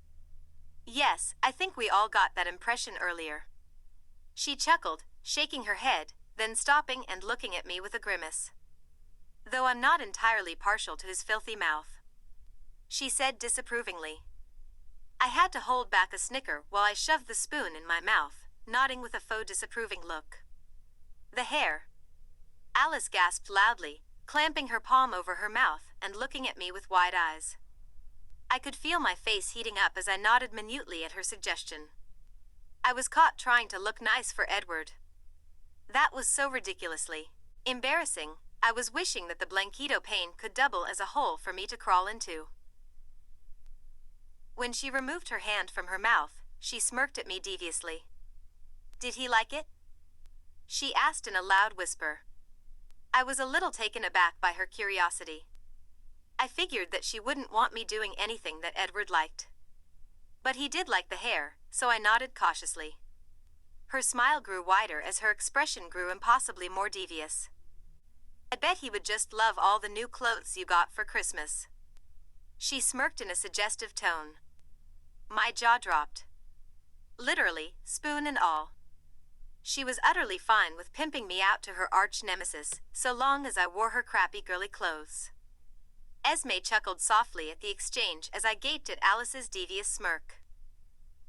Yes, I think we all got that impression earlier. She chuckled, shaking her head, then stopping and looking at me with a grimace. Though I'm not entirely partial to his filthy mouth. She said disapprovingly. I had to hold back a snicker while I shoved the spoon in my mouth, nodding with a faux disapproving look. The hair. Alice gasped loudly, clamping her palm over her mouth and looking at me with wide eyes. I could feel my face heating up as I nodded minutely at her suggestion. I was caught trying to look nice for Edward. That was so ridiculously embarrassing. I was wishing that the Blanquito pane could double as a hole for me to crawl into. When she removed her hand from her mouth, she smirked at me deviously. Did he like it? She asked in a loud whisper. I was a little taken aback by her curiosity. I figured that she wouldn't want me doing anything that Edward liked. But he did like the hair, so I nodded cautiously. Her smile grew wider as her expression grew impossibly more devious. I bet he would just love all the new clothes you got for Christmas. She smirked in a suggestive tone. My jaw dropped. Literally, spoon and all. She was utterly fine with pimping me out to her arch nemesis, so long as I wore her crappy girly clothes. Esme chuckled softly at the exchange as I gaped at Alice's devious smirk.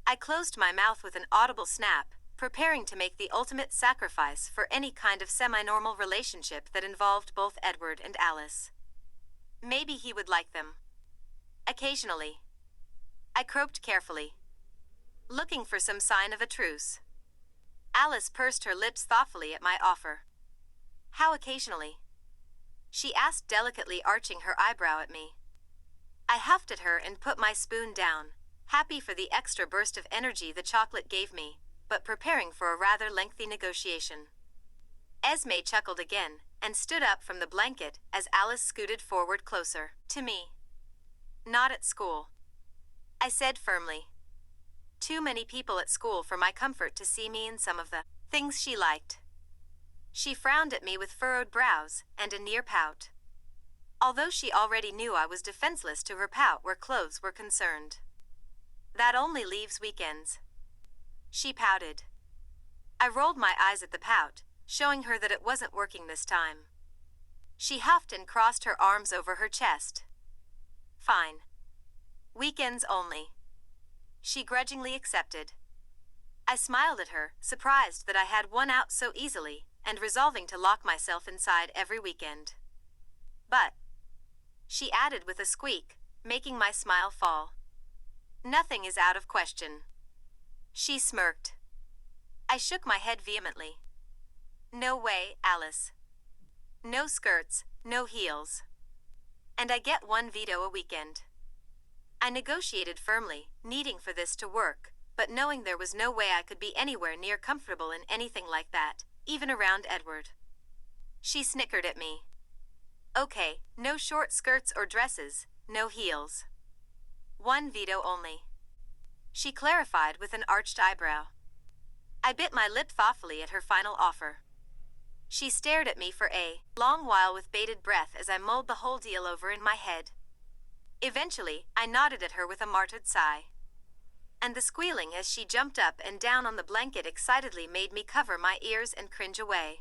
I closed my mouth with an audible snap, preparing to make the ultimate sacrifice for any kind of semi-normal relationship that involved both Edward and Alice. Maybe he would like them. Occasionally. I croaked carefully, looking for some sign of a truce. Alice pursed her lips thoughtfully at my offer. How occasionally? She asked, delicately arching her eyebrow at me. I huffed at her and put my spoon down, happy for the extra burst of energy the chocolate gave me, but preparing for a rather lengthy negotiation. Esme chuckled again and stood up from the blanket as Alice scooted forward closer to me. Not at school, I said firmly. Too many people at school for my comfort to see me in some of the things she liked. She frowned at me with furrowed brows and a near pout. Although she already knew I was defenseless to her pout where clothes were concerned. That only leaves weekends. She pouted. I rolled my eyes at the pout, showing her that it wasn't working this time. She huffed and crossed her arms over her chest. Fine. Weekends only. She grudgingly accepted. I smiled at her, surprised that I had won out so easily, and resolving to lock myself inside every weekend. But, she added with a squeak, making my smile fall. Nothing is out of question. She smirked. I shook my head vehemently. No way, Alice. No skirts, no heels. And I get one veto a weekend. I negotiated firmly, needing for this to work, but knowing there was no way I could be anywhere near comfortable in anything like that, even around Edward. She snickered at me. Okay, no short skirts or dresses, no heels. One veto only. She clarified with an arched eyebrow. I bit my lip thoughtfully at her final offer. She stared at me for a long while with bated breath as I mulled the whole deal over in my head. Eventually, I nodded at her with a martyred sigh. And the squealing as she jumped up and down on the blanket excitedly made me cover my ears and cringe away.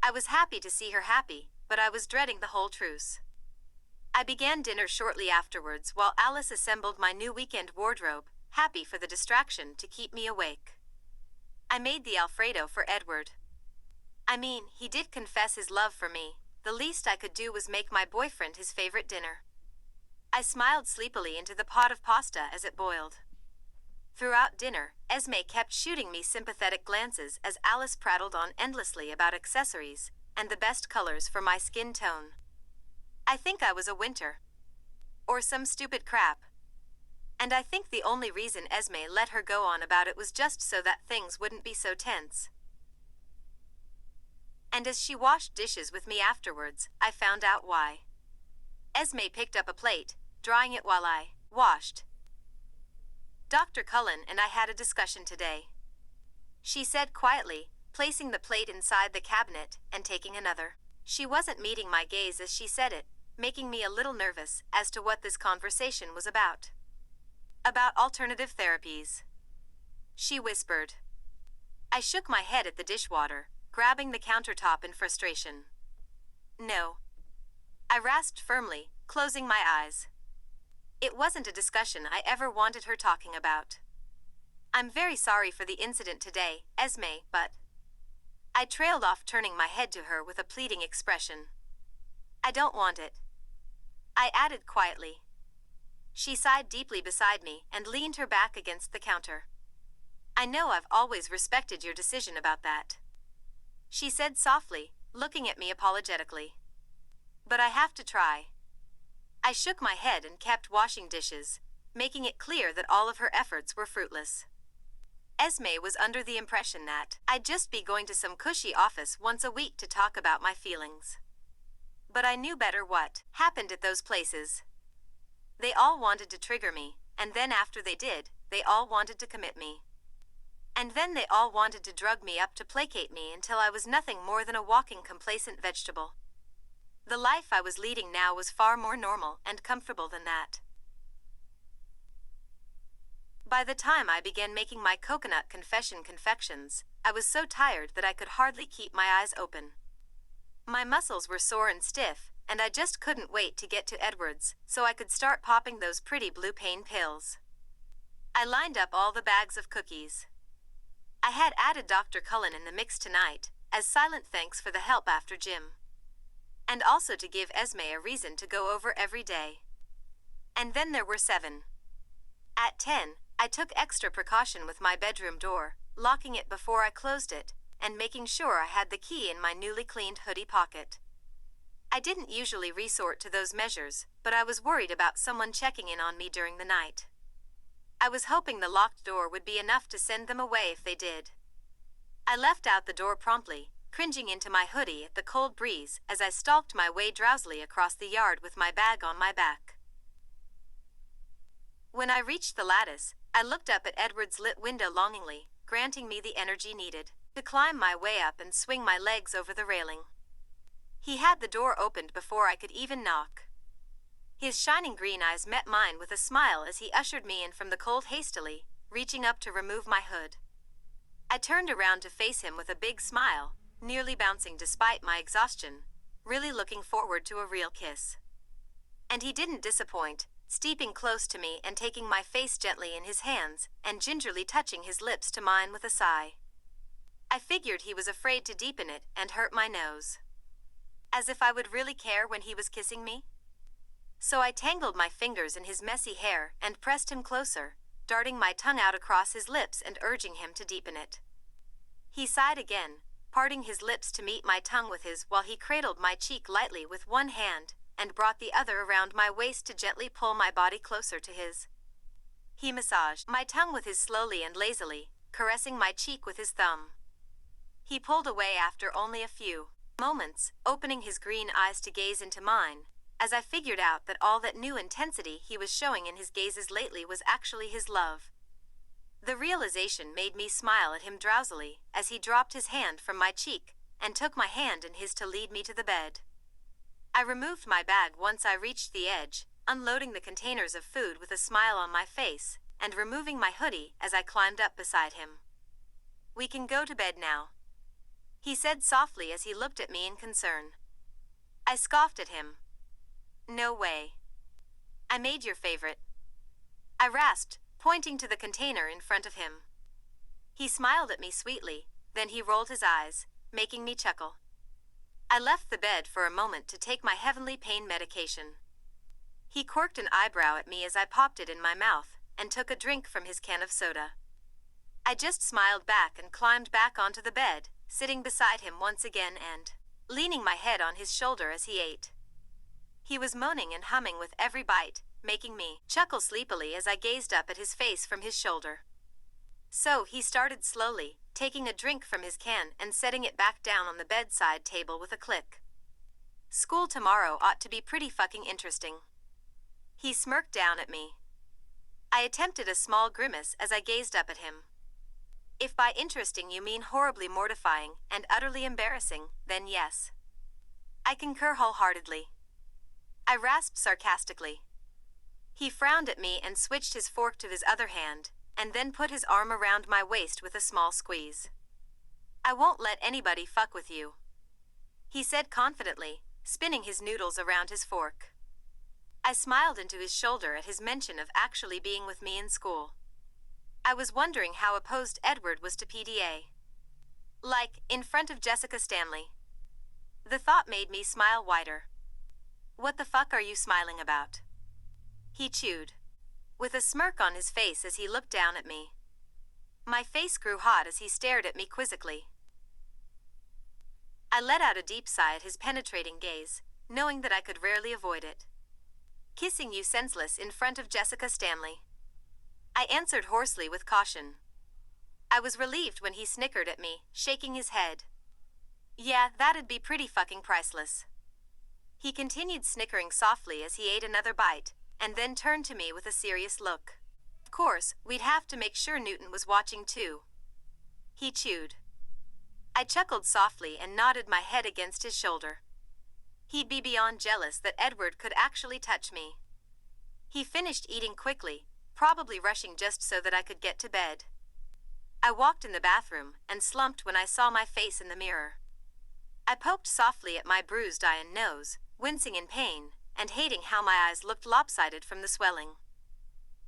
I was happy to see her happy, but I was dreading the whole truce. I began dinner shortly afterwards while Alice assembled my new weekend wardrobe, happy for the distraction to keep me awake. I made the Alfredo for Edward. I mean, he did confess his love for me. The least I could do was make my boyfriend his favorite dinner. I smiled sleepily into the pot of pasta as it boiled. Throughout dinner, Esme kept shooting me sympathetic glances as Alice prattled on endlessly about accessories and the best colors for my skin tone. I think I was a winter. Or some stupid crap. And I think the only reason Esme let her go on about it was just so that things wouldn't be so tense. And as she washed dishes with me afterwards, I found out why. Esme picked up a plate, drying it while I washed. Dr. Cullen and I had a discussion today. She said quietly, placing the plate inside the cabinet and taking another. She wasn't meeting my gaze as she said it, making me a little nervous as to what this conversation was about. About alternative therapies. She whispered. I shook my head at the dishwater, grabbing the countertop in frustration. No. I rasped firmly, closing my eyes. It wasn't a discussion I ever wanted her talking about. I'm very sorry for the incident today, Esme, but... I trailed off, turning my head to her with a pleading expression. I don't want it. I added quietly. She sighed deeply beside me and leaned her back against the counter. I know I've always respected your decision about that. She said softly, looking at me apologetically. But I have to try. I shook my head and kept washing dishes, making it clear that all of her efforts were fruitless. Esme was under the impression that I'd just be going to some cushy office once a week to talk about my feelings. But I knew better what happened at those places. They all wanted to trigger me, and then after they did, they all wanted to commit me. And then they all wanted to drug me up to placate me until I was nothing more than a walking complacent vegetable. The life I was leading now was far more normal and comfortable than that. By the time I began making my coconut confession confections, I was so tired that I could hardly keep my eyes open. My muscles were sore and stiff, and I just couldn't wait to get to Edwards so I could start popping those pretty blue pain pills. I lined up all the bags of cookies. I had added Dr. Cullen in the mix tonight, as silent thanks for the help after gym. And also to give Esme a reason to go over every day. And then there were 7. At 10, I took extra precaution with my bedroom door, locking it before I closed it, and making sure I had the key in my newly cleaned hoodie pocket. I didn't usually resort to those measures, but I was worried about someone checking in on me during the night. I was hoping the locked door would be enough to send them away if they did. I left out the door promptly, cringing into my hoodie at the cold breeze as I stalked my way drowsily across the yard with my bag on my back. When I reached the lattice, I looked up at Edward's lit window longingly, granting me the energy needed to climb my way up and swing my legs over the railing. He had the door opened before I could even knock. His shining green eyes met mine with a smile as he ushered me in from the cold hastily, reaching up to remove my hood. I turned around to face him with a big smile, nearly bouncing despite my exhaustion, really looking forward to a real kiss. And he didn't disappoint, steeping close to me and taking my face gently in his hands and gingerly touching his lips to mine with a sigh. I figured he was afraid to deepen it and hurt my nose. As if I would really care when he was kissing me? So I tangled my fingers in his messy hair and pressed him closer, darting my tongue out across his lips and urging him to deepen it. He sighed again, parting his lips to meet my tongue with his while he cradled my cheek lightly with one hand and brought the other around my waist to gently pull my body closer to his. He massaged my tongue with his slowly and lazily, caressing my cheek with his thumb. He pulled away after only a few moments, opening his green eyes to gaze into mine, as I figured out that all that new intensity he was showing in his gazes lately was actually his love. The realization made me smile at him drowsily as he dropped his hand from my cheek and took my hand in his to lead me to the bed. I removed my bag once I reached the edge, unloading the containers of food with a smile on my face and removing my hoodie as I climbed up beside him. "We can go to bed now," he said softly as he looked at me in concern. I scoffed at him. "No way. I made your favorite," I rasped, pointing to the container in front of him. He smiled at me sweetly, then he rolled his eyes, making me chuckle. I left the bed for a moment to take my heavenly pain medication. He quirked an eyebrow at me as I popped it in my mouth and took a drink from his can of soda. I just smiled back and climbed back onto the bed, sitting beside him once again and leaning my head on his shoulder as he ate. He was moaning and humming with every bite, making me chuckle sleepily as I gazed up at his face from his shoulder. So he started slowly, taking a drink from his can and setting it back down on the bedside table with a click. School tomorrow ought to be pretty fucking interesting. He smirked down at me. I attempted a small grimace as I gazed up at him. If by interesting you mean horribly mortifying and utterly embarrassing, then yes. I concur wholeheartedly. I rasped sarcastically. He frowned at me and switched his fork to his other hand, and then put his arm around my waist with a small squeeze. I won't let anybody fuck with you, he said confidently, spinning his noodles around his fork. I smiled into his shoulder at his mention of actually being with me in school. I was wondering how opposed Edward was to PDA. Like, in front of Jessica Stanley. The thought made me smile wider. What the fuck are you smiling about? He chewed, with a smirk on his face as he looked down at me. My face grew hot as he stared at me quizzically. I let out a deep sigh at his penetrating gaze, knowing that I could rarely avoid it. Kissing you senseless in front of Jessica Stanley, I answered hoarsely with caution. I was relieved when he snickered at me, shaking his head. Yeah, that'd be pretty fucking priceless. He continued snickering softly as he ate another bite, and then turned to me with a serious look. Of course, we'd have to make sure Newton was watching too. He chewed. I chuckled softly and nodded my head against his shoulder. He'd be beyond jealous that Edward could actually touch me. He finished eating quickly, probably rushing just so that I could get to bed. I walked in the bathroom and slumped when I saw my face in the mirror. I poked softly at my bruised eye and nose, wincing in pain, and hating how my eyes looked lopsided from the swelling.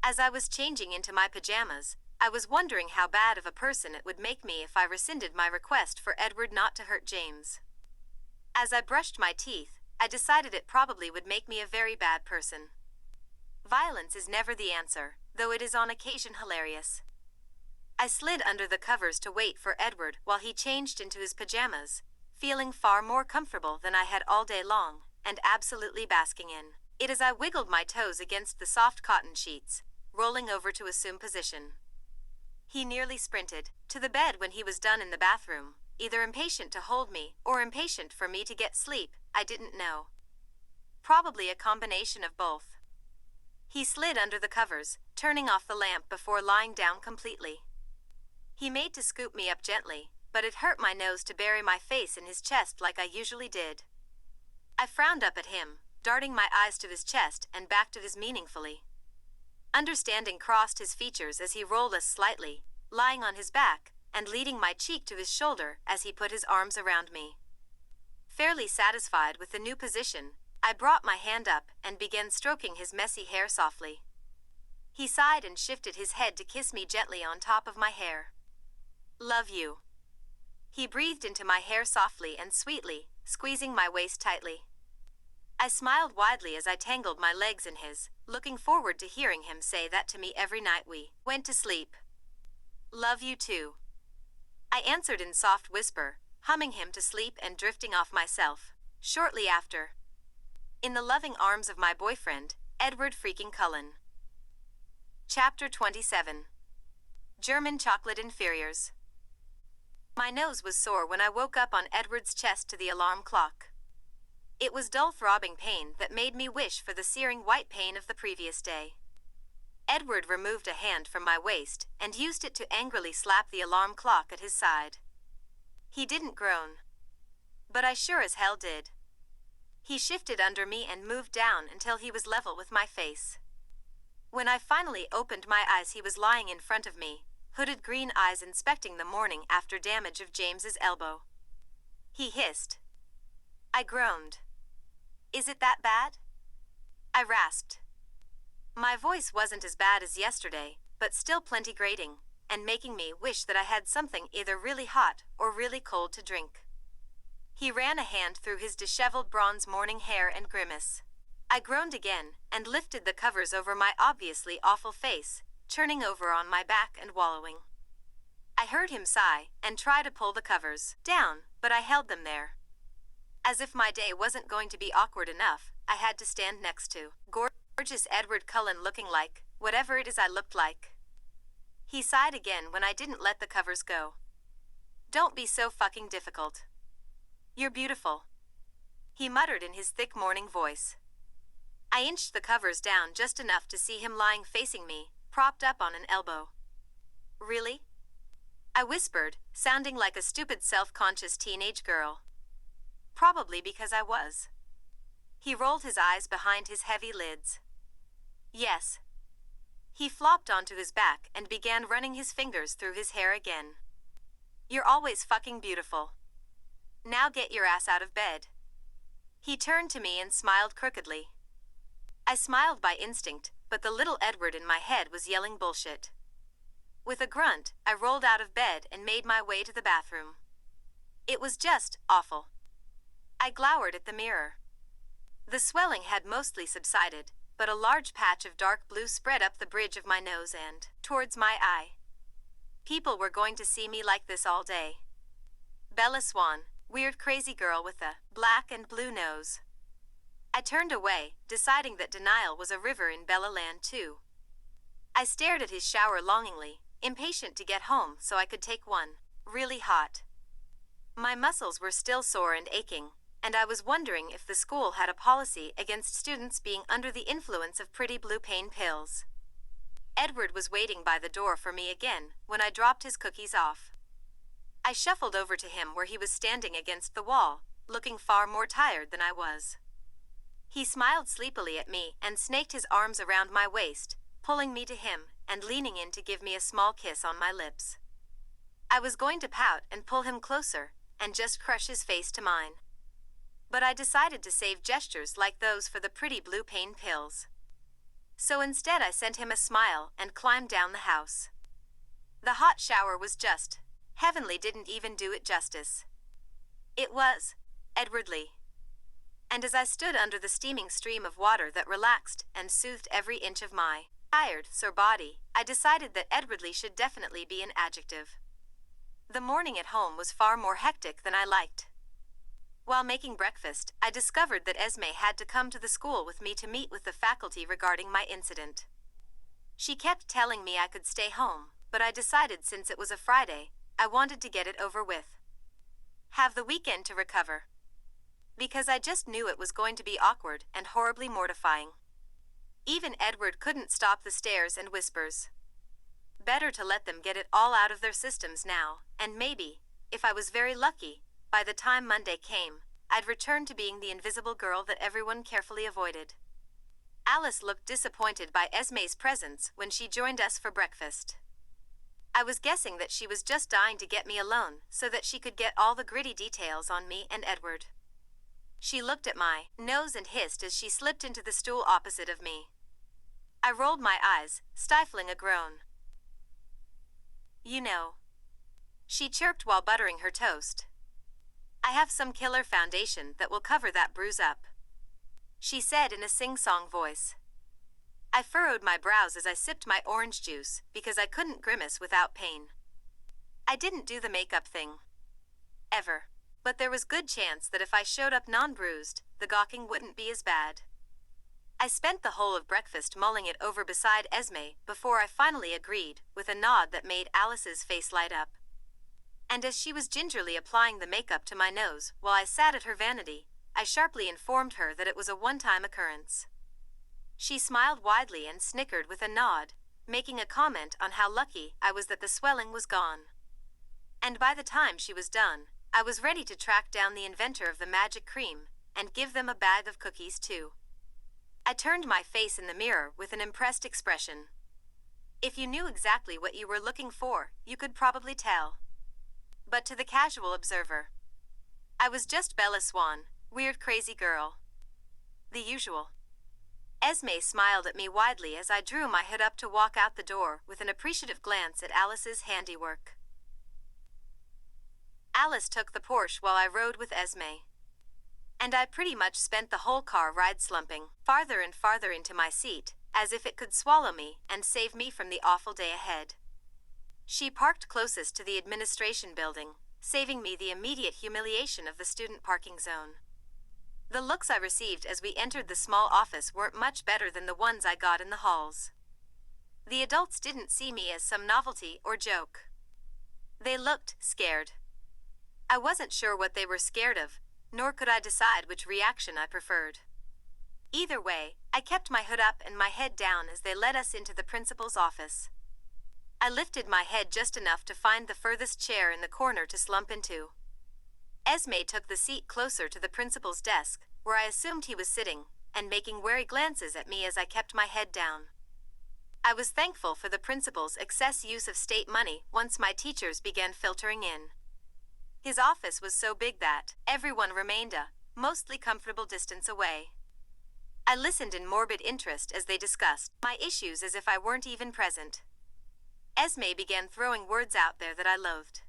As I was changing into my pajamas, I was wondering how bad of a person it would make me if I rescinded my request for Edward not to hurt James. As I brushed my teeth, I decided it probably would make me a very bad person. Violence is never the answer, though it is on occasion hilarious. I slid under the covers to wait for Edward while he changed into his pajamas, feeling far more comfortable than I had all day long, and absolutely basking in it as I wiggled my toes against the soft cotton sheets, rolling over to assume position. He nearly sprinted to the bed when he was done in the bathroom, either impatient to hold me or impatient for me to get sleep, I didn't know. Probably a combination of both. He slid under the covers, turning off the lamp before lying down completely. He made to scoop me up gently, but it hurt my nose to bury my face in his chest like I usually did. I frowned up at him, darting my eyes to his chest and back to his meaningfully. Understanding crossed his features as he rolled us slightly, lying on his back, and leading my cheek to his shoulder as he put his arms around me. Fairly satisfied with the new position, I brought my hand up and began stroking his messy hair softly. He sighed and shifted his head to kiss me gently on top of my hair. Love you. He breathed into my hair softly and sweetly, squeezing my waist tightly. I smiled widely as I tangled my legs in his, looking forward to hearing him say that to me every night we went to sleep. Love you too. I answered in soft whisper, humming him to sleep and drifting off myself. Shortly after, in the loving arms of my boyfriend, Edward freaking Cullen. Chapter 27. German Chocolate Inferiors. My nose was sore when I woke up on Edward's chest to the alarm clock. It was dull throbbing pain that made me wish for the searing white pain of the previous day. Edward removed a hand from my waist and used it to angrily slap the alarm clock at his side. He didn't groan, but I sure as hell did. He shifted under me and moved down until he was level with my face. When I finally opened my eyes, he was lying in front of me, hooded green eyes inspecting the morning after damage of James's elbow. He hissed. I groaned. Is it that bad? I rasped. My voice wasn't as bad as yesterday, but still plenty grating, and making me wish that I had something either really hot or really cold to drink. He ran a hand through his disheveled bronze morning hair and grimaced. I groaned again and lifted the covers over my obviously awful face, turning over on my back and wallowing. I heard him sigh and try to pull the covers down, but I held them there. As if my day wasn't going to be awkward enough, I had to stand next to gorgeous Edward Cullen looking like whatever it is I looked like. He sighed again when I didn't let the covers go. "Don't be so fucking difficult. You're beautiful," he muttered in his thick morning voice. I inched the covers down just enough to see him lying facing me, propped up on an elbow. "Really?" I whispered, sounding like a stupid self-conscious teenage girl. Probably because I was. He rolled his eyes behind his heavy lids. "Yes." He flopped onto his back and began running his fingers through his hair again. "You're always fucking beautiful. Now get your ass out of bed." He turned to me and smiled crookedly. I smiled by instinct, but the little Edward in my head was yelling bullshit. With a grunt, I rolled out of bed and made my way to the bathroom. It was just awful. I glowered at the mirror. The swelling had mostly subsided, but a large patch of dark blue spread up the bridge of my nose and towards my eye. People were going to see me like this all day. Bella Swan, weird crazy girl with a black and blue nose. I turned away, deciding that denial was a river in Bella Land too. I stared at his shower longingly, impatient to get home so I could take one, really hot. My muscles were still sore and aching, and I was wondering if the school had a policy against students being under the influence of pretty blue pain pills. Edward was waiting by the door for me again when I dropped his cookies off. I shuffled over to him where he was standing against the wall, looking far more tired than I was. He smiled sleepily at me and snaked his arms around my waist, pulling me to him and leaning in to give me a small kiss on my lips. I was going to pout and pull him closer and just crush his face to mine. But I decided to save gestures like those for the pretty blue pain pills. So instead I sent him a smile and climbed down the house. The hot shower was just heavenly, didn't even do it justice. It was Edwardly. And as I stood under the steaming stream of water that relaxed and soothed every inch of my tired, sore body, I decided that Edwardly should definitely be an adjective. The morning at home was far more hectic than I liked. While making breakfast, I discovered that Esme had to come to the school with me to meet with the faculty regarding my incident. She kept telling me I could stay home, but I decided since it was a Friday, I wanted to get it over with. Have the weekend to recover. Because I just knew it was going to be awkward and horribly mortifying. Even Edward couldn't stop the stares and whispers. Better to let them get it all out of their systems now, and maybe, if I was very lucky, by the time Monday came, I'd return to being the invisible girl that everyone carefully avoided. Alice looked disappointed by Esme's presence when she joined us for breakfast. I was guessing that she was just dying to get me alone so that she could get all the gritty details on me and Edward. She looked at my nose and hissed as she slipped into the stool opposite of me. I rolled my eyes, stifling a groan. "You know," she chirped while buttering her toast. "I have some killer foundation that will cover that bruise up," she said in a sing-song voice. I furrowed my brows as I sipped my orange juice because I couldn't grimace without pain. I didn't do the makeup thing. Ever. But there was good chance that if I showed up non-bruised, the gawking wouldn't be as bad. I spent the whole of breakfast mulling it over beside Esme before I finally agreed, with a nod that made Alice's face light up. And as she was gingerly applying the makeup to my nose while I sat at her vanity, I sharply informed her that it was a one-time occurrence. She smiled widely and snickered with a nod, making a comment on how lucky I was that the swelling was gone. And by the time she was done, I was ready to track down the inventor of the magic cream and give them a bag of cookies too. I turned my face in the mirror with an impressed expression. If you knew exactly what you were looking for, you could probably tell. But to the casual observer, I was just Bella Swan, weird crazy girl. The usual. Esme smiled at me widely as I drew my hood up to walk out the door with an appreciative glance at Alice's handiwork. Alice took the Porsche while I rode with Esme. and I pretty much spent the whole car ride slumping farther and farther into my seat, as if it could swallow me and save me from the awful day ahead. She parked closest to the administration building, saving me the immediate humiliation of the student parking zone. The looks I received as we entered the small office weren't much better than the ones I got in the halls. The adults didn't see me as some novelty or joke. They looked scared. I wasn't sure what they were scared of, nor could I decide which reaction I preferred. Either way, I kept my hood up and my head down as they led us into the principal's office. I lifted my head just enough to find the furthest chair in the corner to slump into. Esme took the seat closer to the principal's desk, where I assumed he was sitting, and making wary glances at me as I kept my head down. I was thankful for the principal's excess use of state money once my teachers began filtering in. His office was so big that everyone remained a mostly comfortable distance away. I listened in morbid interest as they discussed my issues as if I weren't even present. Esme began throwing words out there that I loathed.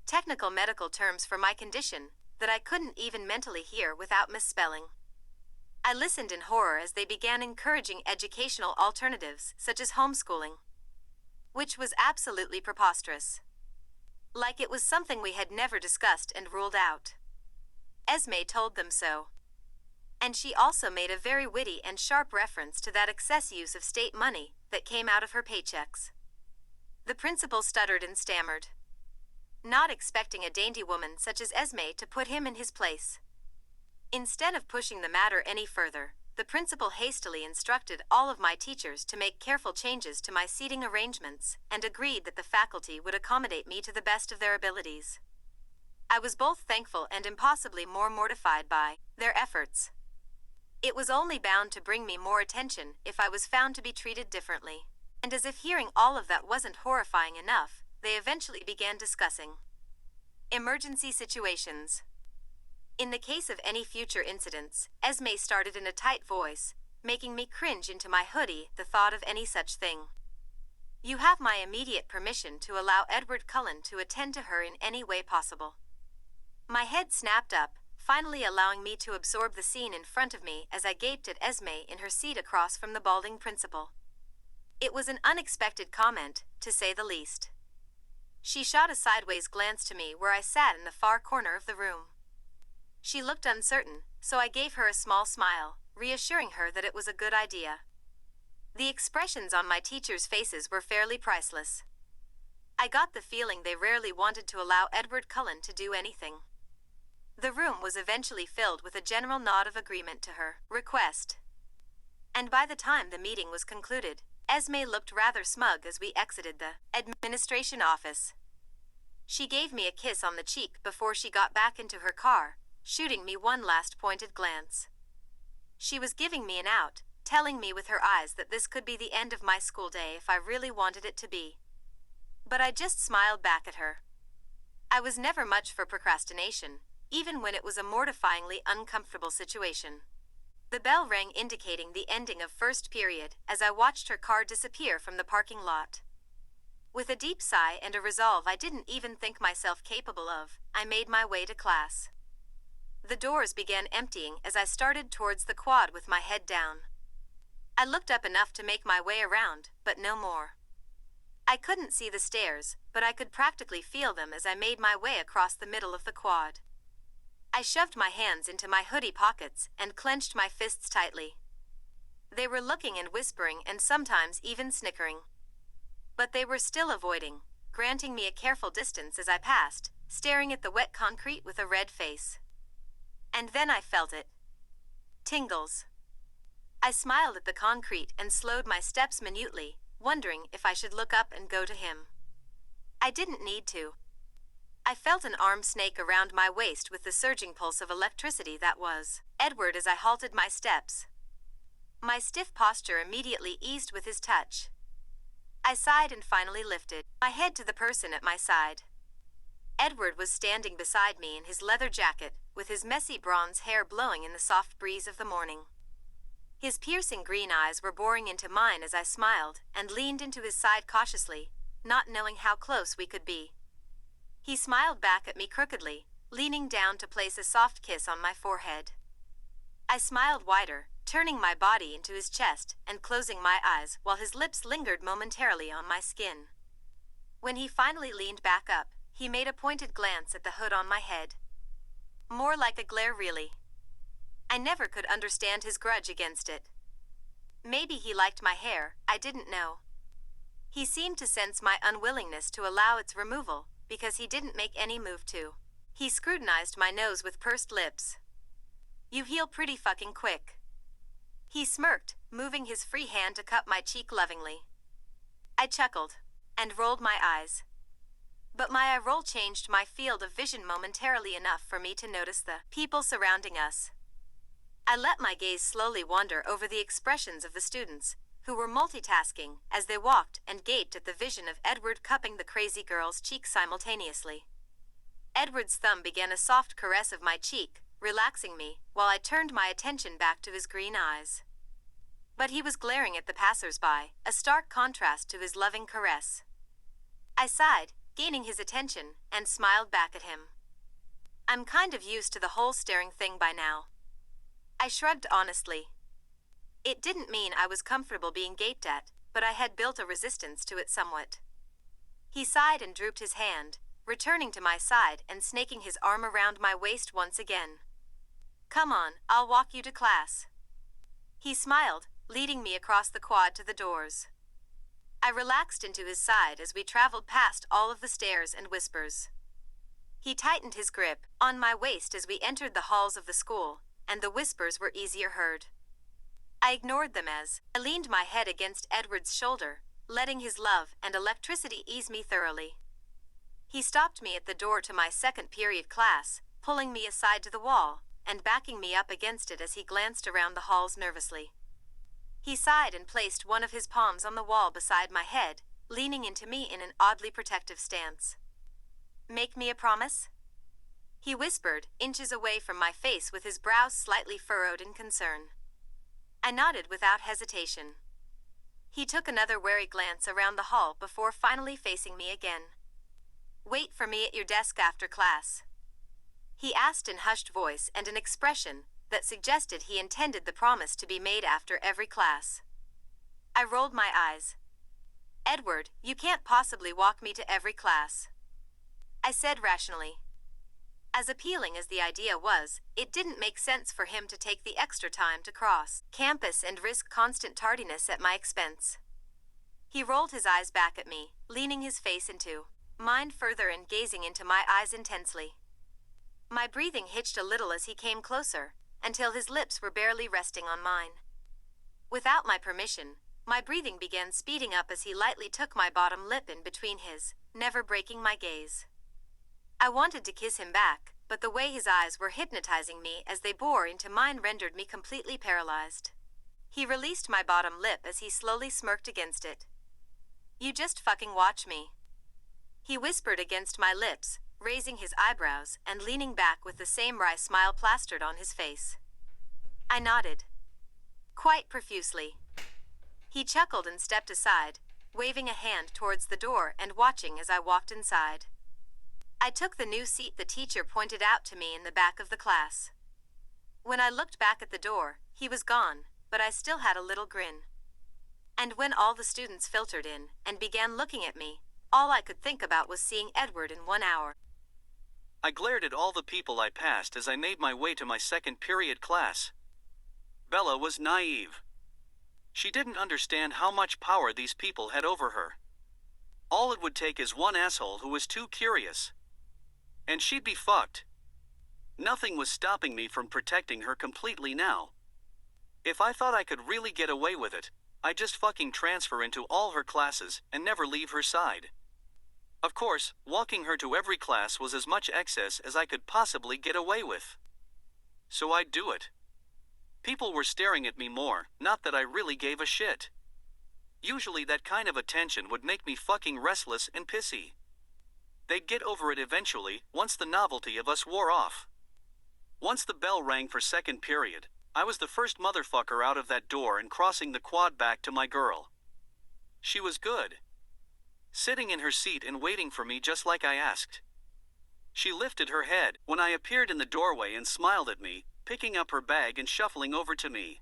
Technical medical terms for my condition that I couldn't even mentally hear without misspelling. I listened in horror as they began encouraging educational alternatives such as homeschooling, which was absolutely preposterous. Like it was something we had never discussed and ruled out. Esme told them so. And she also made a very witty and sharp reference to that excess use of state money that came out of her paychecks. The principal stuttered and stammered, not expecting a dainty woman such as Esme to put him in his place. Instead of pushing the matter any further, the principal hastily instructed all of my teachers to make careful changes to my seating arrangements and agreed that the faculty would accommodate me to the best of their abilities. I was both thankful and impossibly more mortified by their efforts. It was only bound to bring me more attention if I was found to be treated differently. And as if hearing all of that wasn't horrifying enough, they eventually began discussing emergency situations. In the case of any future incidents, Esme started in a tight voice, making me cringe into my hoodie the thought of any such thing. You have my immediate permission to allow Edward Cullen to attend to her in any way possible. My head snapped up, finally allowing me to absorb the scene in front of me as I gaped at Esme in her seat across from the balding principal. It was an unexpected comment, to say the least. She shot a sideways glance to me where I sat in the far corner of the room. She looked uncertain, so I gave her a small smile, reassuring her that it was a good idea. The expressions on my teachers' faces were fairly priceless. I got the feeling they rarely wanted to allow Edward Cullen to do anything. The room was eventually filled with a general nod of agreement to her request. And by the time the meeting was concluded, Esme looked rather smug as we exited the administration office. She gave me a kiss on the cheek before she got back into her car, shooting me one last pointed glance. She was giving me an out, telling me with her eyes that this could be the end of my school day if I really wanted it to be. But I just smiled back at her. I was never much for procrastination, even when it was a mortifyingly uncomfortable situation. The bell rang indicating the ending of first period as I watched her car disappear from the parking lot. With a deep sigh and a resolve I didn't even think myself capable of, I made my way to class. The doors began emptying as I started towards the quad with my head down. I looked up enough to make my way around, but no more. I couldn't see the stairs, but I could practically feel them as I made my way across the middle of the quad. I shoved my hands into my hoodie pockets and clenched my fists tightly. They were looking and whispering and sometimes even snickering. But they were still avoiding, granting me a careful distance as I passed, staring at the wet concrete with a red face. And then I felt it. Tingles. I smiled at the concrete and slowed my steps minutely, wondering if I should look up and go to him. I didn't need to. I felt an arm snake around my waist with the surging pulse of electricity that was Edward as I halted my steps. My stiff posture immediately eased with his touch. I sighed and finally lifted my head to the person at my side. Edward was standing beside me in his leather jacket, with his messy bronze hair blowing in the soft breeze of the morning. His piercing green eyes were boring into mine as I smiled and leaned into his side cautiously, not knowing how close we could be. He smiled back at me crookedly, leaning down to place a soft kiss on my forehead. I smiled wider, turning my body into his chest and closing my eyes while his lips lingered momentarily on my skin. When he finally leaned back up, he made a pointed glance at the hood on my head. More like a glare, really. I never could understand his grudge against it. Maybe he liked my hair, I didn't know. He seemed to sense my unwillingness to allow its removal, because he didn't make any move to. He scrutinized my nose with pursed lips. You heal pretty fucking quick. He smirked, moving his free hand to cup my cheek lovingly. I chuckled, and rolled my eyes. But my eye roll changed my field of vision momentarily enough for me to notice the people surrounding us. I let my gaze slowly wander over the expressions of the students, who were multitasking as they walked and gaped at the vision of Edward cupping the crazy girl's cheek simultaneously. Edward's thumb began a soft caress of my cheek, relaxing me, while I turned my attention back to his green eyes. But he was glaring at the passers-by, a stark contrast to his loving caress. I sighed, gaining his attention, and smiled back at him. I'm kind of used to the whole staring thing by now. I shrugged honestly. It didn't mean I was comfortable being gaped at, but I had built a resistance to it somewhat. He sighed and drooped his hand, returning to my side and snaking his arm around my waist once again. Come on, I'll walk you to class. He smiled, leading me across the quad to the doors. I relaxed into his side as we traveled past all of the stares and whispers. He tightened his grip on my waist as we entered the halls of the school, and the whispers were easier heard. I ignored them as I leaned my head against Edward's shoulder, letting his love and electricity ease me thoroughly. He stopped me at the door to my second period class, pulling me aside to the wall, and backing me up against it as he glanced around the halls nervously. He sighed and placed one of his palms on the wall beside my head, leaning into me in an oddly protective stance. Make me a promise? He whispered, inches away from my face with his brows slightly furrowed in concern. I nodded without hesitation. He took another wary glance around the hall before finally facing me again. Wait for me at your desk after class. He asked in hushed voice and an expression that suggested he intended the promise to be made after every class. I rolled my eyes. Edward, you can't possibly walk me to every class. I said rationally. As appealing as the idea was, it didn't make sense for him to take the extra time to cross campus and risk constant tardiness at my expense. He rolled his eyes back at me, leaning his face into mine further and gazing into my eyes intensely. My breathing hitched a little as he came closer, until his lips were barely resting on mine. Without my permission, my breathing began speeding up as he lightly took my bottom lip in between his, never breaking my gaze. I wanted to kiss him back, but the way his eyes were hypnotizing me as they bore into mine rendered me completely paralyzed. He released my bottom lip as he slowly smirked against it. You just fucking watch me. He whispered against my lips, raising his eyebrows and leaning back with the same wry smile plastered on his face. I nodded. Quite profusely. He chuckled and stepped aside, waving a hand towards the door and watching as I walked inside. I took the new seat the teacher pointed out to me in the back of the class. When I looked back at the door, he was gone, but I still had a little grin. And when all the students filtered in and began looking at me, all I could think about was seeing Edward in 1 hour. I glared at all the people I passed as I made my way to my second period class. Bella was naive. She didn't understand how much power these people had over her. All it would take is one asshole who was too curious. And she'd be fucked. Nothing was stopping me from protecting her completely now. If I thought I could really get away with it, I'd just fucking transfer into all her classes and never leave her side. Of course, walking her to every class was as much excess as I could possibly get away with. So I'd do it. People were staring at me more, not that I really gave a shit. Usually that kind of attention would make me fucking restless and pissy. They'd get over it eventually, once the novelty of us wore off. Once the bell rang for second period, I was the first motherfucker out of that door and crossing the quad back to my girl. She was good. Sitting in her seat and waiting for me just like I asked. She lifted her head when I appeared in the doorway and smiled at me, picking up her bag and shuffling over to me.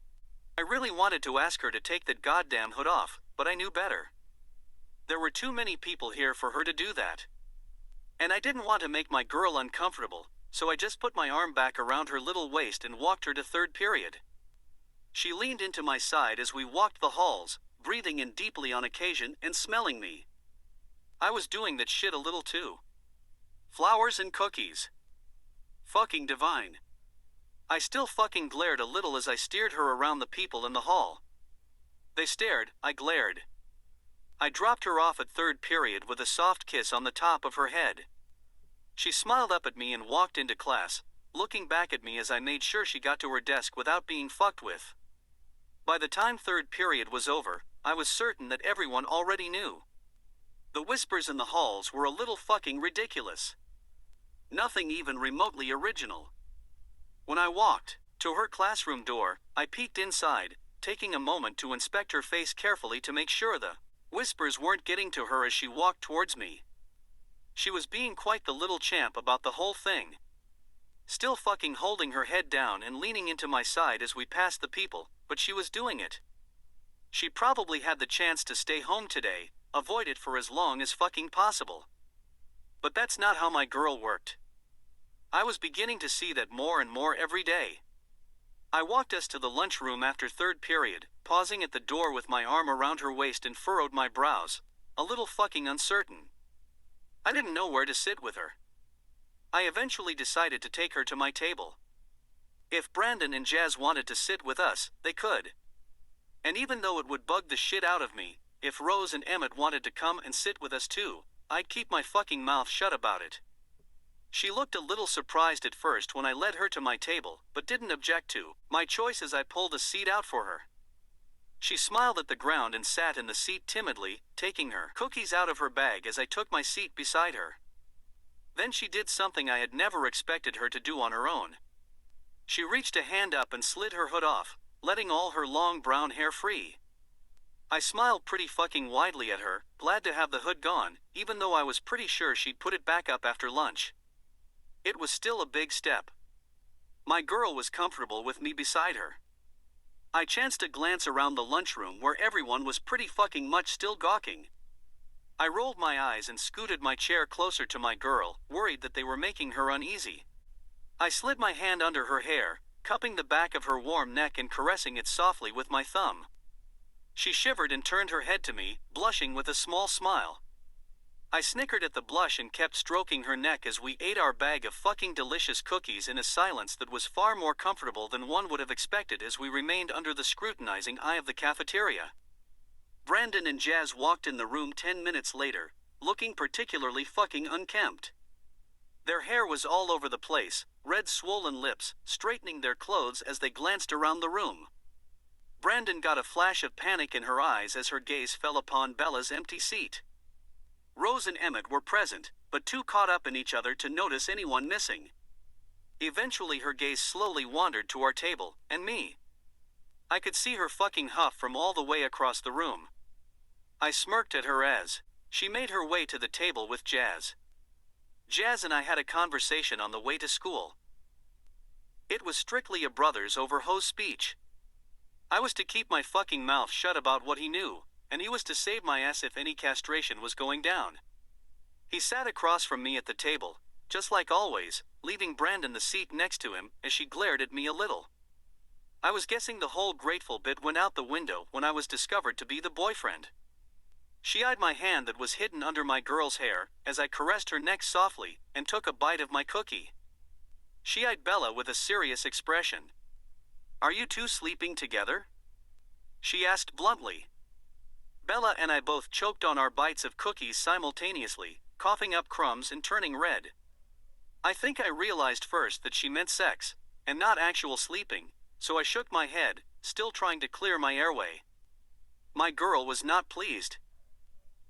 I really wanted to ask her to take that goddamn hood off, but I knew better. There were too many people here for her to do that. And I didn't want to make my girl uncomfortable, so I just put my arm back around her little waist and walked her to third period. She leaned into my side as we walked the halls, breathing in deeply on occasion and smelling me. I was doing that shit a little too. Flowers and cookies. Fucking divine. I still fucking glared a little as I steered her around the people in the hall. They stared, I glared. I dropped her off at third period with a soft kiss on the top of her head. She smiled up at me and walked into class, looking back at me as I made sure she got to her desk without being fucked with. By the time third period was over, I was certain that everyone already knew. The whispers in the halls were a little fucking ridiculous. Nothing even remotely original. When I walked to her classroom door, I peeked inside, taking a moment to inspect her face carefully to make sure the whispers weren't getting to her as she walked towards me. She was being quite the little champ about the whole thing. Still fucking holding her head down and leaning into my side as we passed the people, but she was doing it. She probably had the chance to stay home today, avoid it for as long as fucking possible. But that's not how my girl worked. I was beginning to see that more and more every day. I walked us to the lunchroom after third period, pausing at the door with my arm around her waist and furrowed my brows, a little fucking uncertain. I didn't know where to sit with her. I eventually decided to take her to my table. If Brandon and Jazz wanted to sit with us, they could. And even though it would bug the shit out of me, if Rose and Emmett wanted to come and sit with us too, I'd keep my fucking mouth shut about it. She looked a little surprised at first when I led her to my table, but didn't object to my choice as I pulled a seat out for her. She smiled at the ground and sat in the seat timidly, taking her cookies out of her bag as I took my seat beside her. Then she did something I had never expected her to do on her own. She reached a hand up and slid her hood off, letting all her long brown hair free. I smiled pretty fucking widely at her, glad to have the hood gone, even though I was pretty sure she'd put it back up after lunch. It was still a big step. My girl was comfortable with me beside her. I chanced to glance around the lunchroom where everyone was pretty fucking much still gawking. I rolled my eyes and scooted my chair closer to my girl, worried that they were making her uneasy. I slid my hand under her hair, cupping the back of her warm neck and caressing it softly with my thumb. She shivered and turned her head to me, blushing with a small smile. I snickered at the blush and kept stroking her neck as we ate our bag of fucking delicious cookies in a silence that was far more comfortable than one would have expected as we remained under the scrutinizing eye of the cafeteria. Brandon and Jazz walked in the room 10 minutes later, looking particularly fucking unkempt. Their hair was all over the place, red swollen lips, straightening their clothes as they glanced around the room. Brandon got a flash of panic in her eyes as her gaze fell upon Bella's empty seat. Rose and Emmett were present, but too caught up in each other to notice anyone missing. Eventually her gaze slowly wandered to our table, and me. I could see her fucking huff from all the way across the room. I smirked at her as she made her way to the table with Jazz. Jazz and I had a conversation on the way to school. It was strictly a brothers over hose speech. I was to keep my fucking mouth shut about what he knew, and he was to save my ass if any castration was going down. He sat across from me at the table, just like always, leaving Brandon the seat next to him as she glared at me a little. I was guessing the whole grateful bit went out the window when I was discovered to be the boyfriend. She eyed my hand that was hidden under my girl's hair as I caressed her neck softly and took a bite of my cookie. She eyed Bella with a serious expression. "Are you two sleeping together?" she asked bluntly. Bella and I both choked on our bites of cookies simultaneously, coughing up crumbs and turning red. I think I realized first that she meant sex, and not actual sleeping, so I shook my head, still trying to clear my airway. My girl was not pleased.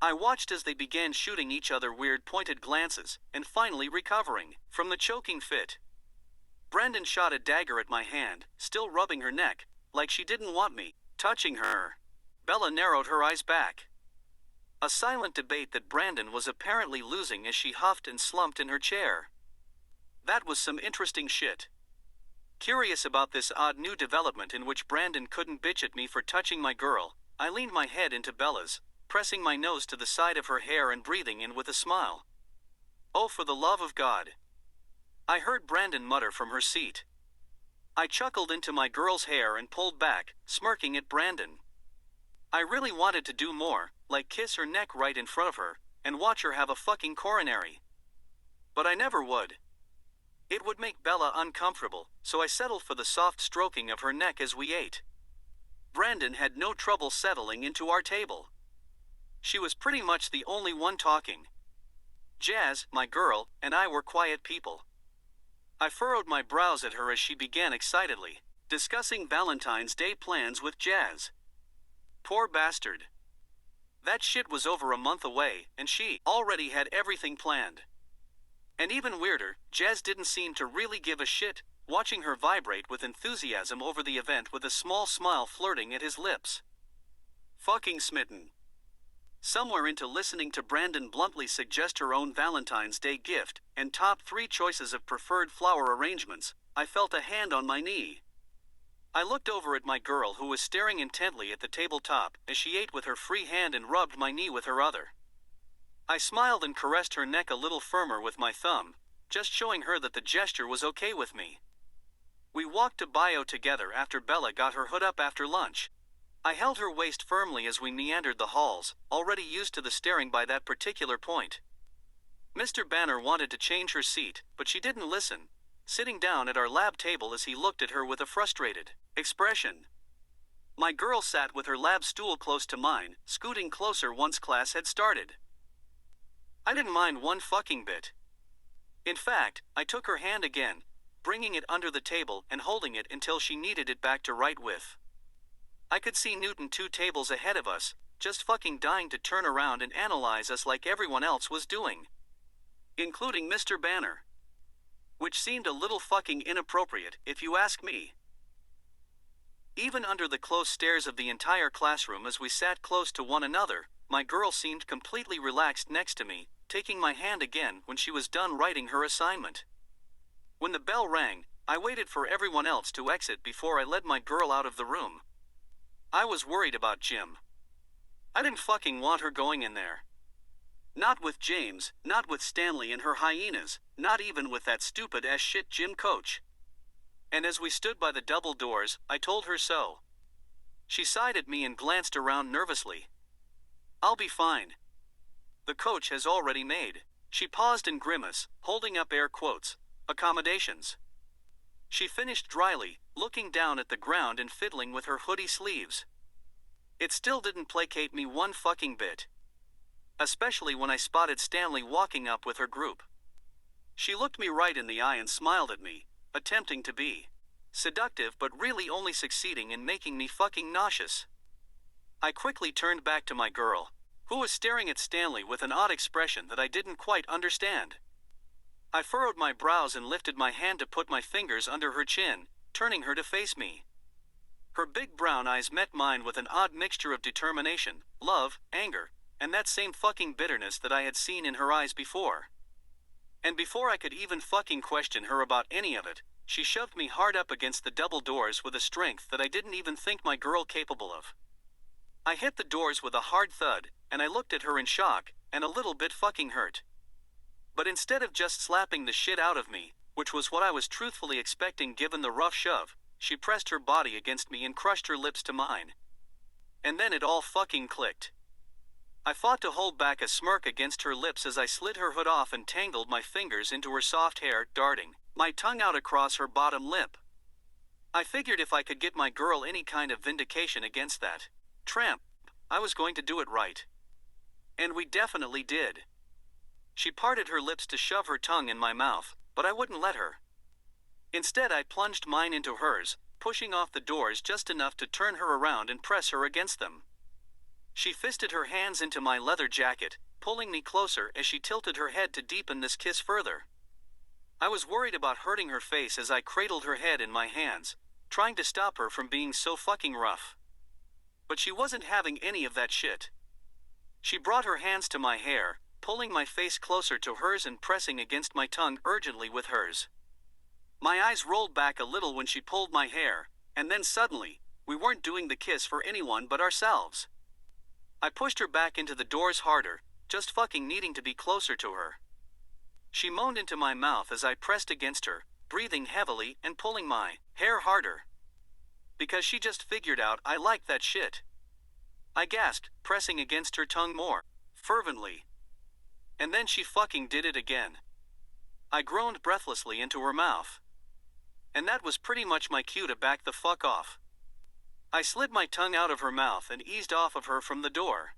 I watched as they began shooting each other weird pointed glances, and finally recovering from the choking fit. Brandon shot a dagger at my hand, still rubbing her neck, like she didn't want me touching her. Bella narrowed her eyes back. A silent debate that Brandon was apparently losing as she huffed and slumped in her chair. That was some interesting shit. Curious about this odd new development in which Brandon couldn't bitch at me for touching my girl, I leaned my head into Bella's, pressing my nose to the side of her hair and breathing in with a smile. "Oh, for the love of God," I heard Brandon mutter from her seat. I chuckled into my girl's hair and pulled back, smirking at Brandon. I really wanted to do more, like kiss her neck right in front of her, and watch her have a fucking coronary. But I never would. It would make Bella uncomfortable, so I settled for the soft stroking of her neck as we ate. Brandon had no trouble settling into our table. She was pretty much the only one talking. Jazz, my girl, and I were quiet people. I furrowed my brows at her as she began excitedly, discussing Valentine's Day plans with Jazz. Poor bastard. That shit was over a month away, and she already had everything planned. And even weirder, Jazz didn't seem to really give a shit, watching her vibrate with enthusiasm over the event with a small smile flirting at his lips. Fucking smitten. Somewhere into listening to Brandon bluntly suggest her own Valentine's Day gift, and top 3 choices of preferred flower arrangements, I felt a hand on my knee. I looked over at my girl who was staring intently at the tabletop as she ate with her free hand and rubbed my knee with her other. I smiled and caressed her neck a little firmer with my thumb, just showing her that the gesture was okay with me. We walked to Bio together after Bella got her hood up after lunch. I held her waist firmly as we meandered the halls, already used to the staring by that particular point. Mr. Banner wanted to change her seat, but she didn't listen, sitting down at our lab table as he looked at her with a frustrated expression. My girl sat with her lab stool close to mine, scooting closer once class had started. I didn't mind one fucking bit. In fact, I took her hand again, bringing it under the table and holding it until she kneaded it back to right width. I could see Newton 2 tables ahead of us, just fucking dying to turn around and analyze us like everyone else was doing. Including Mr. Banner. Which seemed a little fucking inappropriate, if you ask me. Even under the close stares of the entire classroom as we sat close to one another, my girl seemed completely relaxed next to me, taking my hand again when she was done writing her assignment. When the bell rang, I waited for everyone else to exit before I led my girl out of the room. I was worried about Jim. I didn't fucking want her going in there. Not with James, not with Stanley and her hyenas, not even with that stupid-ass shit gym coach. And as we stood by the double doors, I told her so. She sighed at me and glanced around nervously. "I'll be fine. The coach has already made," she paused in grimace, holding up air quotes, "accommodations." She finished dryly, looking down at the ground and fiddling with her hoodie sleeves. It still didn't placate me one fucking bit. Especially when I spotted Stanley walking up with her group. She looked me right in the eye and smiled at me, attempting to be seductive but really only succeeding in making me fucking nauseous. I quickly turned back to my girl, who was staring at Stanley with an odd expression that I didn't quite understand. I furrowed my brows and lifted my hand to put my fingers under her chin, turning her to face me. Her big brown eyes met mine with an odd mixture of determination, love, anger, and that same fucking bitterness that I had seen in her eyes before. And before I could even fucking question her about any of it, she shoved me hard up against the double doors with a strength that I didn't even think my girl capable of. I hit the doors with a hard thud, and I looked at her in shock, and a little bit fucking hurt. But instead of just slapping the shit out of me, which was what I was truthfully expecting given the rough shove, she pressed her body against me and crushed her lips to mine. And then it all fucking clicked. I fought to hold back a smirk against her lips as I slid her hood off and tangled my fingers into her soft hair, darting my tongue out across her bottom lip. I figured if I could get my girl any kind of vindication against that tramp, I was going to do it right. And we definitely did. She parted her lips to shove her tongue in my mouth, but I wouldn't let her. Instead, I plunged mine into hers, pushing off the doors just enough to turn her around and press her against them. She fisted her hands into my leather jacket, pulling me closer as she tilted her head to deepen this kiss further. I was worried about hurting her face as I cradled her head in my hands, trying to stop her from being so fucking rough. But she wasn't having any of that shit. She brought her hands to my hair, pulling my face closer to hers and pressing against my tongue urgently with hers. My eyes rolled back a little when she pulled my hair, and then suddenly, we weren't doing the kiss for anyone but ourselves. I pushed her back into the doors harder, just fucking needing to be closer to her. She moaned into my mouth as I pressed against her, breathing heavily and pulling my hair harder. Because she just figured out I liked that shit. I gasped, pressing against her tongue more fervently. And then she fucking did it again. I groaned breathlessly into her mouth. And that was pretty much my cue to back the fuck off. I slid my tongue out of her mouth and eased off of her from the door.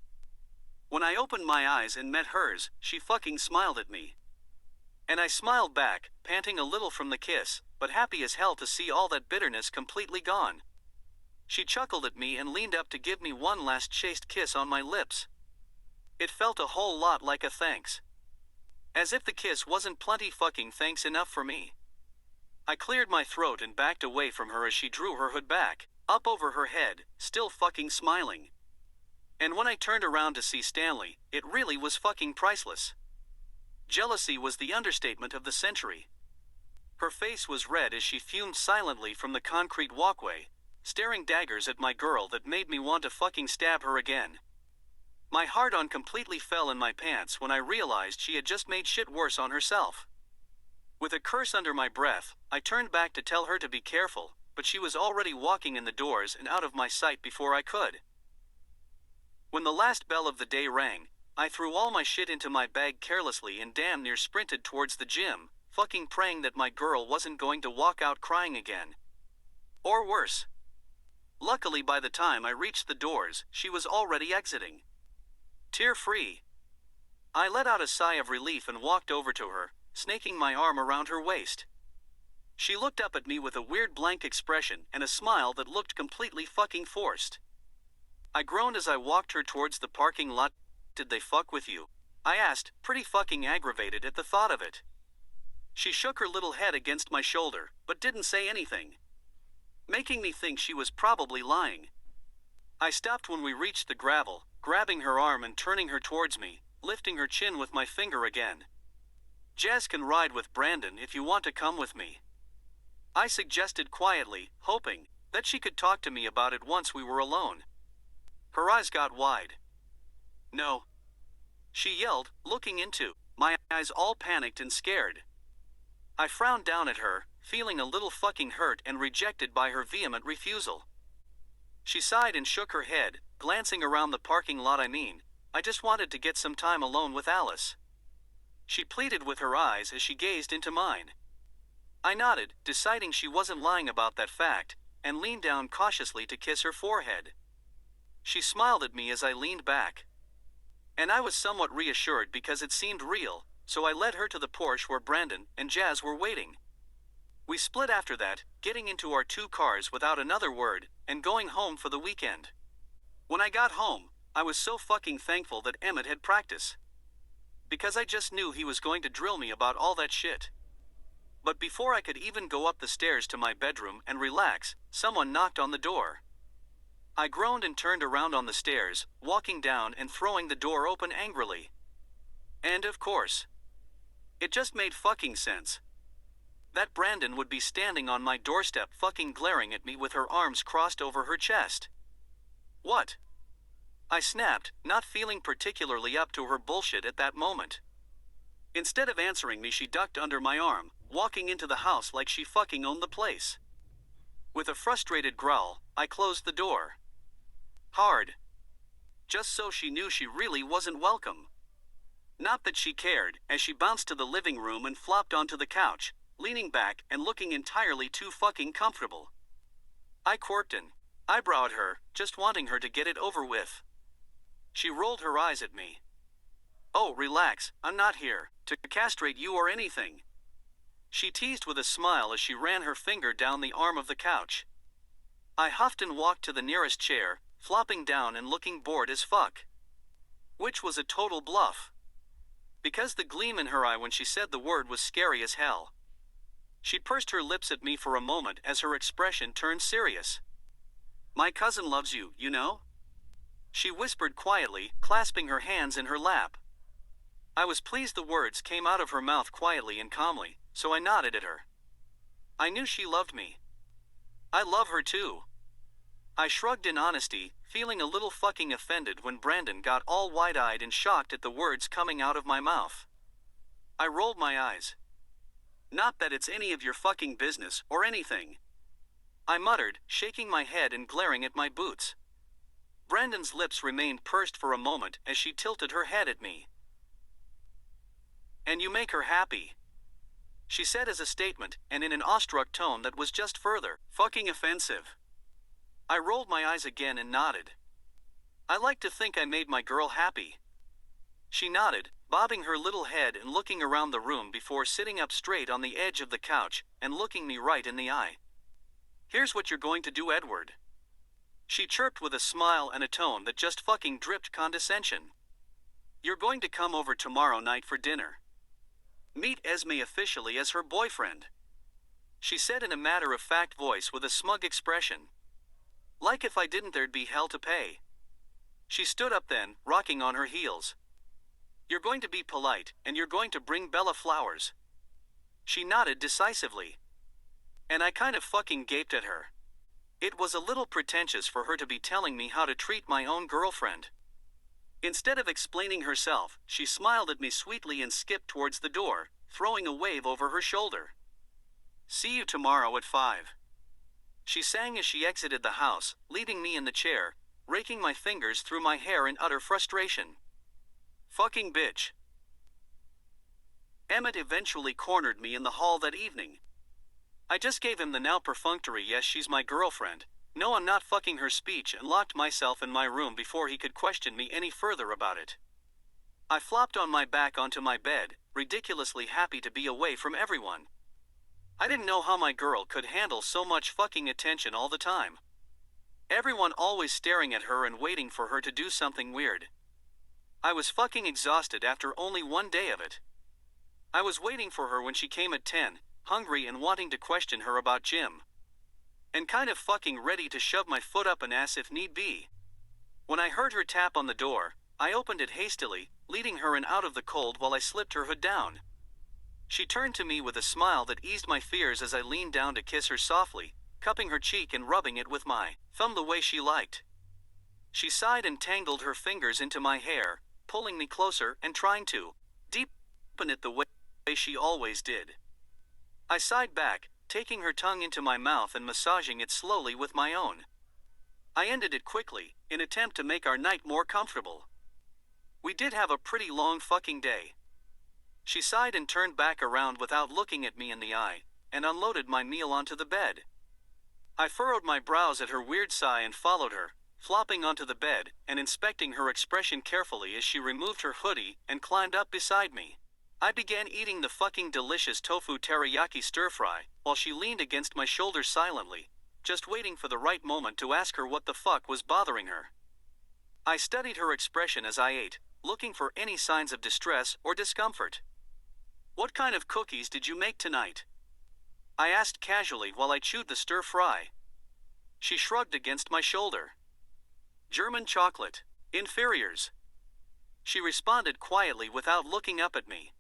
When I opened my eyes and met hers, she fucking smiled at me. And I smiled back, panting a little from the kiss, but happy as hell to see all that bitterness completely gone. She chuckled at me and leaned up to give me one last chaste kiss on my lips. It felt a whole lot like a thanks. As if the kiss wasn't plenty fucking thanks enough for me. I cleared my throat and backed away from her as she drew her hood back, up over her head, still fucking smiling. And when I turned around to see Stanley, it really was fucking priceless. Jealousy was the understatement of the century. Her face was red as she fumed silently from the concrete walkway, staring daggers at my girl that made me want to fucking stab her again. My heart-on completely fell in my pants when I realized she had just made shit worse on herself. With a curse under my breath, I turned back to tell her to be careful, but she was already walking in the doors and out of my sight before I could. When the last bell of the day rang, I threw all my shit into my bag carelessly and damn near sprinted towards the gym, fucking praying that my girl wasn't going to walk out crying again. Or worse. Luckily by the time I reached the doors, she was already exiting. Tear-free. I let out a sigh of relief and walked over to her, snaking my arm around her waist. She looked up at me with a weird blank expression and a smile that looked completely fucking forced. I groaned as I walked her towards the parking lot. Did they fuck with you? I asked, pretty fucking aggravated at the thought of it. She shook her little head against my shoulder, but didn't say anything, making me think she was probably lying. I stopped when we reached the gravel, grabbing her arm and turning her towards me, lifting her chin with my finger again. Jazz can ride with Brandon if you want to come with me. I suggested quietly, hoping that she could talk to me about it once we were alone. Her eyes got wide. No. She yelled, looking into my eyes all panicked and scared. I frowned down at her, feeling a little fucking hurt and rejected by her vehement refusal. She sighed and shook her head, glancing around the parking lot. I just wanted to get some time alone with Alice. She pleaded with her eyes as she gazed into mine. I nodded, deciding she wasn't lying about that fact, and leaned down cautiously to kiss her forehead. She smiled at me as I leaned back. And I was somewhat reassured because it seemed real, so I led her to the Porsche where Brandon and Jazz were waiting. We split after that, getting into our two cars without another word, and going home for the weekend. When I got home, I was so fucking thankful that Emmett had practice. Because I just knew he was going to drill me about all that shit. But before I could even go up the stairs to my bedroom and relax, someone knocked on the door. I groaned and turned around on the stairs, walking down and throwing the door open angrily. And of course, it just made fucking sense. That Brandon would be standing on my doorstep fucking glaring at me with her arms crossed over her chest. What? I snapped, not feeling particularly up to her bullshit at that moment. Instead of answering me, she ducked under my arm, walking into the house like she fucking owned the place. With a frustrated growl, I closed the door. Hard. Just so she knew she really wasn't welcome. Not that she cared, as she bounced to the living room and flopped onto the couch, leaning back and looking entirely too fucking comfortable. I quirked an eyebrow at her, just wanting her to get it over with. She rolled her eyes at me. Oh, relax, I'm not here to castrate you or anything. She teased with a smile as she ran her finger down the arm of the couch. I huffed and walked to the nearest chair, flopping down and looking bored as fuck. Which was a total bluff. Because the gleam in her eye when she said the word was scary as hell. She pursed her lips at me for a moment as her expression turned serious. My cousin loves you, you know? She whispered quietly, clasping her hands in her lap. I was pleased the words came out of her mouth quietly and calmly, so I nodded at her. I knew she loved me. I love her too. I shrugged in honesty, feeling a little fucking offended when Brandon got all wide-eyed and shocked at the words coming out of my mouth. I rolled my eyes. Not that it's any of your fucking business or anything, I muttered, shaking my head and glaring at my boots. Brandon's lips remained pursed for a moment as she tilted her head at me. And you make her happy, she said as a statement, and in an awestruck tone that was just further fucking offensive. I rolled my eyes again and nodded. I like to think I made my girl happy. She nodded, bobbing her little head and looking around the room before sitting up straight on the edge of the couch and looking me right in the eye. Here's what you're going to do, Edward. She chirped with a smile and a tone that just fucking dripped condescension. You're going to come over tomorrow night for dinner. Meet Esme officially as her boyfriend, she said in a matter-of-fact voice with a smug expression. Like if I didn't, there'd be hell to pay. She stood up then, rocking on her heels. You're going to be polite, and you're going to bring Bella flowers. She nodded decisively. And I kind of fucking gaped at her. It was a little pretentious for her to be telling me how to treat my own girlfriend. Instead of explaining herself, she smiled at me sweetly and skipped towards the door, throwing a wave over her shoulder. See you tomorrow at 5. She sang as she exited the house, leaving me in the chair, raking my fingers through my hair in utter frustration. Fucking bitch. Emmett eventually cornered me in the hall that evening. I just gave him the now perfunctory yes she's my girlfriend, no I'm not fucking her speech and locked myself in my room before he could question me any further about it. I flopped on my back onto my bed, ridiculously happy to be away from everyone. I didn't know how my girl could handle so much fucking attention all the time. Everyone always staring at her and waiting for her to do something weird. I was fucking exhausted after only one day of it. I was waiting for her when she came at 10, hungry and wanting to question her about Jim. And kind of fucking ready to shove my foot up an ass if need be. When I heard her tap on the door, I opened it hastily, leading her in out of the cold while I slipped her hood down. She turned to me with a smile that eased my fears as I leaned down to kiss her softly, cupping her cheek and rubbing it with my thumb the way she liked. She sighed and tangled her fingers into my hair, pulling me closer and trying to deepen it the way she always did. I sighed back, taking her tongue into my mouth and massaging it slowly with my own. I ended it quickly, in attempt to make our night more comfortable. We did have a pretty long fucking day. She sighed and turned back around without looking at me in the eye, and unloaded my meal onto the bed. I furrowed my brows at her weird sigh and followed her, flopping onto the bed and inspecting her expression carefully as she removed her hoodie and climbed up beside me. I began eating the fucking delicious tofu teriyaki stir-fry, while she leaned against my shoulder silently, just waiting for the right moment to ask her what the fuck was bothering her. I studied her expression as I ate, looking for any signs of distress or discomfort. What kind of cookies did you make tonight? I asked casually while I chewed the stir-fry. She shrugged against my shoulder. German chocolate. Inferiors. She responded quietly without looking up at me.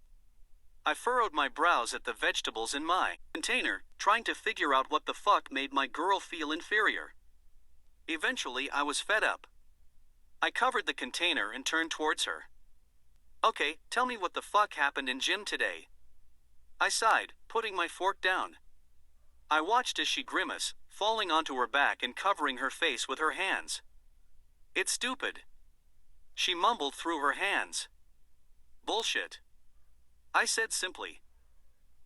I furrowed my brows at the vegetables in my container, trying to figure out what the fuck made my girl feel inferior. Eventually, I was fed up. I covered the container and turned towards her. Okay, tell me what the fuck happened in gym today. I sighed, putting my fork down. I watched as she grimaced, falling onto her back and covering her face with her hands. It's stupid, she mumbled through her hands. Bullshit, I said simply.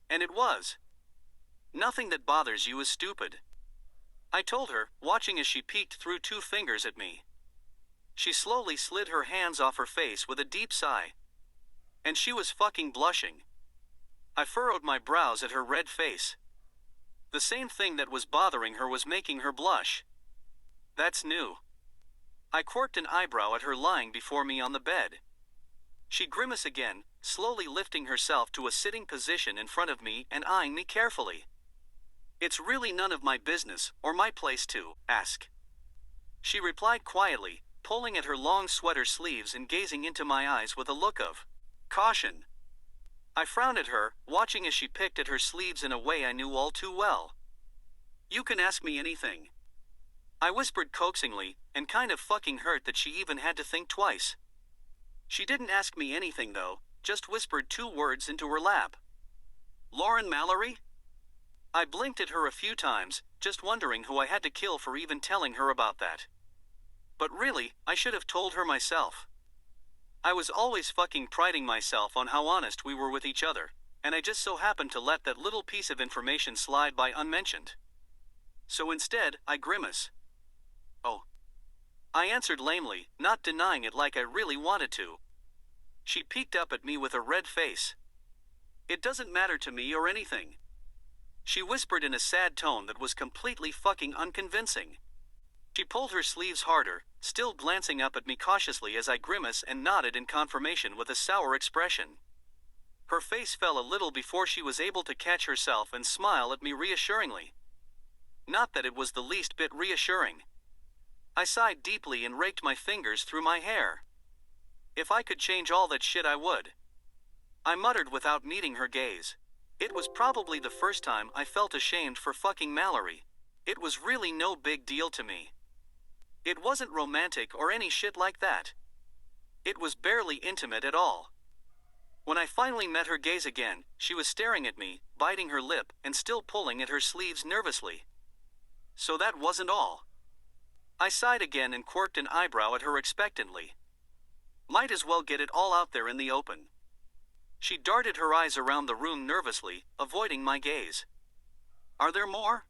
And it was. Nothing that bothers you is stupid, I told her, watching as she peeked through 2 fingers at me. She slowly slid her hands off her face with a deep sigh. And she was fucking blushing. I furrowed my brows at her red face. The same thing that was bothering her was making her blush. That's new. I quirked an eyebrow at her lying before me on the bed. She grimaced again, slowly lifting herself to a sitting position in front of me and eyeing me carefully. It's really none of my business, or my place to ask, she replied quietly, pulling at her long sweater sleeves and gazing into my eyes with a look of caution. I frowned at her, watching as she picked at her sleeves in a way I knew all too well. "You can ask me anything," I whispered coaxingly, and kind of fucking hurt that she even had to think twice. She didn't ask me anything though, just whispered 2 words into her lap. "Lauren Mallory?" I blinked at her a few times, just wondering who I had to kill for even telling her about that. But really, I should have told her myself. I was always fucking priding myself on how honest we were with each other, and I just so happened to let that little piece of information slide by unmentioned. So instead, I grimace. "Oh," I answered lamely, not denying it like I really wanted to. She peeked up at me with a red face. "It doesn't matter to me or anything," she whispered in a sad tone that was completely fucking unconvincing. She pulled her sleeves harder, still glancing up at me cautiously as I grimaced and nodded in confirmation with a sour expression. Her face fell a little before she was able to catch herself and smile at me reassuringly. Not that it was the least bit reassuring. I sighed deeply and raked my fingers through my hair. If I could change all that shit, I would. I muttered without meeting her gaze. It was probably the first time I felt ashamed for fucking Mallory. It was really no big deal to me. It wasn't romantic or any shit like that. It was barely intimate at all. When I finally met her gaze again, she was staring at me, biting her lip, and still pulling at her sleeves nervously. So that wasn't all. I sighed again and quirked an eyebrow at her expectantly. Might as well get it all out there in the open. She darted her eyes around the room nervously, avoiding my gaze. "Are there more?"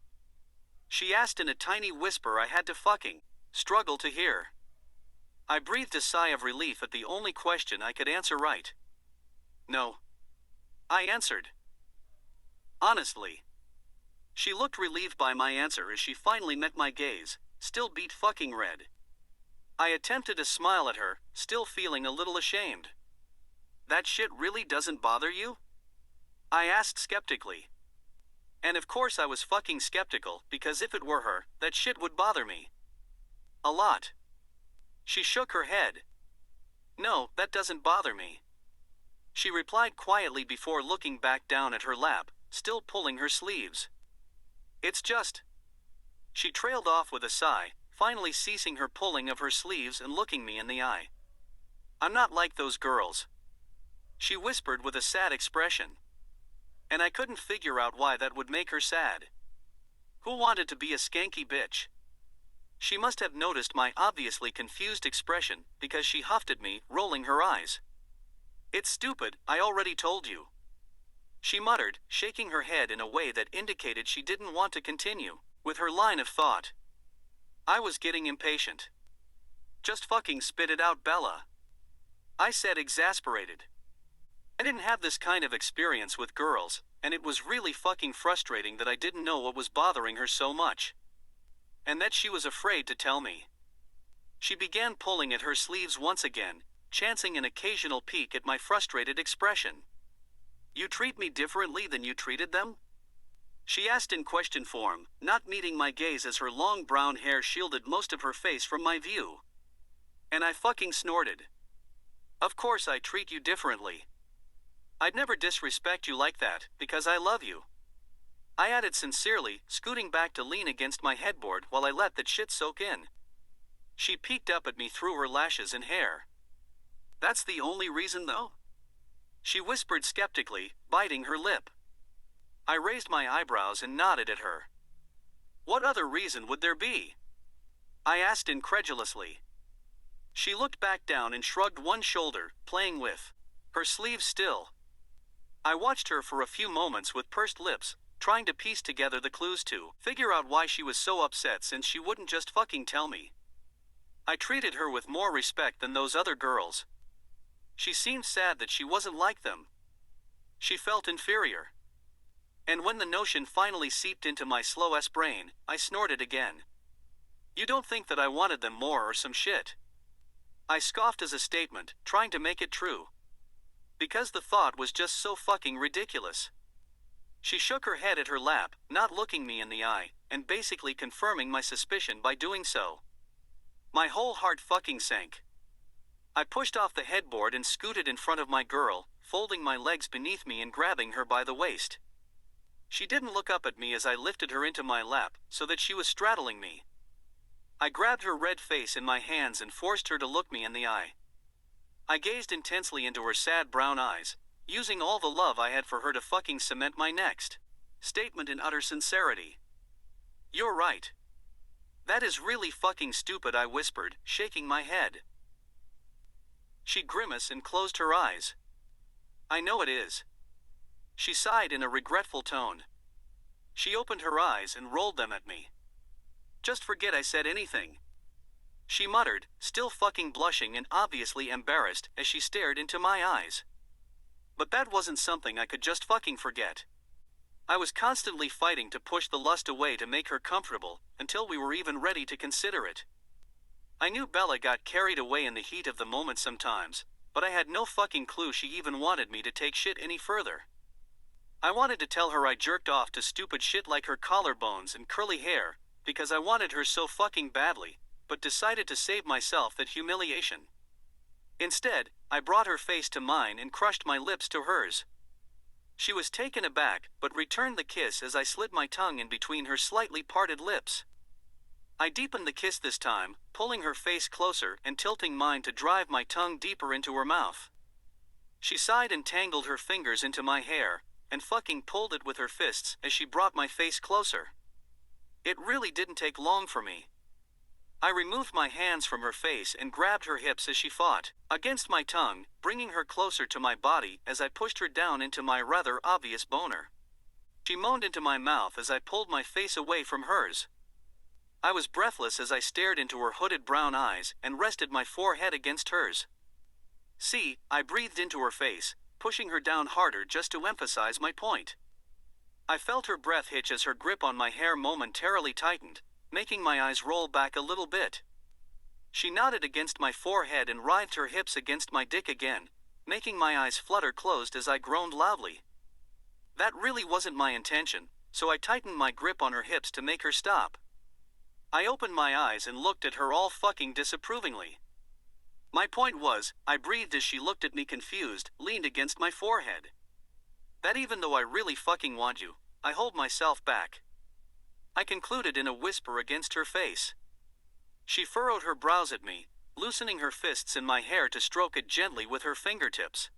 she asked in a tiny whisper I had to fucking struggle to hear. I breathed a sigh of relief at the only question I could answer right. "No," I answered. Honestly. She looked relieved by my answer as she finally met my gaze, still beat fucking red. I attempted to smile at her, still feeling a little ashamed. "That shit really doesn't bother you?" I asked skeptically. And of course I was fucking skeptical, because if it were her, that shit would bother me. A lot. She shook her head. "No, that doesn't bother me," she replied quietly before looking back down at her lap, still pulling her sleeves. "It's just..." She trailed off with a sigh, finally ceasing her pulling of her sleeves and looking me in the eye. "I'm not like those girls," she whispered with a sad expression. And I couldn't figure out why that would make her sad. Who wanted to be a skanky bitch? She must have noticed my obviously confused expression, because she huffed at me, rolling her eyes. "It's stupid, I already told you," she muttered, shaking her head in a way that indicated she didn't want to continue with her line of thought. I was getting impatient. "Just fucking spit it out, Bella," I said, exasperated. I didn't have this kind of experience with girls, and it was really fucking frustrating that I didn't know what was bothering her so much. And that she was afraid to tell me. She began pulling at her sleeves once again, chancing an occasional peek at my frustrated expression. "You treat me differently than you treated them?" she asked in question form, not meeting my gaze as her long brown hair shielded most of her face from my view. And I fucking snorted. "Of course I treat you differently. I'd never disrespect you like that, because I love you," I added sincerely, scooting back to lean against my headboard while I let that shit soak in. She peeked up at me through her lashes and hair. "That's the only reason though?" she whispered skeptically, biting her lip. I raised my eyebrows and nodded at her. "What other reason would there be?" I asked incredulously. She looked back down and shrugged one shoulder, playing with her sleeve still. I watched her for a few moments with pursed lips, trying to piece together the clues to figure out why she was so upset since she wouldn't just fucking tell me. I treated her with more respect than those other girls. She seemed sad that she wasn't like them. She felt inferior. And when the notion finally seeped into my slow-ass brain, I snorted again. "You don't think that I wanted them more or some shit?" I scoffed as a statement, trying to make it true. Because the thought was just so fucking ridiculous. She shook her head at her lap, not looking me in the eye, and basically confirming my suspicion by doing so. My whole heart fucking sank. I pushed off the headboard and scooted in front of my girl, folding my legs beneath me and grabbing her by the waist. She didn't look up at me as I lifted her into my lap, so that she was straddling me. I grabbed her red face in my hands and forced her to look me in the eye. I gazed intensely into her sad brown eyes, using all the love I had for her to fucking cement my next statement in utter sincerity. "You're right. That is really fucking stupid," I whispered, shaking my head. She grimaced and closed her eyes. "I know it is." She sighed in a regretful tone. She opened her eyes and rolled them at me. "Just forget I said anything," she muttered, still fucking blushing and obviously embarrassed as she stared into my eyes. But that wasn't something I could just fucking forget. I was constantly fighting to push the lust away to make her comfortable, until we were even ready to consider it. I knew Bella got carried away in the heat of the moment sometimes, but I had no fucking clue she even wanted me to take shit any further. I wanted to tell her I jerked off to stupid shit like her collarbones and curly hair, because I wanted her so fucking badly, but decided to save myself that humiliation. Instead, I brought her face to mine and crushed my lips to hers. She was taken aback, but returned the kiss as I slid my tongue in between her slightly parted lips. I deepened the kiss this time, pulling her face closer and tilting mine to drive my tongue deeper into her mouth. She sighed and tangled her fingers into my hair, and fucking pulled it with her fists as she brought my face closer. It really didn't take long for me. I removed my hands from her face and grabbed her hips as she fought against my tongue, bringing her closer to my body as I pushed her down into my rather obvious boner. She moaned into my mouth as I pulled my face away from hers. I was breathless as I stared into her hooded brown eyes and rested my forehead against hers. "See," I breathed into her face, pushing her down harder just to emphasize my point. I felt her breath hitch as her grip on my hair momentarily tightened, making my eyes roll back a little bit. She nodded against my forehead and writhed her hips against my dick again, making my eyes flutter closed as I groaned loudly. That really wasn't my intention, so I tightened my grip on her hips to make her stop. I opened my eyes and looked at her all fucking disapprovingly. My point was, I breathed as she looked at me confused, leaned against my forehead. That even though I really fucking want you, I hold myself back. I concluded in a whisper against her face. She furrowed her brows at me, loosening her fists in my hair to stroke it gently with her fingertips.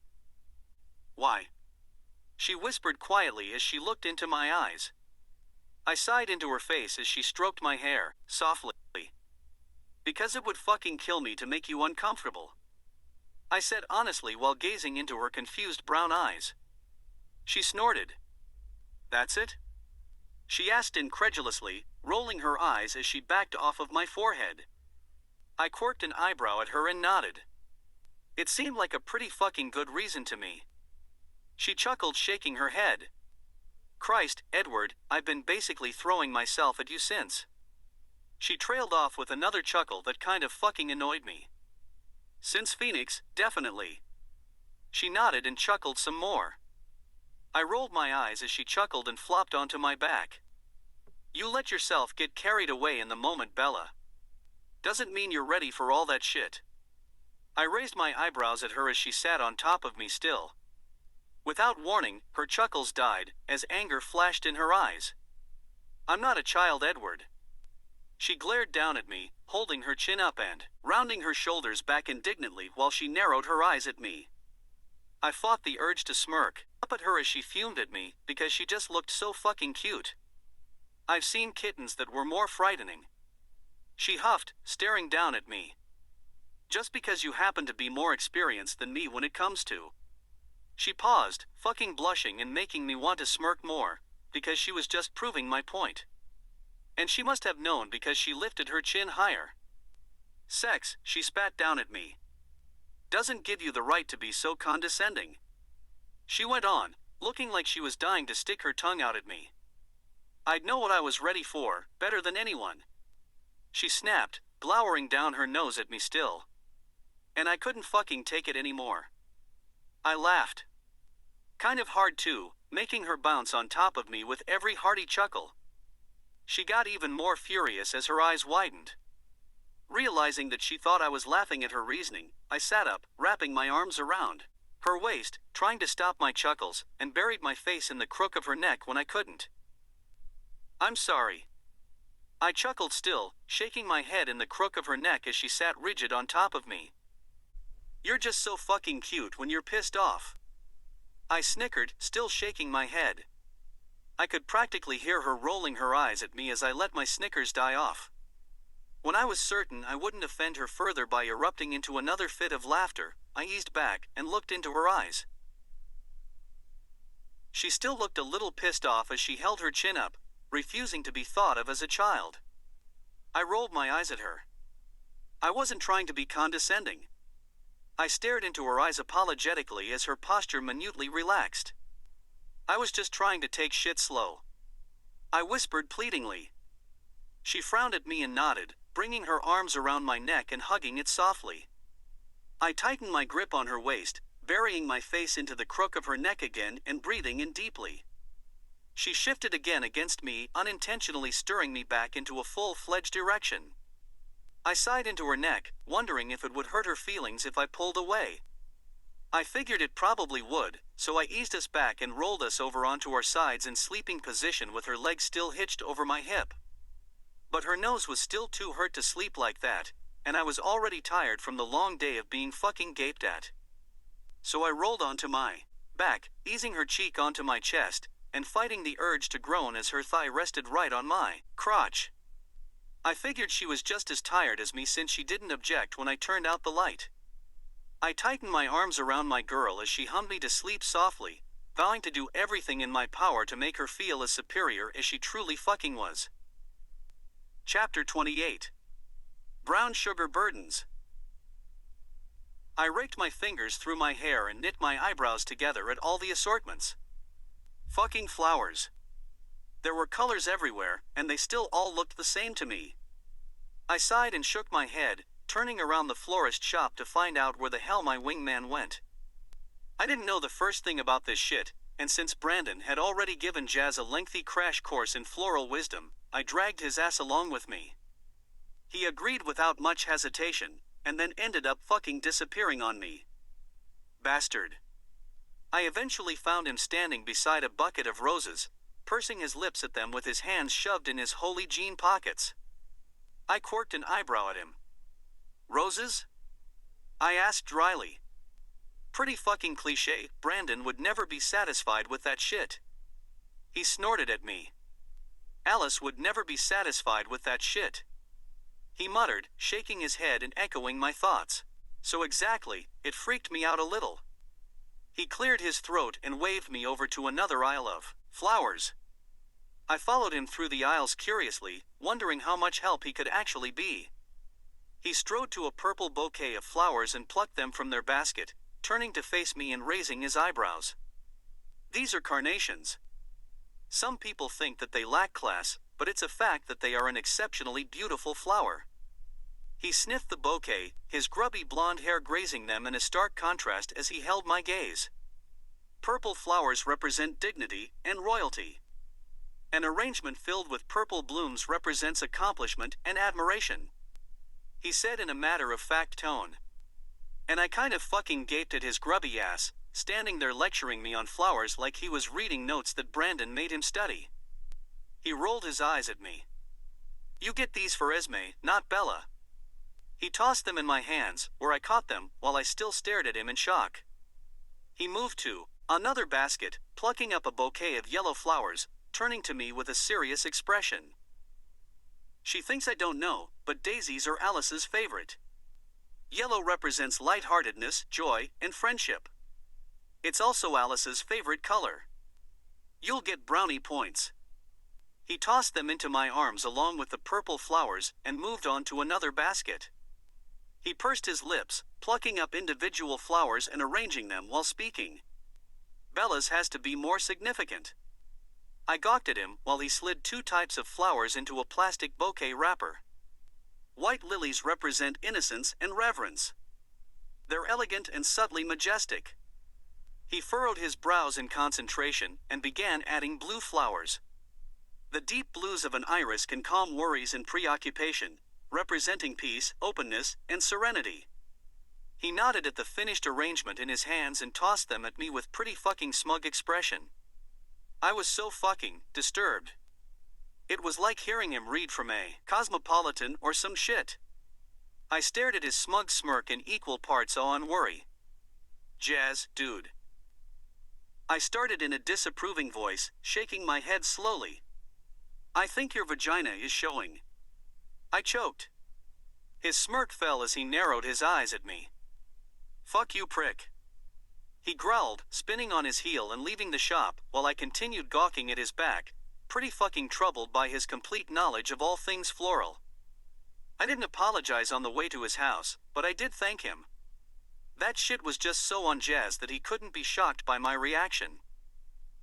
"Why?" she whispered quietly as she looked into my eyes. I sighed into her face as she stroked my hair, softly. "Because it would fucking kill me to make you uncomfortable," I said honestly while gazing into her confused brown eyes. She snorted. "That's it?" she asked incredulously, rolling her eyes as she backed off of my forehead. I quirked an eyebrow at her and nodded. It seemed like a pretty fucking good reason to me. She chuckled, shaking her head. "Christ, Edward, I've been basically throwing myself at you since." She trailed off with another chuckle that kind of fucking annoyed me. "Since Phoenix, definitely." She nodded and chuckled some more. I rolled my eyes as she chuckled and flopped onto my back. "You let yourself get carried away in the moment, Bella. Doesn't mean you're ready for all that shit." I raised my eyebrows at her as she sat on top of me still. Without warning, her chuckles died, as anger flashed in her eyes. "I'm not a child, Edward." She glared down at me, holding her chin up and rounding her shoulders back indignantly while she narrowed her eyes at me. I fought the urge to smirk up at her as she fumed at me, because she just looked so fucking cute. "I've seen kittens that were more frightening." She huffed, staring down at me. "Just because you happen to be more experienced than me when it comes to." She paused, fucking blushing and making me want to smirk more, because she was just proving my point. And she must have known because she lifted her chin higher. "Sex," she spat down at me, "doesn't give you the right to be so condescending." She went on, looking like she was dying to stick her tongue out at me. I'd know what I was ready for, better than anyone. She snapped, glowering down her nose at me still. And I couldn't fucking take it anymore. I laughed. Kind of hard too, making her bounce on top of me with every hearty chuckle. She got even more furious as her eyes widened. Realizing that she thought I was laughing at her reasoning, I sat up, wrapping my arms around her waist, trying to stop my chuckles, and buried my face in the crook of her neck when I couldn't. "I'm sorry." I chuckled still, shaking my head in the crook of her neck as she sat rigid on top of me. "You're just so fucking cute when you're pissed off." I snickered, still shaking my head. I could practically hear her rolling her eyes at me as I let my snickers die off. When I was certain I wouldn't offend her further by erupting into another fit of laughter, I eased back and looked into her eyes. She still looked a little pissed off as she held her chin up, refusing to be thought of as a child. I rolled my eyes at her. I wasn't trying to be condescending. I stared into her eyes apologetically as her posture minutely relaxed. I was just trying to take shit slow. I whispered pleadingly. She frowned at me and nodded, bringing her arms around my neck and hugging it softly. I tightened my grip on her waist, burying my face into the crook of her neck again and breathing in deeply. She shifted again against me, unintentionally stirring me back into a full-fledged erection. I sighed into her neck, wondering if it would hurt her feelings if I pulled away. I figured it probably would, so I eased us back and rolled us over onto our sides in sleeping position with her legs still hitched over my hip. But her nose was still too hurt to sleep like that, and I was already tired from the long day of being fucking gaped at. So I rolled onto my back, easing her cheek onto my chest, and fighting the urge to groan as her thigh rested right on my crotch. I figured she was just as tired as me since she didn't object when I turned out the light. I tightened my arms around my girl as she hummed me to sleep softly, vowing to do everything in my power to make her feel as superior as she truly fucking was. Chapter 28. Brown Sugar Burdens. I raked my fingers through my hair and knit my eyebrows together at all the assortments. Fucking flowers. There were colors everywhere, and they still all looked the same to me. I sighed and shook my head, turning around the florist shop to find out where the hell my wingman went. I didn't know the first thing about this shit, and since Brandon had already given Jazz a lengthy crash course in floral wisdom, I dragged his ass along with me. He agreed without much hesitation, and then ended up fucking disappearing on me. Bastard. I eventually found him standing beside a bucket of roses, pursing his lips at them with his hands shoved in his holy jean pockets. I quirked an eyebrow at him. "Roses?" I asked dryly. Pretty fucking cliche, Brandon would never be satisfied with that shit. He snorted at me. Alice would never be satisfied with that shit. He muttered, shaking his head and echoing my thoughts. So exactly, it freaked me out a little. He cleared his throat and waved me over to another aisle of flowers. I followed him through the aisles curiously, wondering how much help he could actually be. He strode to a purple bouquet of flowers and plucked them from their basket, turning to face me and raising his eyebrows. "These are carnations. Some people think that they lack class, but it's a fact that they are an exceptionally beautiful flower." He sniffed the bouquet, his grubby blonde hair grazing them in a stark contrast as he held my gaze. Purple flowers represent dignity and royalty. An arrangement filled with purple blooms represents accomplishment and admiration. He said in a matter-of-fact tone. And I kind of fucking gaped at his grubby ass, standing there lecturing me on flowers like he was reading notes that Brandon made him study. He rolled his eyes at me. "You get these for Esme, not Bella." He tossed them in my hands, where I caught them, while I still stared at him in shock. He moved to another basket, plucking up a bouquet of yellow flowers, turning to me with a serious expression. "She thinks I don't know, but daisies are Alice's favorite. Yellow represents lightheartedness, joy, and friendship. It's also Alice's favorite color. You'll get brownie points." He tossed them into my arms along with the purple flowers and moved on to another basket. He pursed his lips, plucking up individual flowers and arranging them while speaking. "Bella's has to be more significant." I gawked at him while he slid 2 types of flowers into a plastic bouquet wrapper. White lilies represent innocence and reverence. They're elegant and subtly majestic. He furrowed his brows in concentration and began adding blue flowers. The deep blues of an iris can calm worries and preoccupation, representing peace, openness, and serenity. He nodded at the finished arrangement in his hands and tossed them at me with pretty fucking smug expression. I was so fucking disturbed. It was like hearing him read from a Cosmopolitan or some shit. I stared at his smug smirk in equal parts awe and worry. Jazz, dude. I started in a disapproving voice, shaking my head slowly. I think your vagina is showing. I choked. His smirk fell as he narrowed his eyes at me. Fuck you, prick. He growled, spinning on his heel and leaving the shop, while I continued gawking at his back, pretty fucking troubled by his complete knowledge of all things floral. I didn't apologize on the way to his house, but I did thank him. That shit was just so on Jazz that he couldn't be shocked by my reaction.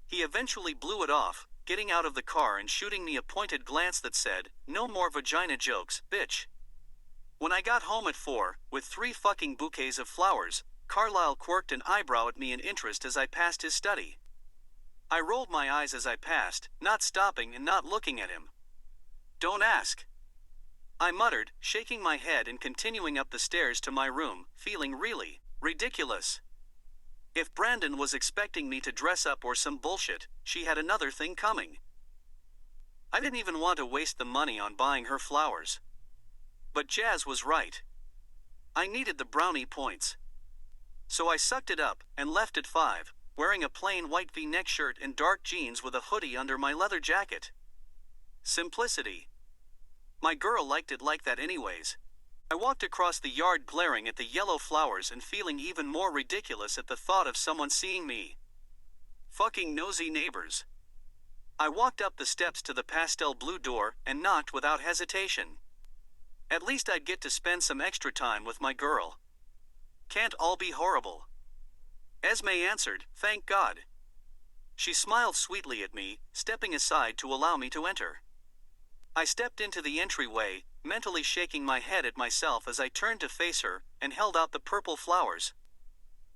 He eventually blew it off, getting out of the car and shooting me a pointed glance that said, "No more vagina jokes, bitch." When I got home at 4, with 3 fucking bouquets of flowers, Carlyle quirked an eyebrow at me in interest as I passed his study. I rolled my eyes as I passed, not stopping and not looking at him. Don't ask. I muttered, shaking my head and continuing up the stairs to my room, feeling really ridiculous. If Brandon was expecting me to dress up or some bullshit, she had another thing coming. I didn't even want to waste the money on buying her flowers. But Jazz was right. I needed the brownie points. So I sucked it up and left at 5, wearing a plain white V-neck shirt and dark jeans with a hoodie under my leather jacket. Simplicity. My girl liked it like that anyways. I walked across the yard glaring at the yellow flowers and feeling even more ridiculous at the thought of someone seeing me. Fucking nosy neighbors. I walked up the steps to the pastel blue door and knocked without hesitation. At least I'd get to spend some extra time with my girl. Can't all be horrible. Esme answered, thank God. She smiled sweetly at me, stepping aside to allow me to enter. I stepped into the entryway, mentally shaking my head at myself as I turned to face her, and held out the purple flowers.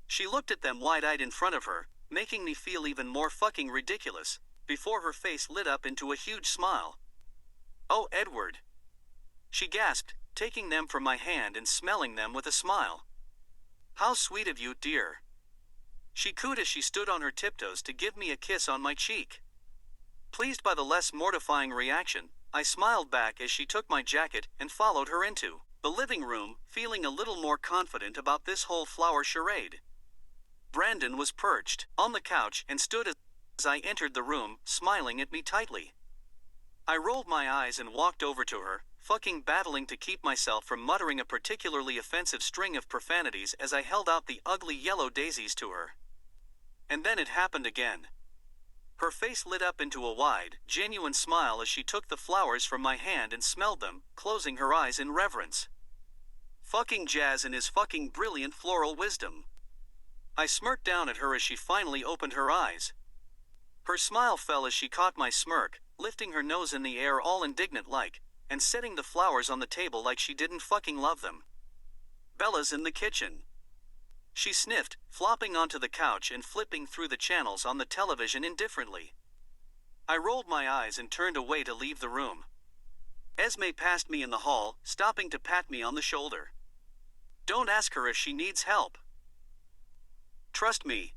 She looked at them wide-eyed in front of her, making me feel even more fucking ridiculous, before her face lit up into a huge smile. Oh, Edward. She gasped, taking them from my hand and smelling them with a smile. How sweet of you, dear. She cooed as she stood on her tiptoes to give me a kiss on my cheek. Pleased by the less mortifying reaction, I smiled back as she took my jacket and followed her into the living room, feeling a little more confident about this whole flower charade. Brandon was perched on the couch and stood as I entered the room, smiling at me tightly. I rolled my eyes and walked over to her, fucking battling to keep myself from muttering a particularly offensive string of profanities as I held out the ugly yellow daisies to her. And then it happened again. Her face lit up into a wide, genuine smile as she took the flowers from my hand and smelled them, closing her eyes in reverence. Fucking Jazz and his fucking brilliant floral wisdom. I smirked down at her as she finally opened her eyes. Her smile fell as she caught my smirk, lifting her nose in the air all indignant-like, and setting the flowers on the table like she didn't fucking love them. Bella's in the kitchen. She sniffed, flopping onto the couch and flipping through the channels on the television indifferently. I rolled my eyes and turned away to leave the room. Esme passed me in the hall, stopping to pat me on the shoulder. Don't ask her if she needs help. Trust me.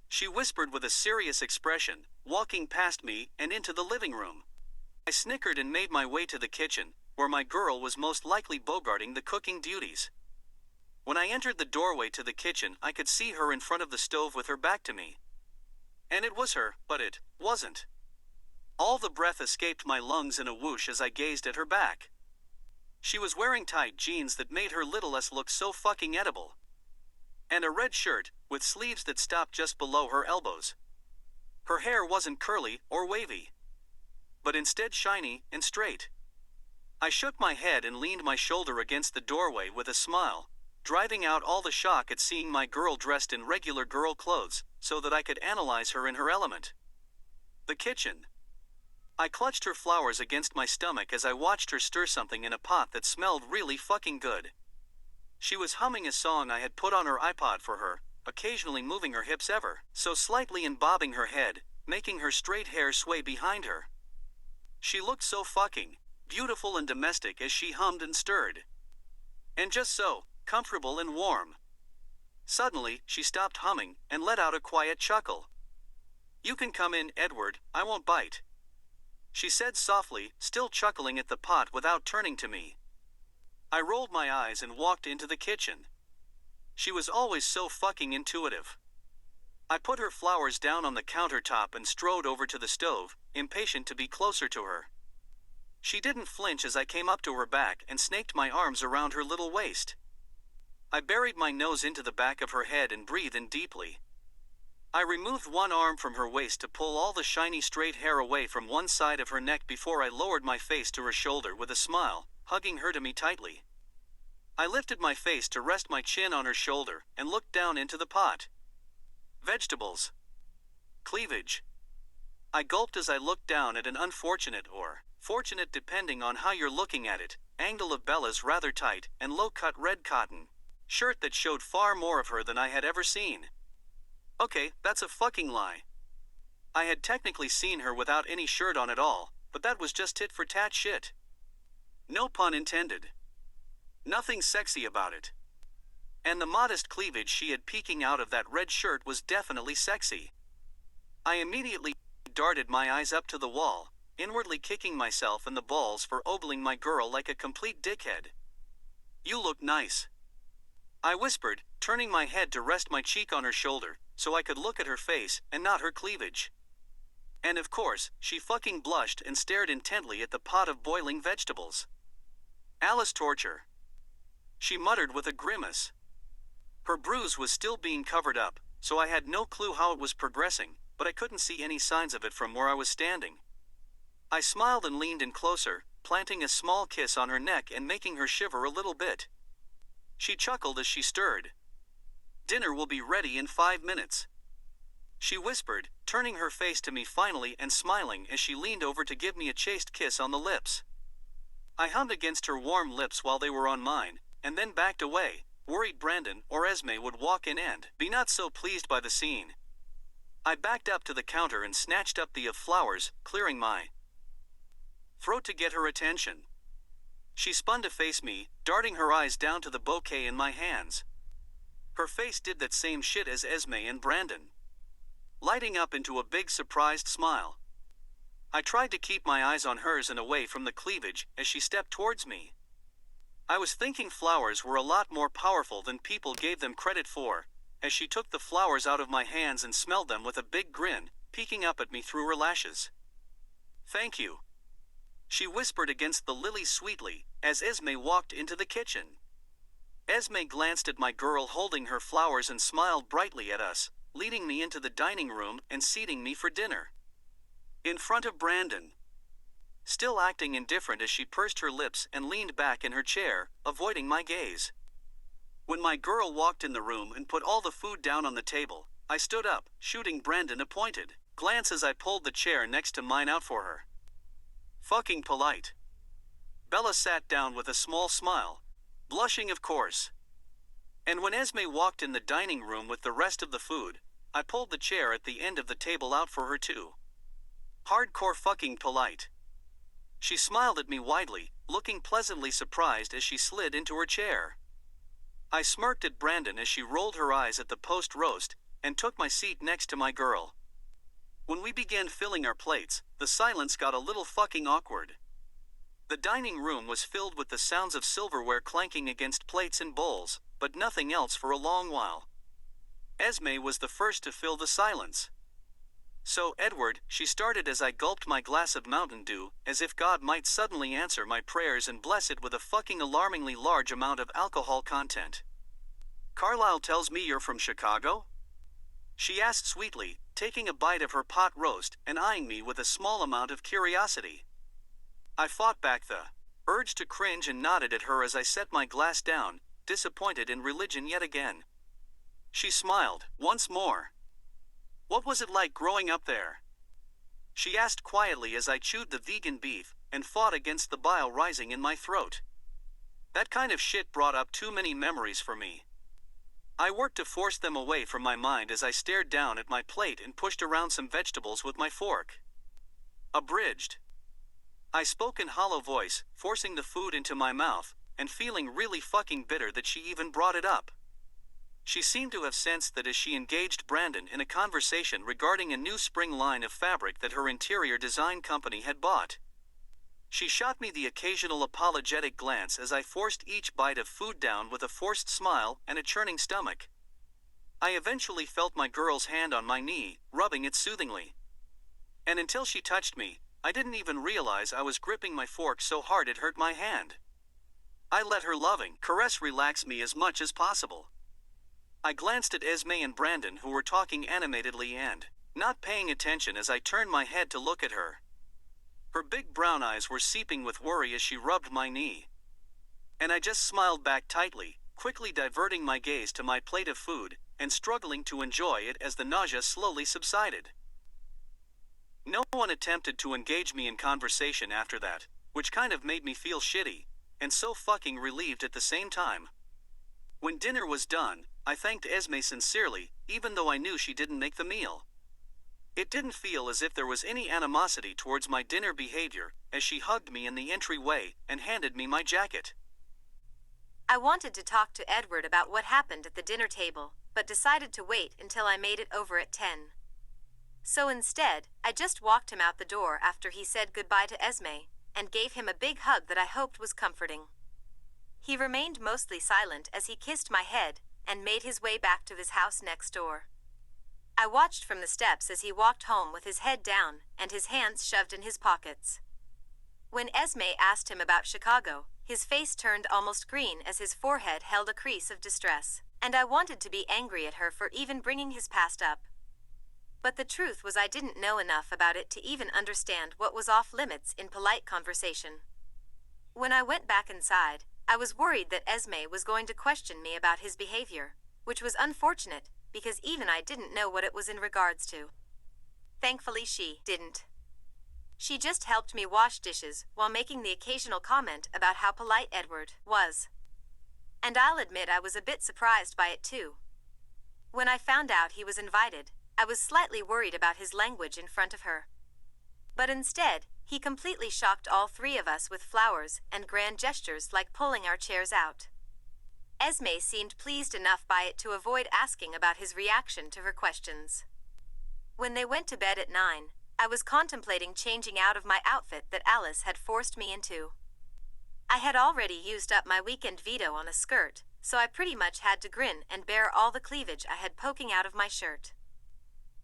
She whispered with a serious expression, walking past me and into the living room. I snickered and made my way to the kitchen, where my girl was most likely bogarting the cooking duties. When I entered the doorway to the kitchen, I could see her in front of the stove with her back to me. And it was her, but it wasn't. All the breath escaped my lungs in a whoosh as I gazed at her back. She was wearing tight jeans that made her little ass look so fucking edible. And a red shirt, with sleeves that stopped just below her elbows. Her hair wasn't curly or wavy, but instead shiny and straight. I shook my head and leaned my shoulder against the doorway with a smile, driving out all the shock at seeing my girl dressed in regular girl clothes, so that I could analyze her in her element. The kitchen. I clutched her flowers against my stomach as I watched her stir something in a pot that smelled really fucking good. She was humming a song I had put on her iPod for her, occasionally moving her hips ever so slightly and bobbing her head, making her straight hair sway behind her. She looked so fucking beautiful and domestic as she hummed and stirred. And just so comfortable and warm. Suddenly, she stopped humming and let out a quiet chuckle. "You can come in, Edward, I won't bite," she said softly, still chuckling at the pot without turning to me. I rolled my eyes and walked into the kitchen. She was always so fucking intuitive. I put her flowers down on the countertop and strode over to the stove, impatient to be closer to her. She didn't flinch as I came up to her back and snaked my arms around her little waist. I buried my nose into the back of her head and breathed in deeply. I removed one arm from her waist to pull all the shiny straight hair away from one side of her neck before I lowered my face to her shoulder with a smile, hugging her to me tightly. I lifted my face to rest my chin on her shoulder and looked down into the pot. Vegetables. Cleavage. I gulped as I looked down at an unfortunate or fortunate depending on how you're looking at it, angle of Bella's rather tight and low-cut red cotton shirt that showed far more of her than I had ever seen. Okay, that's a fucking lie. I had technically seen her without any shirt on at all, but that was just tit for tat shit. No pun intended. Nothing sexy about it. And the modest cleavage she had peeking out of that red shirt was definitely sexy. I immediately darted my eyes up to the wall, inwardly kicking myself in the balls for ogling my girl like a complete dickhead. "You look nice," I whispered, turning my head to rest my cheek on her shoulder, so I could look at her face and not her cleavage. And of course, she fucking blushed and stared intently at the pot of boiling vegetables. "Alice torture," she muttered with a grimace. Her bruise was still being covered up, so I had no clue how it was progressing, but I couldn't see any signs of it from where I was standing. I smiled and leaned in closer, planting a small kiss on her neck and making her shiver a little bit. She chuckled as she stirred. "Dinner will be ready in 5 minutes," she whispered, turning her face to me finally and smiling as she leaned over to give me a chaste kiss on the lips. I hummed against her warm lips while they were on mine, and then backed away, worried Brandon or Esme would walk in and be not so pleased by the scene. I backed up to the counter and snatched up the flowers, clearing my throat to get her attention. She spun to face me, darting her eyes down to the bouquet in my hands. Her face did that same shit as Esme and Brandon, lighting up into a big surprised smile. I tried to keep my eyes on hers and away from the cleavage as she stepped towards me. I was thinking flowers were a lot more powerful than people gave them credit for, as she took the flowers out of my hands and smelled them with a big grin, peeking up at me through her lashes. "Thank you," she whispered against the lilies sweetly, as Esme walked into the kitchen. Esme glanced at my girl holding her flowers and smiled brightly at us, leading me into the dining room and seating me for dinner. In front of Brandon, still acting indifferent as she pursed her lips and leaned back in her chair, avoiding my gaze. When my girl walked in the room and put all the food down on the table, I stood up, shooting Brandon a pointed glance as I pulled the chair next to mine out for her. Fucking polite. Bella sat down with a small smile, blushing of course. And when Esme walked in the dining room with the rest of the food, I pulled the chair at the end of the table out for her too. Hardcore fucking polite. She smiled at me widely, looking pleasantly surprised as she slid into her chair. I smirked at Brandon as she rolled her eyes at the post-roast, and took my seat next to my girl. When we began filling our plates, the silence got a little fucking awkward. The dining room was filled with the sounds of silverware clanking against plates and bowls, but nothing else for a long while. Esme was the first to fill the silence. "So, Edward," she started as I gulped my glass of Mountain Dew, as if God might suddenly answer my prayers and bless it with a fucking alarmingly large amount of alcohol content. "Carlisle tells me you're from Chicago?" she asked sweetly, taking a bite of her pot roast and eyeing me with a small amount of curiosity. I fought back the urge to cringe and nodded at her as I set my glass down, disappointed in religion yet again. She smiled, once more. "What was it like growing up there?" she asked quietly as I chewed the vegan beef and fought against the bile rising in my throat. That kind of shit brought up too many memories for me. I worked to force them away from my mind as I stared down at my plate and pushed around some vegetables with my fork. "Abridged," I spoke in hollow voice, forcing the food into my mouth, and feeling really fucking bitter that she even brought it up. She seemed to have sensed that as she engaged Brandon in a conversation regarding a new spring line of fabric that her interior design company had bought. She shot me the occasional apologetic glance as I forced each bite of food down with a forced smile and a churning stomach. I eventually felt my girl's hand on my knee, rubbing it soothingly. And until she touched me, I didn't even realize I was gripping my fork so hard it hurt my hand. I let her loving caress relax me as much as possible. I glanced at Esme and Brandon, who were talking animatedly and not paying attention as I turned my head to look at her. Her big brown eyes were seeping with worry as she rubbed my knee. And I just smiled back tightly, quickly diverting my gaze to my plate of food and struggling to enjoy it as the nausea slowly subsided. No one attempted to engage me in conversation after that, which kind of made me feel shitty, and so fucking relieved at the same time. When dinner was done, I thanked Esme sincerely, even though I knew she didn't make the meal. It didn't feel as if there was any animosity towards my dinner behavior, as she hugged me in the entryway and handed me my jacket. I wanted to talk to Edward about what happened at the dinner table, but decided to wait until I made it over at 10. So instead, I just walked him out the door after he said goodbye to Esme, and gave him a big hug that I hoped was comforting. He remained mostly silent as he kissed my head and made his way back to his house next door. I watched from the steps as he walked home with his head down and his hands shoved in his pockets. When Esme asked him about Chicago, his face turned almost green as his forehead held a crease of distress, and I wanted to be angry at her for even bringing his past up. But the truth was I didn't know enough about it to even understand what was off limits in polite conversation. When I went back inside, I was worried that Esme was going to question me about his behavior, which was unfortunate because even I didn't know what it was in regards to. Thankfully she didn't. She just helped me wash dishes while making the occasional comment about how polite Edward was. And I'll admit I was a bit surprised by it too. When I found out he was invited, I was slightly worried about his language in front of her. But instead, he completely shocked all three of us with flowers and grand gestures like pulling our chairs out. Esme seemed pleased enough by it to avoid asking about his reaction to her questions. When they went to bed at 9, I was contemplating changing out of my outfit that Alice had forced me into. I had already used up my weekend veto on a skirt, so I pretty much had to grin and bear all the cleavage I had poking out of my shirt.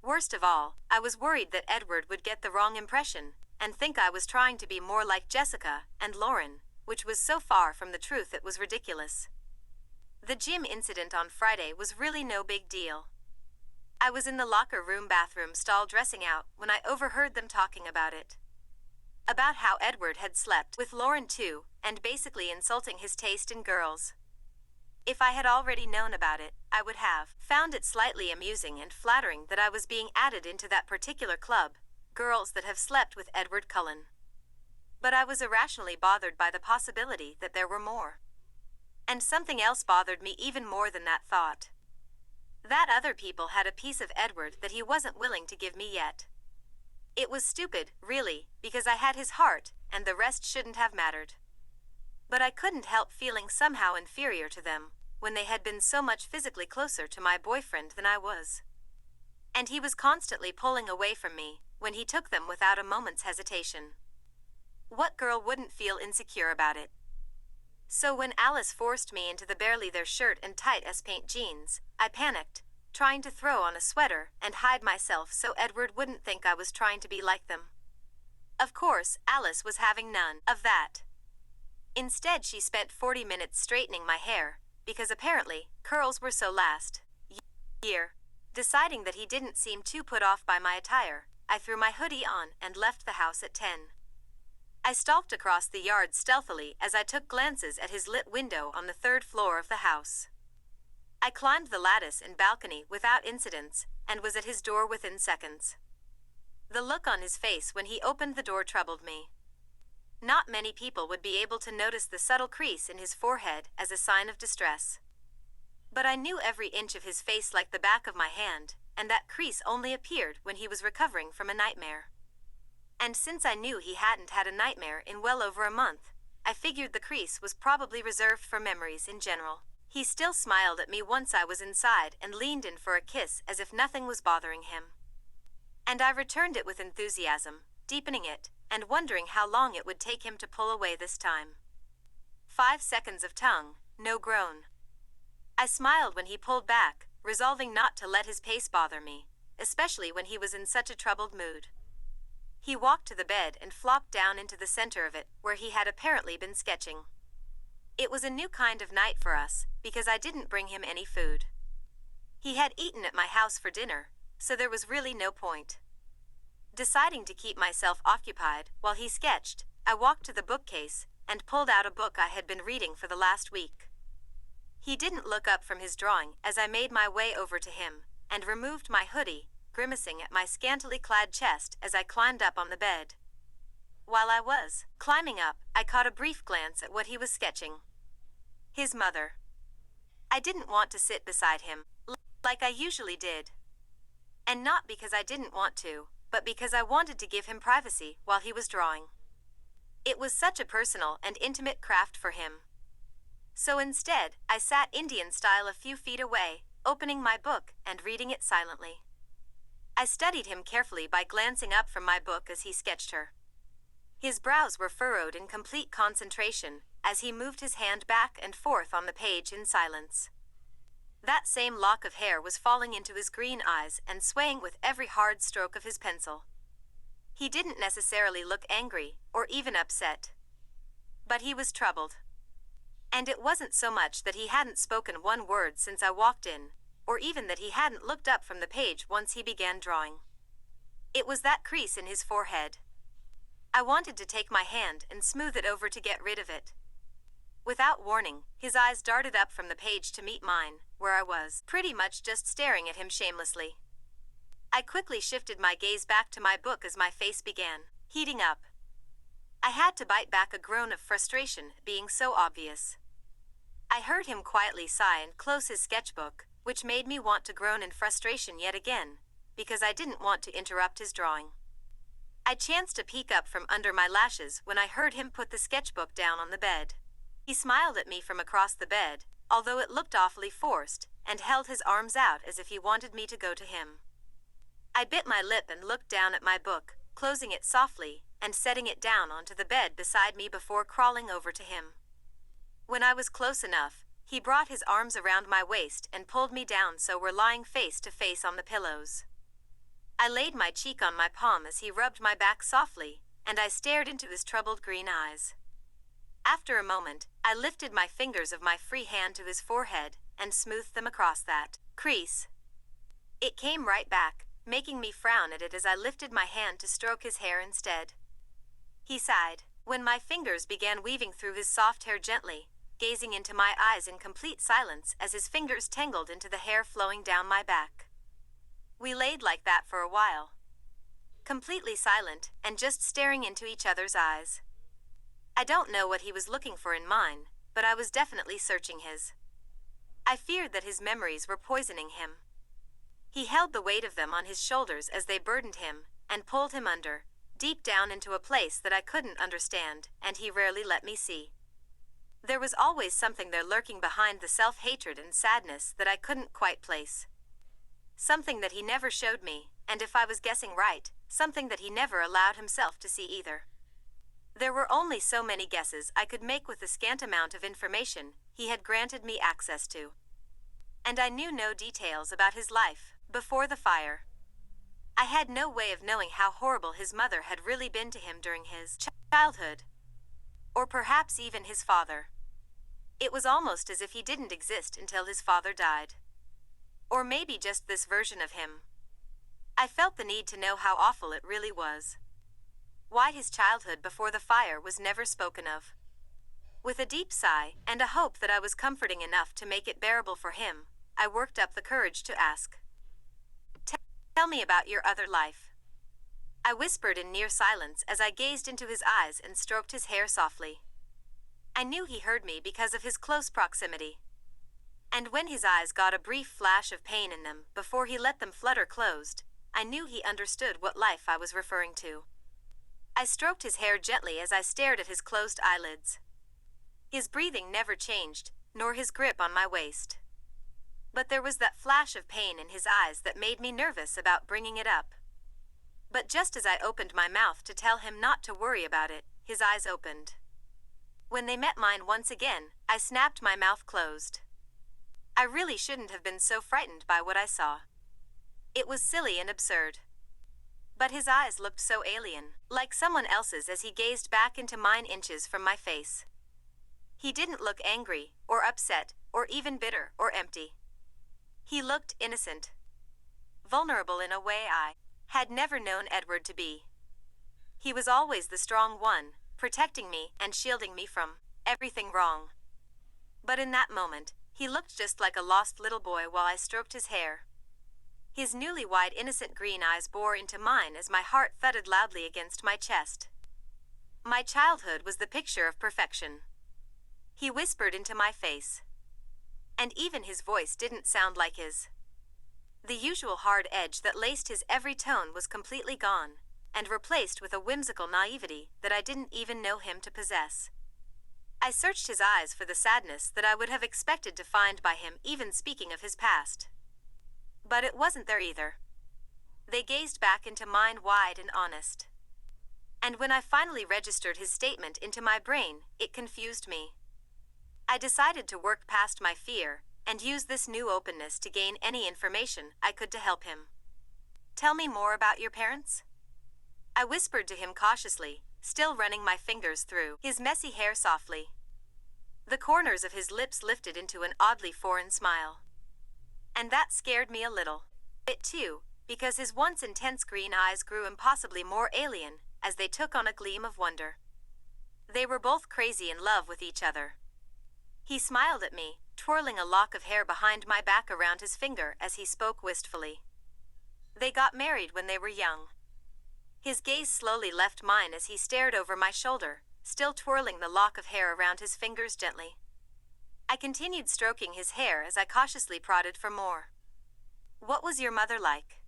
Worst of all, I was worried that Edward would get the wrong impression and think I was trying to be more like Jessica and Lauren, which was so far from the truth it was ridiculous. The gym incident on Friday was really no big deal. I was in the locker room bathroom stall dressing out when I overheard them talking about it. About how Edward had slept with Lauren too, and basically insulting his taste in girls. If I had already known about it, I would have found it slightly amusing and flattering that I was being added into that particular club, girls that have slept with Edward Cullen. But I was irrationally bothered by the possibility that there were more. And something else bothered me even more than that thought. That other people had a piece of Edward that he wasn't willing to give me yet. It was stupid, really, because I had his heart, and the rest shouldn't have mattered. But I couldn't help feeling somehow inferior to them, when they had been so much physically closer to my boyfriend than I was. And he was constantly pulling away from me, when he took them without a moment's hesitation. What girl wouldn't feel insecure about it? So when Alice forced me into the bare leather shirt and tight as paint jeans, I panicked, trying to throw on a sweater and hide myself so Edward wouldn't think I was trying to be like them. Of course, Alice was having none of that. Instead, she spent 40 minutes straightening my hair, because apparently, curls were so last year. Deciding that he didn't seem too put off by my attire, I threw my hoodie on and left the house at 10. I stalked across the yard stealthily as I took glances at his lit window on the 3rd floor of the house. I climbed the lattice and balcony without incidents and was at his door within seconds. The look on his face when he opened the door troubled me. Not many people would be able to notice the subtle crease in his forehead as a sign of distress. But I knew every inch of his face like the back of my hand, and that crease only appeared when he was recovering from a nightmare. And since I knew he hadn't had a nightmare in well over a month, I figured the crease was probably reserved for memories in general. He still smiled at me once I was inside and leaned in for a kiss as if nothing was bothering him. And I returned it with enthusiasm, deepening it, and wondering how long it would take him to pull away this time. 5 seconds of tongue, no groan. I smiled when he pulled back, resolving not to let his pace bother me, especially when he was in such a troubled mood. He walked to the bed and flopped down into the center of it, where he had apparently been sketching. It was a new kind of night for us, because I didn't bring him any food. He had eaten at my house for dinner, so there was really no point. Deciding to keep myself occupied while he sketched, I walked to the bookcase and pulled out a book I had been reading for the last week. He didn't look up from his drawing as I made my way over to him and removed my hoodie, grimacing at my scantily clad chest as I climbed up on the bed. While I was climbing up, I caught a brief glance at what he was sketching. His mother. I didn't want to sit beside him, like I usually did. And not because I didn't want to, but because I wanted to give him privacy while he was drawing. It was such a personal and intimate craft for him. So instead, I sat Indian style a few feet away, opening my book and reading it silently. I studied him carefully by glancing up from my book as he sketched her. His brows were furrowed in complete concentration as he moved his hand back and forth on the page in silence. That same lock of hair was falling into his green eyes and swaying with every hard stroke of his pencil. He didn't necessarily look angry or even upset. But he was troubled. And it wasn't so much that he hadn't spoken one word since I walked in, or even that he hadn't looked up from the page once he began drawing. It was that crease in his forehead. I wanted to take my hand and smooth it over to get rid of it. Without warning, his eyes darted up from the page to meet mine, where I was pretty much just staring at him shamelessly. I quickly shifted my gaze back to my book as my face began heating up. I had to bite back a groan of frustration at being so obvious. I heard him quietly sigh and close his sketchbook, which made me want to groan in frustration yet again, because I didn't want to interrupt his drawing. I chanced to peek up from under my lashes when I heard him put the sketchbook down on the bed. He smiled at me from across the bed, although it looked awfully forced, and held his arms out as if he wanted me to go to him. I bit my lip and looked down at my book, closing it softly and setting it down onto the bed beside me before crawling over to him. When I was close enough, he brought his arms around my waist and pulled me down so we're lying face to face on the pillows. I laid my cheek on my palm as he rubbed my back softly, and I stared into his troubled green eyes. After a moment, I lifted my fingers of my free hand to his forehead and smoothed them across that crease. It came right back, making me frown at it as I lifted my hand to stroke his hair instead. He sighed when my fingers began weaving through his soft hair gently, gazing into my eyes in complete silence as his fingers tangled into the hair flowing down my back. We laid like that for a while, completely silent and just staring into each other's eyes. I don't know what he was looking for in mine, but I was definitely searching his. I feared that his memories were poisoning him. He held the weight of them on his shoulders as they burdened him and pulled him under, deep down into a place that I couldn't understand and he rarely let me see. There was always something there lurking behind the self-hatred and sadness that I couldn't quite place. Something that he never showed me, and if I was guessing right, something that he never allowed himself to see either. There were only so many guesses I could make with the scant amount of information he had granted me access to. And I knew no details about his life before the fire. I had no way of knowing how horrible his mother had really been to him during his childhood. Or perhaps even his father. It was almost as if he didn't exist until his father died. Or maybe just this version of him. I felt the need to know how awful it really was. Why his childhood before the fire was never spoken of. With a deep sigh and a hope that I was comforting enough to make it bearable for him, I worked up the courage to ask. Tell me about your other life. I whispered in near silence as I gazed into his eyes and stroked his hair softly. I knew he heard me because of his close proximity. And when his eyes got a brief flash of pain in them before he let them flutter closed, I knew he understood what life I was referring to. I stroked his hair gently as I stared at his closed eyelids. His breathing never changed, nor his grip on my waist. But there was that flash of pain in his eyes that made me nervous about bringing it up. But just as I opened my mouth to tell him not to worry about it, his eyes opened. When they met mine once again, I snapped my mouth closed. I really shouldn't have been so frightened by what I saw. It was silly and absurd. But his eyes looked so alien, like someone else's as he gazed back into mine inches from my face. He didn't look angry, or upset, or even bitter, or empty. He looked innocent. Vulnerable in a way I had never known Edward to be. He was always the strong one, protecting me and shielding me from everything wrong. But in that moment, he looked just like a lost little boy while I stroked his hair. His newly wide innocent green eyes bore into mine as my heart thudded loudly against my chest. My childhood was the picture of perfection. He whispered into my face. And even his voice didn't sound like his. The usual hard edge that laced his every tone was completely gone, and replaced with a whimsical naivety that I didn't even know him to possess. I searched his eyes for the sadness that I would have expected to find by him even speaking of his past. But it wasn't there either. They gazed back into mine wide and honest. And when I finally registered his statement into my brain, it confused me. I decided to work past my fear and use this new openness to gain any information I could to help him. Tell me more about your parents? I whispered to him cautiously, still running my fingers through his messy hair softly. The corners of his lips lifted into an oddly foreign smile. And that scared me a little bit too, because his once intense green eyes grew impossibly more alien as they took on a gleam of wonder. They were both crazy in love with each other. He smiled at me, twirling a lock of hair behind my back around his finger as he spoke wistfully. They got married when they were young. His gaze slowly left mine as he stared over my shoulder, still twirling the lock of hair around his fingers gently. I continued stroking his hair as I cautiously prodded for more. What was your mother like?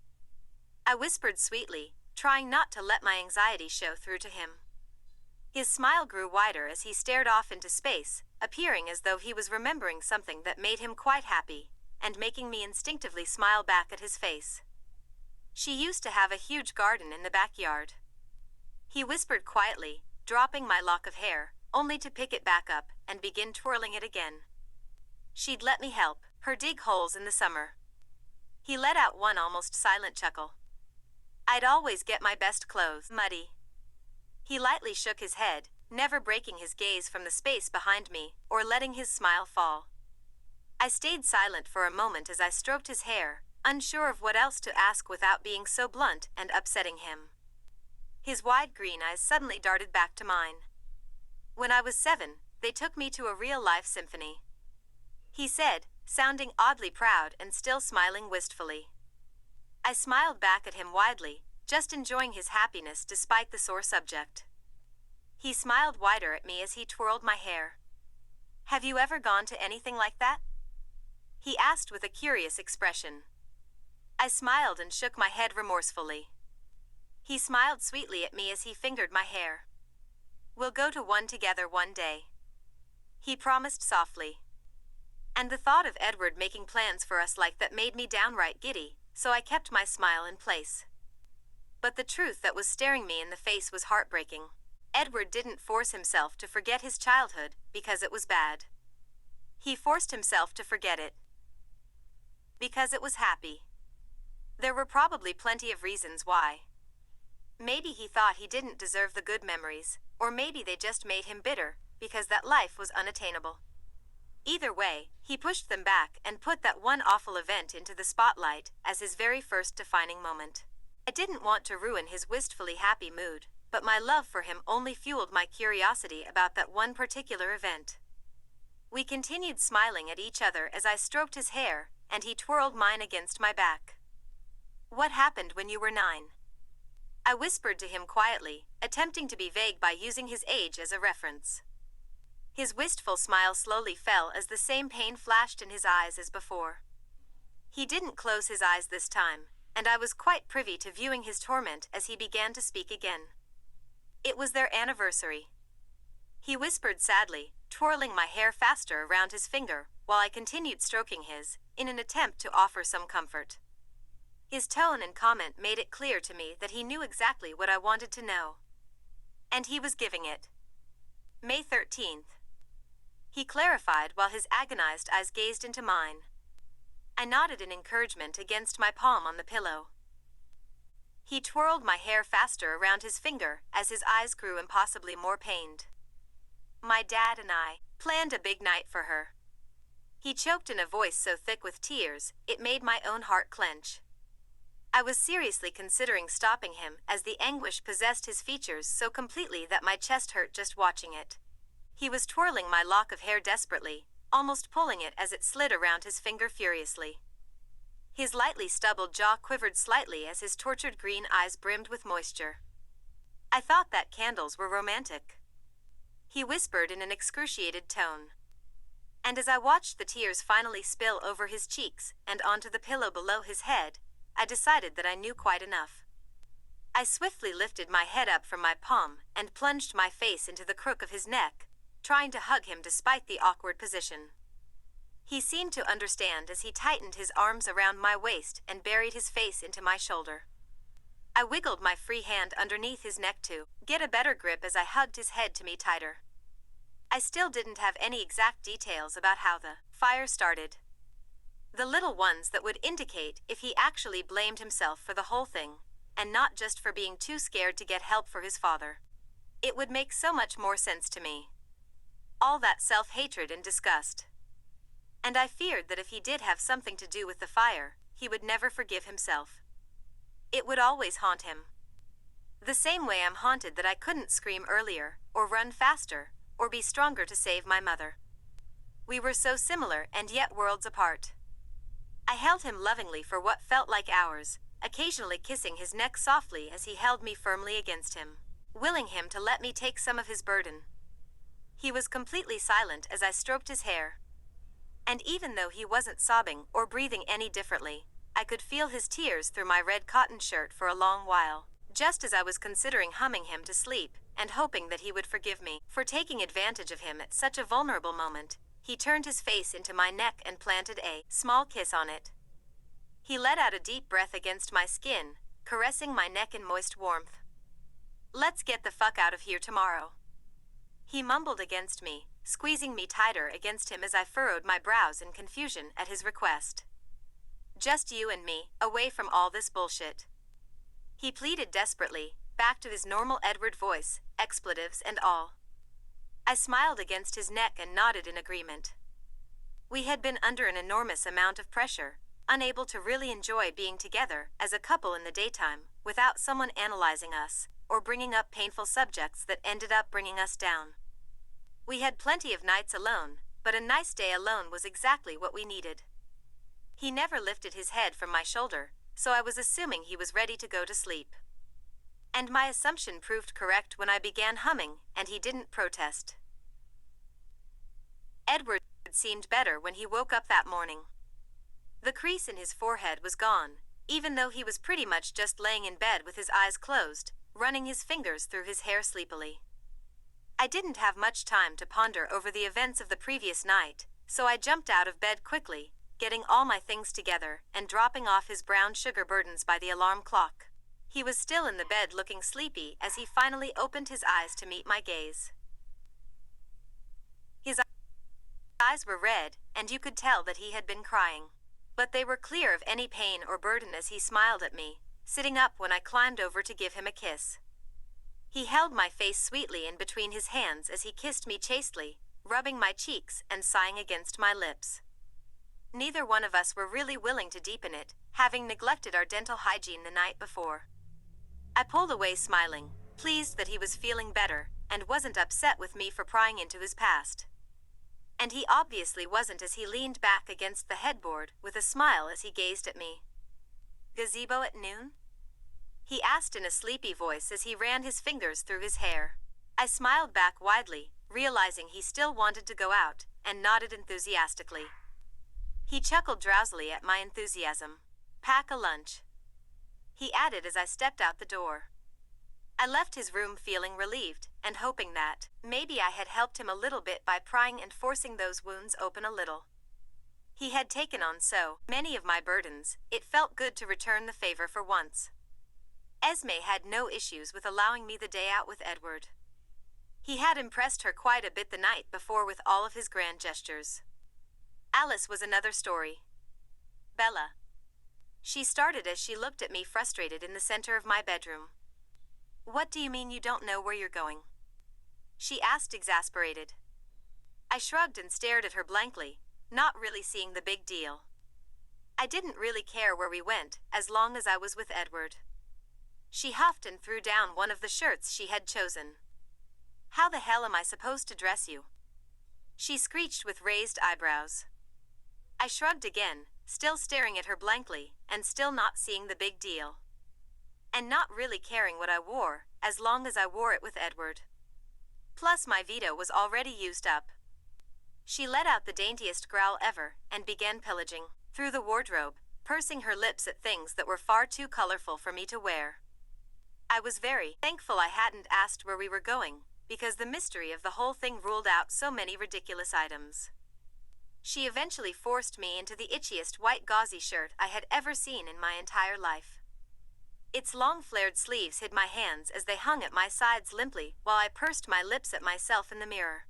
I whispered sweetly, trying not to let my anxiety show through to him. His smile grew wider as he stared off into space, appearing as though he was remembering something that made him quite happy, and making me instinctively smile back at his face. She used to have a huge garden in the backyard. He whispered quietly, dropping my lock of hair, only to pick it back up and begin twirling it again. She'd let me help her dig holes in the summer. He let out one almost silent chuckle. I'd always get my best clothes muddy. He lightly shook his head, never breaking his gaze from the space behind me or letting his smile fall. I stayed silent for a moment as I stroked his hair, unsure of what else to ask without being so blunt and upsetting him. His wide green eyes suddenly darted back to mine. When I was 7, they took me to a real-life symphony. He said, sounding oddly proud and still smiling wistfully. I smiled back at him widely, just enjoying his happiness despite the sore subject. He smiled wider at me as he twirled my hair. Have you ever gone to anything like that? He asked with a curious expression. I smiled and shook my head remorsefully. He smiled sweetly at me as he fingered my hair. We'll go to one together one day. He promised softly. And the thought of Edward making plans for us like that made me downright giddy, so I kept my smile in place. But the truth that was staring me in the face was heartbreaking. Edward didn't force himself to forget his childhood because it was bad. He forced himself to forget it because it was happy. There were probably plenty of reasons why. Maybe he thought he didn't deserve the good memories, or maybe they just made him bitter because that life was unattainable. Either way, he pushed them back and put that one awful event into the spotlight as his very first defining moment. I didn't want to ruin his wistfully happy mood, but my love for him only fueled my curiosity about that one particular event. We continued smiling at each other as I stroked his hair, and he twirled mine against my back. What happened when you were 9? I whispered to him quietly, attempting to be vague by using his age as a reference. His wistful smile slowly fell as the same pain flashed in his eyes as before. He didn't close his eyes this time, and I was quite privy to viewing his torment as he began to speak again. It was their anniversary. He whispered sadly, twirling my hair faster around his finger, while I continued stroking his, in an attempt to offer some comfort. His tone and comment made it clear to me that he knew exactly what I wanted to know. And he was giving it. May 13th. He clarified while his agonized eyes gazed into mine. I nodded in encouragement against my palm on the pillow. He twirled my hair faster around his finger as his eyes grew impossibly more pained. My dad and I planned a big night for her. He choked in a voice so thick with tears, it made my own heart clench. I was seriously considering stopping him as the anguish possessed his features so completely that my chest hurt just watching it. He was twirling my lock of hair desperately, almost pulling it as it slid around his finger furiously. His lightly stubbled jaw quivered slightly as his tortured green eyes brimmed with moisture. I thought that candles were romantic. He whispered in an excruciated tone. And as I watched the tears finally spill over his cheeks and onto the pillow below his head, I decided that I knew quite enough. I swiftly lifted my head up from my palm and plunged my face into the crook of his neck, trying to hug him despite the awkward position. He seemed to understand as he tightened his arms around my waist and buried his face into my shoulder. I wiggled my free hand underneath his neck to get a better grip as I hugged his head to me tighter. I still didn't have any exact details about how the fire started. The little ones that would indicate if he actually blamed himself for the whole thing, and not just for being too scared to get help for his father. It would make so much more sense to me. All that self-hatred and disgust. And I feared that if he did have something to do with the fire, he would never forgive himself. It would always haunt him. The same way I'm haunted that I couldn't scream earlier, or run faster, or be stronger to save my mother. We were so similar and yet worlds apart. I held him lovingly for what felt like hours, occasionally kissing his neck softly as he held me firmly against him, willing him to let me take some of his burden. He was completely silent as I stroked his hair. And even though he wasn't sobbing or breathing any differently, I could feel his tears through my red cotton shirt for a long while, just as I was considering humming him to sleep and hoping that he would forgive me for taking advantage of him at such a vulnerable moment. He turned his face into my neck and planted a small kiss on it. He let out a deep breath against my skin, caressing my neck in moist warmth. "Let's get the fuck out of here tomorrow." He mumbled against me, squeezing me tighter against him as I furrowed my brows in confusion at his request. "Just you and me, away from all this bullshit." He pleaded desperately, back to his normal Edward voice, expletives and all. I smiled against his neck and nodded in agreement. We had been under an enormous amount of pressure, unable to really enjoy being together as a couple in the daytime, without someone analyzing us, or bringing up painful subjects that ended up bringing us down. We had plenty of nights alone, but a nice day alone was exactly what we needed. He never lifted his head from my shoulder, so I was assuming he was ready to go to sleep. And my assumption proved correct when I began humming, and he didn't protest. Edward seemed better when he woke up that morning. The crease in his forehead was gone, even though he was pretty much just laying in bed with his eyes closed, running his fingers through his hair sleepily. I didn't have much time to ponder over the events of the previous night, so I jumped out of bed quickly, getting all my things together and dropping off his brown sugar burdens by the alarm clock. He was still in the bed looking sleepy as he finally opened his eyes to meet my gaze. His eyes were red, and you could tell that he had been crying. But they were clear of any pain or burden as he smiled at me, sitting up when I climbed over to give him a kiss. He held my face sweetly in between his hands as he kissed me chastely, rubbing my cheeks and sighing against my lips. Neither one of us were really willing to deepen it, having neglected our dental hygiene the night before. I pulled away smiling, pleased that he was feeling better, and wasn't upset with me for prying into his past. And he obviously wasn't as he leaned back against the headboard with a smile as he gazed at me. "Gazebo at noon?" he asked in a sleepy voice as he ran his fingers through his hair. I smiled back widely, realizing he still wanted to go out, and nodded enthusiastically. He chuckled drowsily at my enthusiasm. "Pack a lunch," he added as I stepped out the door. I left his room feeling relieved and hoping that maybe I had helped him a little bit by prying and forcing those wounds open a little. He had taken on so many of my burdens, it felt good to return the favor for once. Esme had no issues with allowing me the day out with Edward. He had impressed her quite a bit the night before with all of his grand gestures. Alice was another story. Bella. She started as she looked at me frustrated in the center of my bedroom. "What do you mean you don't know where you're going?" she asked, exasperated. I shrugged and stared at her blankly, not really seeing the big deal. I didn't really care where we went, as long as I was with Edward. She huffed and threw down one of the shirts she had chosen. "How the hell am I supposed to dress you?" she screeched with raised eyebrows. I shrugged again, still staring at her blankly, and still not seeing the big deal. And not really caring what I wore, as long as I wore it with Edward. Plus my veto was already used up. She let out the daintiest growl ever, and began pillaging through the wardrobe, pursing her lips at things that were far too colorful for me to wear. I was very thankful I hadn't asked where we were going, because the mystery of the whole thing ruled out so many ridiculous items. She eventually forced me into the itchiest white gauzy shirt I had ever seen in my entire life. Its long flared sleeves hid my hands as they hung at my sides limply while I pursed my lips at myself in the mirror.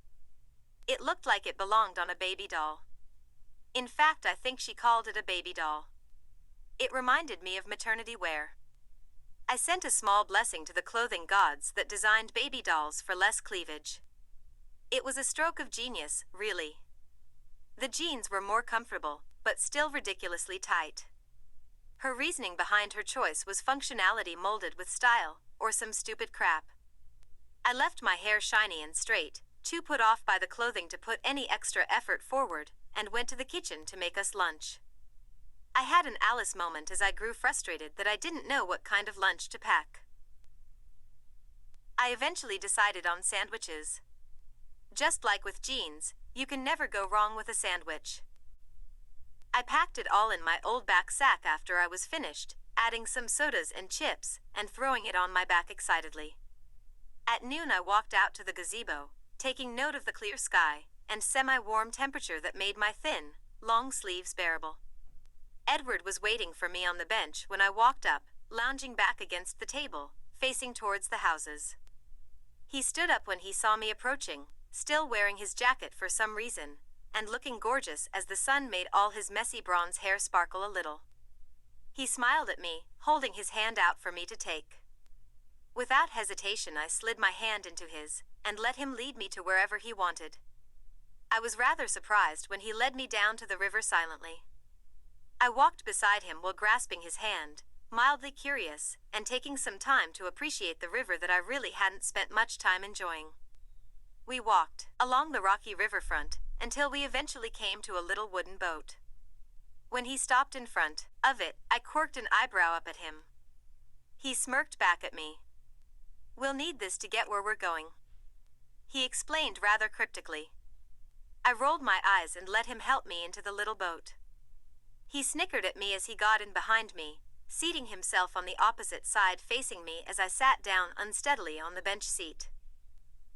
It looked like it belonged on a baby doll. In fact, I think she called it a baby doll. It reminded me of maternity wear. I sent a small blessing to the clothing gods that designed baby dolls for less cleavage. It was a stroke of genius, really. The jeans were more comfortable, but still ridiculously tight. Her reasoning behind her choice was functionality molded with style, or some stupid crap. I left my hair shiny and straight, too put off by the clothing to put any extra effort forward, and went to the kitchen to make us lunch. I had an Alice moment as I grew frustrated that I didn't know what kind of lunch to pack. I eventually decided on sandwiches. Just like with jeans, you can never go wrong with a sandwich. I packed it all in my old back sack after I was finished, adding some sodas and chips, and throwing it on my back excitedly. At noon I walked out to the gazebo, taking note of the clear sky and semi-warm temperature that made my thin, long sleeves bearable. Edward was waiting for me on the bench when I walked up, lounging back against the table, facing towards the houses. He stood up when he saw me approaching, still wearing his jacket for some reason, and looking gorgeous as the sun made all his messy bronze hair sparkle a little. He smiled at me, holding his hand out for me to take. Without hesitation, I slid my hand into his, and let him lead me to wherever he wanted. I was rather surprised when he led me down to the river silently. I walked beside him while grasping his hand, mildly curious, and taking some time to appreciate the river that I really hadn't spent much time enjoying. We walked along the rocky riverfront until we eventually came to a little wooden boat. When he stopped in front of it, I quirked an eyebrow up at him. He smirked back at me. "We'll need this to get where we're going," he explained rather cryptically. I rolled my eyes and let him help me into the little boat. He snickered at me as he got in behind me, seating himself on the opposite side facing me as I sat down unsteadily on the bench seat.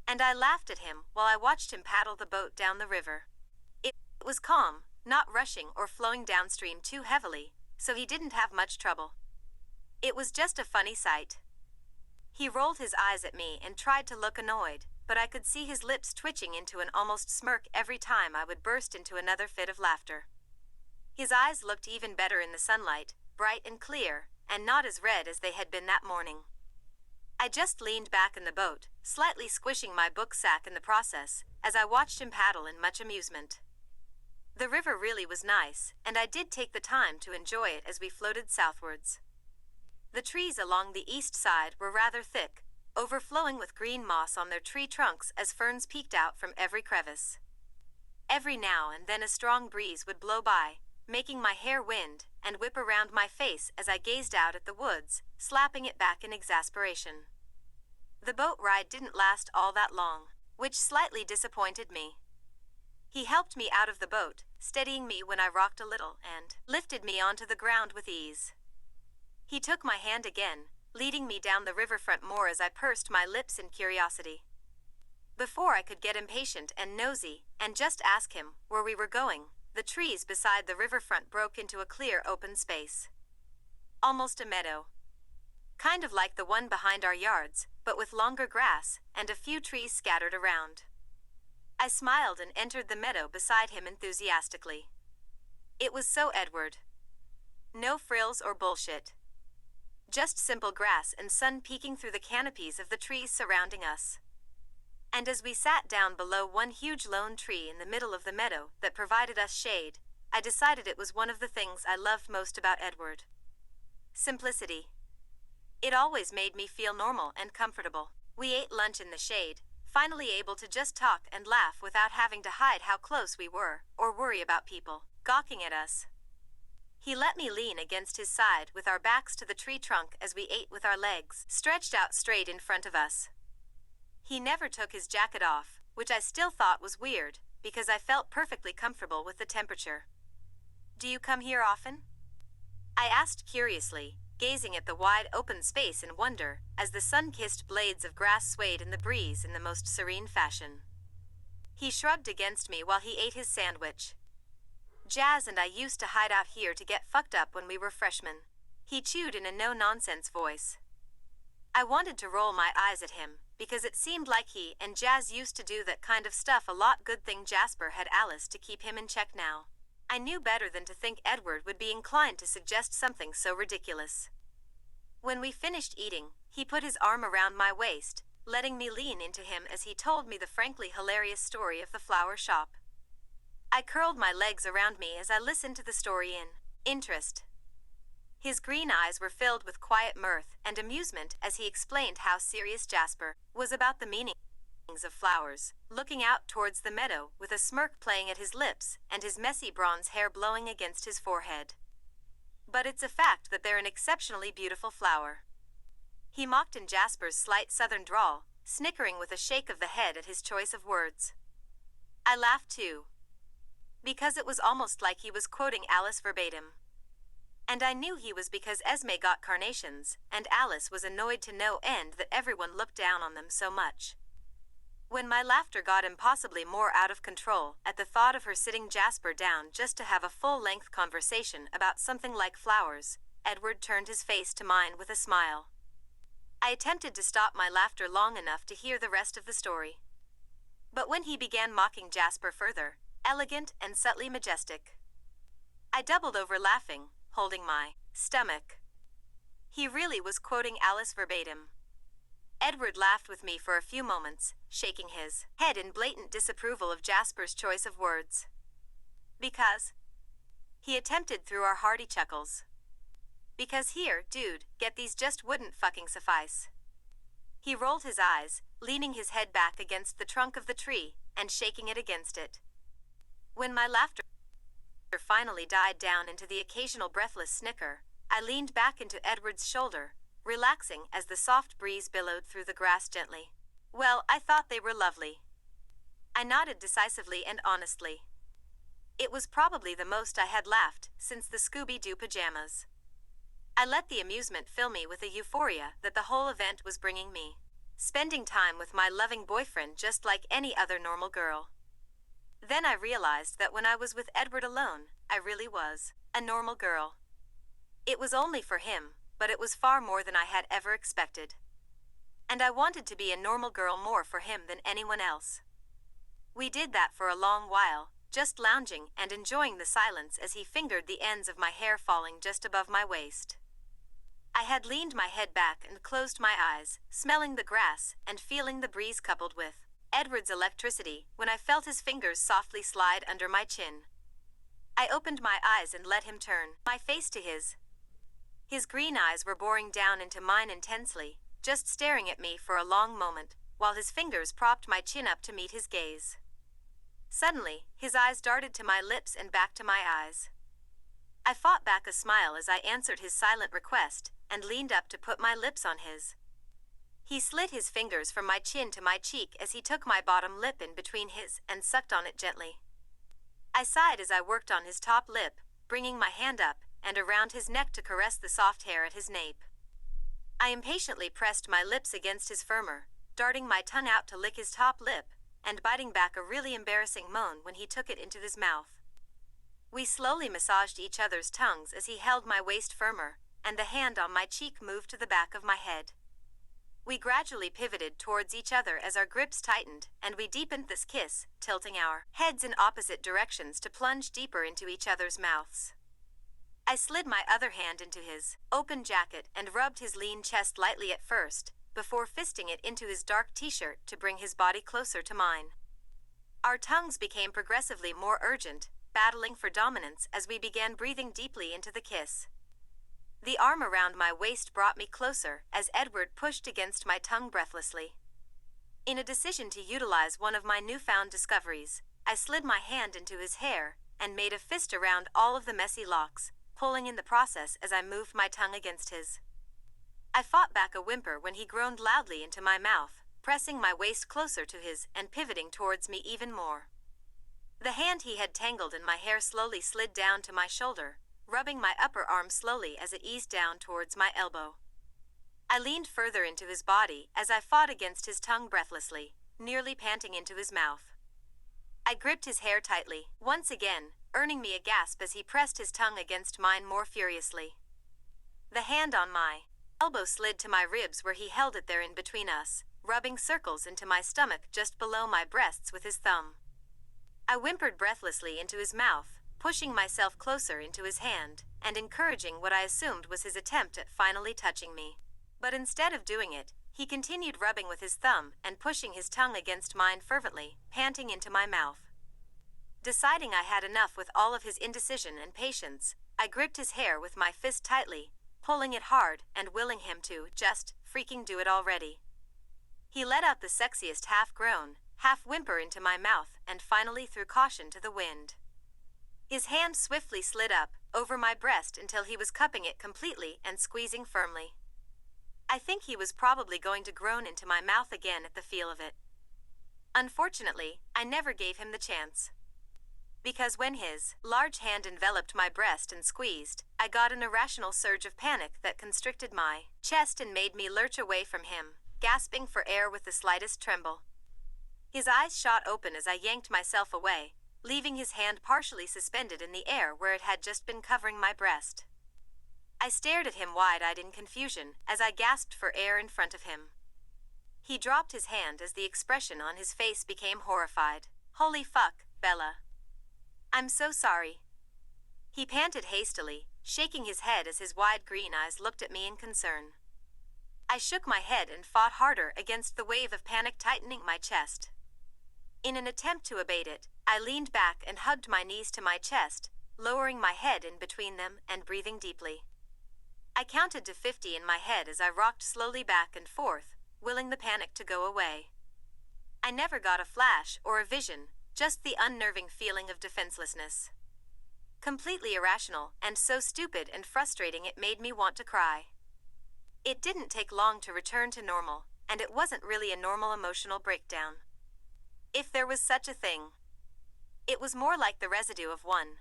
And I laughed at him while I watched him paddle the boat down the river. It was calm, not rushing or flowing downstream too heavily, so he didn't have much trouble. It was just a funny sight. He rolled his eyes at me and tried to look annoyed, but I could see his lips twitching into an almost smirk every time I would burst into another fit of laughter. His eyes looked even better in the sunlight, bright and clear, and not as red as they had been that morning. I just leaned back in the boat, slightly squishing my book sack in the process, as I watched him paddle in much amusement. The river really was nice, and I did take the time to enjoy it as we floated southwards. The trees along the east side were rather thick, overflowing with green moss on their tree trunks as ferns peeked out from every crevice. Every now and then a strong breeze would blow by, making my hair wind and whip around my face as I gazed out at the woods, slapping it back in exasperation. The boat ride didn't last all that long, which slightly disappointed me. He helped me out of the boat, steadying me when I rocked a little, and lifted me onto the ground with ease. He took my hand again, leading me down the riverfront more as I pursed my lips in curiosity. Before I could get impatient and nosy and just ask him where we were going, the trees beside the riverfront broke into a clear open space. Almost a meadow. Kind of like the one behind our yards, but with longer grass and a few trees scattered around. I smiled and entered the meadow beside him enthusiastically. It was so Edward. No frills or bullshit. Just simple grass and sun peeking through the canopies of the trees surrounding us. And as we sat down below one huge lone tree in the middle of the meadow that provided us shade, I decided it was one of the things I loved most about Edward. Simplicity. It always made me feel normal and comfortable. We ate lunch in the shade, finally able to just talk and laugh without having to hide how close we were or worry about people gawking at us. He let me lean against his side with our backs to the tree trunk as we ate with our legs stretched out straight in front of us. He never took his jacket off, which I still thought was weird, because I felt perfectly comfortable with the temperature. "Do you come here often?" I asked curiously, gazing at the wide open space in wonder, as the sun-kissed blades of grass swayed in the breeze in the most serene fashion. He shrugged against me while he ate his sandwich. "Jazz and I used to hide out here to get fucked up when we were freshmen," he chewed in a no-nonsense voice. I wanted to roll my eyes at him, because it seemed like he and Jazz used to do that kind of stuff a lot. Good thing Jasper had Alice to keep him in check now. I knew better than to think Edward would be inclined to suggest something so ridiculous. When we finished eating, he put his arm around my waist, letting me lean into him as he told me the frankly hilarious story of the flower shop. I curled my legs around me as I listened to the story in interest. His green eyes were filled with quiet mirth and amusement as he explained how serious Jasper was about the meanings of flowers, looking out towards the meadow with a smirk playing at his lips and his messy bronze hair blowing against his forehead. "But it's a fact that they're an exceptionally beautiful flower," he mocked in Jasper's slight southern drawl, snickering with a shake of the head at his choice of words. I laughed too, because it was almost like he was quoting Alice verbatim. And I knew he was, because Esme got carnations, and Alice was annoyed to no end that everyone looked down on them so much. When my laughter got impossibly more out of control at the thought of her sitting Jasper down just to have a full-length conversation about something like flowers, Edward turned his face to mine with a smile. I attempted to stop my laughter long enough to hear the rest of the story. But when he began mocking Jasper further, elegant and subtly majestic, I doubled over laughing, holding my stomach. He really was quoting Alice verbatim. Edward laughed with me for a few moments, shaking his head in blatant disapproval of Jasper's choice of words. "Because," he attempted through our hearty chuckles, "because here, dude, get these just wouldn't fucking suffice." He rolled his eyes, leaning his head back against the trunk of the tree and shaking it against it. When my laughter finally died down into the occasional breathless snicker, I leaned back into Edward's shoulder, relaxing as the soft breeze billowed through the grass gently. "Well, I thought they were lovely." I nodded decisively and honestly. It was probably the most I had laughed since the Scooby-Doo pajamas. I let the amusement fill me with a euphoria that the whole event was bringing me, spending time with my loving boyfriend just like any other normal girl. Then I realized that when I was with Edward alone, I really was a normal girl. It was only for him, but it was far more than I had ever expected. And I wanted to be a normal girl more for him than anyone else. We did that for a long while, just lounging and enjoying the silence as he fingered the ends of my hair falling just above my waist. I had leaned my head back and closed my eyes, smelling the grass and feeling the breeze coupled with Edward's electricity when I felt his fingers softly slide under my chin. I opened my eyes and let him turn my face to his. His green eyes were boring down into mine intensely, just staring at me for a long moment, while his fingers propped my chin up to meet his gaze. Suddenly, his eyes darted to my lips and back to my eyes. I fought back a smile as I answered his silent request and leaned up to put my lips on his. He slid his fingers from my chin to my cheek as he took my bottom lip in between his and sucked on it gently. I sighed as I worked on his top lip, bringing my hand up and around his neck to caress the soft hair at his nape. I impatiently pressed my lips against his firmer, darting my tongue out to lick his top lip, and biting back a really embarrassing moan when he took it into his mouth. We slowly massaged each other's tongues as he held my waist firmer, and the hand on my cheek moved to the back of my head. We gradually pivoted towards each other as our grips tightened, and we deepened this kiss, tilting our heads in opposite directions to plunge deeper into each other's mouths. I slid my other hand into his open jacket and rubbed his lean chest lightly at first, before fisting it into his dark t-shirt to bring his body closer to mine. Our tongues became progressively more urgent, battling for dominance as we began breathing deeply into the kiss. The arm around my waist brought me closer as Edward pushed against my tongue breathlessly. In a decision to utilize one of my newfound discoveries, I slid my hand into his hair and made a fist around all of the messy locks, pulling in the process as I moved my tongue against his. I fought back a whimper when he groaned loudly into my mouth, pressing my waist closer to his and pivoting towards me even more. The hand he had tangled in my hair slowly slid down to my shoulder, rubbing my upper arm slowly as it eased down towards my elbow. I leaned further into his body as I fought against his tongue breathlessly, nearly panting into his mouth. I gripped his hair tightly, once again, earning me a gasp as he pressed his tongue against mine more furiously. The hand on my elbow slid to my ribs where he held it there in between us, rubbing circles into my stomach just below my breasts with his thumb. I whimpered breathlessly into his mouth, pushing myself closer into his hand, and encouraging what I assumed was his attempt at finally touching me. But instead of doing it, he continued rubbing with his thumb and pushing his tongue against mine fervently, panting into my mouth. Deciding I had enough with all of his indecision and patience, I gripped his hair with my fist tightly, pulling it hard and willing him to just freaking do it already. He let out the sexiest half-groan, half-whimper into my mouth and finally threw caution to the wind. His hand swiftly slid up, over my breast until he was cupping it completely and squeezing firmly. I think he was probably going to groan into my mouth again at the feel of it. Unfortunately, I never gave him the chance. Because when his large hand enveloped my breast and squeezed, I got an irrational surge of panic that constricted my chest and made me lurch away from him, gasping for air with the slightest tremble. His eyes shot open as I yanked myself away, leaving his hand partially suspended in the air where it had just been covering my breast. I stared at him wide-eyed in confusion as I gasped for air in front of him. He dropped his hand as the expression on his face became horrified. "Holy fuck, Bella. I'm so sorry." He panted hastily, shaking his head as his wide green eyes looked at me in concern. I shook my head and fought harder against the wave of panic tightening my chest. In an attempt to abate it, I leaned back and hugged my knees to my chest, lowering my head in between them and breathing deeply. I counted to 50 in my head as I rocked slowly back and forth, willing the panic to go away. I never got a flash or a vision, just the unnerving feeling of defenselessness. Completely irrational and so stupid and frustrating it made me want to cry. It didn't take long to return to normal, and it wasn't really a normal emotional breakdown. If there was such a thing. It was more like the residue of one.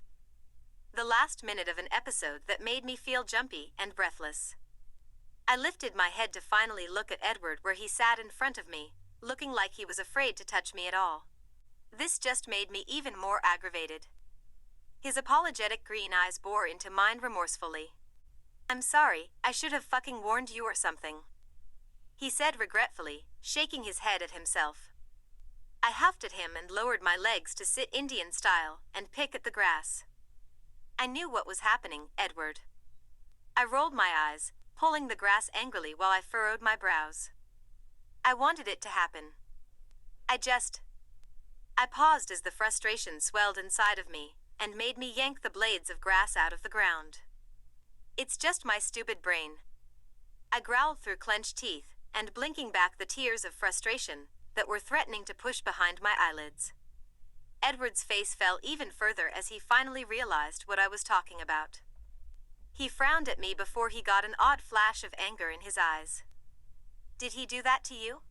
The last minute of an episode that made me feel jumpy and breathless. I lifted my head to finally look at Edward where he sat in front of me, looking like he was afraid to touch me at all. This just made me even more aggravated. His apologetic green eyes bore into mine remorsefully. "I'm sorry, I should have fucking warned you or something," he said regretfully, shaking his head at himself. I huffed at him and lowered my legs to sit Indian style and pick at the grass. I knew what was happening, Edward. I rolled my eyes, pulling the grass angrily while I furrowed my brows. I wanted it to happen. I paused as the frustration swelled inside of me and made me yank the blades of grass out of the ground. It's just my stupid brain. I growled through clenched teeth and blinking back the tears of frustration that were threatening to push behind my eyelids. Edward's face fell even further as he finally realized what I was talking about. He frowned at me before he got an odd flash of anger in his eyes. "Did he do that to you?"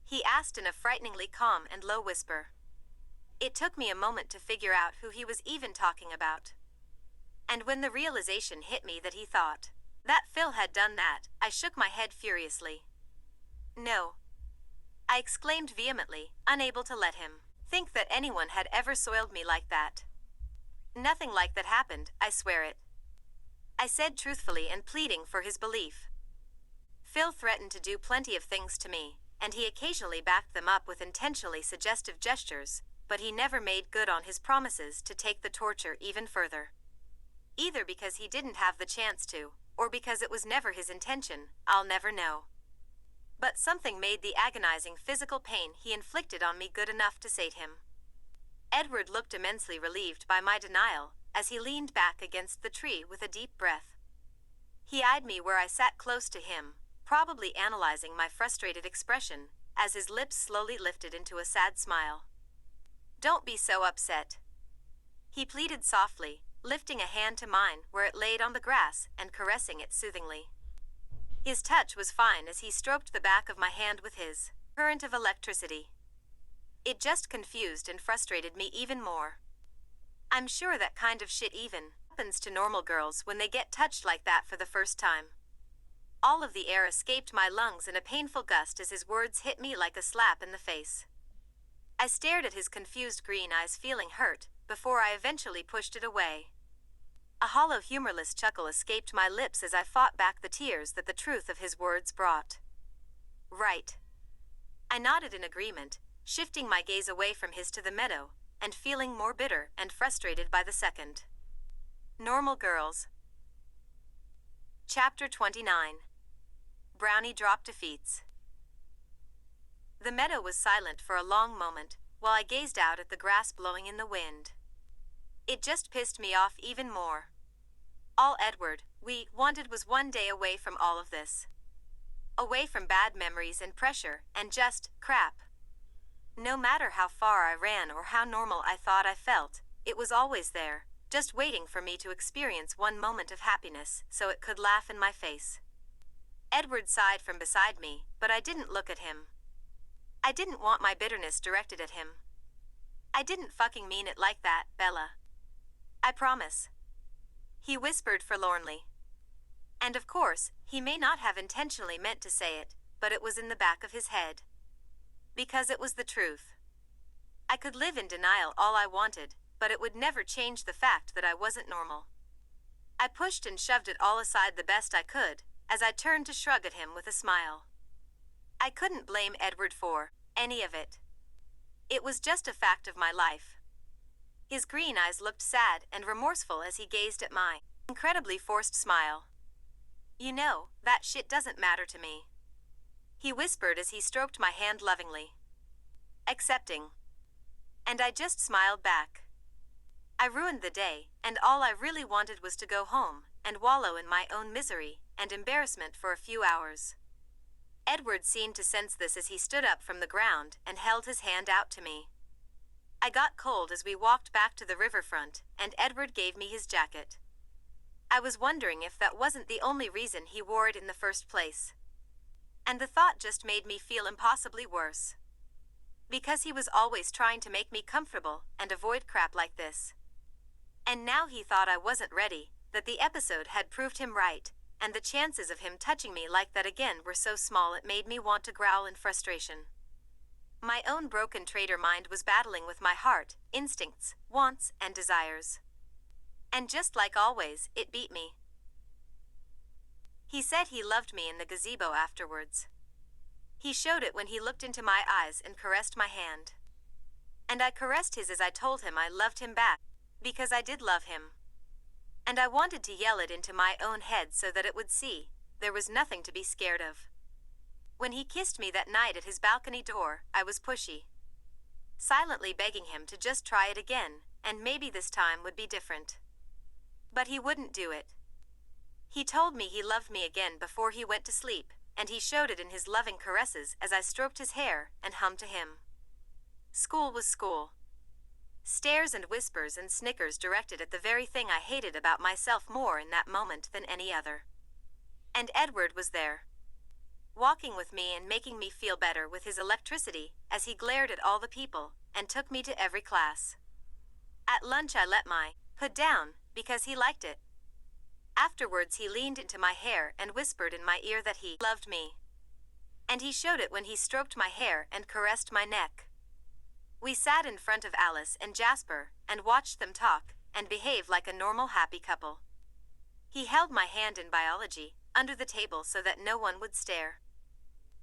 he asked in a frighteningly calm and low whisper. It took me a moment to figure out who he was even talking about. And when the realization hit me that he thought That Phil had done that, I shook my head furiously. No. I exclaimed vehemently, unable to let him think that anyone had ever soiled me like that. Nothing like that happened, I swear it. I said truthfully and pleading for his belief. Phil threatened to do plenty of things to me, and he occasionally backed them up with intentionally suggestive gestures, but he never made good on his promises to take the torture even further. Either because he didn't have the chance to, or because it was never his intention, I'll never know. But something made the agonizing physical pain he inflicted on me good enough to sate him. Edward looked immensely relieved by my denial, as he leaned back against the tree with a deep breath. He eyed me where I sat close to him, probably analyzing my frustrated expression, as his lips slowly lifted into a sad smile. "Don't be so upset," he pleaded softly, lifting a hand to mine where it laid on the grass and caressing it soothingly. His touch was fine as he stroked the back of my hand with his current of electricity. It just confused and frustrated me even more. I'm sure that kind of shit even happens to normal girls when they get touched like that for the first time. All of the air escaped my lungs in a painful gust as his words hit me like a slap in the face. I stared at his confused green eyes, feeling hurt, before I eventually pushed it away. A hollow, humorless chuckle escaped my lips as I fought back the tears that the truth of his words brought. Right. I nodded in agreement, shifting my gaze away from his to the meadow, and feeling more bitter and frustrated by the second. Normal girls. Chapter 29. Brownie Drop Defeats. The meadow was silent for a long moment, while I gazed out at the grass blowing in the wind. It just pissed me off even more. All Edward we wanted was one day away from all of this. Away from bad memories and pressure and just crap. No matter how far I ran or how normal I thought I felt, it was always there, just waiting for me to experience one moment of happiness so it could laugh in my face. Edward sighed from beside me, but I didn't look at him. I didn't want my bitterness directed at him. I didn't fucking mean it like that, Bella. I promise. He whispered forlornly. And of course, he may not have intentionally meant to say it, but it was in the back of his head. Because it was the truth. I could live in denial all I wanted, but it would never change the fact that I wasn't normal. I pushed and shoved it all aside the best I could, as I turned to shrug at him with a smile. I couldn't blame Edward for any of it. It was just a fact of my life. His green eyes looked sad and remorseful as he gazed at my incredibly forced smile. You know, that shit doesn't matter to me, he whispered as he stroked my hand lovingly. Accepting. And I just smiled back. I ruined the day, and all I really wanted was to go home and wallow in my own misery and embarrassment for a few hours. Edward seemed to sense this as he stood up from the ground and held his hand out to me. I got cold as we walked back to the riverfront, and Edward gave me his jacket. I was wondering if that wasn't the only reason he wore it in the first place. And the thought just made me feel impossibly worse. Because he was always trying to make me comfortable and avoid crap like this. And now he thought I wasn't ready, that the episode had proved him right, and the chances of him touching me like that again were so small it made me want to growl in frustration. My own broken traitor mind was battling with my heart, instincts, wants, and desires. And just like always, it beat me. He said he loved me in the gazebo afterwards. He showed it when he looked into my eyes and caressed my hand. And I caressed his as I told him I loved him back, because I did love him. And I wanted to yell it into my own head so that it would see there was nothing to be scared of. When he kissed me that night at his balcony door, I was pushy, silently begging him to just try it again, and maybe this time would be different. But he wouldn't do it. He told me he loved me again before he went to sleep, and he showed it in his loving caresses as I stroked his hair and hummed to him. School was school. Stares and whispers and snickers directed at the very thing I hated about myself more in that moment than any other. And Edward was there, walking with me and making me feel better with his electricity as he glared at all the people and took me to every class. At lunch I let my hood down because he liked it. Afterwards, he leaned into my hair and whispered in my ear that he loved me. And he showed it when he stroked my hair and caressed my neck. We sat in front of Alice and Jasper and watched them talk and behave like a normal happy couple. He held my hand in biology under the table so that no one would stare.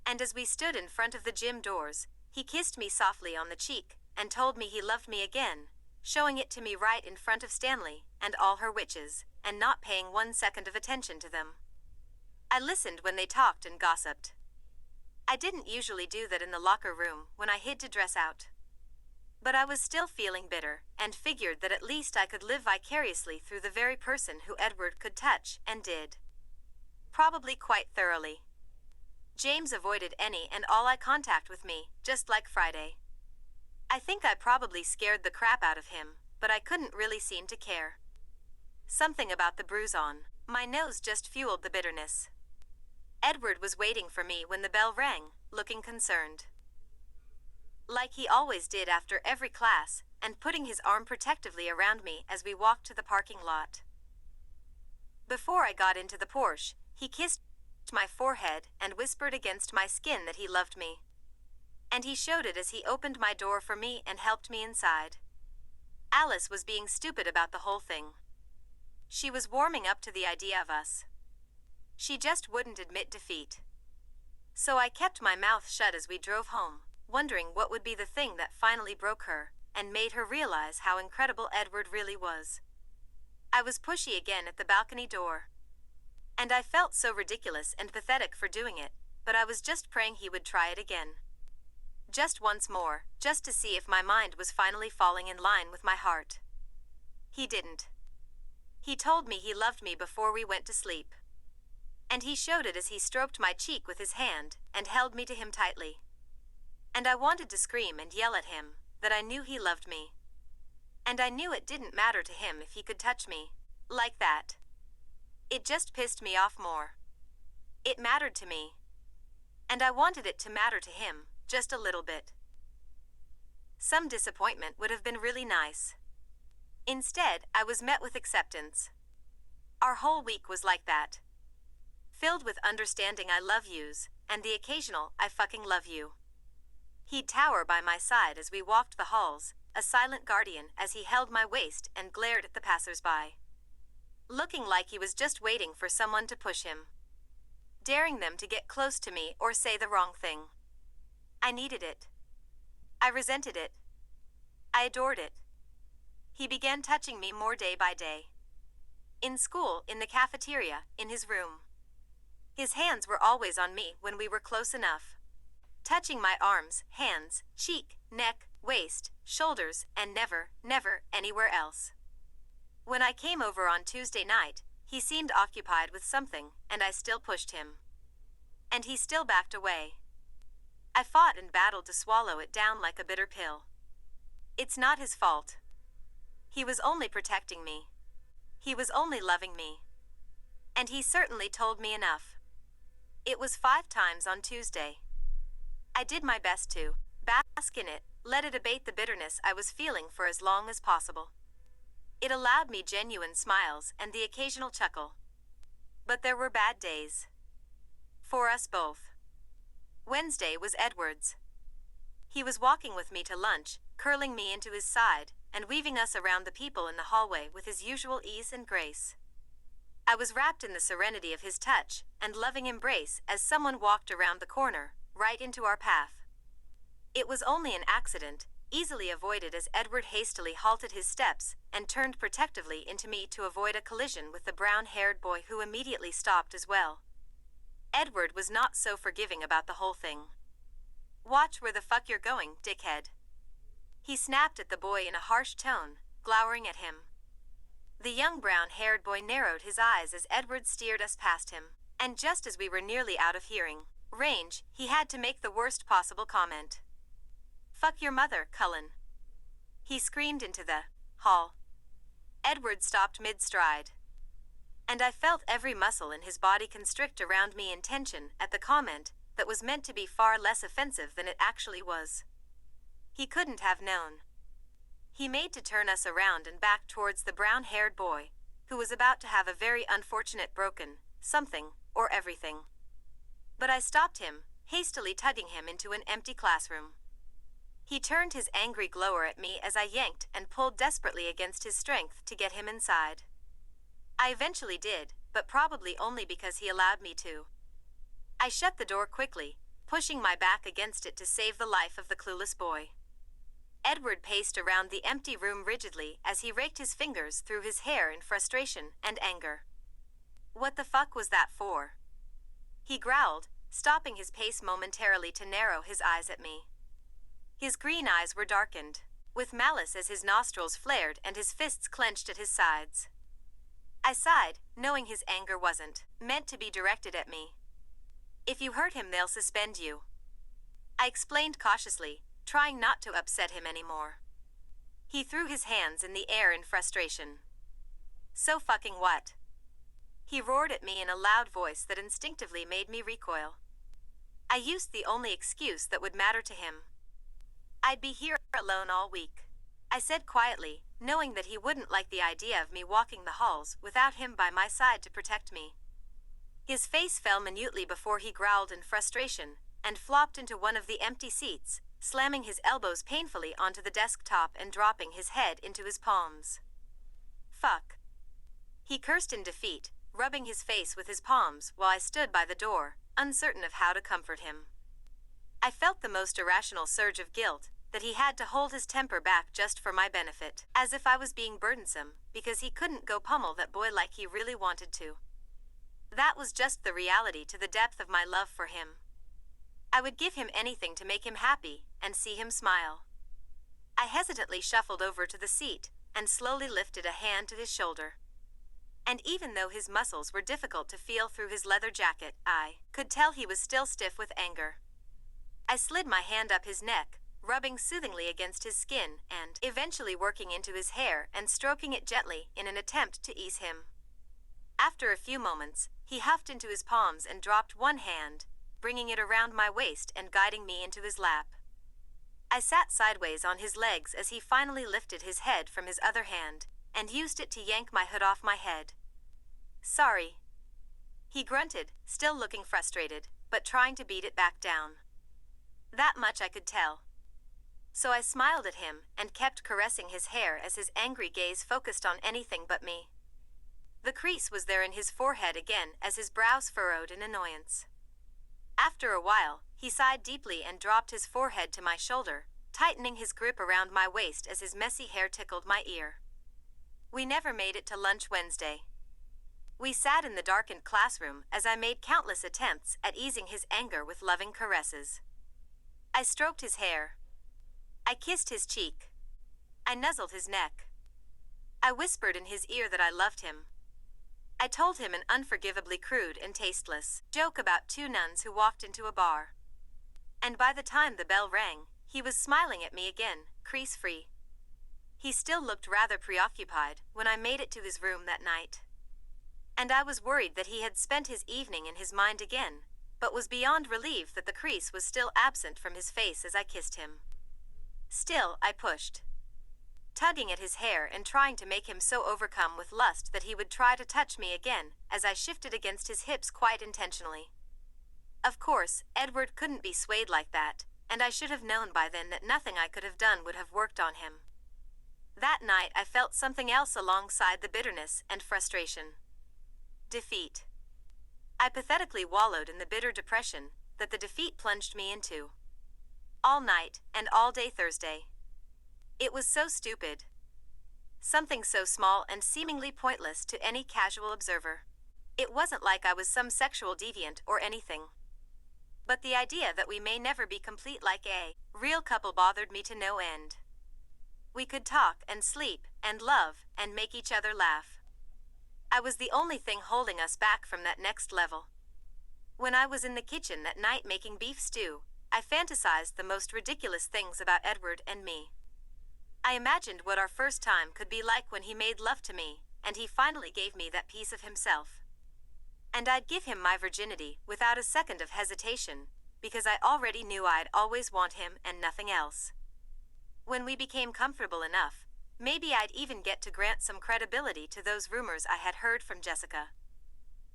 And as we stood in front of the gym doors, he kissed me softly on the cheek and told me he loved me again, showing it to me right in front of Stanley and all her witches, and not paying 1 second of attention to them. I listened when they talked and gossiped. I didn't usually do that in the locker room when I hid to dress out. But I was still feeling bitter and figured that at least I could live vicariously through the very person who Edward could touch, and did. Probably quite thoroughly. James avoided any and all eye contact with me, just like Friday. I think I probably scared the crap out of him, but I couldn't really seem to care. Something about the bruise on my nose just fueled the bitterness. Edward was waiting for me when the bell rang, looking concerned. Like he always did after every class, and putting his arm protectively around me as we walked to the parking lot. Before I got into the Porsche, he kissed my forehead and whispered against my skin that he loved me. And he showed it as he opened my door for me and helped me inside. Alice was being stupid about the whole thing. She was warming up to the idea of us. She just wouldn't admit defeat. So I kept my mouth shut as we drove home, wondering what would be the thing that finally broke her and made her realize how incredible Edward really was. I was pushy again at the balcony door. And I felt so ridiculous and pathetic for doing it, but I was just praying he would try it again. Just once more, just to see if my mind was finally falling in line with my heart. He didn't. He told me he loved me before we went to sleep. And he showed it as he stroked my cheek with his hand and held me to him tightly. And I wanted to scream and yell at him that I knew he loved me. And I knew it didn't matter to him if he could touch me like that. It just pissed me off more. It mattered to me. And I wanted it to matter to him, just a little bit. Some disappointment would have been really nice. Instead, I was met with acceptance. Our whole week was like that. Filled with understanding I love yous, and the occasional I fucking love you. He'd tower by my side as we walked the halls, a silent guardian as he held my waist and glared at the passers-by. Looking like he was just waiting for someone to push him. Daring them to get close to me or say the wrong thing. I needed it. I resented it. I adored it. He began touching me more day by day. In school, in the cafeteria, in his room. His hands were always on me when we were close enough. Touching my arms, hands, cheek, neck, waist, shoulders, and never, never anywhere else. When I came over on Tuesday night, he seemed occupied with something, and I still pushed him. And he still backed away. I fought and battled to swallow it down like a bitter pill. It's not his fault. He was only protecting me. He was only loving me. And he certainly told me enough. It was 5 times on Tuesday. I did my best to bask in it, let it abate the bitterness I was feeling for as long as possible. It allowed me genuine smiles and the occasional chuckle. But there were bad days. For us both. Wednesday was Edward's. He was walking with me to lunch, curling me into his side, and weaving us around the people in the hallway with his usual ease and grace. I was wrapped in the serenity of his touch and loving embrace as someone walked around the corner, right into our path. It was only an accident, easily avoided as Edward hastily halted his steps and turned protectively into me to avoid a collision with the brown-haired boy who immediately stopped as well. Edward was not so forgiving about the whole thing. "Watch where the fuck you're going, dickhead." He snapped at the boy in a harsh tone, glowering at him. The young brown-haired boy narrowed his eyes as Edward steered us past him, and just as we were nearly out of hearing range, he had to make the worst possible comment. "Fuck your mother, Cullen." He screamed into the hall. Edward stopped mid-stride. And I felt every muscle in his body constrict around me in tension at the comment that was meant to be far less offensive than it actually was. He couldn't have known. He made to turn us around and back towards the brown-haired boy, who was about to have a very unfortunate broken something or everything. But I stopped him, hastily tugging him into an empty classroom. He turned his angry glower at me as I yanked and pulled desperately against his strength to get him inside. I eventually did, but probably only because he allowed me to. I shut the door quickly, pushing my back against it to save the life of the clueless boy. Edward paced around the empty room rigidly as he raked his fingers through his hair in frustration and anger. "What the fuck was that for?" he growled, stopping his pace momentarily to narrow his eyes at me. His green eyes were darkened, with malice as his nostrils flared and his fists clenched at his sides. I sighed, knowing his anger wasn't meant to be directed at me. "If you hurt him, they'll suspend you," I explained cautiously, trying not to upset him anymore. He threw his hands in the air in frustration. "So fucking what?" he roared at me in a loud voice that instinctively made me recoil. I used the only excuse that would matter to him. "I'd be here alone all week," I said quietly, knowing that he wouldn't like the idea of me walking the halls without him by my side to protect me. His face fell minutely before he growled in frustration and flopped into one of the empty seats, slamming his elbows painfully onto the desktop and dropping his head into his palms. "Fuck," he cursed in defeat, rubbing his face with his palms while I stood by the door, uncertain of how to comfort him. I felt the most irrational surge of guilt, that he had to hold his temper back just for my benefit, as if I was being burdensome, because he couldn't go pummel that boy like he really wanted to. That was just the reality to the depth of my love for him. I would give him anything to make him happy and see him smile. I hesitantly shuffled over to the seat and slowly lifted a hand to his shoulder. And even though his muscles were difficult to feel through his leather jacket, I could tell he was still stiff with anger. I slid my hand up his neck, rubbing soothingly against his skin and eventually working into his hair and stroking it gently in an attempt to ease him. After a few moments, he huffed into his palms and dropped one hand, bringing it around my waist and guiding me into his lap. I sat sideways on his legs as he finally lifted his head from his other hand and used it to yank my hood off my head. "Sorry," he grunted, still looking frustrated, but trying to beat it back down. That much I could tell. So I smiled at him and kept caressing his hair as his angry gaze focused on anything but me. The crease was there in his forehead again as his brows furrowed in annoyance. After a while, he sighed deeply and dropped his forehead to my shoulder, tightening his grip around my waist as his messy hair tickled my ear. We never made it to lunch Wednesday. We sat in the darkened classroom as I made countless attempts at easing his anger with loving caresses. I stroked his hair. I kissed his cheek. I nuzzled his neck. I whispered in his ear that I loved him. I told him an unforgivably crude and tasteless joke about two nuns who walked into a bar. And by the time the bell rang, he was smiling at me again, crease-free. He still looked rather preoccupied when I made it to his room that night. And I was worried that he had spent his evening in his mind again, but was beyond relieved that the crease was still absent from his face as I kissed him. Still, I pushed, tugging at his hair and trying to make him so overcome with lust that he would try to touch me again as I shifted against his hips quite intentionally. Of course, Edward couldn't be swayed like that, and I should have known by then that nothing I could have done would have worked on him. That night I felt something else alongside the bitterness and frustration. Defeat. I pathetically wallowed in the bitter depression that the defeat plunged me into. All night and all day Thursday. It was so stupid. Something so small and seemingly pointless to any casual observer. It wasn't like I was some sexual deviant or anything. But the idea that we may never be complete like a real couple bothered me to no end. We could talk and sleep and love and make each other laugh. I was the only thing holding us back from that next level. When I was in the kitchen that night making beef stew, I fantasized the most ridiculous things about Edward and me. I imagined what our first time could be like when he made love to me, and he finally gave me that piece of himself. And I'd give him my virginity without a second of hesitation, because I already knew I'd always want him and nothing else. When we became comfortable enough, Maybe I'd even get to grant some credibility to those rumors I had heard from Jessica.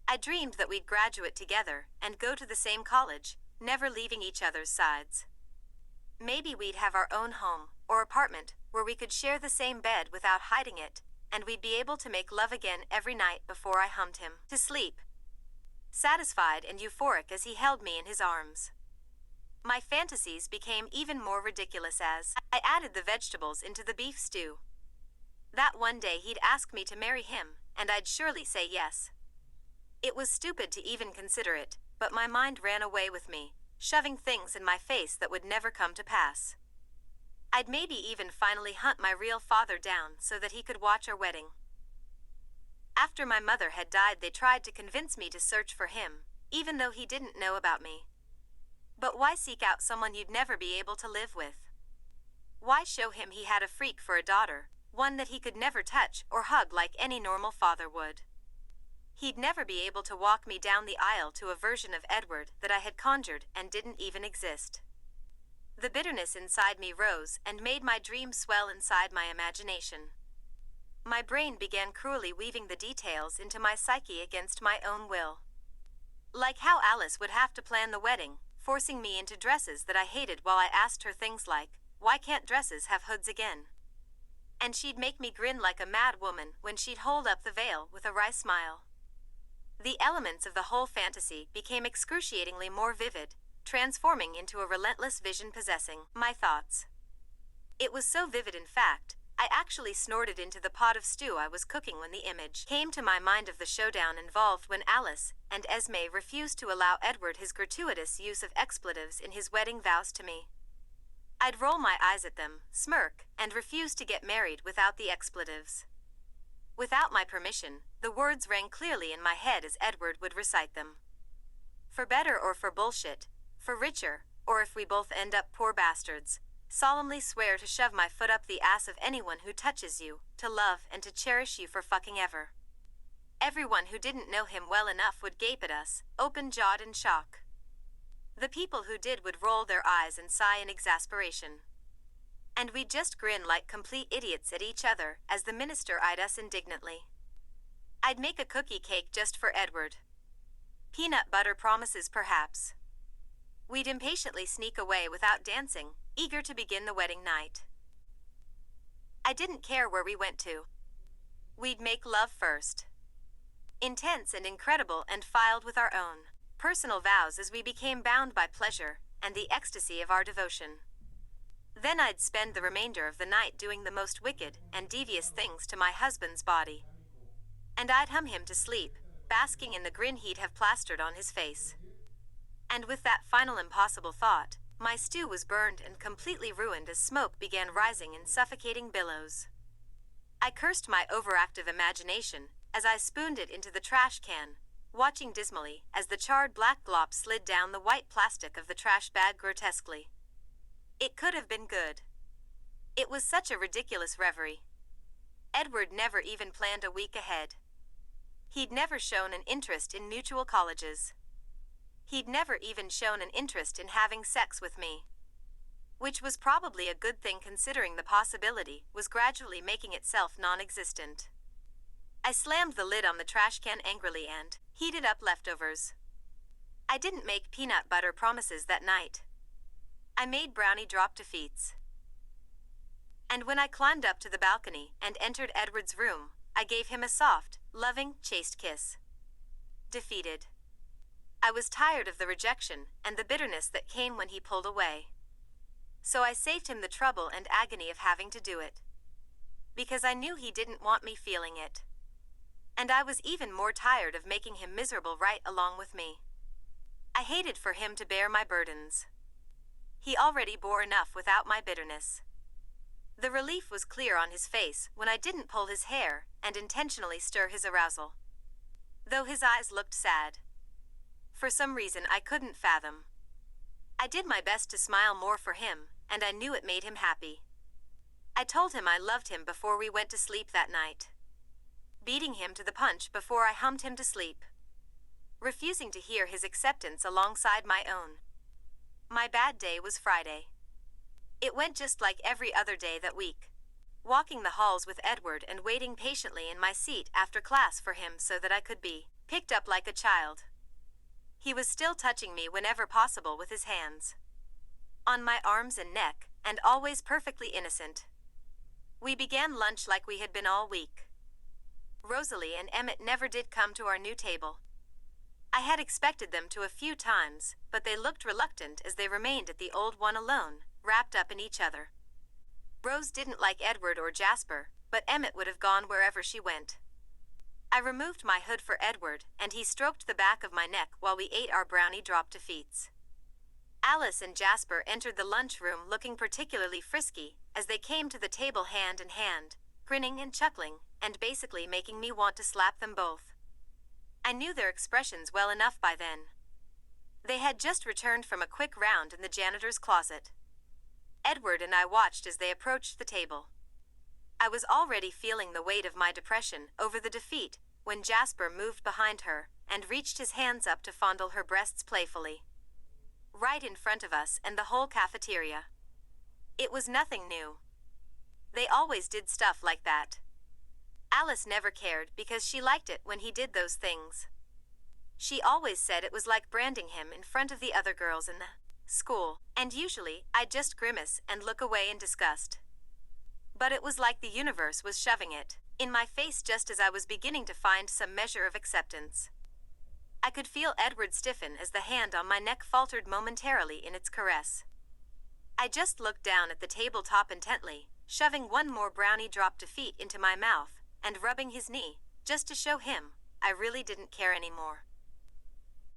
I dreamed that we'd graduate together and go to the same college, never leaving each other's sides. Maybe we'd have our own home or apartment where we could share the same bed without hiding it, and we'd be able to make love again every night before I hummed him to sleep, satisfied and euphoric as he held me in his arms. My fantasies became even more ridiculous as I added the vegetables into the beef stew. That one day he'd ask me to marry him, and I'd surely say yes. It was stupid to even consider it, but my mind ran away with me, shoving things in my face that would never come to pass. I'd maybe even finally hunt my real father down so that he could watch our wedding. After my mother had died, they tried to convince me to search for him, even though he didn't know about me. But why seek out someone you'd never be able to live with? Why show him he had a freak for a daughter, one that he could never touch or hug like any normal father would? He'd never be able to walk me down the aisle to a version of Edward that I had conjured and didn't even exist. The bitterness inside me rose and made my dream swell inside my imagination. My brain began cruelly weaving the details into my psyche against my own will. Like how Alice would have to plan the wedding, forcing me into dresses that I hated while I asked her things like, "Why can't dresses have hoods again?" And she'd make me grin like a mad woman when she'd hold up the veil with a wry smile. The elements of the whole fantasy became excruciatingly more vivid, transforming into a relentless vision possessing my thoughts. It was so vivid, in fact, I actually snorted into the pot of stew I was cooking when the image came to my mind of the showdown involved when Alice and Esme refused to allow Edward his gratuitous use of expletives in his wedding vows to me. I'd roll my eyes at them, smirk, and refuse to get married without the expletives. Without my permission, the words rang clearly in my head as Edward would recite them. For better or for bullshit, for richer, or if we both end up poor bastards, solemnly swear to shove my foot up the ass of anyone who touches you, to love and to cherish you for fucking ever. Everyone who didn't know him well enough would gape at us, open-jawed in shock. The people who did would roll their eyes and sigh in exasperation. And we'd just grin like complete idiots at each other as the minister eyed us indignantly. I'd make a cookie cake just for Edward. Peanut butter promises, perhaps. We'd impatiently sneak away without dancing, eager to begin the wedding night. I didn't care where we went to. We'd make love first. Intense and incredible, and filed with our own personal vows as we became bound by pleasure and the ecstasy of our devotion. Then I'd spend the remainder of the night doing the most wicked and devious things to my husband's body. And I'd hum him to sleep, basking in the grin he'd have plastered on his face. And with that final impossible thought, my stew was burned and completely ruined as smoke began rising in suffocating billows. I cursed my overactive imagination as I spooned it into the trash can, watching dismally as the charred black glop slid down the white plastic of the trash bag grotesquely. It could have been good. It was such a ridiculous reverie. Edward never even planned a week ahead. He'd never shown an interest in mutual colleges. He'd never even shown an interest in having sex with me. Which was probably a good thing considering the possibility was gradually making itself non-existent. I slammed the lid on the trash can angrily and heated up leftovers. I didn't make peanut butter promises that night. I made Brownie drop defeats. And when I climbed up to the balcony and entered Edward's room, I gave him a soft, loving, chaste kiss. Defeated. I was tired of the rejection and the bitterness that came when he pulled away. So I saved him the trouble and agony of having to do it. Because I knew he didn't want me feeling it. And I was even more tired of making him miserable right along with me. I hated for him to bear my burdens. He already bore enough without my bitterness. The relief was clear on his face when I didn't pull his hair and intentionally stir his arousal. Though his eyes looked sad. For some reason I couldn't fathom. I did my best to smile more for him, and I knew it made him happy. I told him I loved him before we went to sleep that night. Beating him to the punch before I hummed him to sleep. Refusing to hear his acceptance alongside my own. My bad day was Friday. It went just like every other day that week. walking the halls with Edward and waiting patiently in my seat after class for him so that I could be picked up like a child. He was still touching me whenever possible with his hands on my arms and neck, and always perfectly innocent. We began lunch like we had been all week. Rosalie and Emmett never did come to our new table. I had expected them to a few times, but they looked reluctant as they remained at the old one alone, wrapped up in each other. Rose didn't like Edward or Jasper, but Emmett would have gone wherever she went. I removed my hood for Edward, and he stroked the back of my neck while we ate our brownie drop defeats. Alice and Jasper entered the lunchroom looking particularly frisky as they came to the table hand in hand, grinning and chuckling, and basically making me want to slap them both. I knew their expressions well enough by then. They had just returned from a quick round in the janitor's closet. Edward and I watched as they approached the table. I was already feeling the weight of my depression over the defeat when Jasper moved behind her and reached his hands up to fondle her breasts playfully. Right in front of us and the whole cafeteria. It was nothing new. They always did stuff like that. Alice never cared because she liked it when he did those things. She always said it was like branding him in front of the other girls in the school, and usually I'd just grimace and look away in disgust. But it was like the universe was shoving it in my face just as I was beginning to find some measure of acceptance. I could feel Edward stiffen as the hand on my neck faltered momentarily in its caress. I just looked down at the tabletop intently, shoving one more brownie drop defeat into my mouth, and rubbing his knee, just to show him I really didn't care anymore.